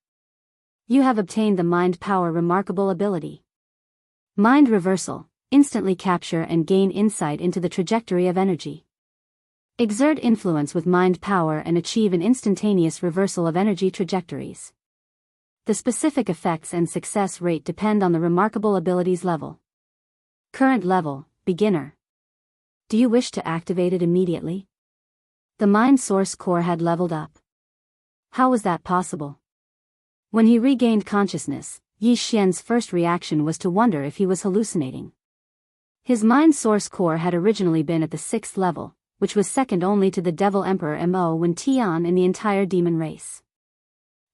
You have obtained the Mind Power Remarkable ability. Mind Reversal. Instantly capture and gain insight into the trajectory of energy. Exert influence with mind power and achieve an instantaneous reversal of energy trajectories. The specific effects and success rate depend on the remarkable ability's level. Current level, beginner. Do you wish to activate it immediately? The Mind Source Core had leveled up. How was that possible? When he regained consciousness, Yi Xian's first reaction was to wonder if he was hallucinating. His Mind Source Core had originally been at the 6th level, which was second only to the Devil Emperor Mo Wen Tian in the entire demon race.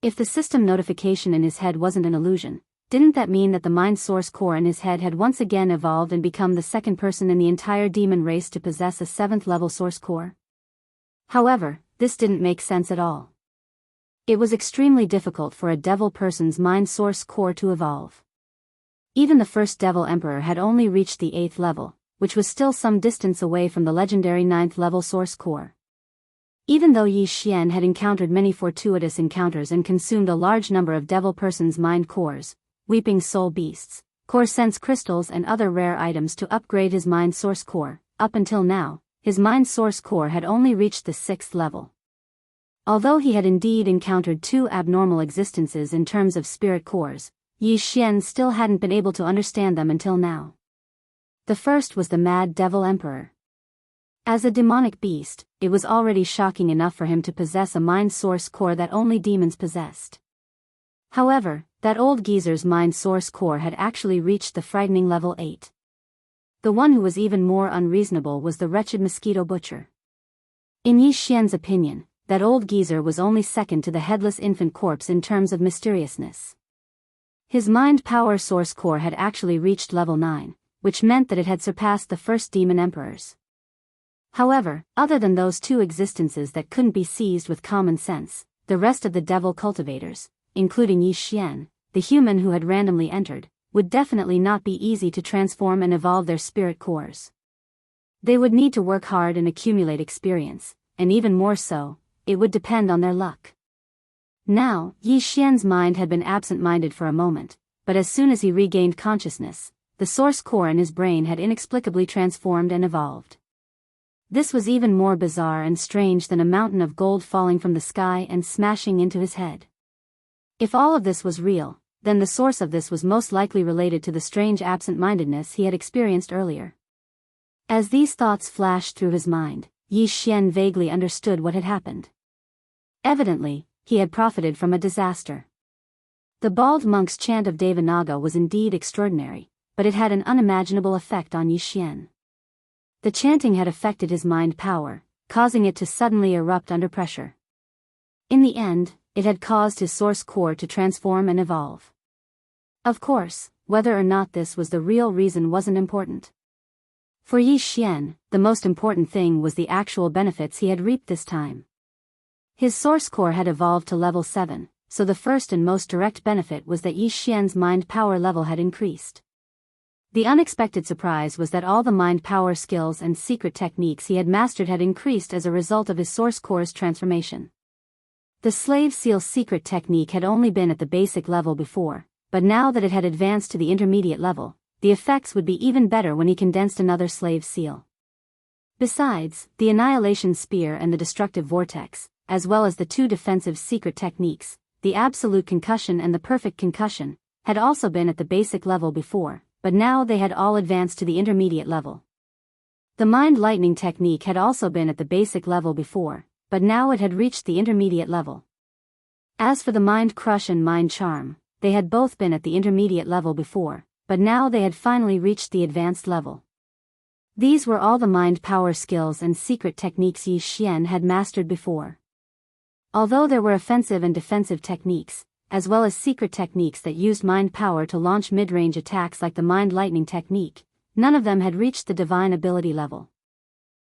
If the system notification in his head wasn't an illusion, didn't that mean that the Mind Source Core in his head had once again evolved and become the second person in the entire demon race to possess a 7th level Source Core? However, this didn't make sense at all. It was extremely difficult for a devil person's Mind Source Core to evolve. Even the first Devil Emperor had only reached the 8th level, which was still some distance away from the legendary 9th level source core. Even though Yi Xian had encountered many fortuitous encounters and consumed a large number of devil person's mind cores, weeping soul beasts, core sense crystals and other rare items to upgrade his mind source core, up until now, his mind source core had only reached the 6th level. Although he had indeed encountered 2 abnormal existences in terms of spirit cores, Yi Xian still hadn't been able to understand them until now. The first was the Mad Devil Emperor. As a demonic beast, it was already shocking enough for him to possess a mind source core that only demons possessed. However, that old geezer's mind source core had actually reached the frightening level 8. The one who was even more unreasonable was the wretched mosquito butcher. In Yi Xian's opinion, that old geezer was only second to the headless infant corpse in terms of mysteriousness. His mind power source core had actually reached level 9, which meant that it had surpassed the first demon emperors. However, other than those 2 existences that couldn't be seized with common sense, the rest of the devil cultivators, including Yi Xian, the human who had randomly entered, would definitely not be easy to transform and evolve their spirit cores. They would need to work hard and accumulate experience, and even more so, it would depend on their luck. Now, Yi Xian's mind had been absent-minded for a moment, but as soon as he regained consciousness, the source core in his brain had inexplicably transformed and evolved. This was even more bizarre and strange than a mountain of gold falling from the sky and smashing into his head. If all of this was real, then the source of this was most likely related to the strange absent-mindedness he had experienced earlier. As these thoughts flashed through his mind, Yi Xian vaguely understood what had happened. Evidently, he had profited from a disaster. The bald monk's chant of Devanaga was indeed extraordinary, but it had an unimaginable effect on Yi Xian. The chanting had affected his mind power, causing it to suddenly erupt under pressure. In the end, it had caused his source core to transform and evolve. Of course, whether or not this was the real reason wasn't important. For Yi Xian, the most important thing was the actual benefits he had reaped this time. His source core had evolved to level 7, so the first and most direct benefit was that Yi Xian's mind power level had increased. The unexpected surprise was that all the mind power skills and secret techniques he had mastered had increased as a result of his source core's transformation. The slave seal secret technique had only been at the basic level before, but now that it had advanced to the intermediate level, the effects would be even better when he condensed another slave seal. Besides, the annihilation spear and the destructive vortex, as well as the 2 defensive secret techniques, the absolute concussion and the perfect concussion, had also been at the basic level before, but now they had all advanced to the intermediate level. The mind lightning technique had also been at the basic level before, but now it had reached the intermediate level. As for the mind crush and mind charm, they had both been at the intermediate level before, but now they had finally reached the advanced level. These were all the mind power skills and secret techniques Yi Xian had mastered before. Although there were offensive and defensive techniques, as well as secret techniques that used mind power to launch mid-range attacks like the mind lightning technique, none of them had reached the divine ability level.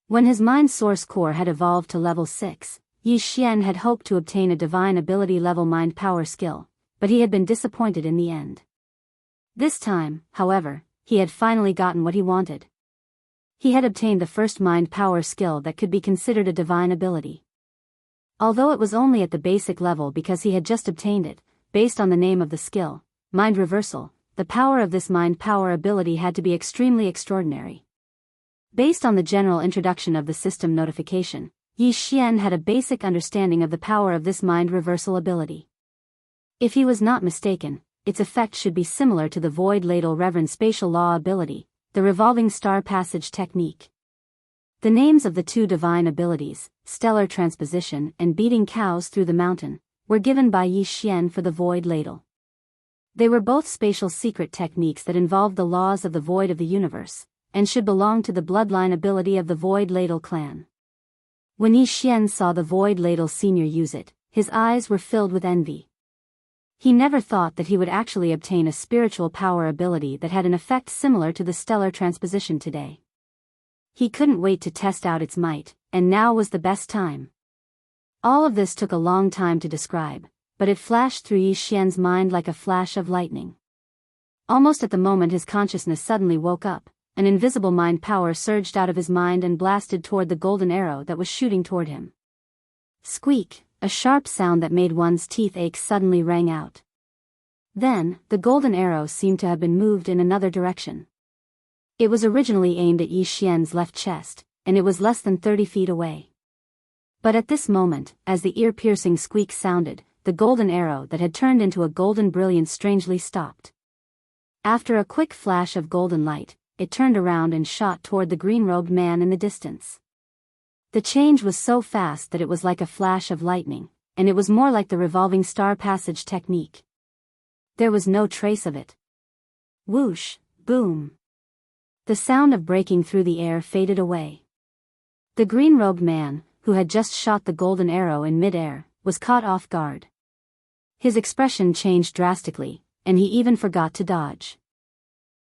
When his mind source core had evolved to level 6, Yi Xian had hoped to obtain a divine ability level mind power skill, but he had been disappointed in the end. This time, however, he had finally gotten what he wanted. He had obtained the first mind power skill that could be considered a divine ability. Although it was only at the basic level because he had just obtained it, based on the name of the skill, mind reversal, the power of this mind power ability had to be extremely extraordinary. Based on the general introduction of the system notification, Yi Xian had a basic understanding of the power of this mind reversal ability. If he was not mistaken, its effect should be similar to the void ladle reverend spatial law ability, the revolving star passage technique. The names of the 2 divine abilities, stellar transposition and beating cows through the mountain, were given by Yi Xian for the void ladle. They were both spatial secret techniques that involved the laws of the void of the universe, and should belong to the bloodline ability of the void ladle clan. When Yi Xian saw the void ladle senior use it, his eyes were filled with envy. He never thought that he would actually obtain a spiritual power ability that had an effect similar to the stellar transposition today. He couldn't wait to test out its might, and now was the best time. All of this took a long time to describe, but it flashed through Yi Xian's mind like a flash of lightning. Almost at the moment his consciousness suddenly woke up, an invisible mind power surged out of his mind and blasted toward the golden arrow that was shooting toward him. Squeak, a sharp sound that made one's teeth ache suddenly rang out. Then, the golden arrow seemed to have been moved in another direction. It was originally aimed at Yi Xian's left chest, and it was less than 30 feet away. But at this moment, as the ear-piercing squeak sounded, the golden arrow that had turned into a golden brilliance strangely stopped. After a quick flash of golden light, it turned around and shot toward the green-robed man in the distance. The change was so fast that it was like a flash of lightning, and it was more like the revolving star passage technique. There was no trace of it. Whoosh, boom. The sound of breaking through the air faded away. The green-robed man, who had just shot the golden arrow in mid-air, was caught off guard. His expression changed drastically, and he even forgot to dodge.